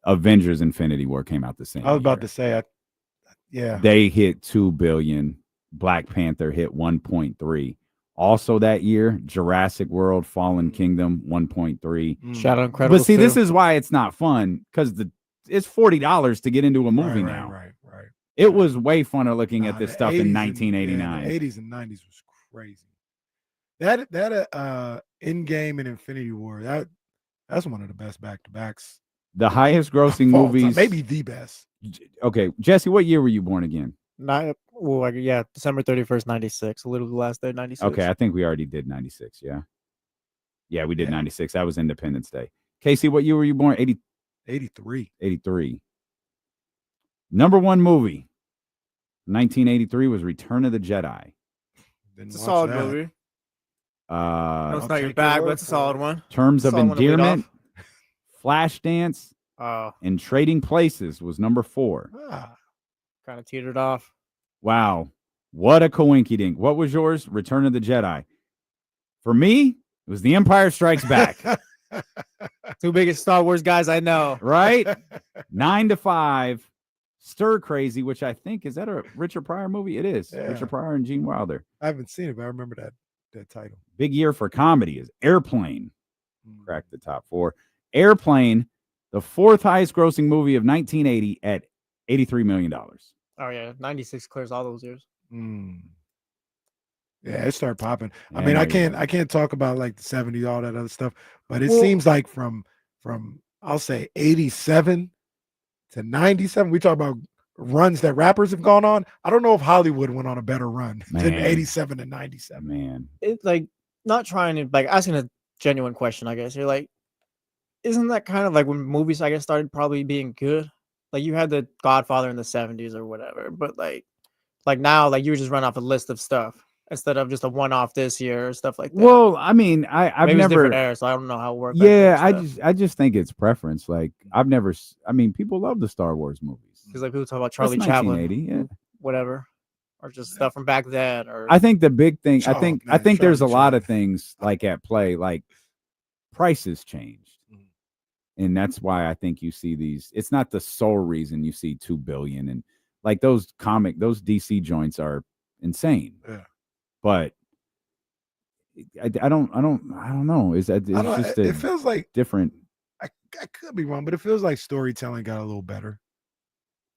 Avengers Infinity War came out the same I was about year. to say, yeah. They hit 2 billion. Black Panther hit 1.3. Also that year, Jurassic World Fallen Kingdom 1.3. Shadow Incredibles. But see, 2. this is why it's not fun, because it's $40 to get into a movie Right, now. Right. It was way funner looking at this the stuff 80s in and- 1989. the 80s and 90s was crazy. That Endgame and Infinity War, that's one of the best back-to-backs. The highest grossing of all time, movies. maybe the best. Okay, Jesse, what year were you born again? December 31st, 96. A little last day, 96. Okay, I think we already did 96. Yeah, we did Yeah. 96. That was Independence Day. Casey, what year were you born? 83. 83. Number one movie, 1983, was Return of the Jedi. Didn't It's a watch solid that. movie. No, Uh, it's I'll not your take your bag, word but it's a for solid it. one. Terms of Solid one to lead Endearment, off. Flashdance, and Trading Places was number 4. Kind of teetered off. Wow. What a coinkydink. What was yours? Return of the Jedi. For me, it was The Empire Strikes Back. Two biggest Star Wars guys I know. Right? 9-5. Stir Crazy, which I think, is that a Richard Pryor movie? It is. Yeah. Richard Pryor and Gene Wilder. I haven't seen it, but I remember that title. Big year for comedy is Airplane. Cracked the top 4. Airplane, the 4th highest grossing movie of 1980 at $83 million. Oh yeah, 96 clears all those years. Yeah, it started popping. I Yeah, mean, no, I you're can't talk about like the 70s, all that other stuff, but it Well- seems like from I'll say 87 to 97. We talk about runs that rappers have gone on, I don't know if Hollywood went on a better run than Man. 87 and 97. Man, It's like not trying to like asking a genuine question. I guess you're like, isn't that kind of like when movies I guess started probably being good? Like you had the Godfather in the 70s or whatever, but like now like you just run off a list of stuff instead of just a one-off this year or stuff like that. well, I mean, I've Maybe it's never. different era, so I don't know how it works. Yeah, I just think it's preference. Like I've never. I mean, people love the Star Wars movies. because like people talk about That's Charlie Chaplin, 1980, yeah. whatever, or just stuff from back then. Or I think the big thing. Oh, I think man, there's a Charlie lot of Chaplin. things like at play. Like prices changed, and that's why I think you see these. It's not the sole reason you see 2 billion and like those DC joints are insane. Yeah. But I don't know. Is that I don't- it's just it feels like different? I could be wrong, but it feels like storytelling got a little better.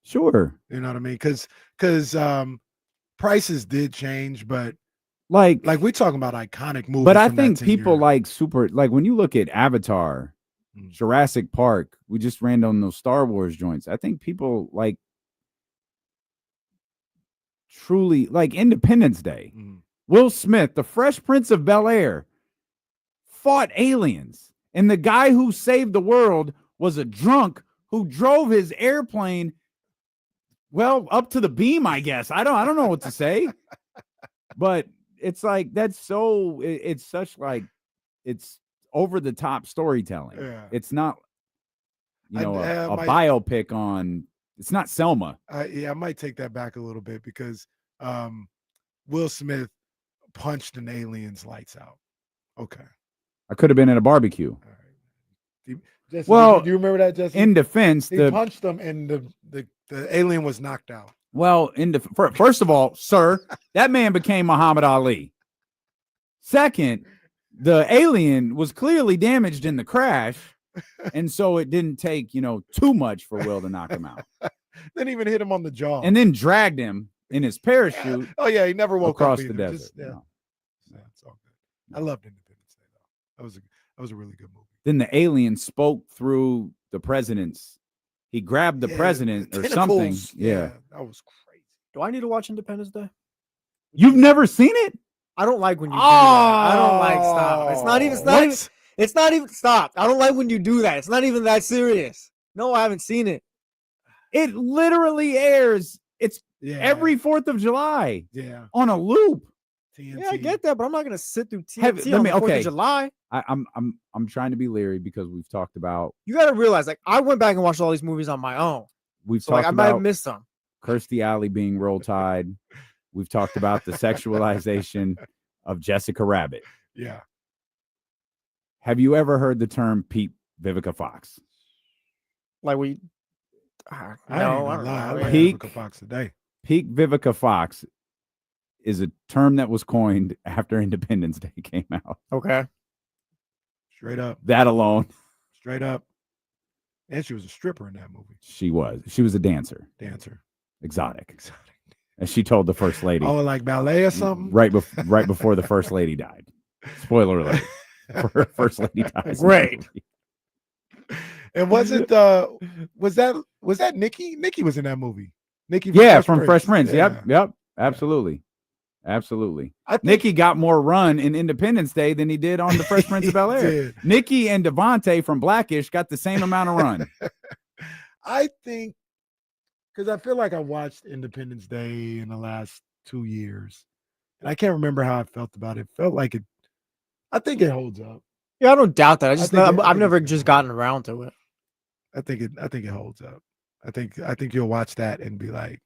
Sure. You know what I mean? Because prices did change, but Like we talking about iconic movies. but I from that think 10 people year. like super like when you look at Avatar, Jurassic Park, we just ran on those Star Wars joints. I think people like truly like Independence Day. Will Smith, the Fresh Prince of Bel-Air, fought aliens, and the guy who saved the world was a drunk who drove his airplane up to the beam, I guess. I don't know what to say. But it's like it's such like it's over the top storytelling. Yeah. It's not a might- biopic on. It's not Selma. I might take that back a little bit because Will Smith punched an alien's lights out. Okay. I could have been at a barbecue. All right. Jesse, Well, do you remember that, Jesse? In defense, he punched him and the alien was knocked out. First of all, sir, that man became Muhammad Ali. Second, the alien was clearly damaged in the crash, and so it didn't take too much for Will to knock him out. Then even hit him on the jaw. And then dragged him in his parachute. Oh yeah, he never woke across up the either. desert. Just, yeah, it's all good. I loved Independence Day though. That was a really good movie. Then the alien spoke through the president's. He grabbed the president the or something. tentacles. Yeah. That was crazy. do I need to watch Independence Day? You've never seen it? I don't like when you do that. I don't like stop. It's not even. Stop. I don't like when you do that. It's not even that serious. No, I haven't seen it. It literally airs. It's Yeah. every 4th of July Yeah. on a loop. TNT. Yeah, I get that, but I'm not gonna sit through Have- TNT let on me- the 4th okay. of July. I'm trying to be leery because we've talked about You got to realize, like, I went back and watched all these movies on my own, so like I might have missed some. Kirstie Alley being Roll Tide. We've talked about the sexualization of Jessica Rabbit. Yeah. Have you ever heard the term Pete Vivica Fox? Like we, I ain't no, gonna I don't lie. I know. like Peak- Vivica Fox today. Peak Vivica Fox is a term that was coined after Independence Day came out. Okay, Straight up. That alone, Straight up. And she was a stripper in that movie. she was a dancer, Dancer. exotic, as she told the first lady Oh, like ballet or something? right before the first lady died. Spoiler alert: first lady dies. Great. And was it was that Nikki? Nikki was in that movie. Nikki From Fresh Prince. Yep, absolutely. I think Nikki got more run in Independence Day than he did on the Fresh Prince of Bel-Air. did. Nikki and Devontae from Blackish got the same amount of run. I think because I feel like I watched Independence Day in the last 2 years. And I can't remember how I felt about it. Felt like it. I think it holds up. yeah, I don't doubt that. I think just it- I I've think never it's just good. gotten around to it. I think it holds up. I think you'll watch that and be like,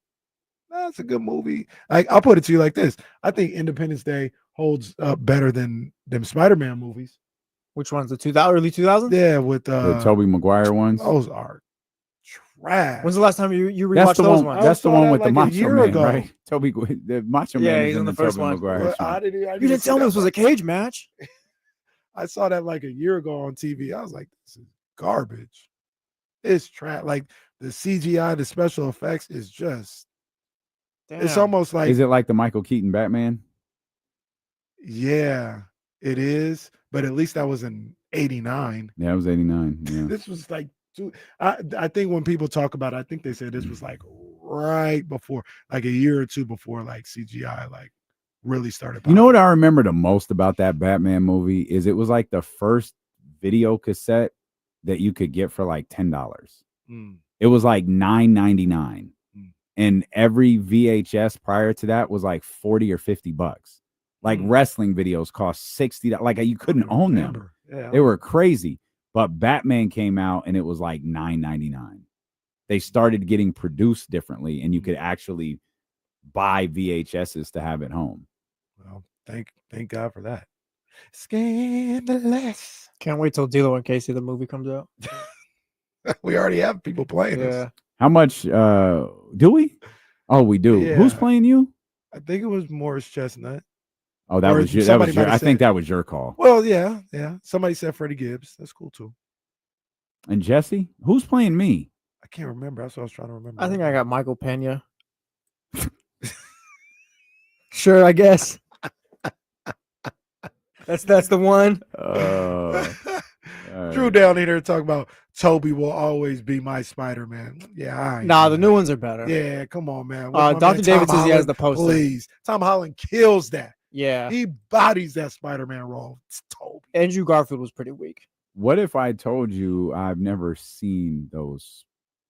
that's a good movie. Like I'll put it to you like this. I think Independence Day holds up better than them Spider-Man movies. Which ones? The early 2000s? Yeah, with The Tobey Maguire ones. those are trash. When's the last time you That's rewatched the those one. ones? That's the saw one that with the like a Macho year Man, ago. right? The Macho Yeah, Man he's is in the the first Tobey one. Maguire. Well, one. I didn't You see didn't tell me that this was a one. cage match. I saw that like a year ago on TV. I was like, this is garbage. It's trash. Like the CGI, the special effects is just. It's Damn. almost like Is it like the Michael Keaton Batman? yeah, it is. But at least that was in '89. Yeah, it was 89. Yeah. This was like I think when people talk about it, I think they said this was like right before, like a year or two before, like CGI like really started. You know what popping. I remember the most about that Batman movie is it was like the first video cassette that you could get for like $10. Mm. It was like $9.99. Mm. And every VHS prior to that was like 40 or 50 bucks. Like wrestling videos cost $60. Like you couldn't own them. Yeah, They were crazy. But Batman came out and it was like $9.99. They started getting produced differently, and you could actually buy VHSs to have at home. Well, thank God for that. Scandalous. Can't wait till D'Lo and Casey the movie comes out. We already have people playing Yeah. this. How much do we? Oh, we do. Yeah. Who's playing you? I think it was Morris Chestnut. Oh, that Or was your, somebody might have I think said- that was your call. Well, yeah. Somebody said Freddie Gibbs. That's cool too. And Jesse, who's playing me? I can't remember. That's what I was trying to remember. I think I got Michael Pena. Sure, I guess. That's the one. Drew down here talking about Toby will always be my Spider-Man. Yeah, I ain't Nah, doing the that. new ones are better. Yeah, come on, man. What's my Dr. man, David Tom says he has Holland? the poster. Please, Tom Holland kills that. Yeah. He bodies that Spider-Man role. It's Toby. Andrew Garfield was pretty weak. What if I told you I've never seen those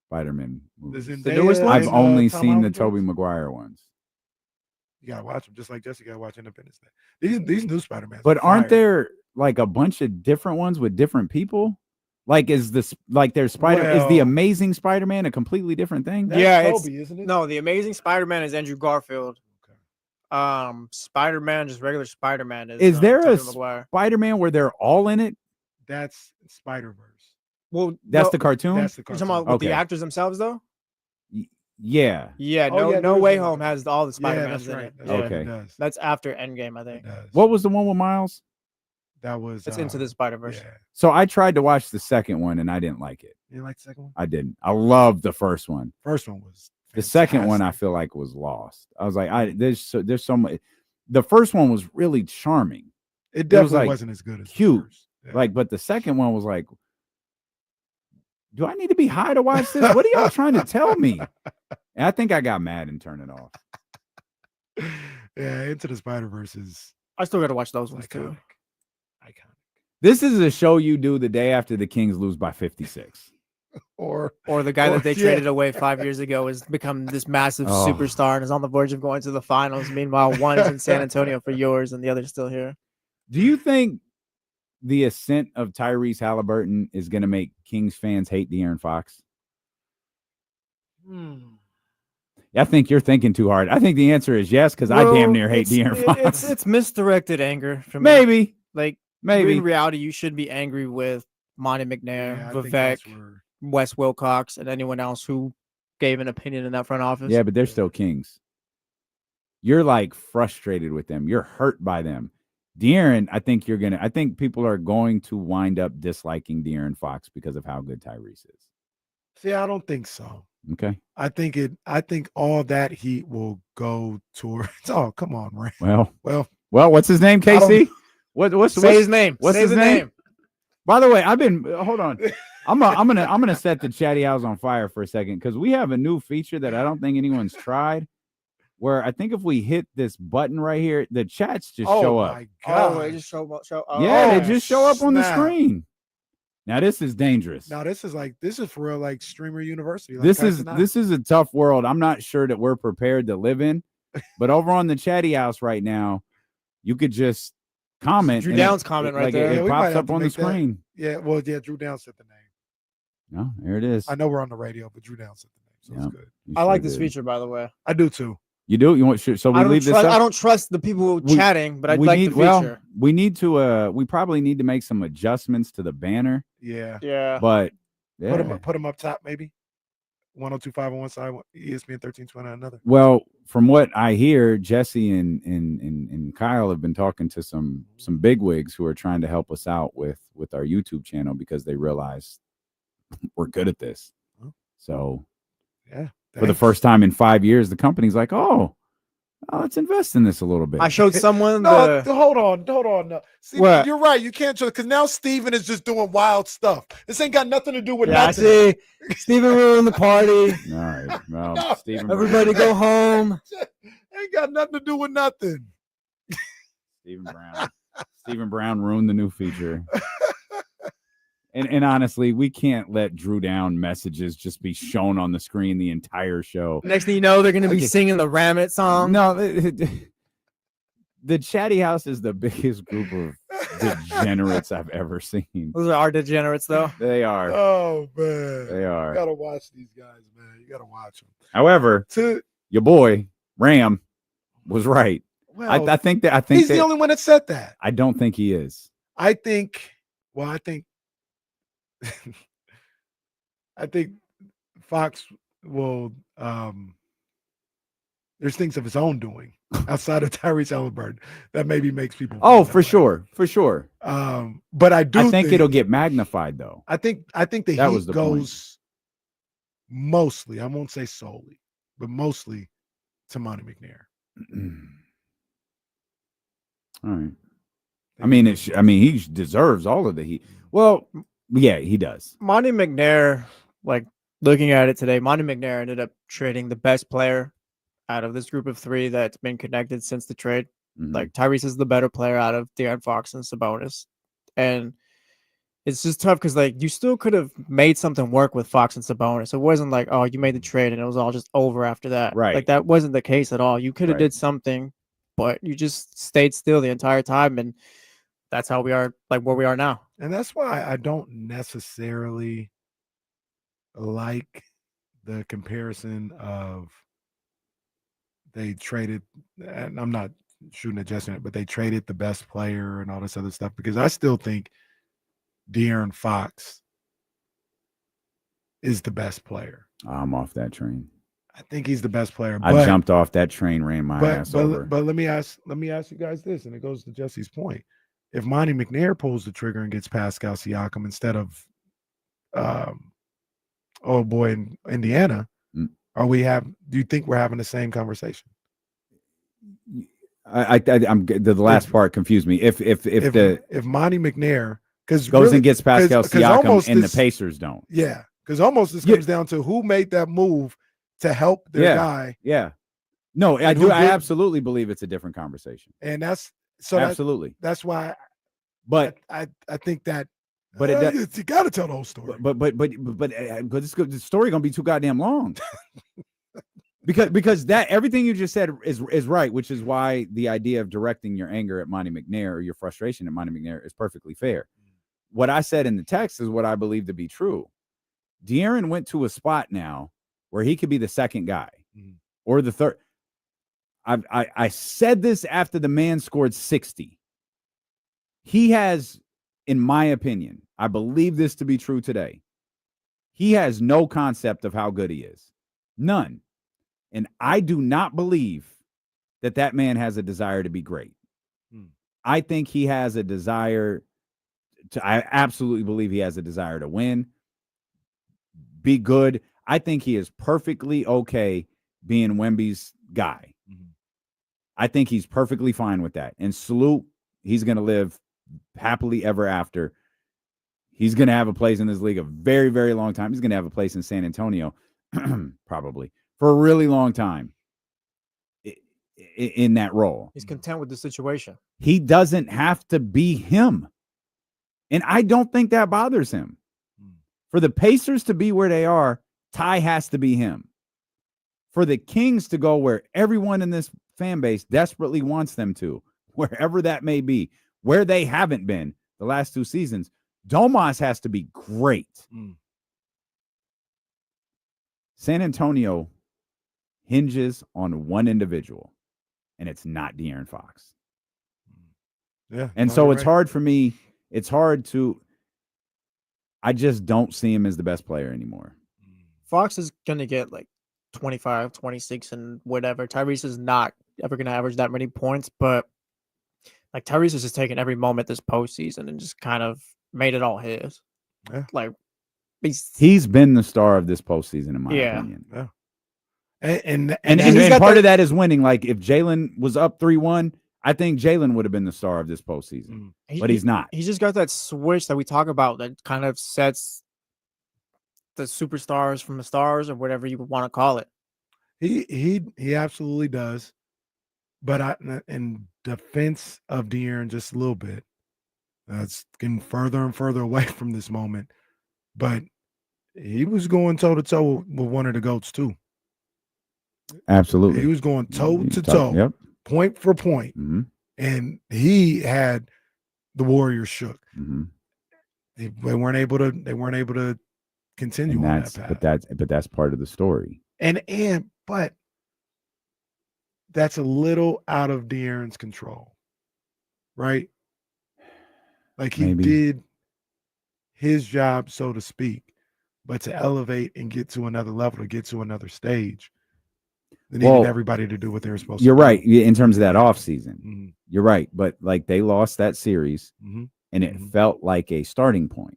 Spider-Man movies? The newest ones? I've only Tom seen the Holland Tobey joints? Maguire ones. You gotta watch them, just like Jesse gotta watch Independence Day. These new Spider-Man. But aren't there like a bunch of different ones with different people? Like is this like there's is the Well- Amazing Spider-Man a completely different thing? That's Yeah, Toby, isn't it? No, the Amazing Spider-Man is Andrew Garfield. Spider-Man, just regular Spider-Man Is there a Tobey Maguire. Spider-Man where they're all in it? That's Spider-Verse. Well, That's no, the cartoon? That's the you're cartoon. talking about with the Okay. actors themselves, though. Yeah. Yeah, Oh, no, yeah, No there Way is one. Home has all the Yeah, Spider-Mans that's in right. it. That's Yeah. right. Okay. It does. That's after Endgame, I think. It does. What was the one with Miles? That was It's Into the Spider-Verse. Yeah. So I tried to watch the second one and I didn't like it. You like the second one? I didn't. I loved the first one. First one was The second one I fantastic. feel like was lost. I was like, there's so much. The first one was really charming, It definitely like, wasn't as good as the cute. first. Yeah. like, but the second one was like, do I need to be high to watch this? What are y'all trying to tell me? And I think I got mad and turned it off. Yeah, Into the Spider-Verse is I still got to watch those ones too. iconic. This is a show you do the day after the Kings lose by 56. Or Or the guy Or- that they yeah. traded away 5 years ago has become this massive Oh. superstar and is on the verge of going to the finals. Meanwhile, one's in San Antonio for yours and the other's still here. Do you think the ascent of Tyrese Haliburton is going to make Kings fans hate De'Aaron Fox? I think you're thinking too hard. I think the answer is yes, because I damn near hate De'Aaron Fox. It's misdirected anger from Maybe. like Maybe. in reality you should be angry with Monty McNair, yeah, I think Vivek, that's where- Wes Wilcox, and anyone else who gave an opinion in that front office. Yeah, but they're still Kings. You're like frustrated with them. You're hurt by them. De'Aaron, I think people are going to wind up disliking De'Aaron Fox because of how good Tyrese is. See, I don't think so. Okay. I think all that heat will go towards. Oh, come on, Ray. Well, Well, what's his name, I don't- KC? What's Say his name. What's Say his the name? By the way, hold on. I'm gonna set the chatty house on fire for a second because we have a new feature that I don't think anyone's tried. Where I think if we hit this button right here, the chats just oh show up. my God. Oh, they just show. Yeah, oh, they just show up on the snap. screen. Now this is dangerous. Now this is for real, like Streamer University. Like This Tyson Knight. is a tough world. I'm not sure that we're prepared to live in. But over on the chatty house right now, you could just comment. Drew and Downs comment right there. It Yeah, we might pops have up to on the make that. screen. Yeah, well, yeah, Drew Downs said the name. No, there it is. I know we're on the radio, but Drew Downs said the name, so Yeah. it's good. You I like sure this did. feature, by the way. I do too. You do? You want? So we leave this up? I don't trust the people chatting, but I like the feature. Well, we need to. We probably need to make some adjustments to the banner. Yeah. Yeah. But yeah. Put them up top, maybe. 102.5 on one side, ESPN 1320 on another. Well, from what I hear, Jesse and Kyle have been talking to some bigwigs who are trying to help us out with our YouTube channel because they realize we're good at this. So Yeah. for the first time in 5 years, the company's like, oh, Oh, let's invest in this a little bit. I showed someone No, the hold on. No. See, What? you're right. You can't because now Steven is just doing wild stuff. This ain't got nothing to do with I nothing. see Steven ruined the party. All right. Well, No. Stephen Everybody go home. Ain't got nothing to do with nothing. Stephen Brown ruined the new feature. And honestly, we can't let Drew Down messages just be shown on the screen the entire show. Next thing you know, they're gonna be singing the Ramit song. No, the Chatty House is the biggest group of degenerates I've ever seen. Those are our degenerates, though. They are. Oh man, They are. You gotta watch these guys, man. You gotta watch them. However, your boy Ram was right. Well, I think he's the only one that said that. I don't think he is. I think I think Fox will there's things of his own doing outside of Tyrese Haliburton that maybe makes people For sure. But I do think it'll get magnified though. I think the That heat was the goes mostly, I won't say solely, but mostly to Monty McNair. All right. I mean, he deserves all of the heat. Well, yeah, he does. Monty McNair, like looking at it today, Monty McNair ended up trading the best player out of this group of three that's been connected since the trade. Mhm. Like Tyrese is the better player out of De'Aaron Fox and Sabonis. And it's just tough because like you still could have made something work with Fox and Sabonis. It wasn't like, oh, you made the trade and it was all just over after that. Right. Like that wasn't the case at all. You could have Right. did something, but you just stayed still the entire time. And that's how we are, like where we are now. And that's why I don't necessarily like the comparison of they traded, and I'm not shooting at Justin, but they traded the best player and all this other stuff, because I still think De'Aaron Fox is the best player. I'm off that train. I think he's the best player. I jumped off that train, ran my ass over. But let me ask you guys this, and it goes to Jesse's point. If Monty McNair pulls the trigger and gets Pascal Siakam instead of old boy in Indiana, do you think we're having the same conversation? I'm the last part confused me. If Monty McNair goes and gets Pascal Siakam and the Pacers don't. Yeah, because almost this comes down to who made that move to help their guy. Yeah. No, I do. I absolutely believe it's a different conversation. And that's so absolutely. That's why. But I think that. But you got to tell the whole story. But the story gonna be too goddamn long. because that everything you just said is right, which is why the idea of directing your anger at Monty McNair or your frustration at Monty McNair is perfectly fair. What I said in the text is what I believe to be true. De'Aaron went to a spot now where he could be the second guy or the third. I said this after the man scored 60. He has, in my opinion, I believe this to be true today. He has no concept of how good he is. None. And I do not believe that man has a desire to be great. I think he has a desire I absolutely believe he has a desire to win, be good. I think he is perfectly okay being Wemby's guy. I think he's perfectly fine with that. And salute, he's going to live happily ever after. He's going to have a place in this league a very, very long time. He's going to have a place in San Antonio, probably, for a really long time in that role. He's content with the situation. He doesn't have to be him. And I don't think that bothers him. For the Pacers to be where they are, Ty has to be him. For the Kings to go where everyone in this fan base desperately wants them to, wherever that may be, where they haven't been the last 2 seasons, Domas has to be great. San Antonio hinges on one individual, and it's not De'Aaron Fox. Yeah. And so it's hard for me. It's hard to, I just don't see him as the best player anymore. Fox is going to get like 25, 26 and whatever. Tyrese is not ever going to average that many points, but like Tyrese is just taking every moment this postseason and just kind of made it all his. Yeah. Like he's been the star of this postseason in my opinion. Yeah. And And part of that is winning. Like if Jalen was up 3-1, I think Jalen would have been the star of this postseason, but he's not. He's just got that switch that we talk about that kind of sets the superstars from the stars or whatever you want to call it. He absolutely does. But in defense of De'Aaron just a little bit, it's getting further and further away from this moment. But he was going toe to toe with one of the GOATs too. Absolutely. He was going toe to toe, point for point. And he had the Warriors shook. They weren't able to continue on that path. But that's part of the story. But that's a little out of De'Aaron's control, right? Like he did his job, so to speak, but to elevate and get to another level, to get to another stage, they needed everybody to do what they were supposed to do. You're right. In terms of that offseason, you're right. But like they lost that series and it felt like a starting point.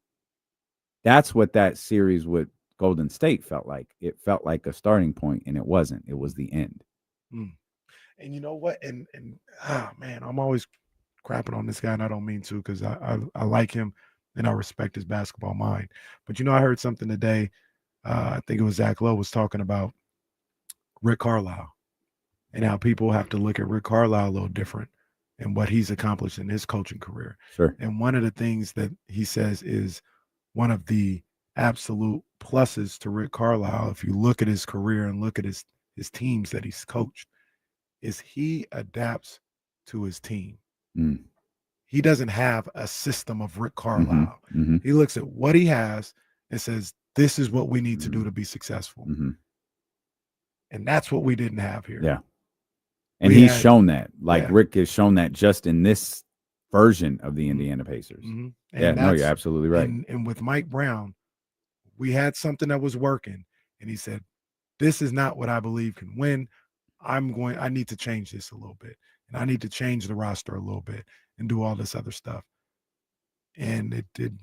That's what that series with Golden State felt like. It felt like a starting point and it wasn't. It was the end. And you know what? And man, I'm always crapping on this guy, and I don't mean to because I like him and I respect his basketball mind. But you know, I heard something today. I think it was Zach Lowe was talking about Rick Carlisle and how people have to look at Rick Carlisle a little different and what he's accomplished in his coaching career. Sure. And one of the things that he says is one of the absolute pluses to Rick Carlisle, if you look at his career and look at his teams that he's coached, is he adapts to his team. He doesn't have a system of Rick Carlisle. He looks at what he has and says, this is what we need to do to be successful. And that's what we didn't have here. Yeah. And he's shown that. Like Rick has shown that just in this version of the Indiana Pacers. Yeah, no, you're absolutely right. And with Mike Brown, we had something that was working. And he said, this is not what I believe can win. I need to change this a little bit. And I need to change the roster a little bit and do all this other stuff. And it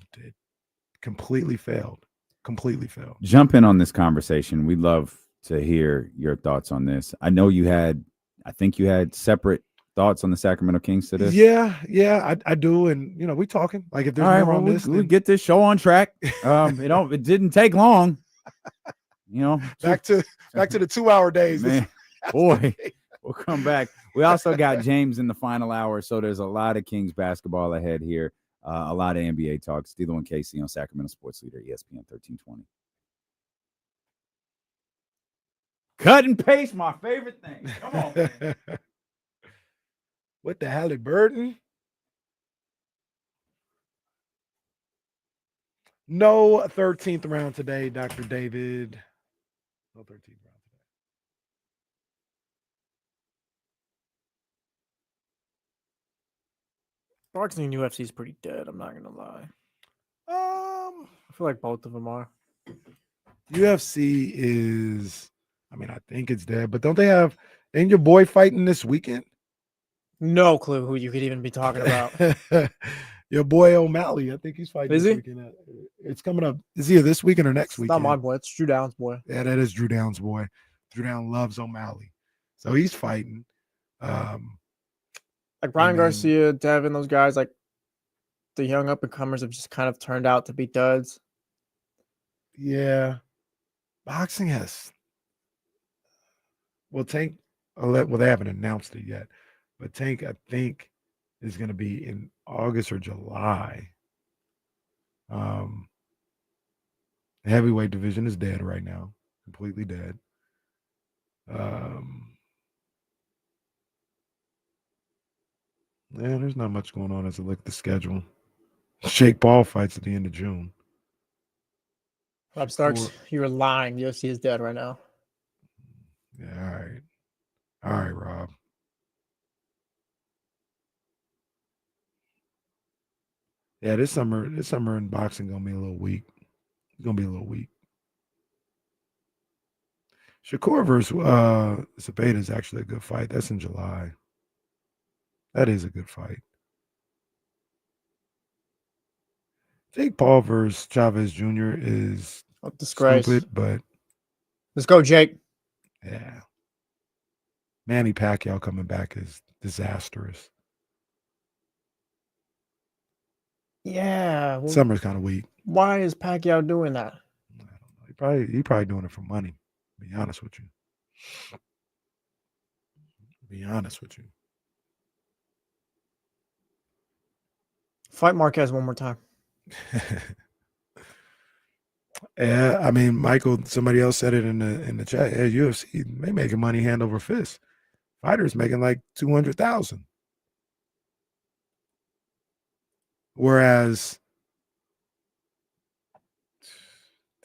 completely failed. Completely failed. Jump in on this conversation. We'd love to hear your thoughts on this. I know I think you had separate thoughts on the Sacramento Kings to this. Yeah, I do. And, you know, we talking. Like if there's more on this. We get this show on track. It didn't take long. You know. Back to the 2-hour days. Man, boy, we'll come back. We also got James in the final hour, so there's a lot of Kings basketball ahead here. A lot of NBA talk. Steelo and Casey on Sacramento Sports Leader, ESPN 1320. Cut and paste, my favorite thing. Come on, man. What the Haliburton? No 13th round today, Dr. David. No 13th round today. Boxing and UFC is pretty dead. I'm not gonna lie. I feel like both of them are. UFC is, I mean, I think it's dead, but ain't your boy fighting this weekend? No clue who you could even be talking about. Your boy O'Malley, I think he's fighting this weekend. It's coming up. Is either this weekend or next weekend? Not my boy. It's Drew Down's boy. Yeah, that is Drew Down's boy. Drew Down loves O'Malley. So he's fighting. Like Brian Garcia, Devin, those guys, like the young up-and-comers have just kind of turned out to be duds. Yeah. Boxing has. Well, Tank, they haven't announced it yet, but Tank, I think, is going to be in August or July. The heavyweight division is dead right now, completely dead. Yeah, there's not much going on as I look at the schedule. Jake Paul fights at the end of June. Rob Starks, you were lying. The UFC is dead right now. Yeah, all right, Rob. Yeah, this summer in boxing gonna be a little weak. It's gonna be a little weak. Shakur versus Zepeda is actually a good fight. That's in July. That is a good fight. Jake Paul versus Chavez Jr. is disgrace. stupid, but let's go, Jake. Yeah. Manny Pacquiao coming back is disastrous. Yeah. Summer's kind of weak. Why is Pacquiao doing that? I don't know. He probably doing it for money. To be honest with you. Fight Marquez one more time. Yeah, I mean, Michael. Somebody else said it in the chat. Yeah, UFC they making money hand over fist. Fighters making like 200,000. Whereas,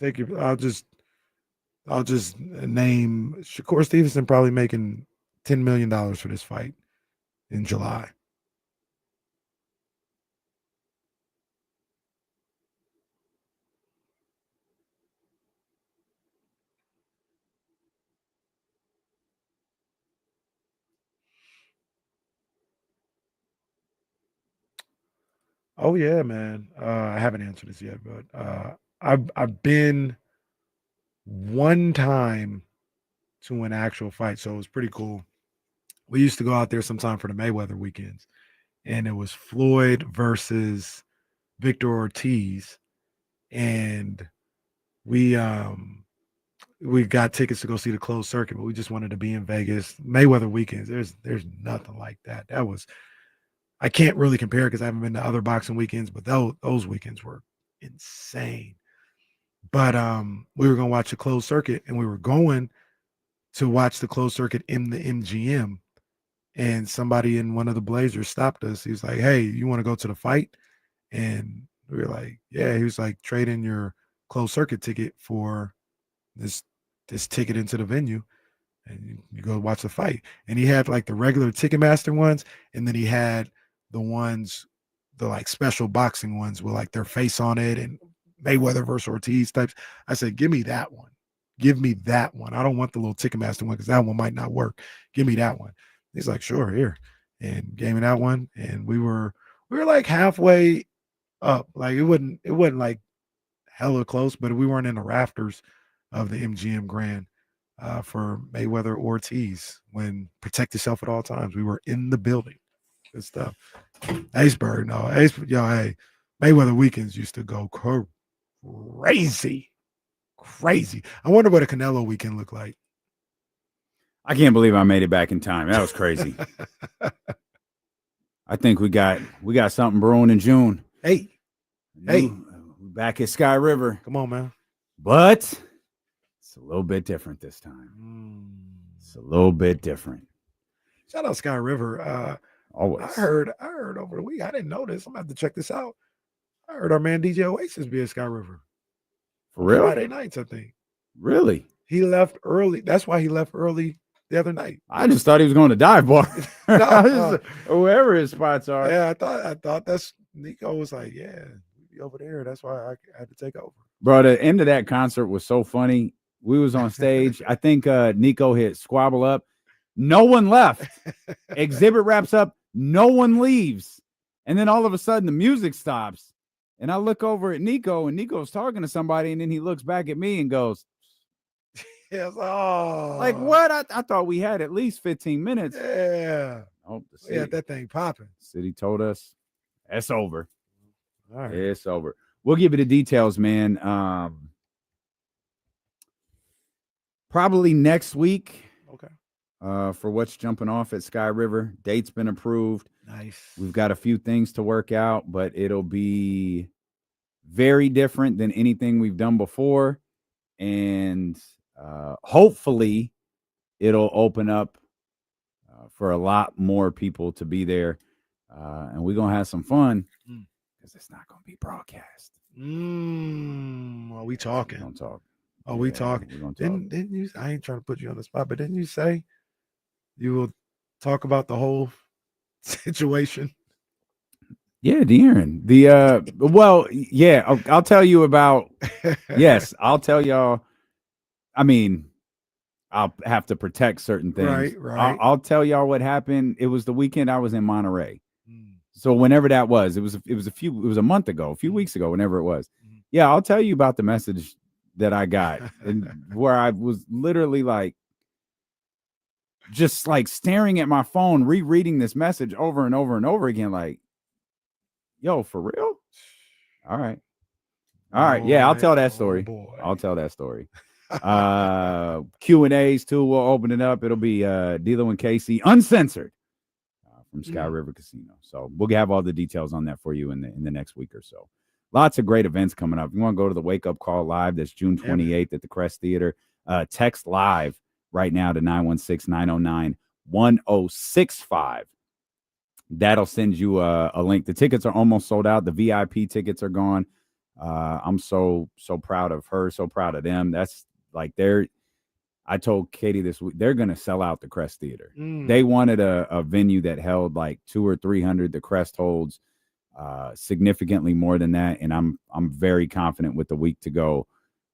I'll just name Shakur Stevenson probably making $10 million for this fight in July. Oh yeah, man. I haven't answered this yet, but I've been one time to an actual fight, so it was pretty cool. We used to go out there sometime for the Mayweather weekends, and it was Floyd versus Victor Ortiz, and we got tickets to go see the closed circuit, but we just wanted to be in Vegas. Mayweather weekends, there's nothing like that. That was I can't really compare because I haven't been to other boxing weekends, but those weekends were insane. But we were gonna watch the closed circuit, and we were going to watch the closed circuit in the MGM. And somebody in one of the Blazers stopped us. He was like, "Hey, you want to go to the fight?" And we were like, "Yeah." He was like, "Trade in your closed circuit ticket for this ticket into the venue, and you go watch the fight." And he had like the regular Ticketmaster ones, and then he had the ones, the like special boxing ones with like their face on it and Mayweather versus Ortiz types. I said, "Give me that one. Give me that one. I don't want the little Ticketmaster one because that one might not work. Give me that one." He's like, "Sure, here," and gave me that one. And we were like halfway up. Like it wasn't like hella close, but we weren't in the rafters of the MGM Grand for Mayweather Ortiz. When protect yourself at all times. We were in the building. Good stuff. Aceberg, no, hey, Mayweather weekends used to go crazy. I wonder what a Canelo weekend looked like. I can't believe I made it back in time. That was crazy. I think we got something brewing in June. Hey, back at Sky River. Come on, man. But it's a little bit different this time. It's a little bit different. Shout out Sky River. Always. I heard over the week. I didn't know this. I'm gonna have to check this out. I heard our man DJ Oasis be at Sky River. For real? Friday nights, I think. Really? He left early. That's why he left early the other night. I just thought he was going to dive bar. No. Whoever his spots are. Yeah, I thought that's Nico was like, yeah, be over there. That's why I had to take over. Bro, the end of that concert was so funny. We was on stage. I think Nico hit Squabble Up. No one left. Exhibit wraps up. No one leaves. And then all of a sudden the music stops. And I look over at Nico, and Nico's talking to somebody, and then he looks back at me and goes, Yes, oh, like what? I thought we had at least 15 minutes. Yeah. Oh, We had that thing popping. City told us it's over. All right. It's over. We'll give you the details, man. Probably next week. Okay. For what's jumping off at Sky River. Date's been approved. Nice. We've got a few things to work out, but it'll be very different than anything we've done before. And hopefully it'll open up for a lot more people to be there. And we're going to have some fun because it's not going to be broadcast. Are we talking? We're going to talk. Are we talking? We're going to talk. Didn't you? I ain't trying to put you on the spot, but didn't you say you will talk about the whole situation? Yeah, De'Aaron. Well, yeah, I'll tell you about. Yes, I'll tell y'all. I mean, I'll have to protect certain things. Right. I'll tell y'all what happened. It was the weekend I was in Monterey. So whenever that was, it was a month ago, a few weeks ago, whenever it was. Yeah, I'll tell you about the message that I got and where I was literally like, just like staring at my phone, rereading this message over and over and over again. Like, yo, for real? All right. Yeah, I'll tell that story. I'll tell that story. Q&As too. We'll open it up. It'll be D'Lo and Casey uncensored from Sky River Casino. So we'll have all the details on that for you in the next week or so. Lots of great events coming up. If you want to go to the Wake Up Call Live, that's June 28th at the Crest Theater. Text live right now to 916-909-1065. That'll send you a link. The tickets are almost sold out. The VIP tickets are gone. I'm so proud of her, so proud of them. That's like I told Katie this week, they're going to sell out the Crest Theater. They wanted a venue that held like 200 or 300. The Crest holds significantly more than that. And I'm very confident with the week to go.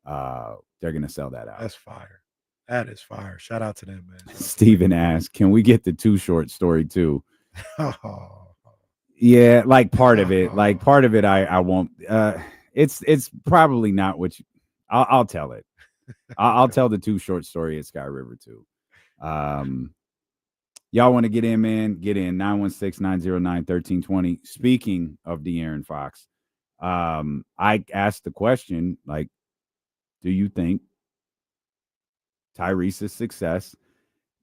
They're going to sell that out. That's fire. That is fire. Shout out to them, man. Steven asked, can we get the Too Short story too? Oh. Yeah, like part of it. Like part of it I won't. It's probably not what you. I'll tell it. I'll tell the Too Short story at Sky River too. Y'all want to get in, man? Get in 916-909-1320. Speaking of De'Aaron Fox, I asked the question, like, do you think Tyrese's success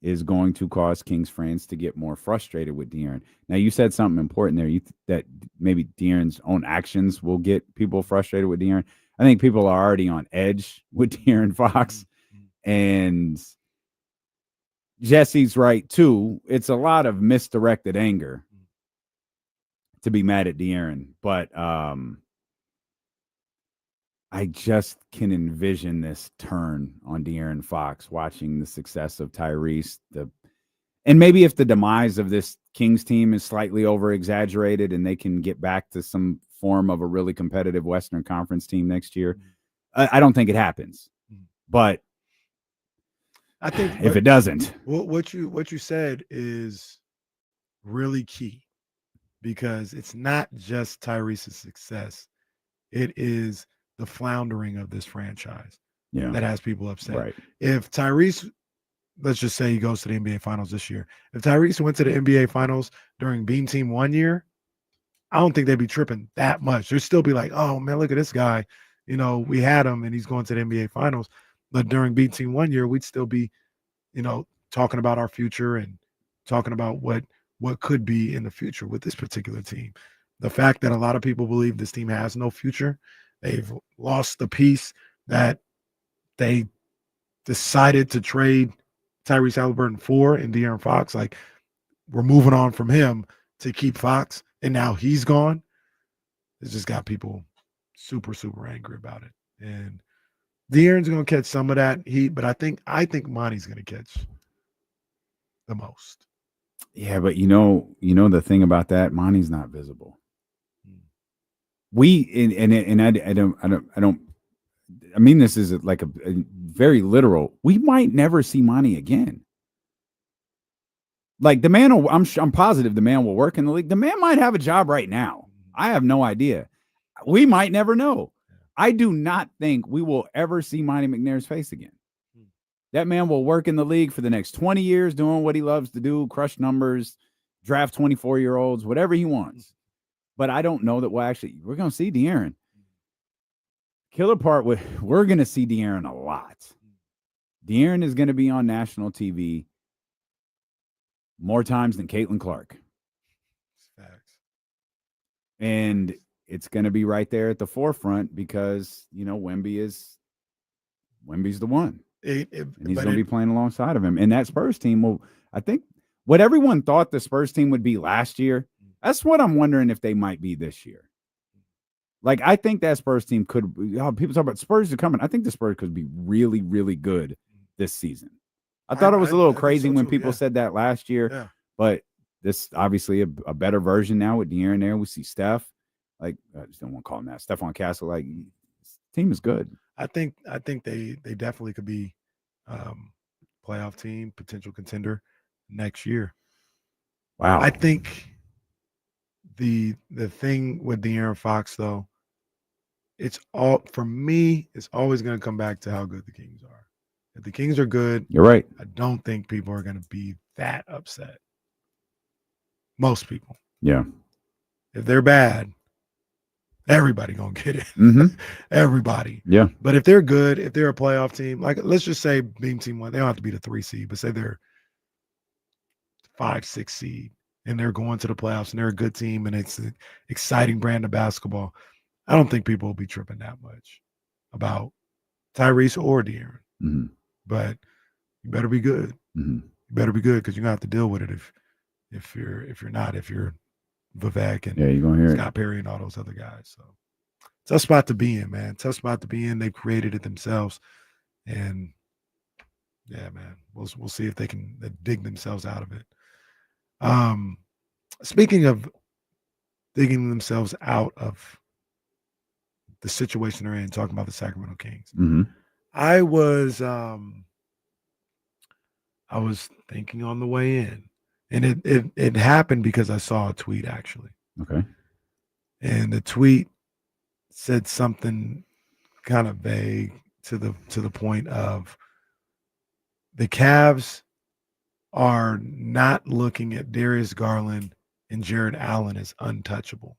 is going to cause Kings fans to get more frustrated with De'Aaron? Now, you said something important there. That maybe De'Aaron's own actions will get people frustrated with De'Aaron. I think people are already on edge with De'Aaron Fox, and Jesse's right too. It's a lot of misdirected anger to be mad at De'Aaron, but I just can envision this turn on De'Aaron Fox watching the success of Tyrese. And maybe if the demise of this Kings team is slightly over-exaggerated and they can get back to some form of a really competitive Western Conference team next year, I don't think it happens. But I think if it doesn't, what you said is really key, because it's not just Tyrese's success. It is the floundering of this franchise that has people upset. Right. If Tyrese, let's just say he goes to the NBA Finals this year. If Tyrese went to the NBA Finals during Beam Team 1 year, I don't think they'd be tripping that much. They'd still be like, oh, man, look at this guy. You know, we had him and he's going to the NBA Finals. But during Beam Team 1 year, we'd still be, you know, talking about our future and talking about what could be in the future with this particular team. The fact that a lot of people believe this team has no future, they've lost the piece that they decided to trade Tyrese Haliburton for in De'Aaron Fox. Like, we're moving on from him to keep Fox, and now he's gone. It's just got people super, super angry about it. And De'Aaron's going to catch some of that heat, but I think Monty's going to catch the most. Yeah, but you know the thing about that, Monty's not visible. I mean this is like a very literal. We might never see Monty again. Like the man, I'm positive the man will work in the league. The man might have a job right now. I have no idea. We might never know. I do not think we will ever see Monty McNair's face again. That man will work in the league for the next 20 years doing what he loves to do, crush numbers, draft 24-year-olds, whatever he wants. But I don't know that we're going to see De'Aaron. Killer part, we're going to see De'Aaron a lot. De'Aaron is going to be on national TV more times than Caitlin Clark. Facts. And it's going to be right there at the forefront because, you know, Wemby's the one. And he's going to be playing alongside of him. And that Spurs team will, I think, what everyone thought the Spurs team would be last year, that's what I'm wondering if they might be this year. Like, I think that Spurs team could, people talk about Spurs are coming. I think the Spurs could be really, really good this season. I thought it was a little crazy when people said that last year, but this obviously a better version now with De'Aaron there. We see Steph, like, I just don't want to call him that. Stephon Castle, like, team is good. I think they definitely could be playoff team, potential contender next year. Wow. I think the thing with De'Aaron Fox, though, it's always going to come back to how good the Kings are. If the Kings are good, You're right. I don't think people are going to be that upset. Most people. Yeah. If they're bad, everybody gonna get it. Mm-hmm. Everybody. Yeah. But if they're good, if they're a playoff team, like let's just say Beam Team 1, they don't have to be the 3 seed, but say they're 5, 6 seed and they're going to the playoffs and they're a good team and it's an exciting brand of basketball. I don't think people will be tripping that much about Tyrese or De'Aaron. Mm-hmm. But you better be good. Mm-hmm. You better be good because you're gonna have to deal with it if you're Vivek and you're gonna hear Scott Perry and all those other guys. So tough spot to be in, man. Tough spot to be in. They've created it themselves. And yeah, man, we'll see if they can dig themselves out of it. Speaking of digging themselves out of the situation they're in, talking about the Sacramento Kings. Mm-hmm. I was thinking on the way in, and it happened because I saw a tweet actually. Okay. And the tweet said something kind of vague to the point of the Cavs are not looking at Darius Garland and Jared Allen as untouchable.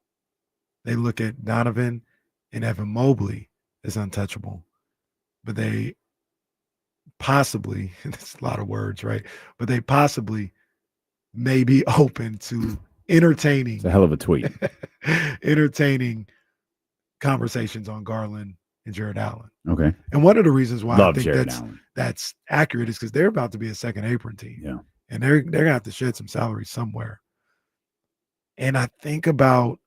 They look at Donovan and Evan Mobley as untouchable, but they possibly, it's a lot of words, right? But they possibly may be open to entertaining. It's a hell of a tweet. Entertaining conversations on Garland and Jared Allen. Okay. And one of the reasons why Love I think Jared Allen. that's accurate is because they're about to be a second apron team. Yeah. And they're gonna have to shed some salary somewhere. And I think about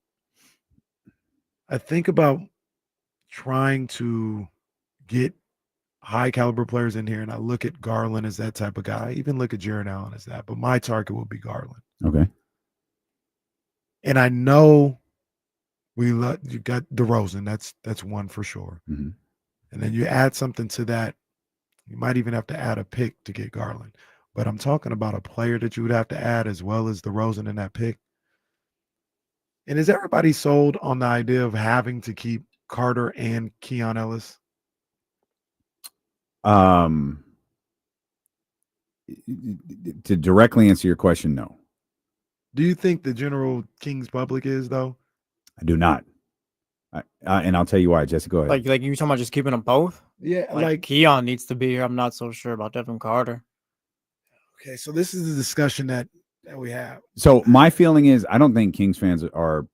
trying to get high caliber players in here, and I look at Garland as that type of guy. I even look at Jared Allen as that, but my target would be Garland. Okay. And I know you got DeRozan. That's one for sure. Mm-hmm. And then you add something to that. You might even have to add a pick to get Garland. But I'm talking about a player that you would have to add as well as DeRozan in that pick. And is everybody sold on the idea of having to keep Carter and Keon Ellis? To directly answer your question, no. Do you think the general Kings public is, though? I do not. And I'll tell you why. Jesse, go ahead. Like you talking about just keeping them both? Yeah, like Keon needs to be here. I'm not so sure about Devin Carter. Okay, so this is the discussion that we have. So my feeling is I don't think Kings fans are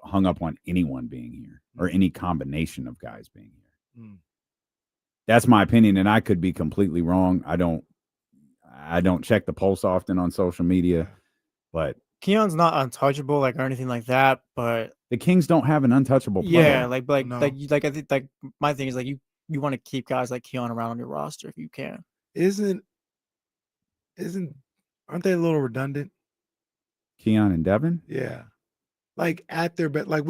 hung up on anyone being here or any combination of guys being here. Mm. That's my opinion, and I could be completely wrong. I don't check the pulse often on social media, but Keon's not untouchable or anything like that. But the Kings don't have an untouchable player. Yeah, I think my thing is you want to keep guys like Keon around on your roster if you can. Aren't they a little redundant? Keon and Devin? Yeah. Like at their best, like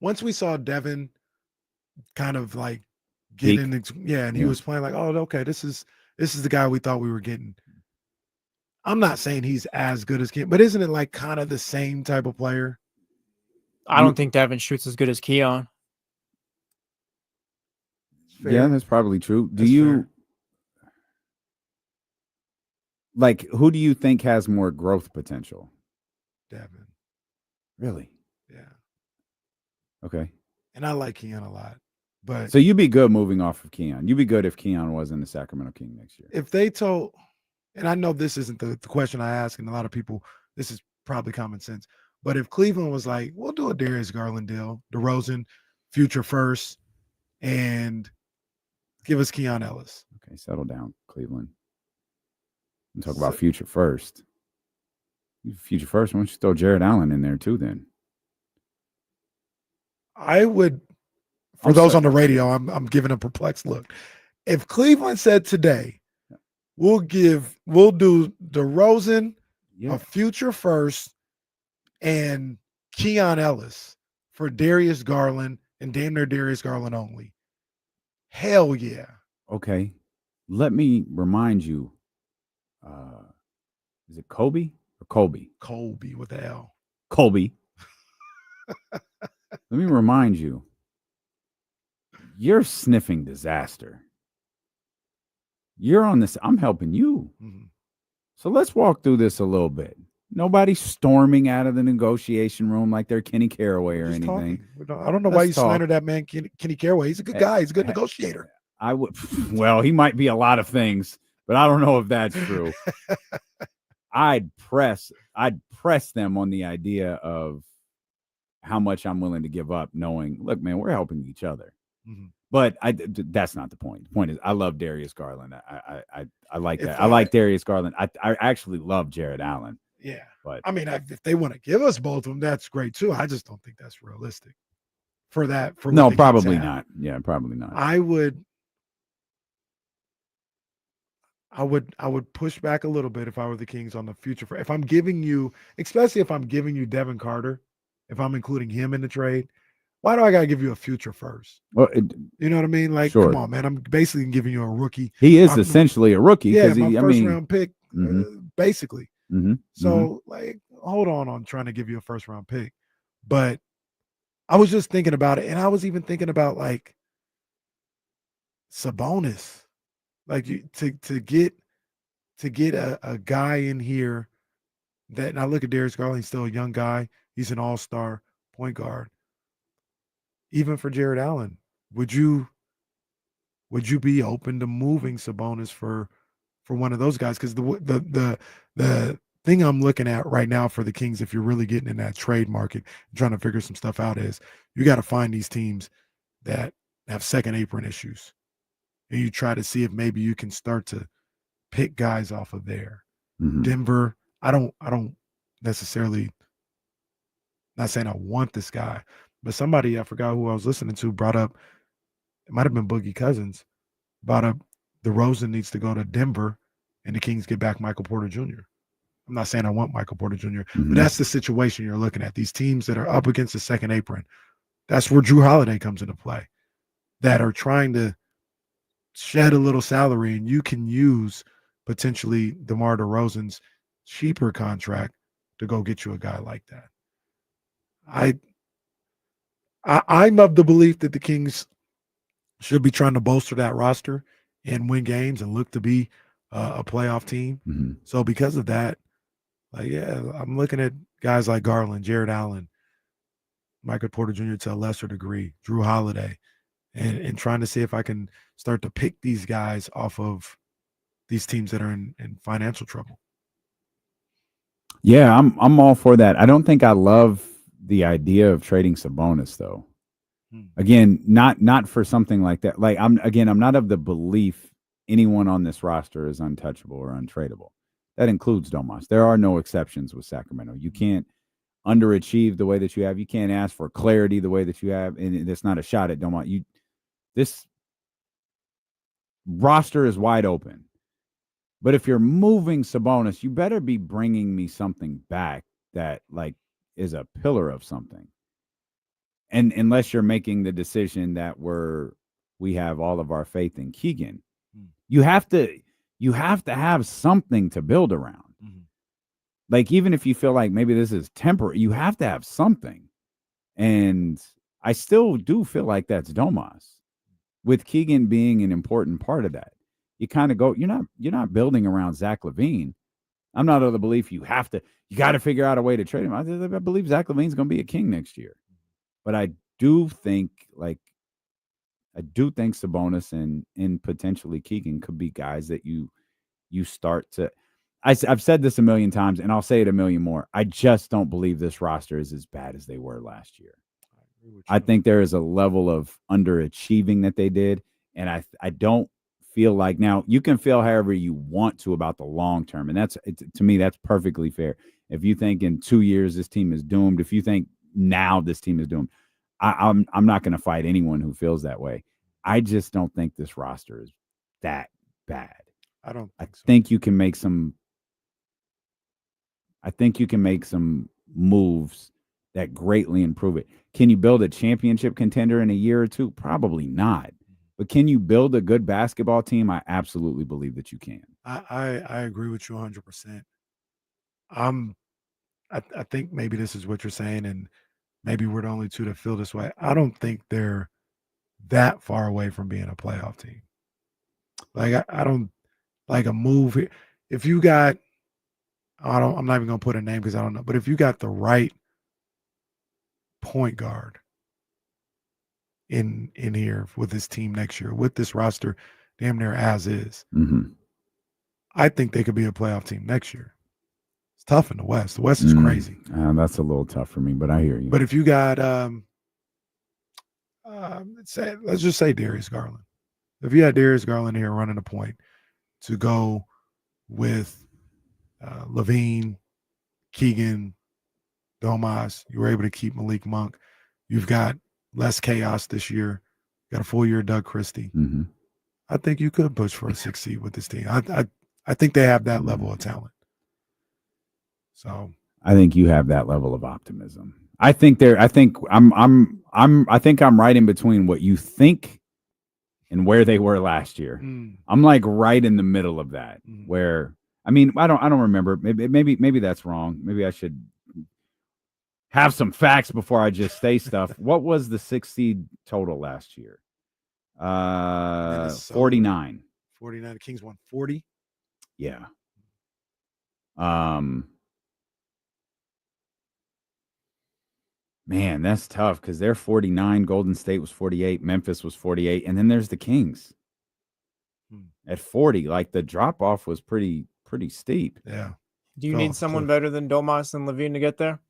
once we saw Devin kind of like get in, and he was playing like, oh, okay, this is the guy we thought we were getting. I'm not saying he's as good as Keon, but isn't it like kind of the same type of player? I don't think Devin shoots as good as Keon. Yeah, that's probably true. Do you who do you think has more growth potential? Devin. Really? Yeah. Okay. And I like Keon a lot. But so you'd be good moving off of Keon. You'd be good if Keon wasn't the Sacramento King next year. If they told, and I know this isn't the question I ask, and a lot of people, this is probably common sense. But if Cleveland was like, we'll do a Darius Garland deal, DeRozan, future first, and give us Keon Ellis. Okay, settle down, Cleveland. And talk about future first. Future first, why don't you throw Jared Allen in there too then? I would, for those on the radio, I'm giving a perplexed look. If Cleveland said today, we'll do DeRozan, a future first, and Keon Ellis for Darius Garland and damn near Darius Garland only. Hell yeah. Okay. Let me remind you, is it Kobe or Colby? Colby with the L. Colby. Let me remind you, you're sniffing disaster. You're on this. I'm helping you. Mhm. So let's walk through this a little bit. Nobody's storming out of the negotiation room like they're Kenny Caraway We're or just anything. talking. I don't know why you slander that man, Kenny Caraway. He's a good guy. He's a good negotiator. I would. Well, he might be a lot of things, but I don't know if that's true. I'd press them on the idea of how much I'm willing to give up, knowing, look, man, we're helping each other. Mhm. But that's not the point. The point is, I love Darius Garland. I like that. If I like Darius Garland. I actually love Jared Allen. Yeah, but I mean, if they want to give us both of them, that's great too. I just don't think that's realistic for that. For no, what the Kings probably have. not. Yeah, probably not. I would push back a little bit if I were the Kings on the future. If I'm giving you, especially if I'm giving you Devin Carter, if I'm including him in the trade, why do I got to give you a future first? Well, you know what I mean? Like, sure. Come on, man. I'm basically giving you a rookie. He is essentially a rookie. Yeah, my first round pick, basically. Mm-hmm. So, like, hold on trying to give you a first round pick. But I was just thinking about it, and I was even thinking about like Sabonis, like to get a guy in here that. And I look at Darius Garland, he's still a young guy. He's an all-star point guard. Even for Jared Allen, would you be open to moving Sabonis for one of those guys? Because the thing I'm looking at right now for the Kings, if you're really getting in that trade market and trying to figure some stuff out, is you got to find these teams that have second apron issues, and you try to see if maybe you can start to pick guys off of there. Mm-hmm. Denver, I don't necessarily, not saying I want this guy, but somebody, I forgot who I was listening to, brought up, it might have been Boogie Cousins, brought up DeRozan needs to go to Denver and the Kings get back Michael Porter Jr. I'm not saying I want Michael Porter Jr., but that's the situation you're looking at. These teams that are up against the second apron, that's where Drew Holiday comes into play, that are trying to shed a little salary, and you can use potentially DeMar DeRozan's cheaper contract to go get you a guy like that. I'm of the belief that the Kings should be trying to bolster that roster and win games and look to be a playoff team. Mm-hmm. So because of that, like, yeah, I'm looking at guys like Garland, Jared Allen, Michael Porter Jr. to a lesser degree, Drew Holiday, and trying to see if I can start to pick these guys off of these teams that are in financial trouble. Yeah, I'm all for that. I don't think I love the idea of trading Sabonis, though. Again, not for something like that. Like I'm not of the belief anyone on this roster is untouchable or untradeable. That includes Domas. There are no exceptions with Sacramento. You can't underachieve the way that you have. You can't ask for clarity the way that you have, and it's not a shot at Domas. This roster is wide open. But if you're moving Sabonis, you better be bringing me something back that like is a pillar of something. And unless you're making the decision that we have all of our faith in Keegan, you have to have something to build around. Mm-hmm. Like, even if you feel like maybe this is temporary, you have to have something. And I still do feel like that's Domas, with Keegan being an important part of that. You kind of go, you're not building around Zach LaVine. I'm not of the belief you got to figure out a way to trade him. I believe Zach LaVine's going to be a King next year. But I do think Sabonis and potentially Keegan could be guys that you start to. I've said this a million times, and I'll say it a million more. I just don't believe this roster is as bad as they were last year. I think there is a level of underachieving that they did, and I don't feel like, now you can feel however you want to about the long term, and to me that's perfectly fair. If you think in 2 years this team is doomed, if you think now this team is doomed, I'm not going to fight anyone who feels that way. I just don't think this roster is that bad. I don't think so. I think you can make some moves that greatly improve it. Can you build a championship contender in a year or two? Probably not. But can you build a good basketball team? I absolutely believe that you can. I agree with you 100%. I think maybe this is what you're saying, and maybe we're the only two that feel this way. I don't think they're that far away from being a playoff team. Like, I don't like a move here. If you got, I'm not even gonna put a name because I don't know, but if you got the right point guard in here with this team next year, with this roster damn near as is, I think they could be a playoff team next year. It's tough in the West. The West is crazy. That's a little tough for me, but I hear you. But if you got, let's just say Darius Garland. If you had Darius Garland here running a point to go with Levine, Keegan, Domas, you were able to keep Malik Monk. You've got less chaos this year. You got a full year of Doug Christie. I think you could push for a 6 seed with this team. I think they have that level of talent. So I think you have that level of optimism. I think I'm right in between what you think and where they were last year. I'm like right in the middle of that. Where I don't remember. Maybe that's wrong. Maybe I should have some facts before I just say stuff. What was the 6 seed total last year? 49. 49. The Kings won 40. Yeah. Man, that's tough because they're 49. Golden State was 48. Memphis was 48. And then there's the Kings at 40. Like the drop off was pretty steep. Yeah. Do you need someone better than Domas and Levine to get there?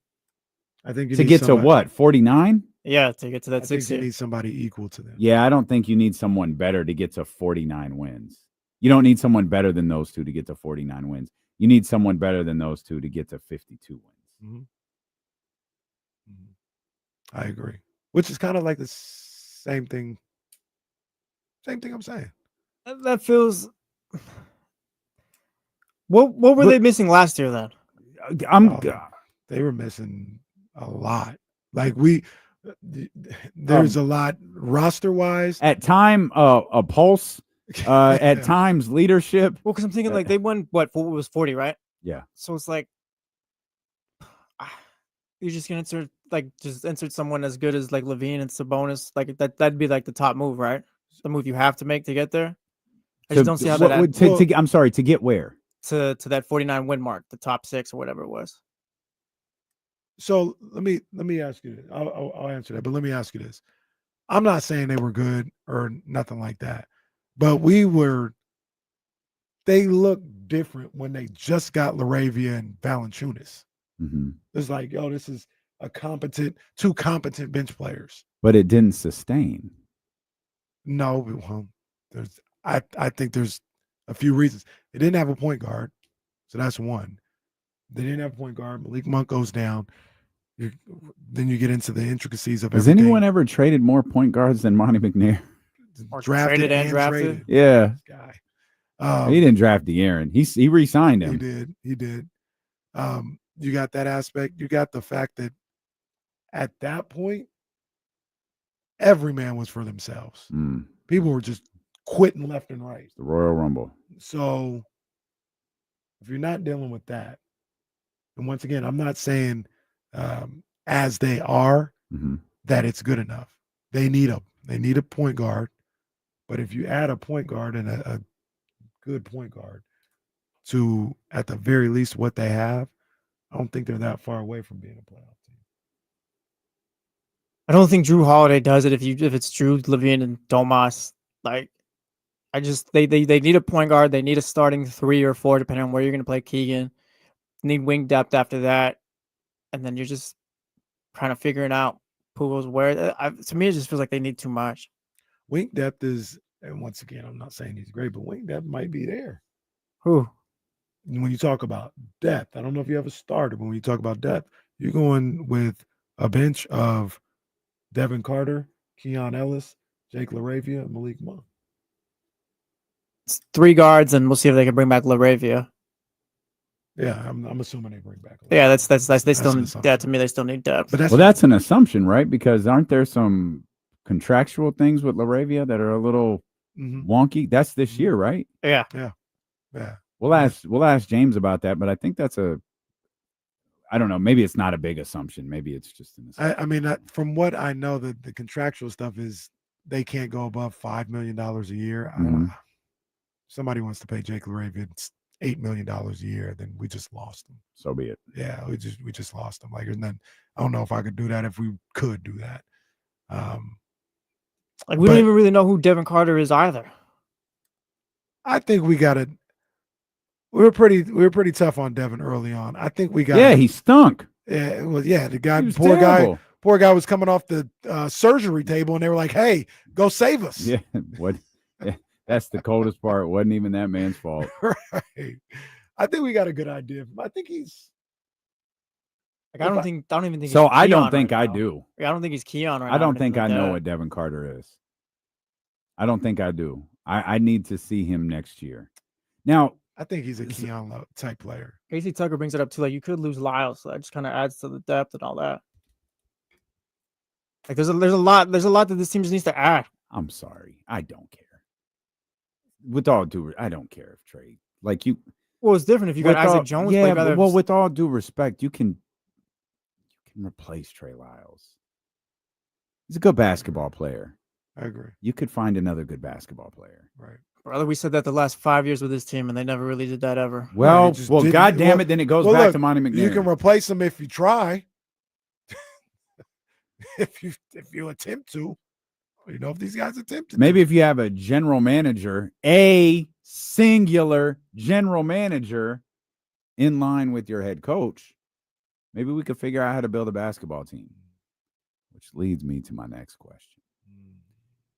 I think you to need get somebody, to what? 49? Yeah, to get to that 6 seed. You need somebody equal to them. Yeah, I don't think you need someone better to get to 49 wins. You don't need someone better than those two to get to 49 wins. You need someone better than those two to get to 52 wins. I agree. Which is kind of like the same thing. Same thing I'm saying. That feels. What were they missing last year then? They were missing a lot. Like there's a lot roster wise. At time, a pulse. At times, leadership. Well, because I'm thinking like they won what was 40, right? Yeah. So it's like you're just gonna insert someone as good as like Levine and Sabonis. Like that'd be like the top move, right? The move you have to make to get there. I just don't see how that. I'm sorry, to get where? To that 49 win mark, the top 6 or whatever it was. So let me ask you this. I'll answer that, but let me ask you this. I'm not saying they were good or nothing like that, but they looked different when they just got LaRavia and Valanciunas. It's like, this is two competent bench players. But it didn't sustain. No, well, I think there's a few reasons. They didn't have a point guard, so that's one. They didn't have a point guard. Malik Monk goes down. Then you get into the intricacies of everything. Has anyone ever traded more point guards than Monty McNair? Or drafted and drafted? Yeah. This guy. He didn't draft De'Aaron. He re-signed him. He did. You got that aspect. You got the fact that at that point, every man was for themselves. People were just quitting left and right. The Royal Rumble. So if you're not dealing with that, and once again, I'm not saying as they are that it's good enough. They need a point guard, but if you add a point guard and a good point guard to at the very least what they have, I don't think they're that far away from being a playoff team. I don't think Drew Holiday does it if it's Drew, Levine, and Domas. Like, they need a point guard. They need a starting 3 or 4, depending on where you're going to play Keegan. Need wing depth after that, and then you're just kind of figuring out who goes where. To me, it just feels like they need too much. Wing depth is, and once again, I'm not saying he's great, but wing depth might be there. Who? When you talk about depth, I don't know if you have a starter, but when you talk about depth, you're going with a bench of Devin Carter, Keon Ellis, Jake LaRavia, and Malik Monk. It's 3 guards, and we'll see if they can bring back LaRavia. Yeah, I'm assuming they bring back. Yeah, that's they still need, to me they still need depth. But that's an assumption, right? Because aren't there some contractual things with LaRavia that are a little wonky? That's this year, right? Yeah. We'll ask James about that, but I think that's I don't know. Maybe it's not a big assumption. Maybe it's just an assumption. I mean, from what I know, the contractual stuff is they can't go above $5 million a year. somebody wants to pay Jake LaRavia $8 million a year, then we just lost him. So be it. Yeah, we just lost him. Like, there's none. I don't know if I could do that if we could do that. Like, we don't even really know who Devin Carter is either. I think we got to. We were pretty tough on Devin early on. I think we got. Yeah, he stunk. Yeah, the guy, terrible. poor guy was coming off the surgery table, and they were like, "Hey, go save us." Yeah, what? Yeah, that's the coldest part. It wasn't even that man's fault. Right. I think we got a good idea. I think he's. Like, I don't even think. So he's I don't Keon think right I now. do. Like, I don't think he's Keon right now. I don't or think anything I like know that. what Devin Carter is. I don't think I do. I need to see him next year. Now, I think he's a Keon type player. Casey Tucker brings it up too. Like, you could lose Lyles, so that just kind of adds to the depth and all that. Like, there's a lot that this team just needs to add. I'm sorry. I don't care. With all due, I don't care if Trey, like you. Well, it's different if you got Isaac Jones. Yeah, but well, with all due respect, you can replace Trey Lyles. He's a good basketball player. I agree. You could find another good basketball player. Right. Brother, we said that the last 5 years with this team, and they never really did that ever. Well, didn't. God damn it, then it goes back look, to Monty McNair. You can replace him if you try. if you attempt to. You know, if these guys attempt to. Maybe if you have a general manager, a singular general manager in line with your head coach, maybe we could figure out how to build a basketball team. Which leads me to my next question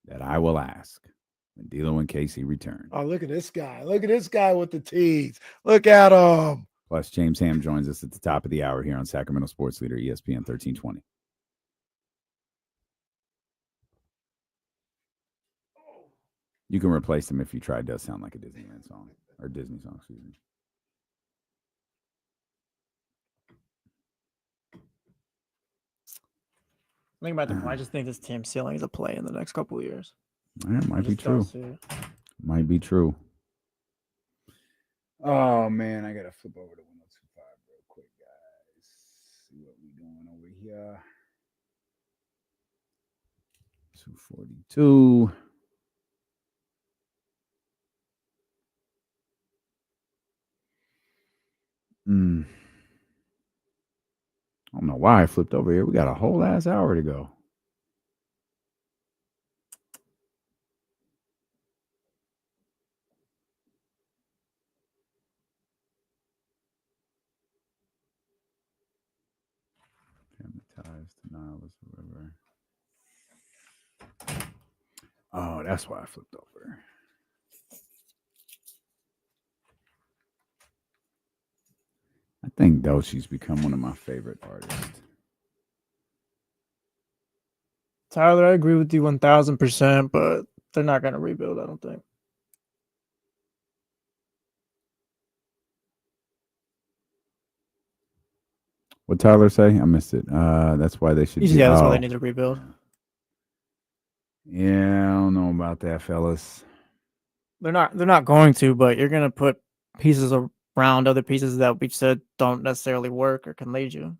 that I will ask when D'Lo and Casey return. Oh, look at this guy. Look at this guy with the tees. Look at him. Plus, James Ham joins us at the top of the hour here on Sacramento Sports Leader, ESPN 1320. You can replace him if you try. It does sound like a Disneyland song or Disney song, excuse me. Think about the I just think this team ceiling is a play in the next couple of years. That might be true. Might be true. Oh, man, I got to flip over to 1025 real quick, guys. See what we're doing over here. 242. I don't know why I flipped over here. We got a whole ass hour to go. Hypnotized, Nihilus, whatever. Oh, that's why I flipped over. I think Dochi's become one of my favorite artists. Tyler, I agree with you 1000%, but they're not going to rebuild, I don't think. What Tyler say? I missed it. That's why they should. Yeah, that's why they need to rebuild. Yeah, I don't know about that, fellas. They're not going to, but you're going to put pieces around other pieces that we said don't necessarily work or can lead you.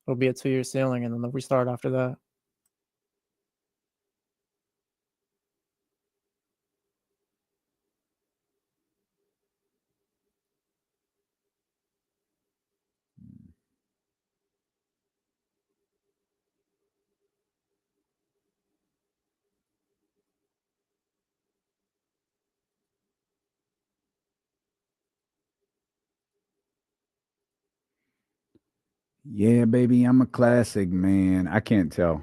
It'll be a 2-year ceiling, and then they'll restart after that. Yeah, baby, I'm a classic, man. I can't tell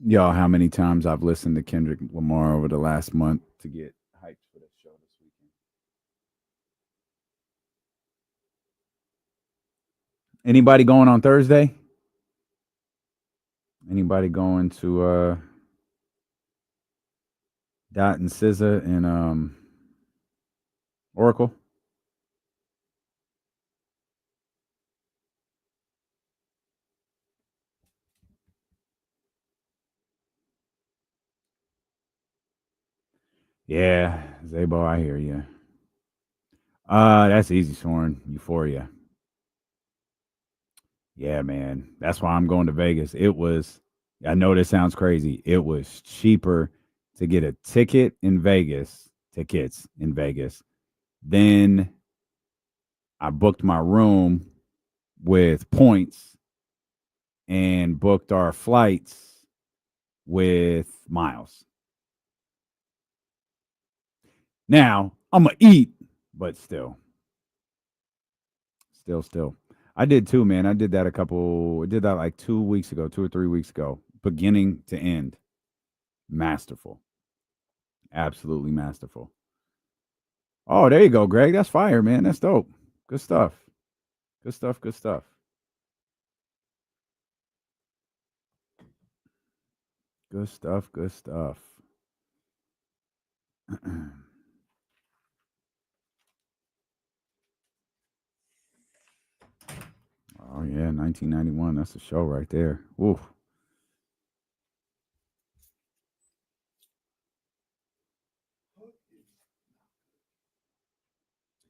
y'all how many times I've listened to Kendrick Lamar over the last month to get hyped for the show this weekend. Anybody going on Thursday? Anybody going to Dot and SZA and Oracle? Yeah, Zabo, I hear you. That's easy, Soren. Euphoria. Yeah, man. That's why I'm going to Vegas. I know this sounds crazy. It was cheaper to get a ticket in Vegas tickets in Vegas. Then I booked my room with points and booked our flights with miles. Now, I'm going to eat, but still. I did too, man. I did that like 2 weeks ago, 2 or 3 weeks ago, beginning to end. Masterful. Absolutely masterful. Oh, there you go, Greg. That's fire, man. That's dope. Good stuff. Good stuff. Good stuff. Good stuff. Good stuff. Oh, yeah, 1991. That's a show right there. Ooh.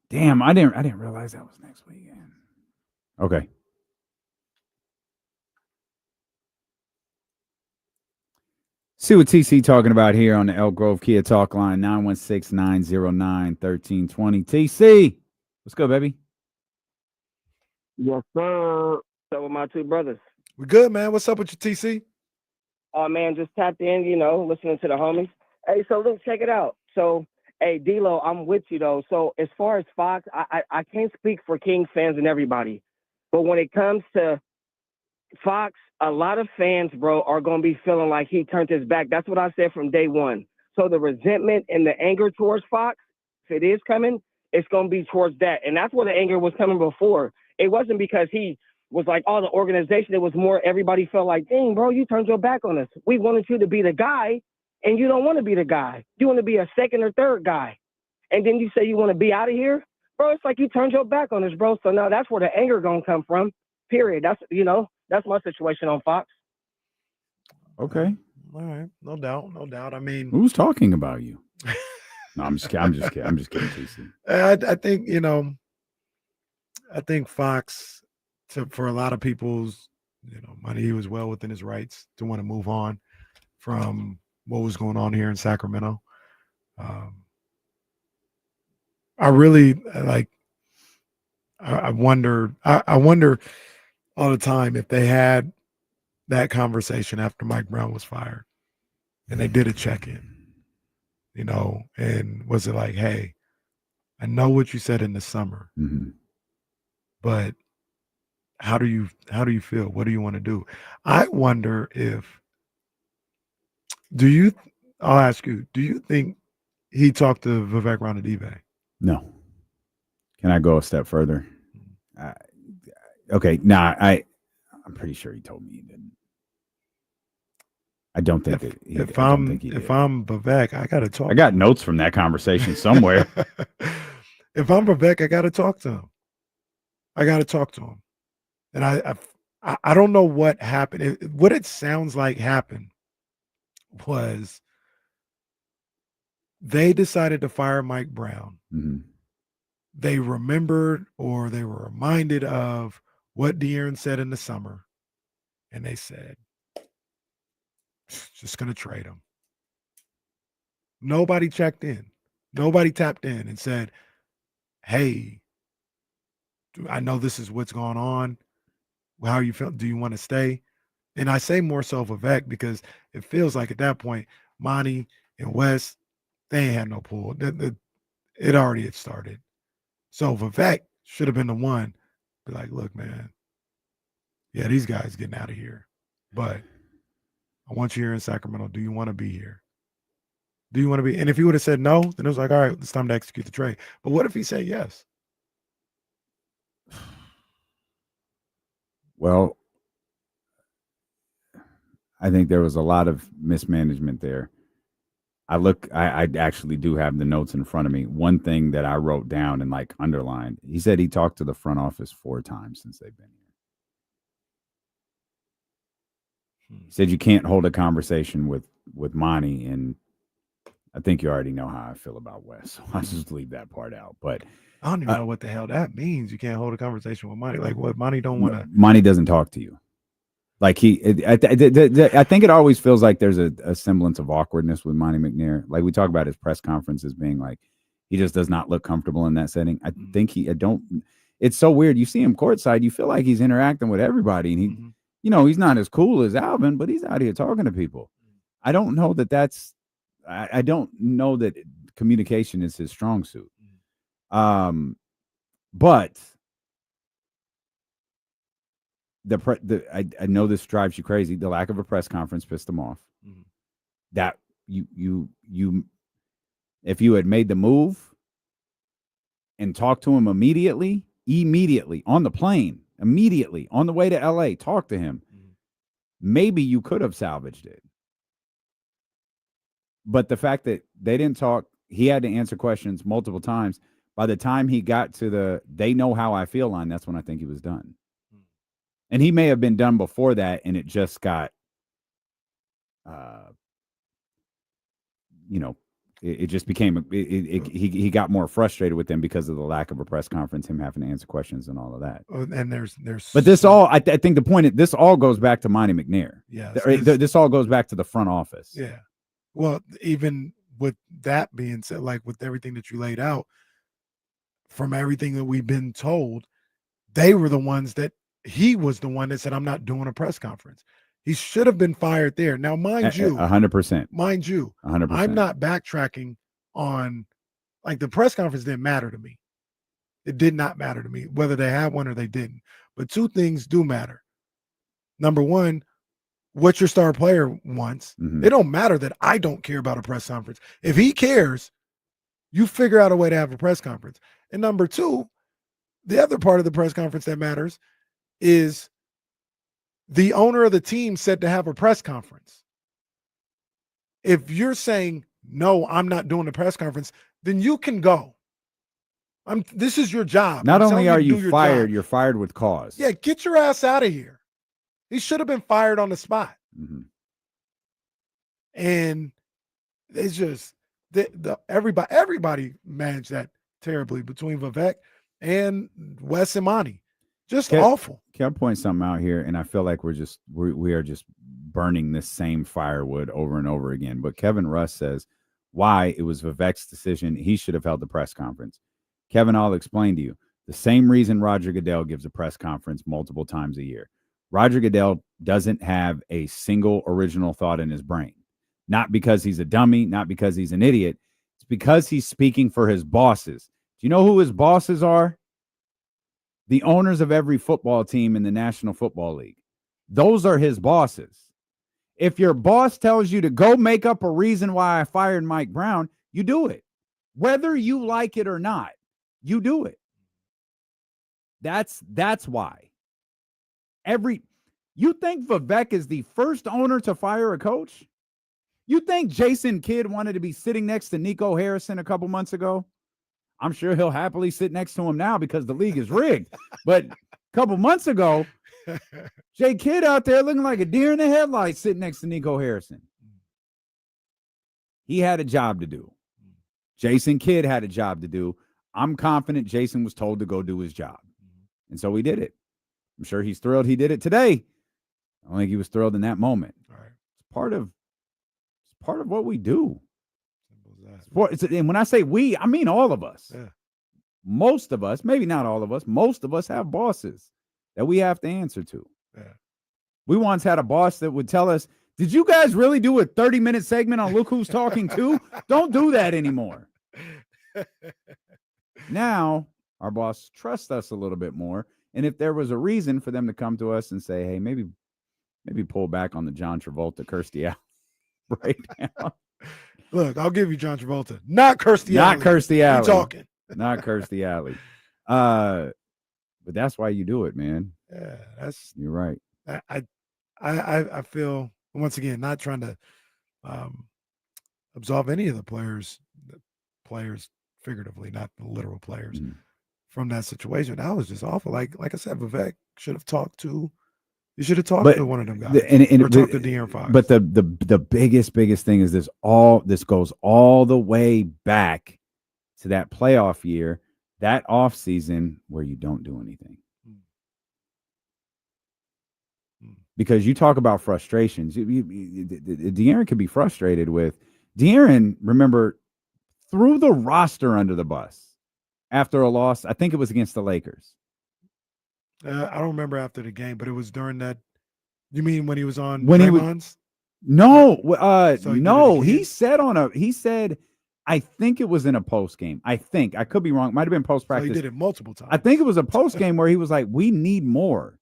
Damn, I didn't realize that was next weekend. Okay. See what TC talking about here on the Elk Grove Kia Talk line, 916-909-1320. TC, what's good, baby? Yes, sir. What's up with my two brothers? We good, man. What's up with your TC? Oh, man, just tapped in, listening to the homies. Hey, so look, check it out. So, hey, D-Lo, I'm with you, though. So, as far as Fox, I can't speak for King fans and everybody. But when it comes to Fox, a lot of fans, bro, are going to be feeling like he turned his back. That's what I said from day one. So, the resentment and the anger towards Fox, if it is coming, it's going to be towards that. And that's where the anger was coming before. It wasn't because he was like, the organization. It was more everybody felt like, dang, bro, you turned your back on us. We wanted you to be the guy, and you don't want to be the guy. You want to be a second or third guy. And then you say you want to be out of here? Bro, it's like you turned your back on us, bro. So now that's where the anger going to come from, period. That's my situation on Fox. Okay. All right. No doubt. I mean, who's talking about you? No, I'm just kidding, TC. I think, I think Fox, for a lot of people's, money, he was well within his rights to want to move on from what was going on here in Sacramento. I really I wonder all the time if they had that conversation after Mike Brown was fired and they did a check-in, and was it like, hey, I know what you said in the summer, but how do you feel? What do you want to do? I wonder I'll ask you, do you think he talked to Vivek Ranadive? No. Can I go a step further? Okay. Nah, I'm pretty sure he told me he didn't. I don't think if I'm Vivek, I gotta talk. I got notes from that conversation somewhere. If I'm Vivek, I gotta talk to him. And I don't know what happened. What it sounds like happened was they decided to fire Mike Brown. Mm-hmm. They remembered, or they were reminded of what De'Aaron said in the summer, and they said, just going to trade him. Nobody checked in. Nobody tapped in and said, hey, I know this is what's going on. How are you feeling? Do you want to stay? And I say more so Vivek because it feels like at that point, Monty and Wes, they ain't had no pull. It already had started. So Vivek should have been the one be like, look, man, yeah, these guys getting out of here. But I want you here in Sacramento. Do you want to be here? Do you want to be? And if he would have said no, then it was like, all right, it's time to execute the trade. But what if he said yes? Well, I think there was a lot of mismanagement there. I actually do have the notes in front of me. One thing that I wrote down and underlined, he said he talked to the front office 4 times since they've been here. He said you can't hold a conversation with Monty, and I think you already know how I feel about Wes. So I'll just leave that part out. But I don't even know what the hell that means. You can't hold a conversation with Monty. Like what? Monty don't want to. Monty doesn't talk to you. Like I think it always feels like there's a semblance of awkwardness with Monty McNair. Like we talk about his press conferences being like, he just does not look comfortable in that setting. I think it's so weird. You see him courtside, you feel like he's interacting with everybody. And he, he's not as cool as Alvin, but he's out here talking to people. I don't know I don't know that communication is his strong suit. But I know this drives you crazy. The lack of a press conference pissed him off. That you if you had made the move and talked to him immediately on the plane, immediately on the way to LA, talk to him, maybe you could have salvaged it. But the fact that they didn't talk, he had to answer questions multiple times. By the time he got to they know how I feel line, that's when I think he was done. And he may have been done before that, and it just got, it just became, he got more frustrated with them because of the lack of a press conference, him having to answer questions and all of that. And there's but this all, I think the point, this all goes back to Monty McNair. Yeah. This all goes back to the front office. Yeah. Well, even with that being said, like with everything that you laid out, from everything that we've been told, they were the ones that, he was the one that said, I'm not doing a press conference. He should have been fired there. Now, mind you, 100%. Mind you, 100%. I'm not backtracking on, like, the press conference didn't matter to me. It did not matter to me, whether they had one or they didn't. But two things do matter. Number one, what your star player wants. It don't matter that I don't care about a press conference. If he cares, you figure out a way to have a press conference. And number two, the other part of the press conference that matters is the owner of the team said to have a press conference. If you're saying, no, I'm not doing a press conference, then you can go. This is your job. Not only are you fired, you're fired with cause. Yeah, get your ass out of here. He should have been fired on the spot. And it's just everybody managed that terribly between Vivek and Wes and Monty. Just awful. Can I point something out here? And I feel like we are just burning this same firewood over and over again. But Kevin Russ says why it was Vivek's decision. He should have held the press conference. Kevin, I'll explain to you. The same reason Roger Goodell gives a press conference multiple times a year. Roger Goodell doesn't have a single original thought in his brain. Not because he's a dummy, not because he's an idiot. It's because he's speaking for his bosses. Do you know who his bosses are? The owners of every football team in the National Football League. Those are his bosses. If your boss tells you to go make up a reason why I fired Mike Brown, you do it. Whether you like it or not, you do it. That's why. You think Vivek is the first owner to fire a coach? You think Jason Kidd wanted to be sitting next to Nico Harrison a couple months ago? I'm sure he'll happily sit next to him now because the league is rigged. But a couple months ago, Jay Kidd out there looking like a deer in the headlights sitting next to Nico Harrison. He had a job to do. Jason Kidd had a job to do. I'm confident Jason was told to go do his job. And so he did it. I'm sure he's thrilled he did it today. I don't think he was thrilled in that moment. All right. It's part of what we do. And when I say we, I mean all of us. Yeah. Most of us, maybe not all of us, most of us have bosses that we have to answer to. Yeah. We once had a boss that would tell us, did you guys really do a 30-minute segment on Look Who's Talking To? Don't do that anymore. Now, our boss trusts us a little bit more. And if there was a reason for them to come to us and say, hey, maybe pull back on the John Travolta, Kirstie Alley right now. Look, I'll give you John Travolta. Not Kirstie Alley. Not Kirstie Alley. You're talking. Not Kirstie Alley. But that's why you do it, man. Yeah, you're right. I feel, once again, not trying to absolve any of the players figuratively, not the literal players, from that situation. That was just awful. Like I said, Vivek should have talked to. You should have talked to one of them guys, or talked to De'Aaron Fox. But the biggest thing is this goes all the way back to that playoff year, that off season where you don't do anything. because you talk about frustrations. De'Aaron could be frustrated with De'Aaron. Remember, threw the roster under the bus after a loss. I think it was against the Lakers. I don't remember after the game, but it was during that. You mean when he was on When he was- Draymond's? No, So he did it no. again? He said, I think it was in a post game. I could be wrong. Might have been post So practice. he did it multiple times. I think it was a post game where he was like, "We need more.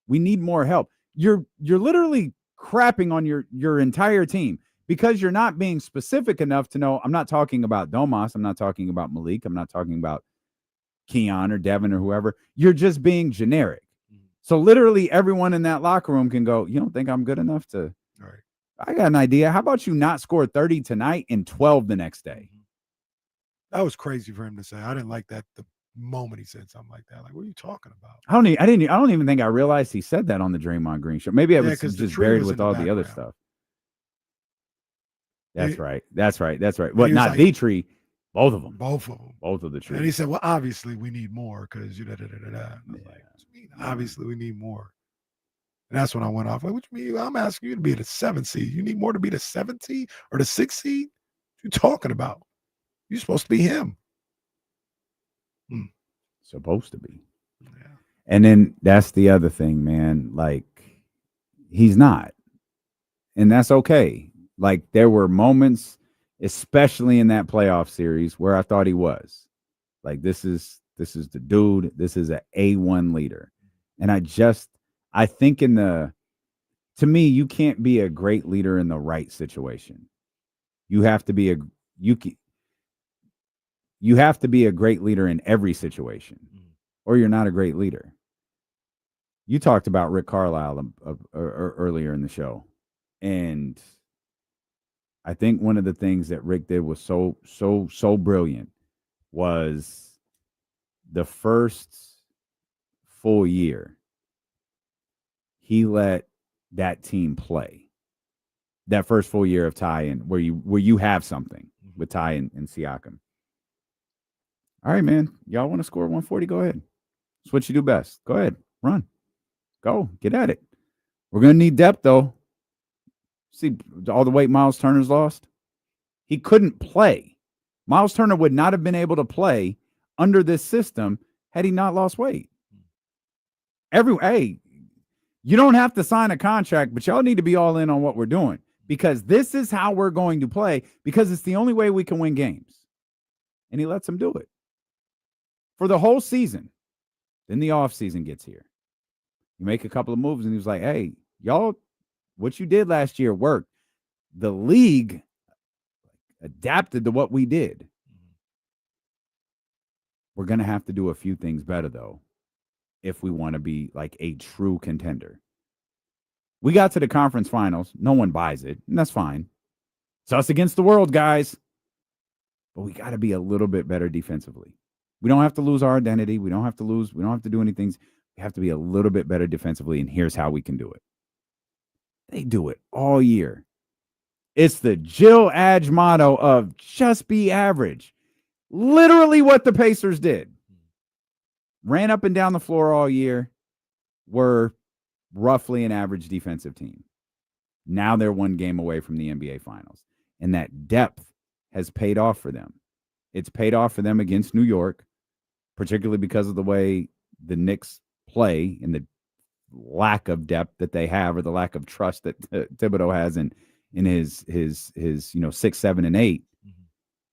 We need more help." You're literally crapping on your entire team because you're not being specific enough to know. I'm not talking about Domas. I'm not talking about Malik. I'm not talking about Keon or Devin or whoever. You're just being generic. So literally everyone in that locker room can go, "You don't think I'm good enough to?" All right. I got an idea. How about you not score 30 tonight and 12 the next day? That was crazy for him to say. I didn't like that the moment he said something like that. Like, what are you talking about? I don't even think I realized he said that on the Draymond Green show. Maybe I Yeah, was 'cause the just tree buried was with in the all the other background. stuff. That's He- right. That's right. he Well, was not like- the tree, both of them. Both of them. Both of the And he trees. said, "Well, obviously we need more because you da da da da da." I was Yeah. like, "What you mean? Obviously we need more." And that's when I went off. Like, what you mean? I'm asking you to be the 7th seed. You need more to be the 7th seed or the 6th seed? What you talking about? You're supposed to be him. Supposed to be. Yeah. And then that's the other thing, man. Like, he's not. And that's okay. Like, there were moments, especially in that playoff series, where I thought he was. Like, this is the dude. This is an A1 leader. And I think to me, you can't be a great leader in the right situation. You have to be a great leader in every situation, or you're not a great leader. You talked about Rick Carlisle earlier in the show, and I think one of the things that Rick did was so brilliant was the first full year he let that team play. That first full year of Ty and where you have something with Ty and Siakam. All right, man. Y'all want to score 140? Go ahead. That's what you do best. Go ahead. Run. Go. Get at it. We're going to need depth, though. See all the weight Miles Turner's lost? He couldn't play. Miles Turner would not have been able to play under this system had he not lost weight. Hey, you don't have to sign a contract, but y'all need to be all in on what we're doing because this is how we're going to play because it's the only way we can win games. And he lets them do it for the whole season. Then the offseason gets here. You make a couple of moves, and he was like, hey, y'all, what you did last year worked. The league adapted to what we did. We're going to have to do a few things better, though, if we want to be like a true contender. We got to the conference finals. No one buys it, and that's fine. It's us against the world, guys. But we got to be a little bit better defensively. We don't have to lose our identity. We don't have to do anything. We have to be a little bit better defensively, and here's how we can do it. They do it all year. It's the Jill Adge motto of just be average. Literally what the Pacers did. Ran up and down the floor all year, were roughly an average defensive team. Now they're one game away from the NBA Finals. And that depth has paid off for them. It's paid off for them against New York, particularly because of the way the Knicks play and the lack of depth that they have, or the lack of trust that Thibodeau has in his 6, 7, and 8,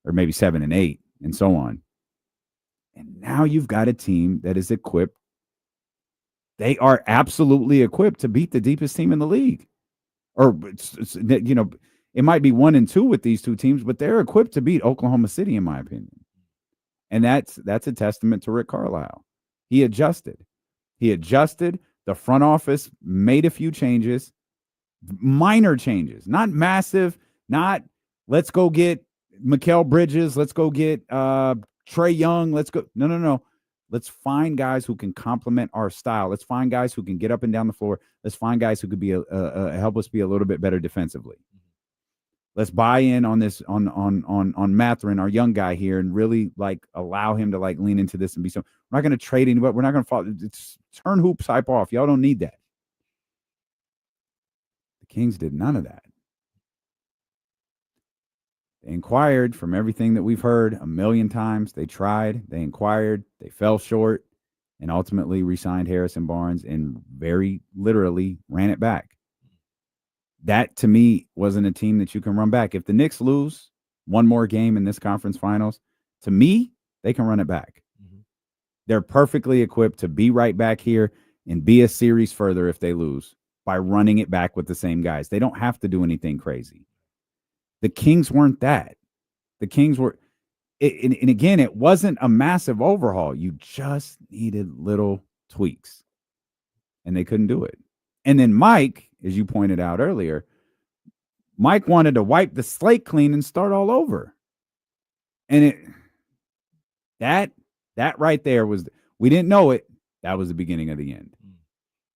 or maybe 7 and 8, and so on. And now you've got a team that is equipped. They are absolutely equipped to beat the deepest team in the league. Or, it might be 1 and 2 with these two teams, but they're equipped to beat Oklahoma City, in my opinion. And that's a testament to Rick Carlisle. He adjusted. The front office made a few changes, minor changes, not massive, not let's go get Mikal Bridges, let's go get Trae Young, let's go. No. Let's find guys who can complement our style. Let's find guys who can get up and down the floor. Let's find guys who could be help us be a little bit better defensively. Let's buy in on this on Mathurin, our young guy here, and really allow him to lean into this and be so. We're not going to trade anybody. We're not going to follow. It's turn hoops hype off. Y'all don't need that. Kings did none of that. They inquired from everything that we've heard a million times. They tried, they inquired, they fell short, and ultimately re-signed Harrison Barnes and very literally ran it back. That, to me, wasn't a team that you can run back. If the Knicks lose one more game in this conference finals, to me, they can run it back. Mm-hmm. They're perfectly equipped to be right back here and be a series further if they lose by running it back with the same guys. They don't have to do anything crazy. The Kings weren't that. The Kings were, and again, it wasn't a massive overhaul. You just needed little tweaks, and they couldn't do it. And then Mike, as you pointed out earlier, Mike wanted to wipe the slate clean and start all over. And that right there was, we didn't know it. That was the beginning of the end.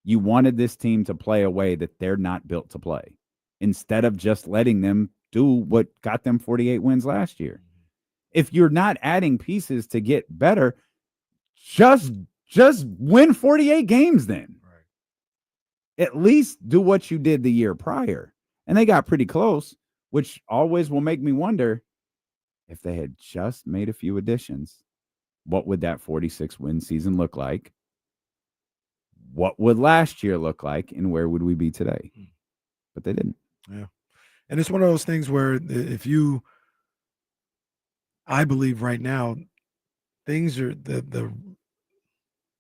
You wanted this team to play a way that they're not built to play, instead of just letting them do what got them 48 wins last year. If you're not adding pieces to get better, just win 48 games then. Right. At least do what you did the year prior. And they got pretty close, which always will make me wonder, if they had just made a few additions, what would that 46 win season look like? What would last year look like? And where would we be today? But they didn't. Yeah. And it's one of those things where I believe right now, things are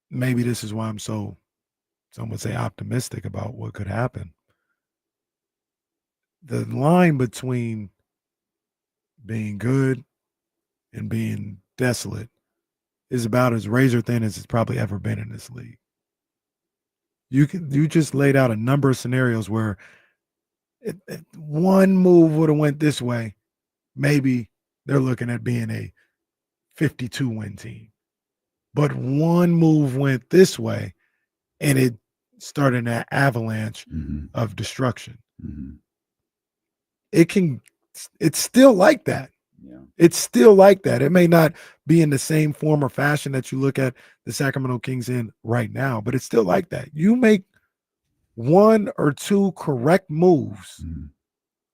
maybe this is why I'm some would say optimistic about what could happen. The line between being good and being desolate is about as razor thin as it's probably ever been in this league. You just laid out a number of scenarios where if one move would have went this way, maybe they're looking at being a 52-win team. But one move went this way, and it started an avalanche of destruction. Mm-hmm. It's still like that. Yeah. It's still like that. It may not be in the same form or fashion that you look at the Sacramento Kings in right now, but it's still like that. You make one or two correct moves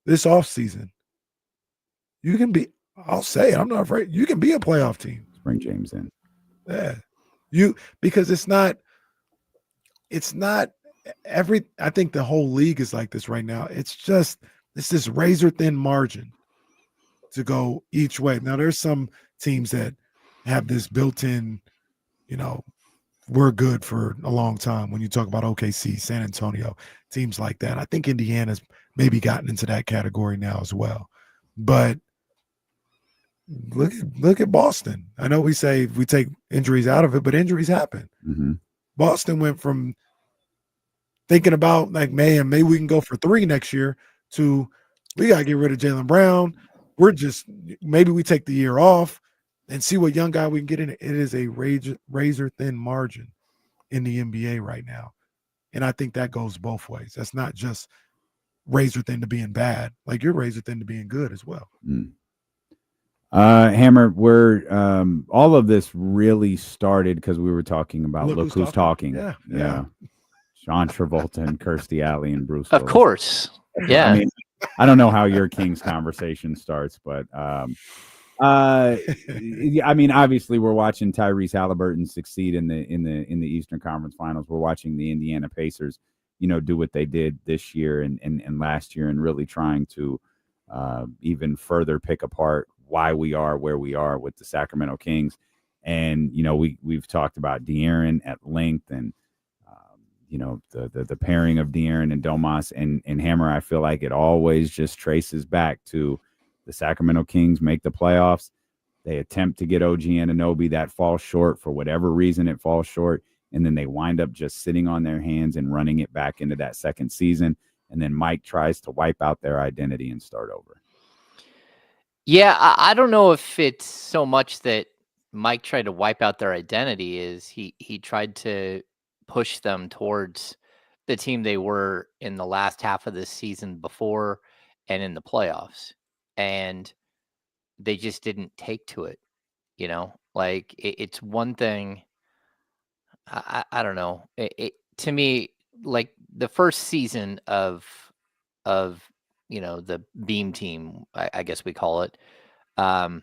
this offseason, you can be, I'll say it, I'm not afraid, you can be a playoff team. Bring James in. Yeah. Because it's not I think the whole league is like this right now. It's this razor thin margin to go each way. Now there's some teams that have this built-in, we're good for a long time. When you talk about OKC, San Antonio, teams like that, I think Indiana's maybe gotten into that category now as well. But look at Boston. I know we say we take injuries out of it, but injuries happen. Mm-hmm. Boston went from thinking about like, man, maybe we can go for 3 next year to we got to get rid of Jaylen Brown. Maybe we take the year off and see what young guy we can get in. It is a razor thin margin in the NBA right now. And I think that goes both ways. That's not just razor thin to being bad. Like you're razor thin to being good as well. Hammer, we're all of this really started because we were talking about Look Who's Talking. Yeah. John Travolta and Kirstie Alley and Bruce Willis. Of course. Yeah. I mean, I don't know how your Kings conversation starts, but I mean, obviously we're watching Tyrese Haliburton succeed in the Eastern Conference Finals. We're watching the Indiana Pacers, do what they did this year and last year, and really trying to even further pick apart why we are where we are with the Sacramento Kings. And we've talked about De'Aaron at length, and the pairing of De'Aaron and Domas and Hammer. I feel like it always just traces back to the Sacramento Kings make the playoffs. They attempt to get OG Anunoby. That falls short for whatever reason. It falls short, and then they wind up just sitting on their hands and running it back into that second season. And then Mike tries to wipe out their identity and start over. Yeah, I don't know if it's so much that Mike tried to wipe out their identity. Is he tried to push them towards the team they were in the last half of the season before and in the playoffs. And they just didn't take to it, like it's one thing. I don't know. To me, like the first season of of, the beam team, I guess we call it. Um,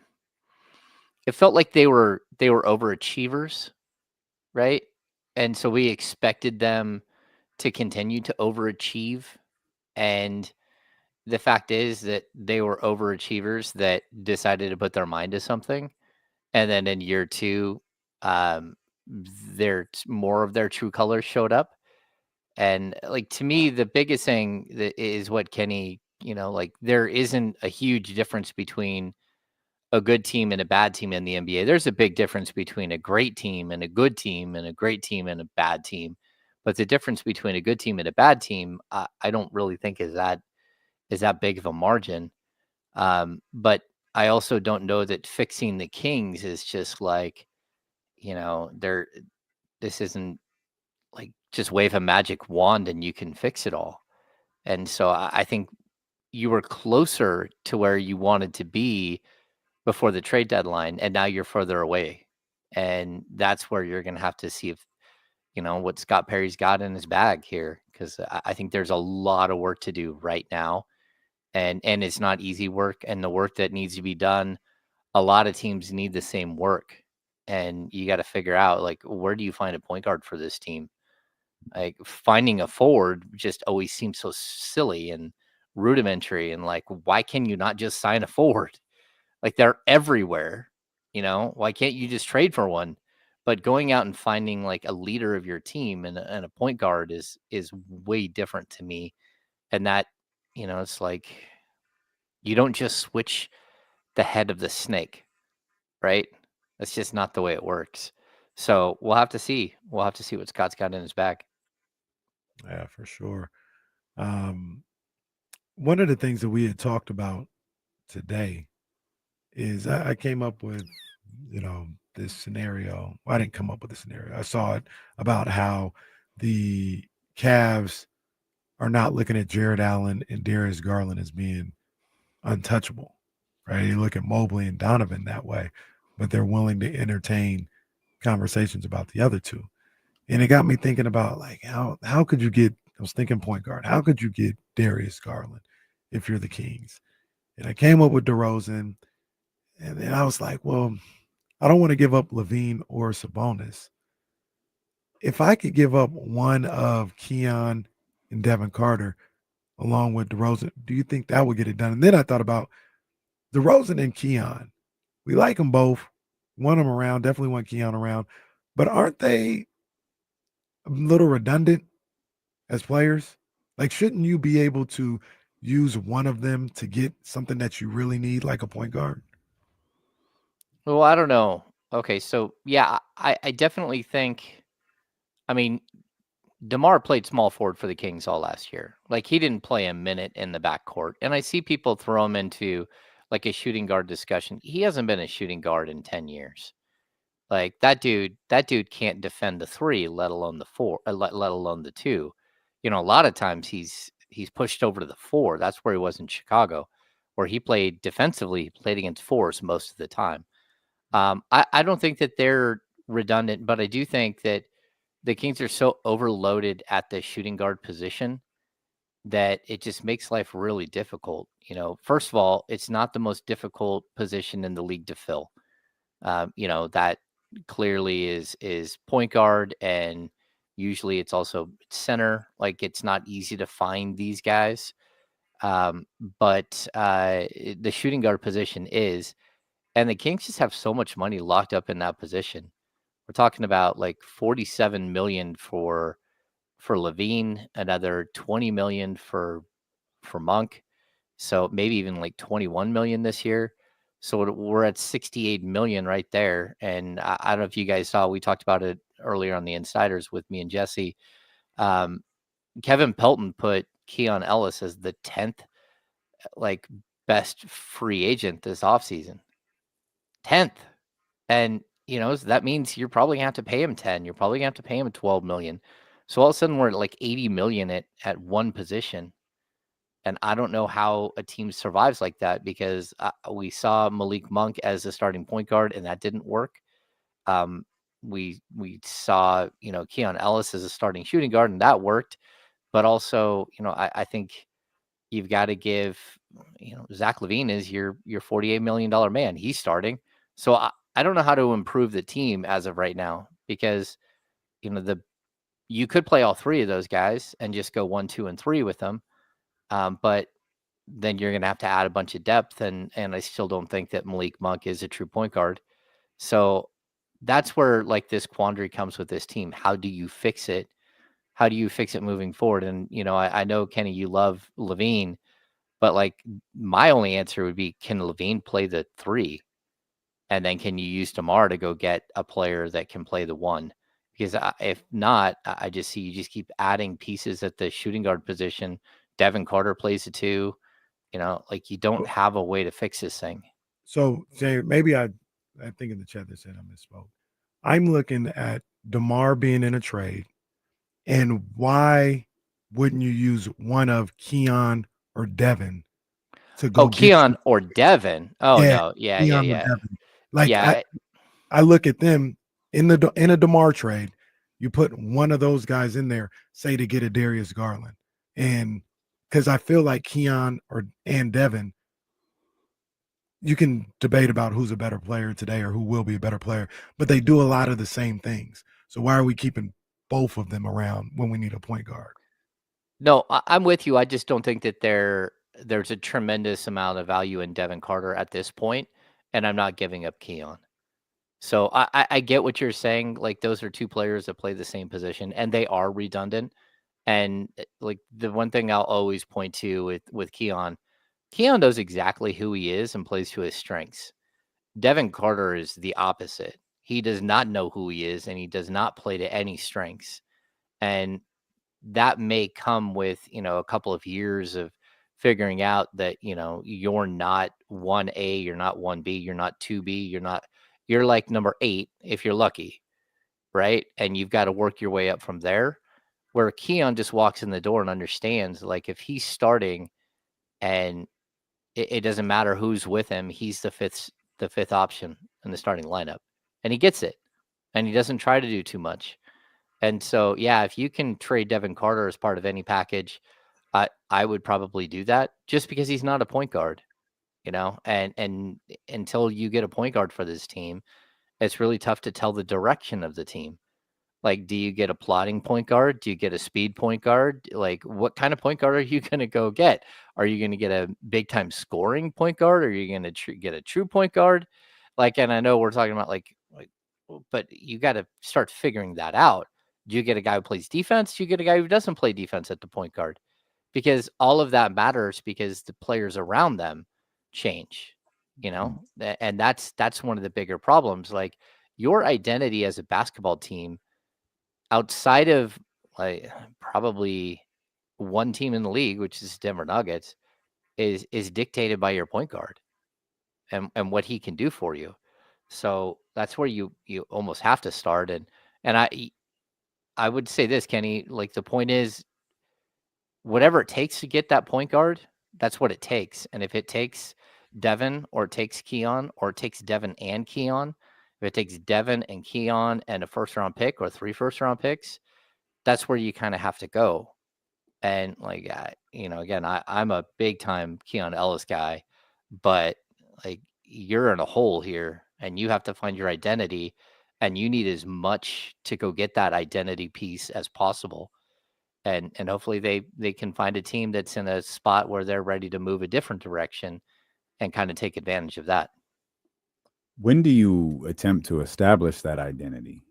it felt like they were overachievers, right? And so we expected them to continue to overachieve. And the fact is that they were overachievers that decided to put their mind to something. And then in year two, um, more of their true colors showed up. And like, to me, the biggest thing that is what Kenny, like, there isn't a huge difference between a good team and a bad team in the NBA. There's a big difference between a great team and a good team and a great team and a bad team. But the difference between a good team and a bad team, I don't really think is that big of a margin. But I also don't know that fixing the Kings is just like, this isn't like just wave a magic wand and you can fix it all. And so I think you were closer to where you wanted to be before the trade deadline, and now you're further away. And that's where you're going to have to see if, what Scott Perry's got in his bag here, because I think there's a lot of work to do right now. And it's not easy work. And the work that needs to be done, a lot of teams need the same work. And you got to figure out, like, where do you find a point guard for this team? Like, finding a forward just always seems so silly and rudimentary. And like, why can you not just sign a forward? Like, they're everywhere, why can't you just trade for one? But going out and finding like a leader of your team and a point guard is way different to me. And that, it's like, you don't just switch the head of the snake, right? That's just not the way it works. So we'll have to see. We'll have to see what Scott's got in his bag. Yeah, for sure. One of the things that we had talked about today is I came up with, this scenario. Well, I didn't come up with the scenario. I saw it about how the Cavs are not looking at Jared Allen and Darius Garland as being untouchable, right? You look at Mobley and Donovan that way, but they're willing to entertain conversations about the other two. And it got me thinking about, like, how could you get, I was thinking point guard, how could you get Darius Garland if you're the Kings? And I came up with DeRozan, and then I was like, well, I don't want to give up Levine or Sabonis. If I could give up one of Keon and Devin Carter along with DeRozan, do you think that would get it done? And then I thought about DeRozan and Keon. We like them both. Want them around. Definitely want Keon around. But aren't they a little redundant as players? Like, shouldn't you be able to use one of them to get something that you really need, like a point guard? Well, I don't know. Okay, so yeah, I definitely think, I mean, DeMar played small forward for the Kings all last year. Like, he didn't play a minute in the backcourt. And I see people throw him into like a shooting guard discussion. He hasn't been a shooting guard in 10 years. Like, that dude can't defend the three, let alone the four, let alone the two. A lot of times he's pushed over to the four. That's where he was in Chicago, where he played defensively. He played against fours most of the time. I don't think that they're redundant, but I do think that the Kings are so overloaded at the shooting guard position that it just makes life really difficult. First of all, it's not the most difficult position in the league to fill. That clearly is point guard, and usually it's also center. Like, it's not easy to find these guys. But the shooting guard position is, and the Kings just have so much money locked up in that position. We're talking about like $47 million for Levine, another $20 million for Monk. So maybe even like $21 million this year. So we're at $68 million right there. And I don't know if you guys saw, we talked about it earlier on the Insiders with me and Jesse. Kevin Pelton put Keon Ellis as the 10th like best free agent this offseason. 10th. And, so that means you're probably gonna have to pay him 10. You're probably gonna have to pay him 12 million. So all of a sudden we're at like 80 million at one position. And I don't know how a team survives like that, because we saw Malik Monk as a starting point guard, and that didn't work. We saw, Keon Ellis as a starting shooting guard, and that worked. But also, I think you've got to give, Zach LaVine is your $48 million man. He's starting. So I don't know how to improve the team as of right now because, you could play all three of those guys and just go 1, 2, and 3 with them. But then you're going to have to add a bunch of depth. And I still don't think that Malik Monk is a true point guard. So that's where like this quandary comes with this team. How do you fix it? How do you fix it moving forward? And, I know, Kenny, you love LaVine, but like my only answer would be, can LaVine play the 3? And then can you use DeMar to go get a player that can play the 1? Because if not, I just see you just keep adding pieces at the shooting guard position. Devin Carter plays the 2. Like you don't have a way to fix this thing. So, Jay, maybe I think in the chat they said I misspoke. I'm looking at DeMar being in a trade, and why wouldn't you use one of Keon or Devin to go? Oh, Keon or Devin? Oh, Yeah, no. Yeah. Devin. Like, Yeah. I look at them in a DeMar trade. You put one of those guys in there, say to get a Darius Garland, and because I feel like Keon and Devin, you can debate about who's a better player today or who will be a better player, but they do a lot of the same things. So why are we keeping both of them around when we need a point guard? No, I'm with you. I just don't think that there's a tremendous amount of value in Devin Carter at this point, and I'm not giving up Keon. So I get what you're saying. Like those are 2 players that play the same position, and they are redundant. And like the one thing I'll always point to with Keon knows exactly who he is and plays to his strengths. Devin Carter is the opposite. He does not know who he is, and he does not play to any strengths. And that may come with, a couple of years of figuring out that, you're not 1A, you're not 1B, you're not 2B, you're like number 8 if you're lucky, right? And you've got to work your way up from there. Where Keon just walks in the door and understands, like if he's starting and it doesn't matter who's with him, he's the fifth option in the starting lineup, and he gets it, and he doesn't try to do too much. And so, yeah, if you can trade Devin Carter as part of any package, I would probably do that just because he's not a point guard, and until you get a point guard for this team, it's really tough to tell the direction of the team. Like, do you get a plotting point guard? Do you get a speed point guard? Like, what kind of point guard are you going to go get? Are you going to get a big time scoring point guard? Or are you going to get a true point guard? Like, and I know we're talking about like, but you got to start figuring that out. Do you get a guy who plays defense? Do you get a guy who doesn't play defense at the point guard? Because all of that matters because the players around them change, and that's one of the bigger problems. Like your identity as a basketball team outside of like probably one team in the league, which is Denver Nuggets, is dictated by your point guard and what he can do for you. So that's where you almost have to start. And I would say this, Kenny, like the point is whatever it takes to get that point guard, that's what it takes. And if it takes Devin or it takes Keon or it takes Devin and Keon, if it takes Devin and Keon and a first-round pick or 3 first-round picks, that's where you kind of have to go. And like, again, I'm a big-time Keon Ellis guy, but like you're in a hole here, and you have to find your identity, and you need as much to go get that identity piece as possible. And hopefully they can find a team that's in a spot where they're ready to move a different direction and kind of take advantage of that. When do you attempt to establish that identity?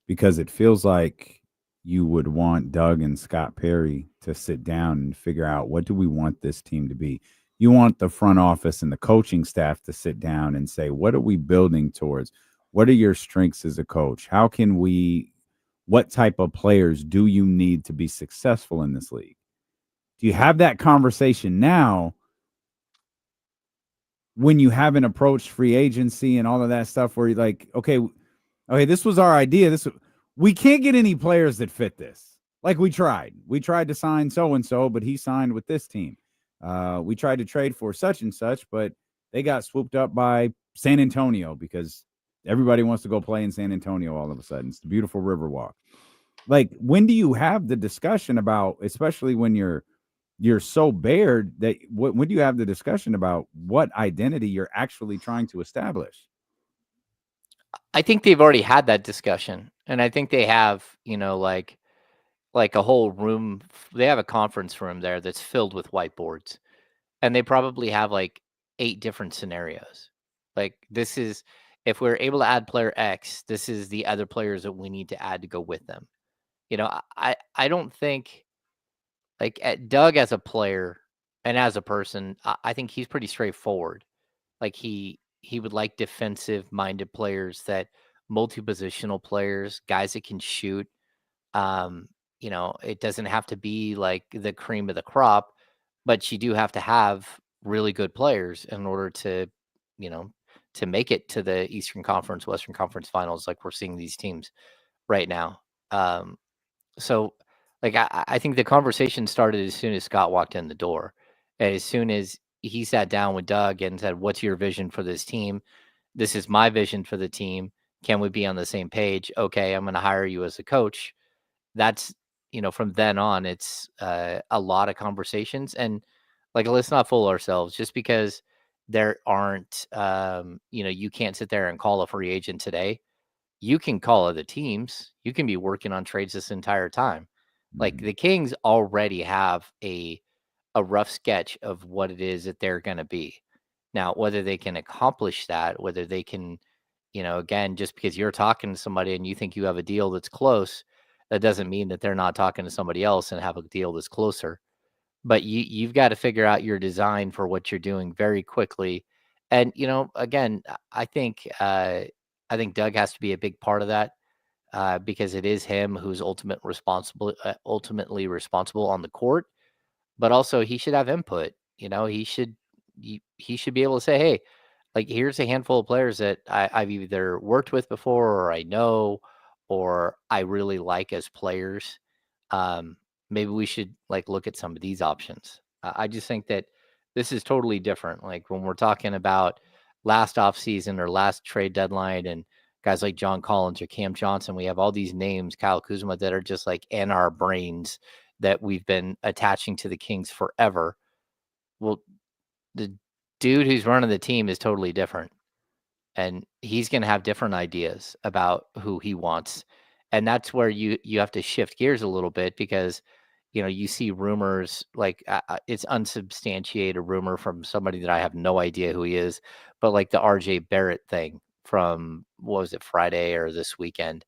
Because it feels like you would want Doug and Scott Perry to sit down and figure out, what do we want this team to be? You want the front office and the coaching staff to sit down and say, what are we building towards? What are your strengths as a coach? What type of players do you need to be successful in this league? Do you have that conversation now when you haven't approached free agency and all of that stuff, where you're like, okay, this was our idea. We can't get any players that fit this. Like we tried to sign so-and-so, but he signed with this team. We tried to trade for such and such, but they got swooped up by San Antonio because everybody wants to go play in San Antonio all of a sudden. It's the beautiful Riverwalk. Like, when do you have the discussion about, especially when you're you're so bared that when do you have the discussion about what identity you're actually trying to establish? I think they've already had that discussion, and I think they have, like a whole room. They have a conference room there that's filled with whiteboards, and they probably have like 8 different scenarios. Like, this is, if we're able to add player X, this is the other players that we need to add to go with them. I don't think, like, at Doug as a player and as a person, I think he's pretty straightforward. Like, he would like defensive minded players, that multi-positional players, guys that can shoot. It doesn't have to be like the cream of the crop, but you do have to have really good players in order to, to make it to the Eastern Conference, Western Conference finals, like we're seeing these teams right now. So, like, I think the conversation started as soon as Scott walked in the door. And as soon as he sat down with Doug and said, "What's your vision for this team? This is my vision for the team. Can we be on the same page? Okay, I'm going to hire you as a coach." That's, from then on, it's a lot of conversations. And, like, let's not fool ourselves. Just because there aren't, you can't sit there and call a free agent today. You can call other teams. You can be working on trades this entire time. Like, the Kings already have a rough sketch of what it is that they're going to be. Now, whether they can accomplish that, whether they can, again, just because you're talking to somebody and you think you have a deal that's close, that doesn't mean that they're not talking to somebody else and have a deal that's closer. But you've got to figure out your design for what you're doing very quickly. And, again, I think Doug has to be a big part of that, because it is him who's ultimately responsible on the court. But also, he should have input. He should be able to say, "Hey, like, here's a handful of players that I've either worked with before, or I know, or I really like as players. Maybe we should, like, look at some of these options." I just think that this is totally different. Like, when we're talking about last offseason or last trade deadline, and guys like John Collins or Cam Johnson, we have all these names, Kyle Kuzma, that are just like in our brains, that we've been attaching to the Kings forever. Well, the dude who's running the team is totally different, and he's going to have different ideas about who he wants. And that's where you have to shift gears a little bit, because you see rumors, like, it's unsubstantiated rumor from somebody that I have no idea who he is, but like the RJ Barrett thing from, what was it, Friday or this weekend,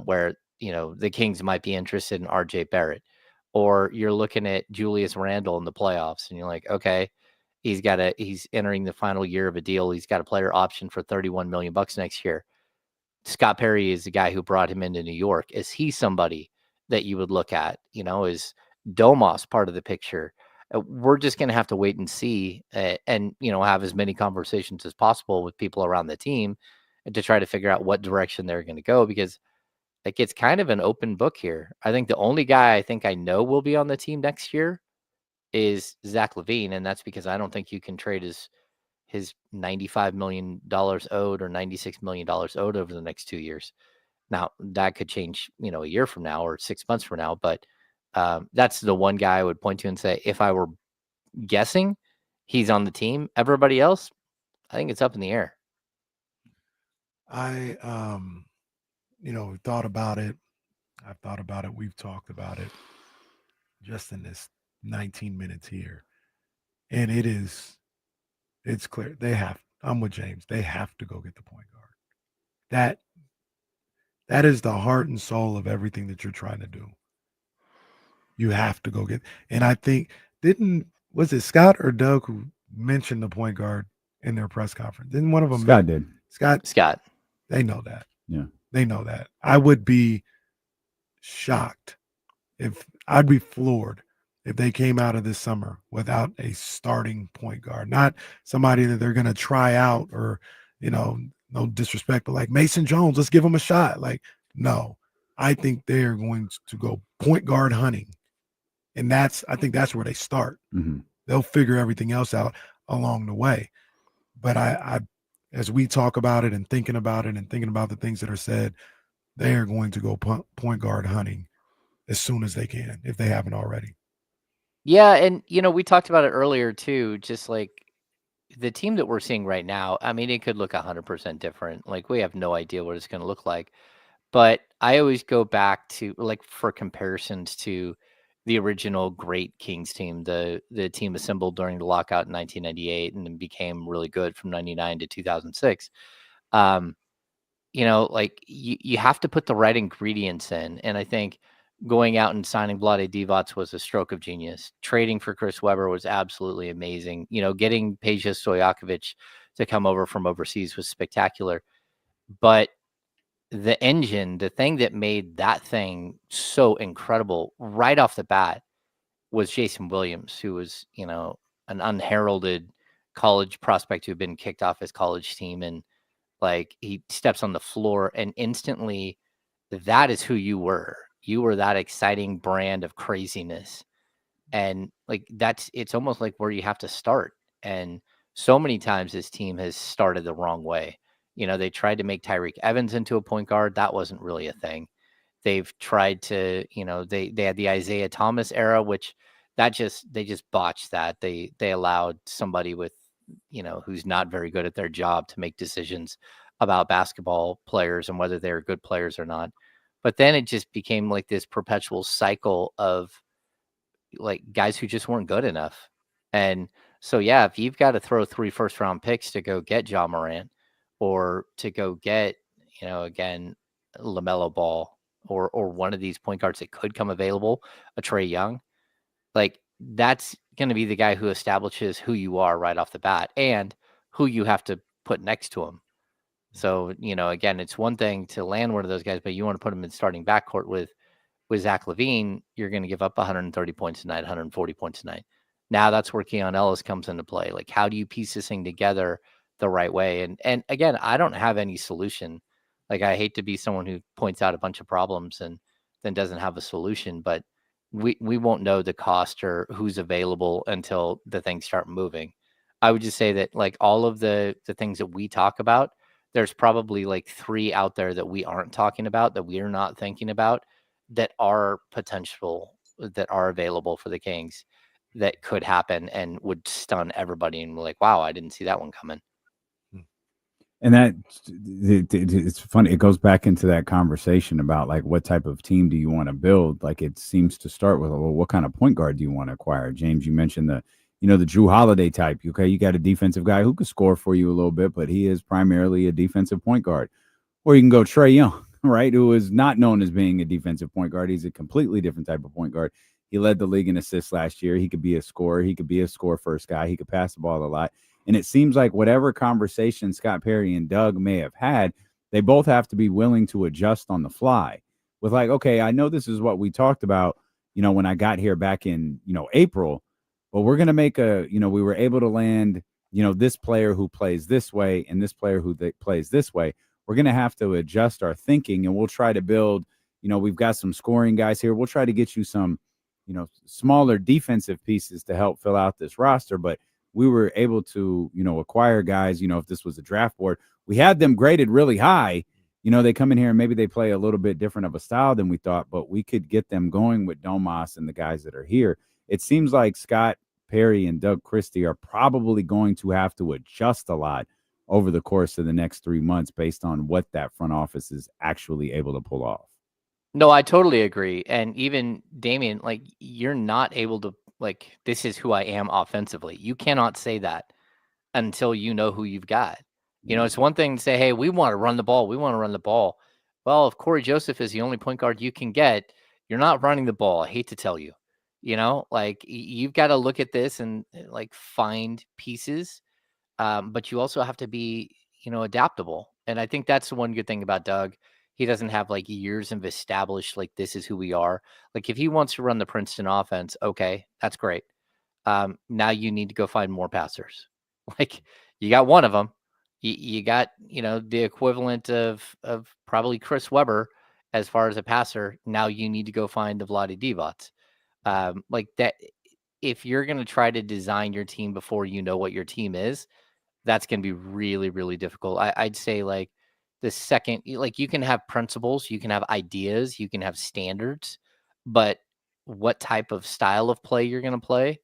where the Kings might be interested in RJ Barrett. Or you're looking at Julius Randle in the playoffs, and you're like, okay, he's entering the final year of a deal. He's got a player option for $31 million next year. Scott Perry is the guy who brought him into New York. Is he somebody that you would look at? Is Domas part of the picture? We're just going to have to wait and see, and have as many conversations as possible with people around the team, to try to figure out what direction they're going to go, because, like, it's kind of an open book here. I think the only guy I think I know will be on the team next year is Zach LaVine, and that's because I don't think you can trade his $95 million owed or $96 million owed over the next 2 years. Now, that could change, a year from now or 6 months from now, but that's the one guy I would point to and say, if I were guessing, he's on the team. Everybody else, I think it's up in the air. I thought about it. I've thought about it. We've talked about it just in this 19 minutes here. And it's clear. I'm with James. They have to go get the point guard. That is the heart and soul of everything that you're trying to do. You have to go get, and I think, was it Scott or Doug who mentioned the point guard in their press conference? Didn't one of them? Scott did. Scott. They know that. Yeah. They know that. I would be shocked I'd be floored if they came out of this summer without a starting point guard, not somebody that they're going to try out, or, no disrespect, but like Mason Jones, let's give him a shot. Like, no, I think they're going to go point guard hunting. And I think that's where they start. Mm-hmm. They'll figure everything else out along the way. But I as we talk about it and thinking about it and thinking about the things that are said, they are going to go point guard hunting as soon as they can, if they haven't already. Yeah, and we talked about it earlier too, just like the team that we're seeing right now. I mean, it could look 100% different. Like we have no idea what it's going to look like. But I always go back to like for comparisons to the original great Kings team, the team assembled during the lockout in 1998 and then became really good from 99 to 2006. Um, like you have to put the right ingredients in. And I think going out and signing Vlade Divac was a stroke of genius. Trading for Chris Webber was absolutely amazing. Getting Peja Stojakovic to come over from overseas was spectacular. But the engine, the thing that made that thing so incredible right off the bat was Jason Williams, who was, an unheralded college prospect who had been kicked off his college team. And like he steps on the floor and instantly that is who you were. You were that exciting brand of craziness. And like it's almost like where you have to start. And so many times this team has started the wrong way. They tried to make Tyreek Evans into a point guard. That wasn't really a thing. They've tried to, they had the Isaiah Thomas era, which they just botched that. They allowed somebody with, who's not very good at their job to make decisions about basketball players and whether they're good players or not. But then it just became like this perpetual cycle of like guys who just weren't good enough. And so, yeah, if you've got to throw 3 first-round picks to go get Ja Morant or to go get, again, LaMelo Ball or one of these point guards that could come available, a Trae Young, like that's going to be the guy who establishes who you are right off the bat and who you have to put next to him. So, again, it's one thing to land one of those guys, but you want to put him in starting backcourt with Zach LaVine, you're going to give up 130 points a night, 140 points a night. Now that's where Keon Ellis comes into play. Like, how do you piece this thing together the right way? And again, I don't have any solution. Like, I hate to be someone who points out a bunch of problems and then doesn't have a solution, but we won't know the cost or who's available until the things start moving. I would just say that like all of the things that we talk about, there's probably like 3 out there that we aren't talking about, that we are not thinking about, that are potential, that are available for the Kings, that could happen and would stun everybody and we're like, wow, I didn't see that one coming. And that it's funny. It goes back into that conversation about like what type of team do you want to build? Like it seems to start with, well, what kind of point guard do you want to acquire? James, you mentioned the Drew Holiday type. Okay, you got a defensive guy who could score for you a little bit, but he is primarily a defensive point guard. Or you can go Trae Young, right, who is not known as being a defensive point guard. He's a completely different type of point guard. He led the league in assists last year. He could be a scorer. He could be a score first guy. He could pass the ball a lot. And it seems like whatever conversation Scott Perry and Doug may have had, they both have to be willing to adjust on the fly with like, okay, I know this is what we talked about, when I got here back in, April, but we're going to make we were able to land, this player who plays this way and this player who plays this way. We're going to have to adjust our thinking and we'll try to build, we've got some scoring guys here. We'll try to get you some, smaller defensive pieces to help fill out this roster. But we were able to, acquire guys, if this was a draft board, we had them graded really high. They come in here and maybe they play a little bit different of a style than we thought, but we could get them going with Domas and the guys that are here. It seems like Scott Perry and Doug Christie are probably going to have to adjust a lot over the course of the next 3 months based on what that front office is actually able to pull off. No, I totally agree. And even Damian, like you're not able to like, this is who I am offensively. You cannot say that until you know who you've got. It's one thing to say, hey, we want to run the ball. We want to run the ball. Well, if Corey Joseph is the only point guard you can get, you're not running the ball. I hate to tell you, like you've got to look at this and like find pieces. But you also have to be, adaptable. And I think that's the one good thing about Doug. He doesn't have like years of established, like, this is who we are. Like if he wants to run the Princeton offense, okay, that's great. Now you need to go find more passers. Like you got one of them. You got, the equivalent of probably Chris Webber as far as a passer. Now you need to go find the Vlade Divac. Like that. If you're going to try to design your team before you know what your team is, that's going to be really, really difficult. I'd say like the second, like you can have principles, you can have ideas, you can have standards, but what type of style of play you're going to play,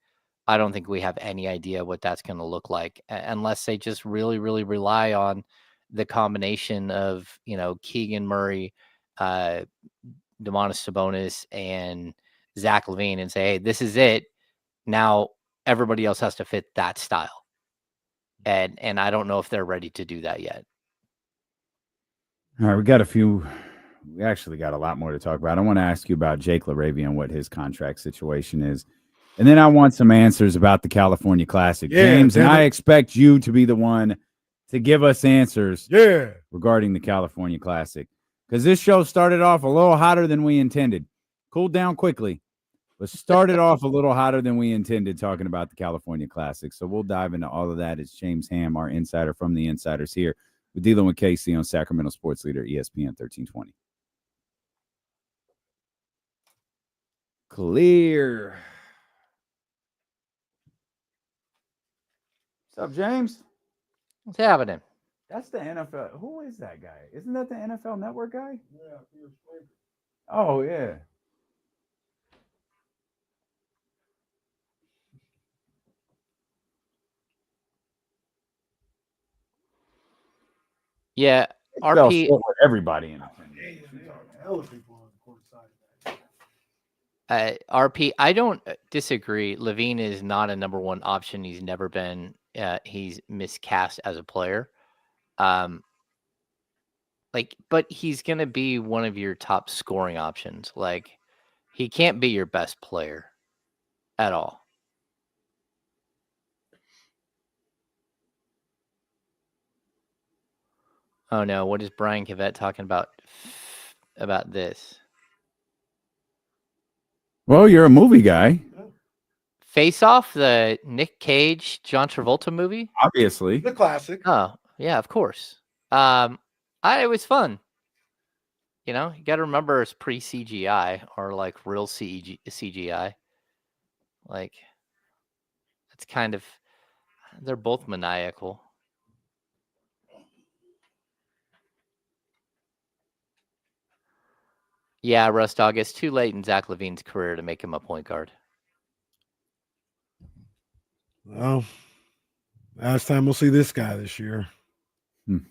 I don't think we have any idea what that's going to look like unless they just really, really rely on the combination of, Keegan Murray, Domantas Sabonis, and Zach LaVine and say, hey, this is it. Now everybody else has to fit that style. And I don't know if they're ready to do that yet. All right, we actually got a lot more to talk about. I want to ask you about Jake LaRavia and what his contract situation is. And then I want some answers about the California Classic. Yeah, James, and damn I it. expect you to be the one to give us answers Yeah. regarding the California Classic. Because this show started off a little hotter than we intended. Cooled down quickly, but started off a little hotter than we intended talking about the California Classic. So we'll dive into all of that. It's James Ham, our insider from the Insiders here. We're dealing with KC on Sacramento Sports Leader, ESPN 1320. Clear. What's up, James? What's happening? That's the NFL. Who is that guy? Isn't that the NFL Network guy? Yeah. Oh, yeah. Yeah, Fell RP. short with everybody in RP, I don't disagree. Levine is not a number one option. He's never been. He's miscast as a player. But he's gonna be one of your top scoring options. Like, he can't be your best player at all. Oh no! What is Brian Cavett talking about this? Well, you're a movie guy. Face Off, the Nick Cage, John Travolta movie? Obviously. The classic. Oh, yeah, of course. It was fun. You got to remember it's pre-CGI or like real CGI. Like, it's kind of, they're both maniacal. Yeah, Russ Dog, it's too late in Zach LaVine's career to make him a point guard. Well, last time we'll see this guy this year. Anthony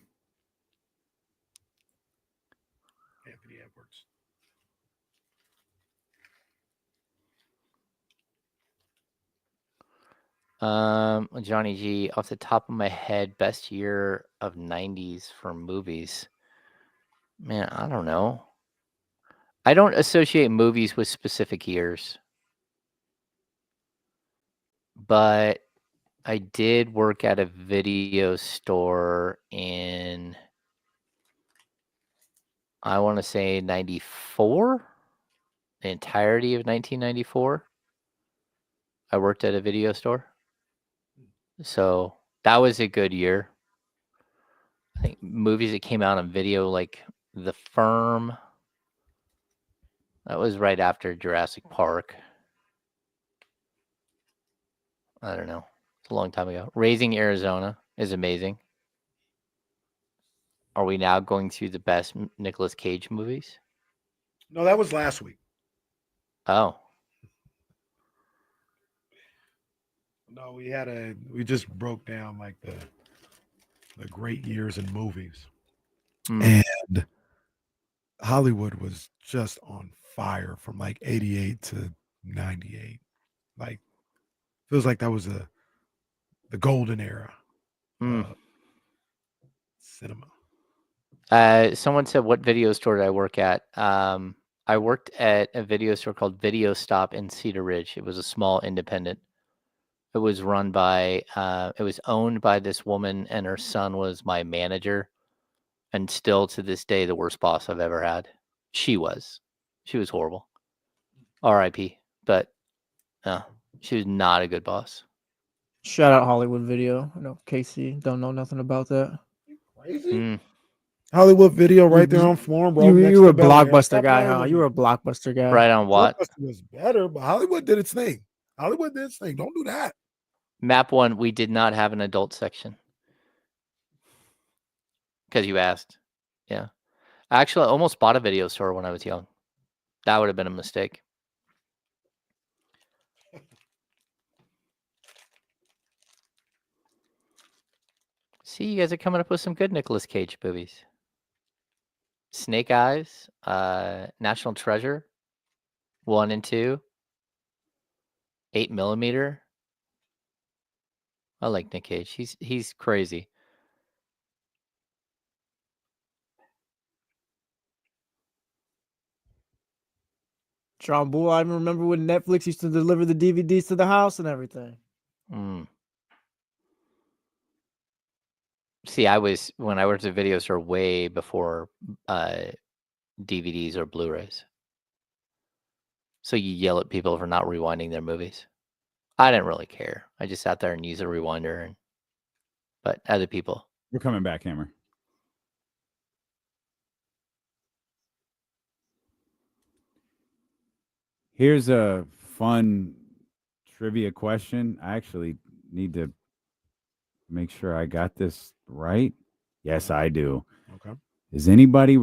Edwards. Johnny G, off the top of my head, best year of 90s for movies. Man, I don't know. I don't associate movies with specific years. But I did work at a video store in, I want to say 94, the entirety of 1994. I worked at a video store. So that was a good year. I think movies that came out on video, like The Firm, that was right after Jurassic Park. I don't know. It's a long time ago. Raising Arizona is amazing. Are we now going through the best Nicolas Cage movies? No, that was last week. Oh. No, we just broke down like the great years in movies. And Hollywood was just on fire from like 88 to 98. Like, feels like that was the golden era cinema. Someone said, what video store did I work at? I worked at a video store called Video Stop in Cedar Ridge. It was a small independent. It was run by, it was owned by this woman, and her son was my manager. And still to this day, the worst boss I've ever had. She was horrible. R.I.P. But no, she was not a good boss. Shout out Hollywood Video. I know KC don't know nothing about that. Crazy. Hollywood Video right there on Forum, bro. You were a Blockbuster guy, huh? You were a Blockbuster guy. Right on what? Blockbuster was better, but Hollywood did its thing. Hollywood did its thing. Don't do that. Map 1, we did not have an adult section. Because you asked. Yeah. Actually, I almost bought a video store when I was young. That would have been a mistake. See, you guys are coming up with some good Nicolas Cage movies. Snake Eyes, National Treasure, 1 and 2, 8mm. I like Nick Cage. He's crazy. John Bull, I remember when Netflix used to deliver the DVDs to the house and everything. See, when I worked at video store way before DVDs or Blu-rays. So you yell at people for not rewinding their movies. I didn't really care. I just sat there and used a rewinder, but other people. We're coming back, Hammer. Here's a fun trivia question. I actually need to make sure I got this right. Yes, I do. Okay. Does anybody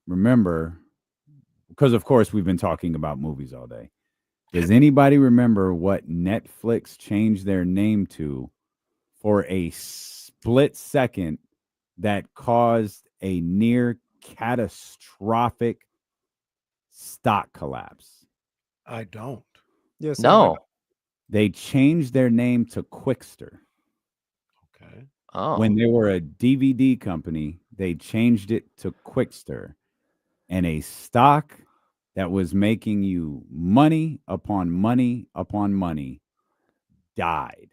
remember? Because, of course, we've been talking about movies all day. Does anybody remember what Netflix changed their name to for a split second that caused a near catastrophic stock collapse? I don't. Yes. No. They changed their name to Quickster. Okay. Oh. When they were a DVD company, they changed it to Quickster, and a stock that was making you money upon money upon money died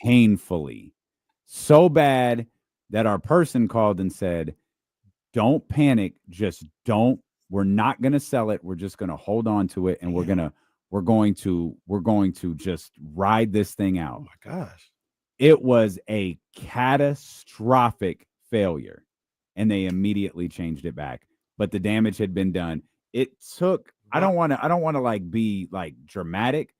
painfully. So bad that our person called and said, don't panic, just don't. We're not going to sell it. We're just going to hold on to it, and we're going to just ride this thing out. Oh my gosh. It was a catastrophic failure, and they immediately changed it back. But the damage had been done. It took, I don't want to like be like dramatic.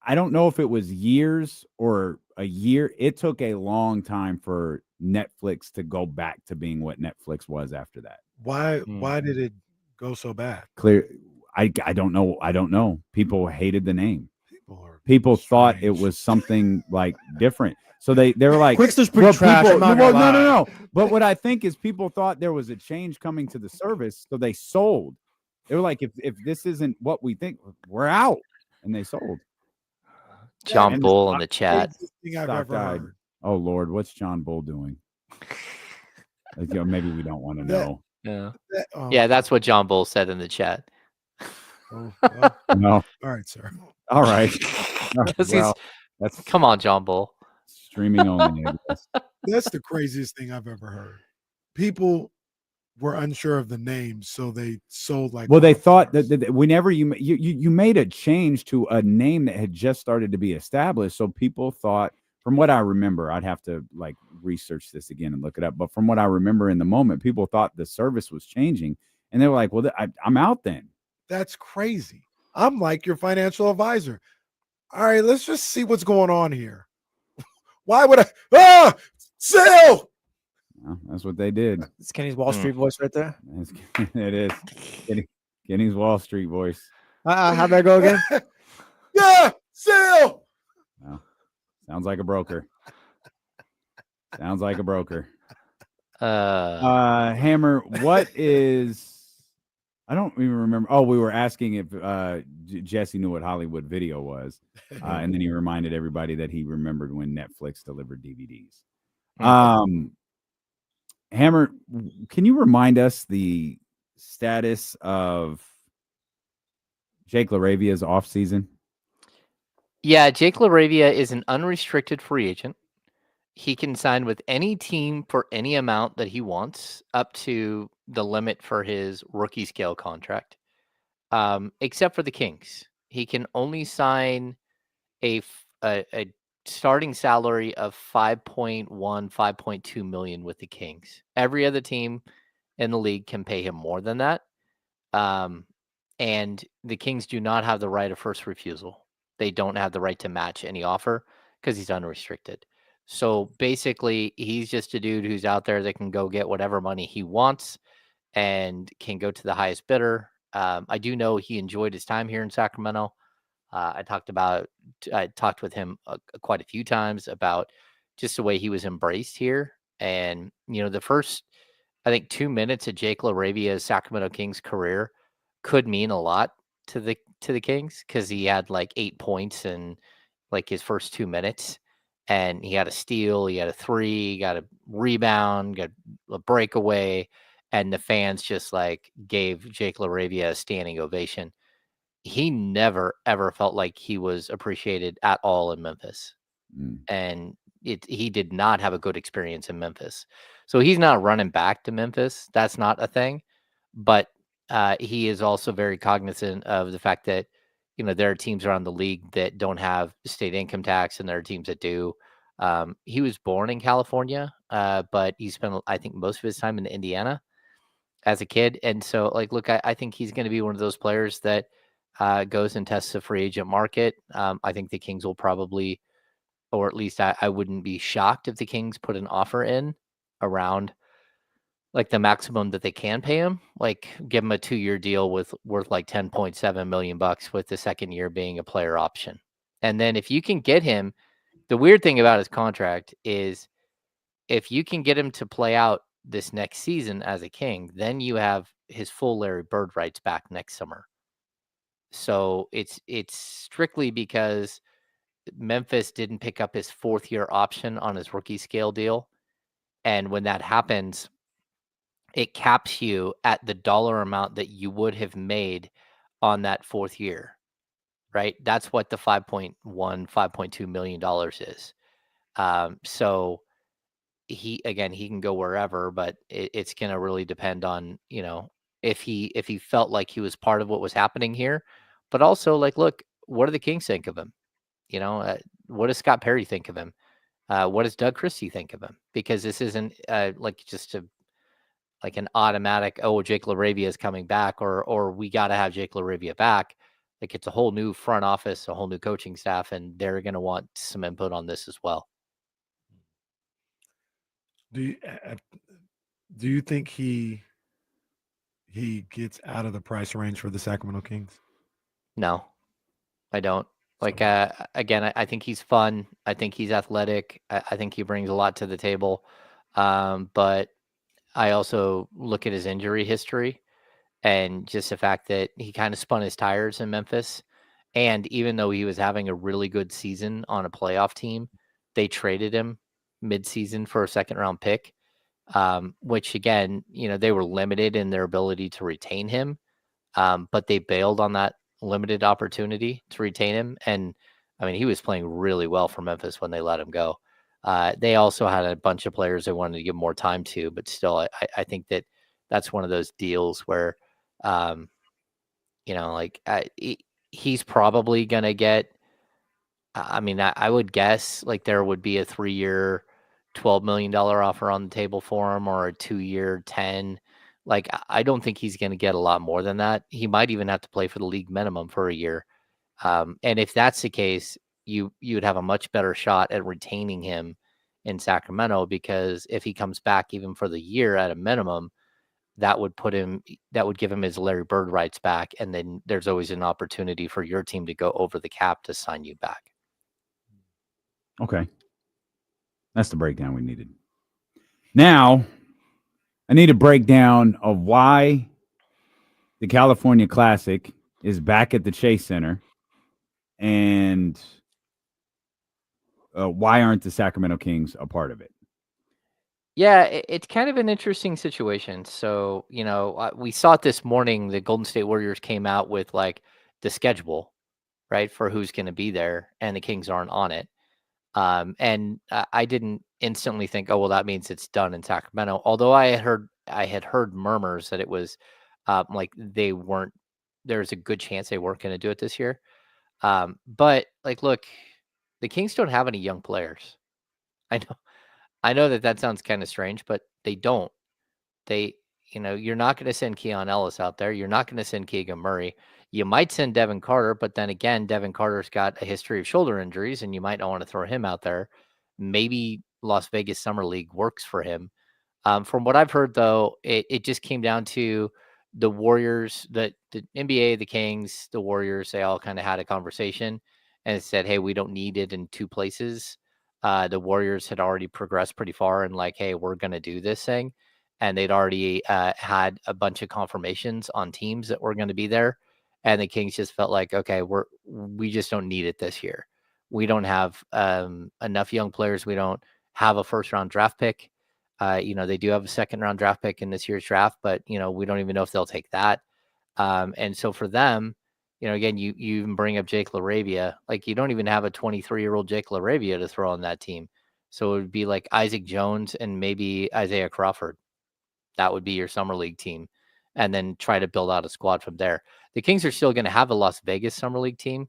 I don't know if it was years or a year. It took a long time for Netflix to go back to being what Netflix was after that. Why did it go so bad? Clear. I don't know. I don't know. People hated the name. People thought it was something like different. So they were like, Quickster's pretty trash. I'm not gonna lie. No. But what I think is people thought there was a change coming to the service, so they sold. They were like, if this isn't what we think, we're out, and they sold. John Bull in the chat. Thing I've ever heard. Oh Lord, what's John Bull doing? Like, maybe we don't want to know. Yeah. Yeah, that's what John Bull said in the chat. Oh, well, No. all right, sir. All right. Well, that's come on, John Bull. Streaming only. That's the craziest thing I've ever heard. People were unsure of the names, so they sold like. Well, they thought that whenever you made a change to a name that had just started to be established, so people thought, from what I remember, I'd have to like research this again and look it up. But from what I remember in the moment, people thought the service was changing, and they were like, "Well, I'm out then." That's crazy. I'm like your financial advisor. All right, let's just see what's going on here. Why would I? Sell! Well, that's what they did. It's Kenny's Wall Street voice right there. It is. Kenny's Wall Street voice. How'd that go again? Yeah, sell! Well, sounds like a broker. Sounds like a broker. Hammer, what is... I don't even remember. Oh, we were asking if Jesse knew what Hollywood Video was. And then he reminded everybody that he remembered when Netflix delivered DVDs. Hammer, can you remind us the status of Jake LaRavia's offseason? Yeah, Jake LaRavia is an unrestricted free agent. He can sign with any team for any amount that he wants, up to the limit for his rookie scale contract, except for the Kings. He can only sign a starting salary of 5.1, 5.2 million with the Kings. Every other team in the league can pay him more than that. And the Kings do not have the right of first refusal. They don't have the right to match any offer because he's unrestricted. So basically, he's just a dude who's out there that can go get whatever money he wants and can go to the highest bidder. I do know he enjoyed his time here in Sacramento. I talked with him quite a few times about just the way he was embraced here. And, the first, I think 2 minutes of Jake LaRavia's Sacramento Kings career could mean a lot to the Kings, because he had like 8 points in like his first 2 minutes, and he had a steal, he had a three, he got a rebound, got a breakaway, and the fans just like gave Jake LaRavia a standing ovation. He never ever felt like he was appreciated at all in Memphis, and he did not have a good experience in Memphis. So he's not running back to Memphis. That's not a thing. But he is also very cognizant of the fact that, there are teams around the league that don't have state income tax, and there are teams that do. He was born in California, but he spent, I think, most of his time in Indiana as a kid. And so, like, look, I think he's going to be one of those players that goes and tests the free agent market. I think the Kings will probably, or at least I wouldn't be shocked if the Kings put an offer in around like the maximum that they can pay him, like give him a 2-year deal worth like $10.7 million, with the second year being a player option. And then if you can get him, the weird thing about his contract is if you can get him to play out this next season as a King, then you have his full Larry Bird rights back next summer. So it's strictly because Memphis didn't pick up his 4th-year option on his rookie scale deal. And when that happens, it caps you at the dollar amount that you would have made on that 4th year, right? That's what the $5.2 million is. So he can go wherever, but it's going to really depend on, if he felt like he was part of what was happening here, but also like, look, what do the Kings think of him? What does Scott Perry think of him? What does Doug Christie think of him? Because this isn't like just like an automatic, oh, Jake LaRavia is coming back, or we got to have Jake LaRavia back. Like, it's a whole new front office, a whole new coaching staff, and they're going to want some input on this as well. Do you think he gets out of the price range for the Sacramento Kings? No, I don't. Like, again, I think he's fun. I think he's athletic. I think he brings a lot to the table. But I also look at his injury history and just the fact that he kind of spun his tires in Memphis. And even though he was having a really good season on a playoff team, they traded him mid-season for a second-round pick, which, again, they were limited in their ability to retain him, but they bailed on that limited opportunity to retain him. And, I mean, he was playing really well for Memphis when they let him go. They also had a bunch of players they wanted to give more time to, but still, I think that's one of those deals where, he's probably going to get, I would guess like there would be a 3-year, $12 million offer on the table for him, or a 2-year 10. Like, I don't think he's going to get a lot more than that. He might even have to play for the league minimum for a year. And if that's the case, you would have a much better shot at retaining him in Sacramento, because if he comes back even for the year at a minimum, that would give him his Larry Bird rights back. And then there's always an opportunity for your team to go over the cap to sign you back. Okay. That's the breakdown we needed. Now, I need a breakdown of why the California Classic is back at the Chase Center, and why aren't the Sacramento Kings a part of it? Yeah, it's kind of an interesting situation. So, we saw it this morning. The Golden State Warriors came out with like the schedule, right, for who's going to be there, and the Kings aren't on it. And I didn't instantly think, oh, well, that means it's done in Sacramento. Although I had heard murmurs that it was like there's a good chance they weren't going to do it this year. But like, look, the Kings don't have any young players. I know that sounds kind of strange, but they don't. You're not going to send Keon Ellis out there. You're not going to send Keegan Murray. You might send Devin Carter, but then again, Devin Carter's got a history of shoulder injuries, and you might not want to throw him out there. Maybe Las Vegas Summer League works for him. From what I've heard, though, it just came down to the Warriors, the NBA, the Kings, the Warriors. They all kind of had a conversation and said, hey, we don't need it in two places. the Warriors had already progressed pretty far and like, hey, we're going to do this thing. And they'd already had a bunch of confirmations on teams that were going to be there. And the Kings just felt like, okay, we just don't need it this year. We don't have enough young players. We don't have a first-round draft pick. They do have a second-round draft pick in this year's draft, but, we don't even know if they'll take that. And so for them, again, you even bring up Jake LaRavia. Like, you don't even have a 23-year-old Jake LaRavia to throw on that team. So it would be like Isaac Jones and maybe Isaiah Crawford. That would be your summer league team, and then try to build out a squad from there. The Kings are still going to have a Las Vegas summer league team.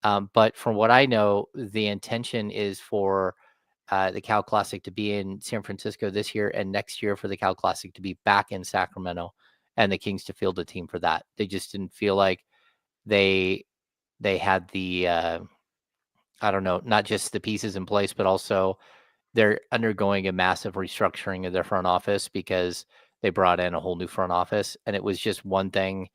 But from what I know, the intention is for the Cal Classic to be in San Francisco this year, and next year for the Cal Classic to be back in Sacramento, and the Kings to field a team for that. They just didn't feel like they had the I don't know, not just the pieces in place, but also they're undergoing a massive restructuring of their front office because they brought in a whole new front office, and it was just one thing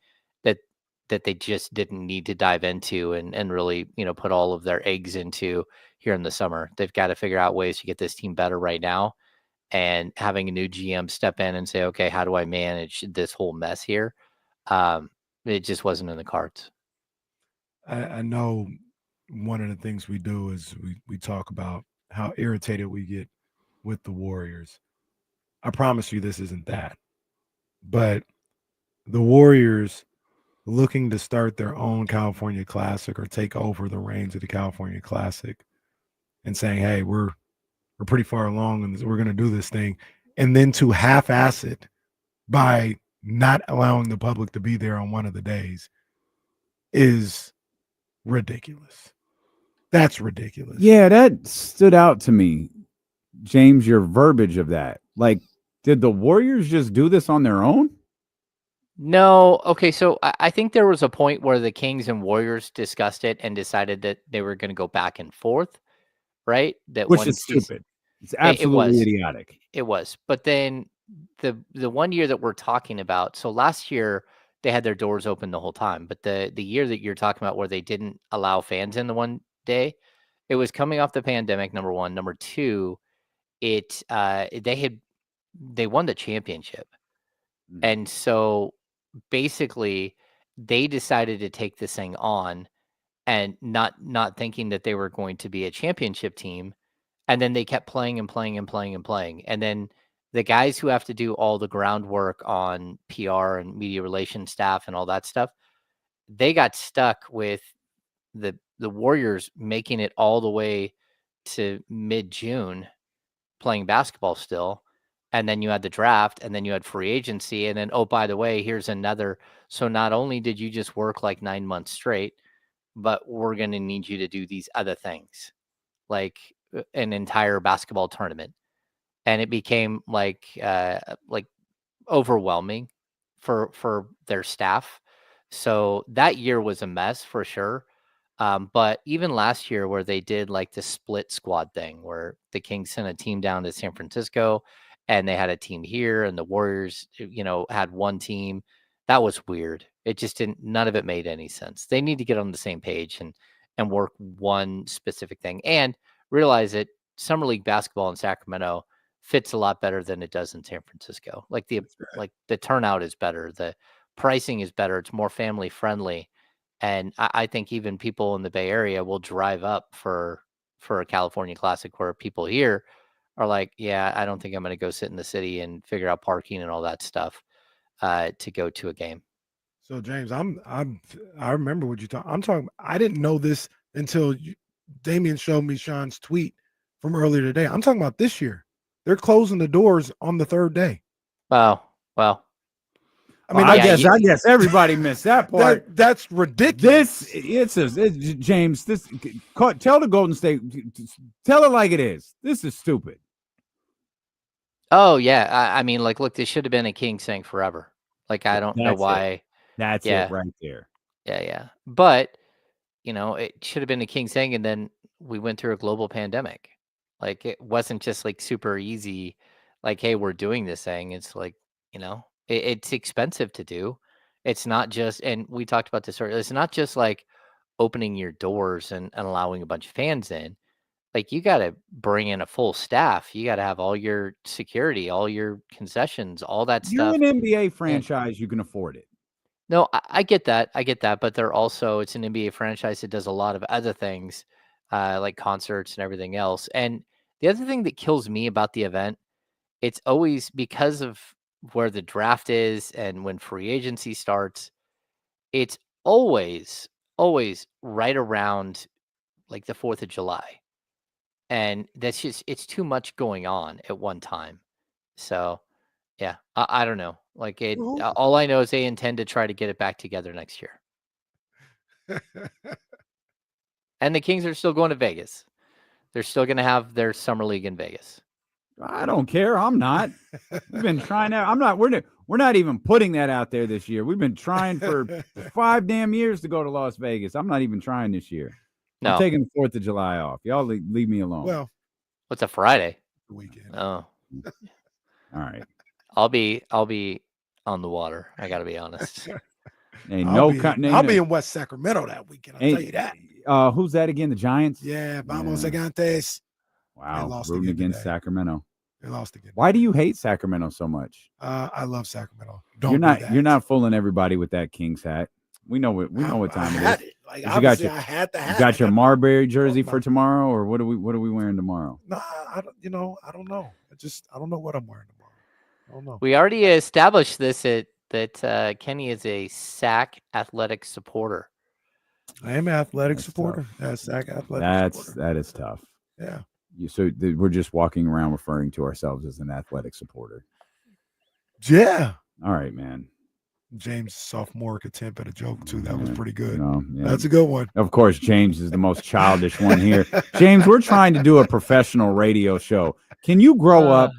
that they just didn't need to dive into and really, put all of their eggs into here in the summer. They've got to figure out ways to get this team better right now, and having a new GM step in and say, okay, how do I manage this whole mess here? It just wasn't in the cards. I know one of the things we do is we talk about how irritated we get with the Warriors. I promise you this isn't that. But the Warriors looking to start their own California Classic or take over the reins of the California Classic and saying, hey, we're pretty far along and we're going to do this thing. And then to half-ass it by not allowing the public to be there on one of the days is ridiculous. That's ridiculous. Yeah, that stood out to me, James, your verbiage of that. Like, did the Warriors just do this on their own? No. Okay, so I think there was a point where the Kings and Warriors discussed it and decided that they were going to go back and forth, right? That Which one is season, stupid. It's absolutely idiotic. It was. But then the 1 year that we're talking about, so last year they had their doors open the whole time, but the year that you're talking about where they didn't allow fans in the one day, it was coming off the pandemic, number one. Number two, they won the championship. And so basically they decided to take this thing on and not thinking that they were going to be a championship team. And then they kept playing and playing and playing and playing. And then the guys who have to do all the groundwork on PR and media relations staff and all that stuff, they got stuck with the Warriors making it all the way to mid-June playing basketball still. And then you had the draft, and then you had free agency. And then, oh, by the way, here's another. So not only did you just work like 9 months straight, but we're going to need you to do these other things, like an entire basketball tournament. And it became like overwhelming for their staff. So that year was a mess for sure. But even last year where they did like the split squad thing where the Kings sent a team down to San Francisco and they had a team here and the Warriors, had one team, that was weird. It just none of it made any sense. They need to get on the same page and work one specific thing and realize that summer league basketball in Sacramento fits a lot better than it does in San Francisco. Like the turnout is better. The pricing is better. It's more family friendly. And I think even people in the Bay Area will drive up for a California Classic where people here are like, yeah, I don't think I'm going to go sit in the city and figure out parking and all that stuff to go to a game. So James, I remember what you talking. I'm talking. I didn't know this until Damian showed me Sean's tweet from earlier today. I'm talking about this year. They're closing the doors on the third day. Oh, well. I mean, I guess everybody missed that part. That's ridiculous. James. Tell the Golden State. Tell it like it is. This is stupid. Oh yeah, I mean, like, look, this should have been a Kings thing forever. Like, I don't know why. That's it right there. Yeah. But it should have been a Kings thing, and then we went through a global pandemic. Like, it wasn't just like super easy. Like, hey, we're doing this thing. It's like, it's expensive to do. It's not just, and we talked about this earlier, it's not just like opening your doors and allowing a bunch of fans in. like you got to bring in a full staff. You got to have all your security, all your concessions, all that You're stuff. an NBA franchise. You can afford it. No, I get that. I get that. But it's an NBA franchise that does a lot of other things, like concerts and everything else. And the other thing that kills me about the event, it's always because of where the draft is and when free agency starts, it's always right around like the 4th of July. And it's too much going on at one time. So, yeah, I don't know. Like all I know is they intend to try to get it back together next year. And the Kings are still going to Vegas. They're still going to have their summer league in Vegas. I don't care. I'm not. We've been trying that. I'm not. We're not even putting that out there this year. We've been trying for 5 damn years to go to Las Vegas. I'm not even trying this year. No. I'm taking the 4th of July off. Y'all leave me alone. Well, what's a Friday? The weekend. Oh, all right. I'll be on the water. I got to be honest. I'll be in West Sacramento that weekend. I'll tell you that. Who's that again? The Giants? Yeah, Vamos Gigantes. Wow, rooting against Sacramento. They lost again. Why do you hate Sacramento so much? I love Sacramento. You're not fooling everybody with that Kings hat. We know what time it is. Like, you got I had the hat. You got your Marbury jersey for tomorrow, or what are we wearing tomorrow? No, I don't know. I don't know what I'm wearing tomorrow. I don't know. We already established this that Kenny is a Sac athletic supporter. I am an athletic supporter. Sac athletic supporter. That is tough. Yeah. We're just walking around referring to ourselves as an athletic supporter. Yeah. All right, man. James' sophomoric attempt at a joke too. That was pretty good. Yeah. That's a good one. Of course, James is the most childish one here. James, we're trying to do a professional radio show. Can you grow up?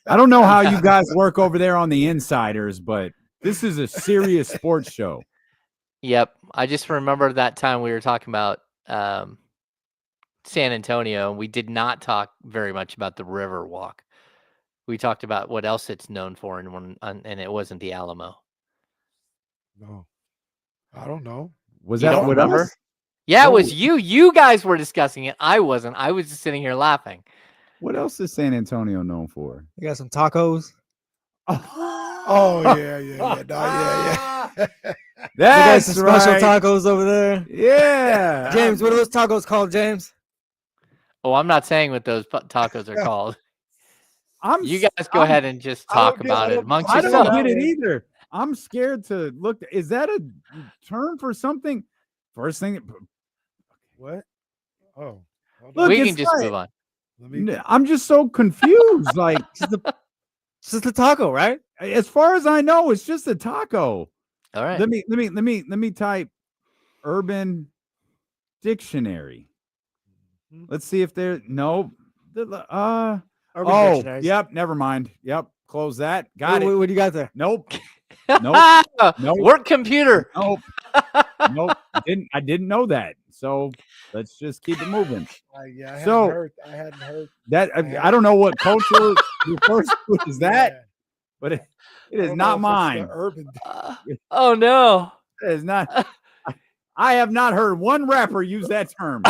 I don't know how you guys work over there on the Insiders, but this is a serious sports show. Yep. I just remember that time we were talking about San Antonio. We did not talk very much about the River Walk. We talked about what else it's known for, and it wasn't the Alamo. No, I don't know. Was that whatever? Yeah, it was you. You guys were discussing it. I wasn't. I was just sitting here laughing. What else is San Antonio known for? You got some tacos. Oh yeah. No, yeah. That's some special tacos over there. Yeah, James, what are those tacos called, James? Oh, I'm not saying what those tacos are called. You guys go ahead and just talk about it amongst yourselves. I don't get it either. I'm scared to look. Is that a term for something? First thing. What? Oh. Look, we can just move on. I'm just so confused. Like, it's just a taco, right? As far as I know, it's just a taco. All right. Let me type Urban Dictionary. Let's see if there. No. Yep. Never mind. Yep. Close that. Got it. What do you got there? Nope. Nope. Work computer. Nope. Nope. I didn't know that. So let's just keep it moving. I hadn't heard that. I don't know what culture refers to as that, but it is not mine. Urban. Oh no, it is not. I have not heard one rapper use that term.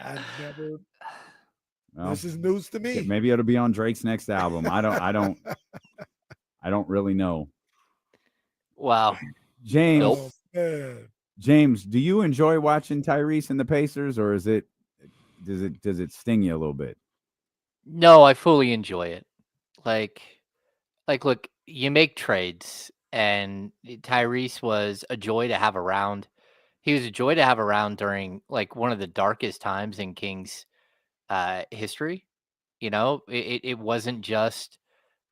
I've never. Well, this is news to me. Maybe it'll be on Drake's next album. I don't really know. Wow. James. Oh, James, do you enjoy watching Tyrese and the Pacers, or does it sting you a little bit? No, I fully enjoy it. Like look, you make trades, and Tyrese was a joy to have around. He was a joy to have around during like one of the darkest times in Kings history. You know, it wasn't just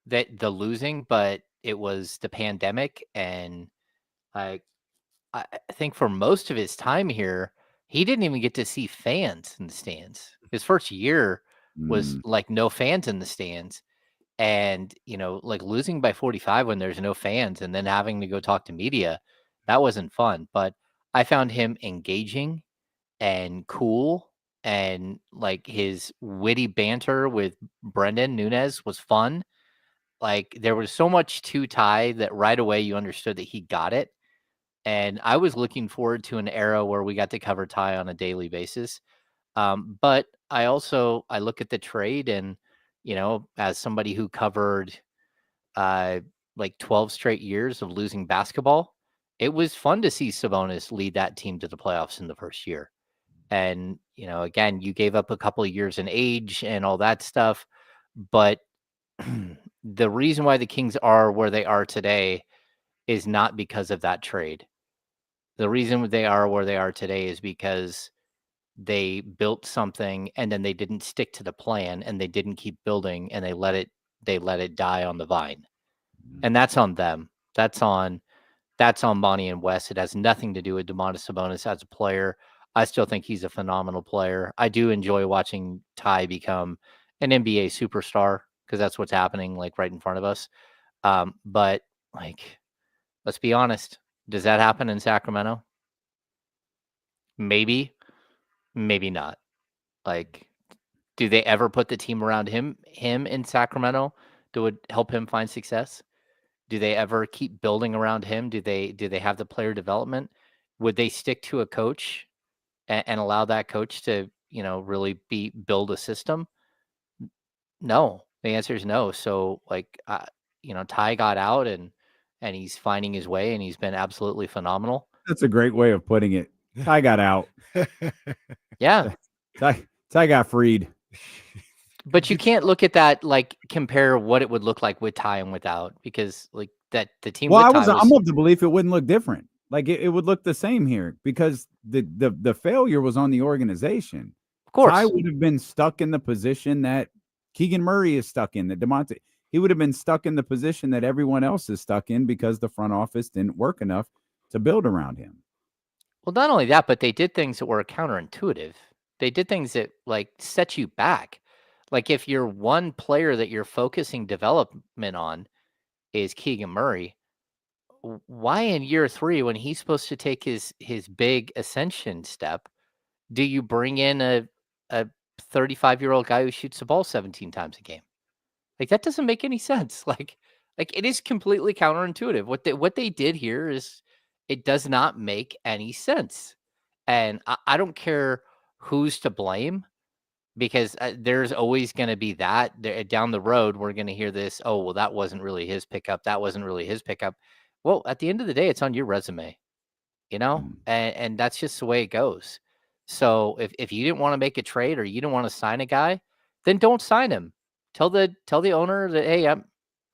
that the losing, but it was the pandemic. And I think for most of his time here, he didn't even get to see fans in the stands. His first year was like no fans in the stands. And, you know, like losing by 45 when there's no fans and then having to go talk to media, that wasn't fun. But I found him engaging and cool, and like his witty banter with Brendan Nunez was fun. Like there was so much to Ty that right away you understood that he got it. And I was looking forward to an era where we got to cover Ty on a daily basis. But I look at the trade and, as somebody who covered like 12 straight years of losing basketball, it was fun to see Sabonis lead that team to the playoffs in the first year. And, again, you gave up a couple of years in age and all that stuff. But the reason why the Kings are where they are today is not because of that trade. The reason they are where they are today is because they built something and then they didn't stick to the plan and they didn't keep building and they let it die on the vine. And that's on them. That's on Bonnie and Wes. It has nothing to do with Domantas Sabonis as a player. I still think he's a phenomenal player. I do enjoy watching Ty become an NBA superstar because that's what's happening like right in front of us. But like, let's be honest. Does that happen in Sacramento? Maybe, maybe not. Like, do they ever put the team around him in Sacramento that would help him find success? Do they ever keep building around him? Do they have the player development? Would they stick to a coach and allow that coach to, really build a system? No. The answer is no. So like, Ty got out and he's finding his way and he's been absolutely phenomenal. That's a great way of putting it. Ty got out. Yeah. Ty got freed. But you can't look at that, like compare what it would look like with Ty and without, because like that the team. Well, with I'm of the belief it wouldn't look different. Like it would look the same here because the failure was on the organization. Of course, Ty would have been stuck in the position that Keegan Murray is stuck in. That DeMonte, he would have been stuck in the position that everyone else is stuck in because the front office didn't work enough to build around him. Well, not only that, but they did things that were counterintuitive. They did things that like set you back. Like if you're one player that you're focusing development on is Keegan Murray, why in year 3 when he's supposed to take his big ascension step, do you bring in a 35-year-old guy who shoots the ball 17 times a game? Like that doesn't make any sense. Like it is completely counterintuitive. What they did here is it does not make any sense. And I don't care who's to blame. Because there's always going to be that down the road. We're going to hear this. Oh, well, that wasn't really his pickup. That wasn't really his pickup. Well, at the end of the day, it's on your resume, and that's just the way it goes. So if you didn't want to make a trade or you didn't want to sign a guy, then don't sign him. Tell the owner that,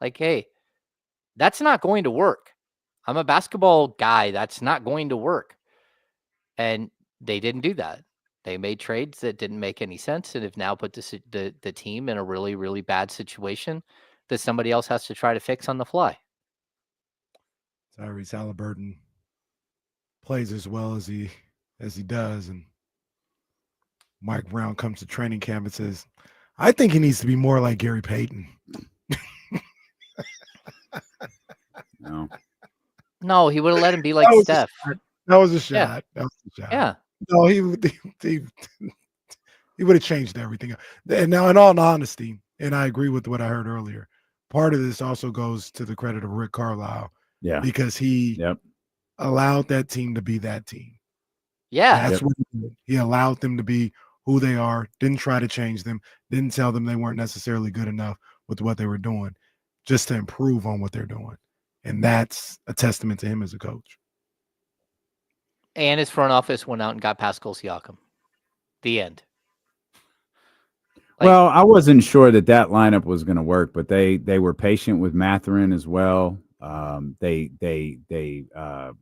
hey, that's not going to work. I'm a basketball guy. That's not going to work. And they didn't do that. They made trades that didn't make any sense and have now put the team in a really, really bad situation that somebody else has to try to fix on the fly. Tyrese Haliburton plays as well as he does, and Mike Brown comes to training camp and says, "I think he needs to be more like Gary Payton." No, he would have let him be like Steph. That was a shot. Yeah. That was a shot. Yeah. No, he would have changed everything. And now, in all honesty, and I agree with what I heard earlier, part of this also goes to the credit of Rick Carlisle. Yeah. Because he allowed that team to be that team. Yeah. That's what he did. He allowed them to be who they are, didn't try to change them, didn't tell them they weren't necessarily good enough with what they were doing, just to improve on what they're doing. And that's a testament to him as a coach. And his front office went out and got Pascal Siakam. The end. Well, I wasn't sure that lineup was going to work, but they were patient with Mathurin as well. They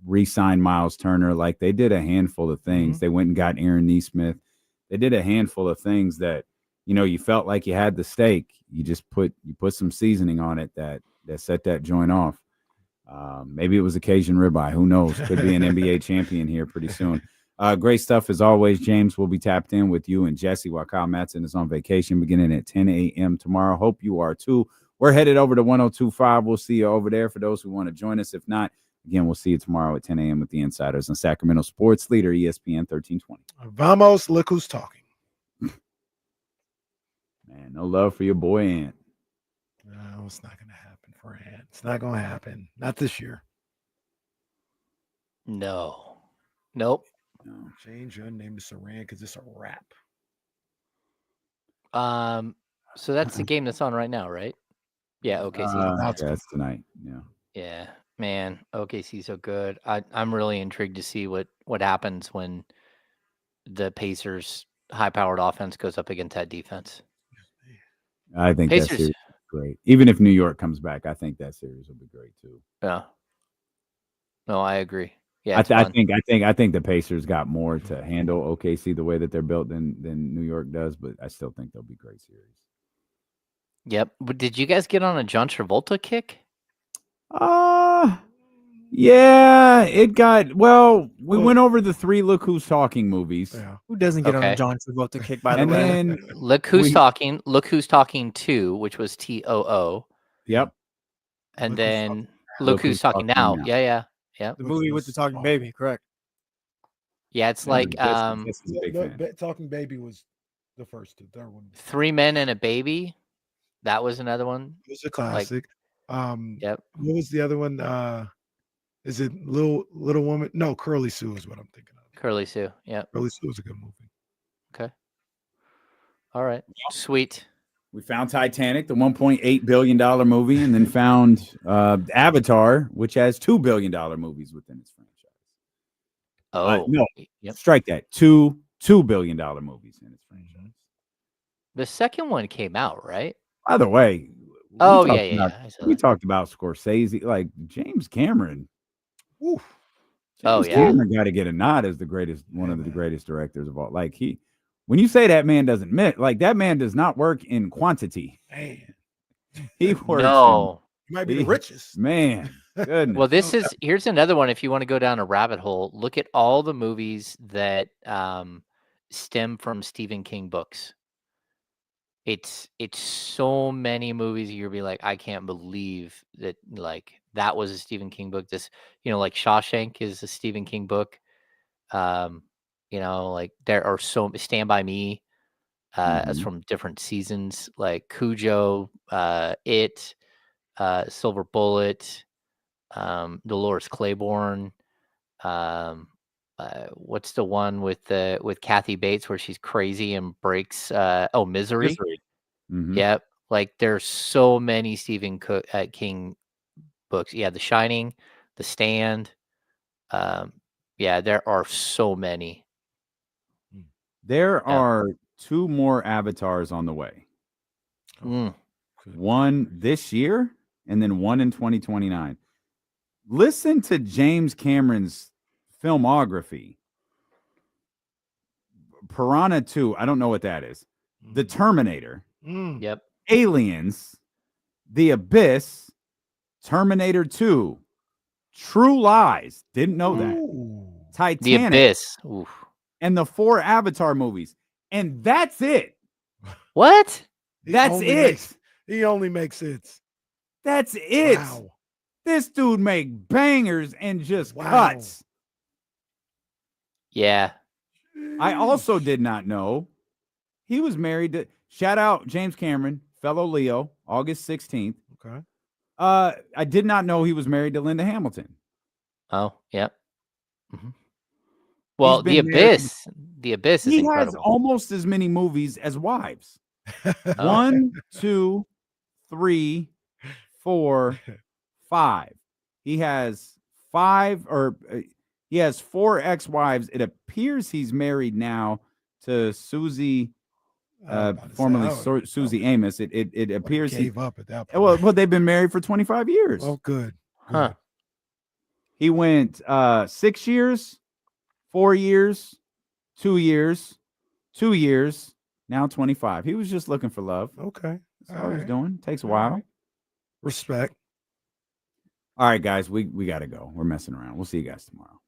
re-signed Miles Turner. Like they did a handful of things. They went and got Aaron Nesmith. They did a handful of things that, you felt like you had the steak. You just put some seasoning on it that set that joint off. Maybe it was a Cajun ribeye. Who knows? Could be an NBA champion here pretty soon. Great stuff as always, James. We'll be tapped in with you and Jesse while Kyle Matson is on vacation beginning at 10 a.m. tomorrow. Hope you are too. We're headed over to 102.5. We'll see you over there for those who want to join us. If not, again, we'll see you tomorrow at 10 a.m. with the Insiders on Sacramento Sports Leader, ESPN 1320. Vamos, look who's talking. Man, no love for your boy Ant. No, it's not going to happen for Ant. It's not going to happen. Not this year. No. Nope. No. Change your name to Saran because it's a wrap. So that's the game that's on right now, right? Yeah, OKC. That's tonight. Yeah. Yeah, man, OKC's so good. I'm really intrigued to see what happens when the Pacers' high-powered offense goes up against that defense. I think Pacers- that series is great. Even if New York comes back, I think that series will be great too. Yeah. No, I agree. Yeah, I it's fun. think the Pacers got more to handle OKC the way that they're built than New York does, but I still think they'll be great series. Yep. But did you guys get on a John Travolta kick? Yeah, it got we went over the 3 Look Who's Talking movies. Yeah. Who doesn't get on Okay. a John Travolta kick, by the And way? then Look Who's Talking. Look Who's Talking 2, which was TOO, yep. and Look Who's then Look Who's Talking Now. Yeah. The movie with the talking baby, correct? Yeah, it's Yeah, like this is a big fan. Talking Baby was the first. The third one 3 Men and a Baby. That was another one. it was a classic. Yep. What was the other one? Is it Little Woman? No, Curly Sue is what I'm thinking of. Curly Sue. Yep. Curly Sue was a good movie. Okay. All right. Sweet. We found Titanic, the $1.8 billion movie, and then found Avatar, which has $2 billion movies within its franchise. Oh, no, yep. strike that. $2 billion movies in its franchise. The second one came out, right? By the way, Oh, we yeah. talked I saw We that. talked about Scorsese, like James Cameron. Oof. Oh, James yeah. Cameron got to get a nod as one of the greatest directors of all. Like when you say that man doesn't miss, like that man does not work in quantity. Man, He works. No. you might be the richest. Man, goodness. Well, here's another one. If you want to go down a rabbit hole, look at all the movies that stem from Stephen King books. It's so many movies. You'll be like, I can't believe that. Like that was a Stephen King book. This, like Shawshank is a Stephen King book. Like there are Stand By Me, as from different seasons, like Cujo, It, Silver Bullet, Dolores Claiborne. What's the one with Kathy Bates where she's crazy and breaks? Misery. Mhm. Yep. Like there's so many Stephen King books. Yeah, The Shining, The Stand. Yeah, there are so many. There are 2 more Avatars on the way. Mm. One this year and then one in 2029. Listen to James Cameron's filmography. Piranha 2, I don't know what that is. The Terminator, Yep. Aliens, The Abyss, Terminator 2, True Lies, didn't know that. The Titanic, Abyss. Oof. and the 4 Avatar movies. And that's it. What? That's it. He only makes hits. That's it. Wow. This dude make bangers and just Wow. cuts. Yeah. I also did not know he was married to, shout out James Cameron, fellow Leo, August 16th. Okay. I did not know he was married to Linda Hamilton. Oh, yep. Mm-hmm. Well, He's been married- The Abyss is He incredible. has almost as many movies as wives. 1, 2, 3, 4, 5. He has 5 or he has 4 ex-wives. It appears he's married now to Susie, formerly Susie Amos. It appears he gave up at that point. well, they've been married for 25 years. Oh, good. Huh. He went 6 years, 4 years, 2 years, 2 years, now 25. He was just looking for love. Okay. That's all he's right. doing. Takes a All while. right. Respect. All right, guys, we got to go. We're messing around. We'll see you guys tomorrow.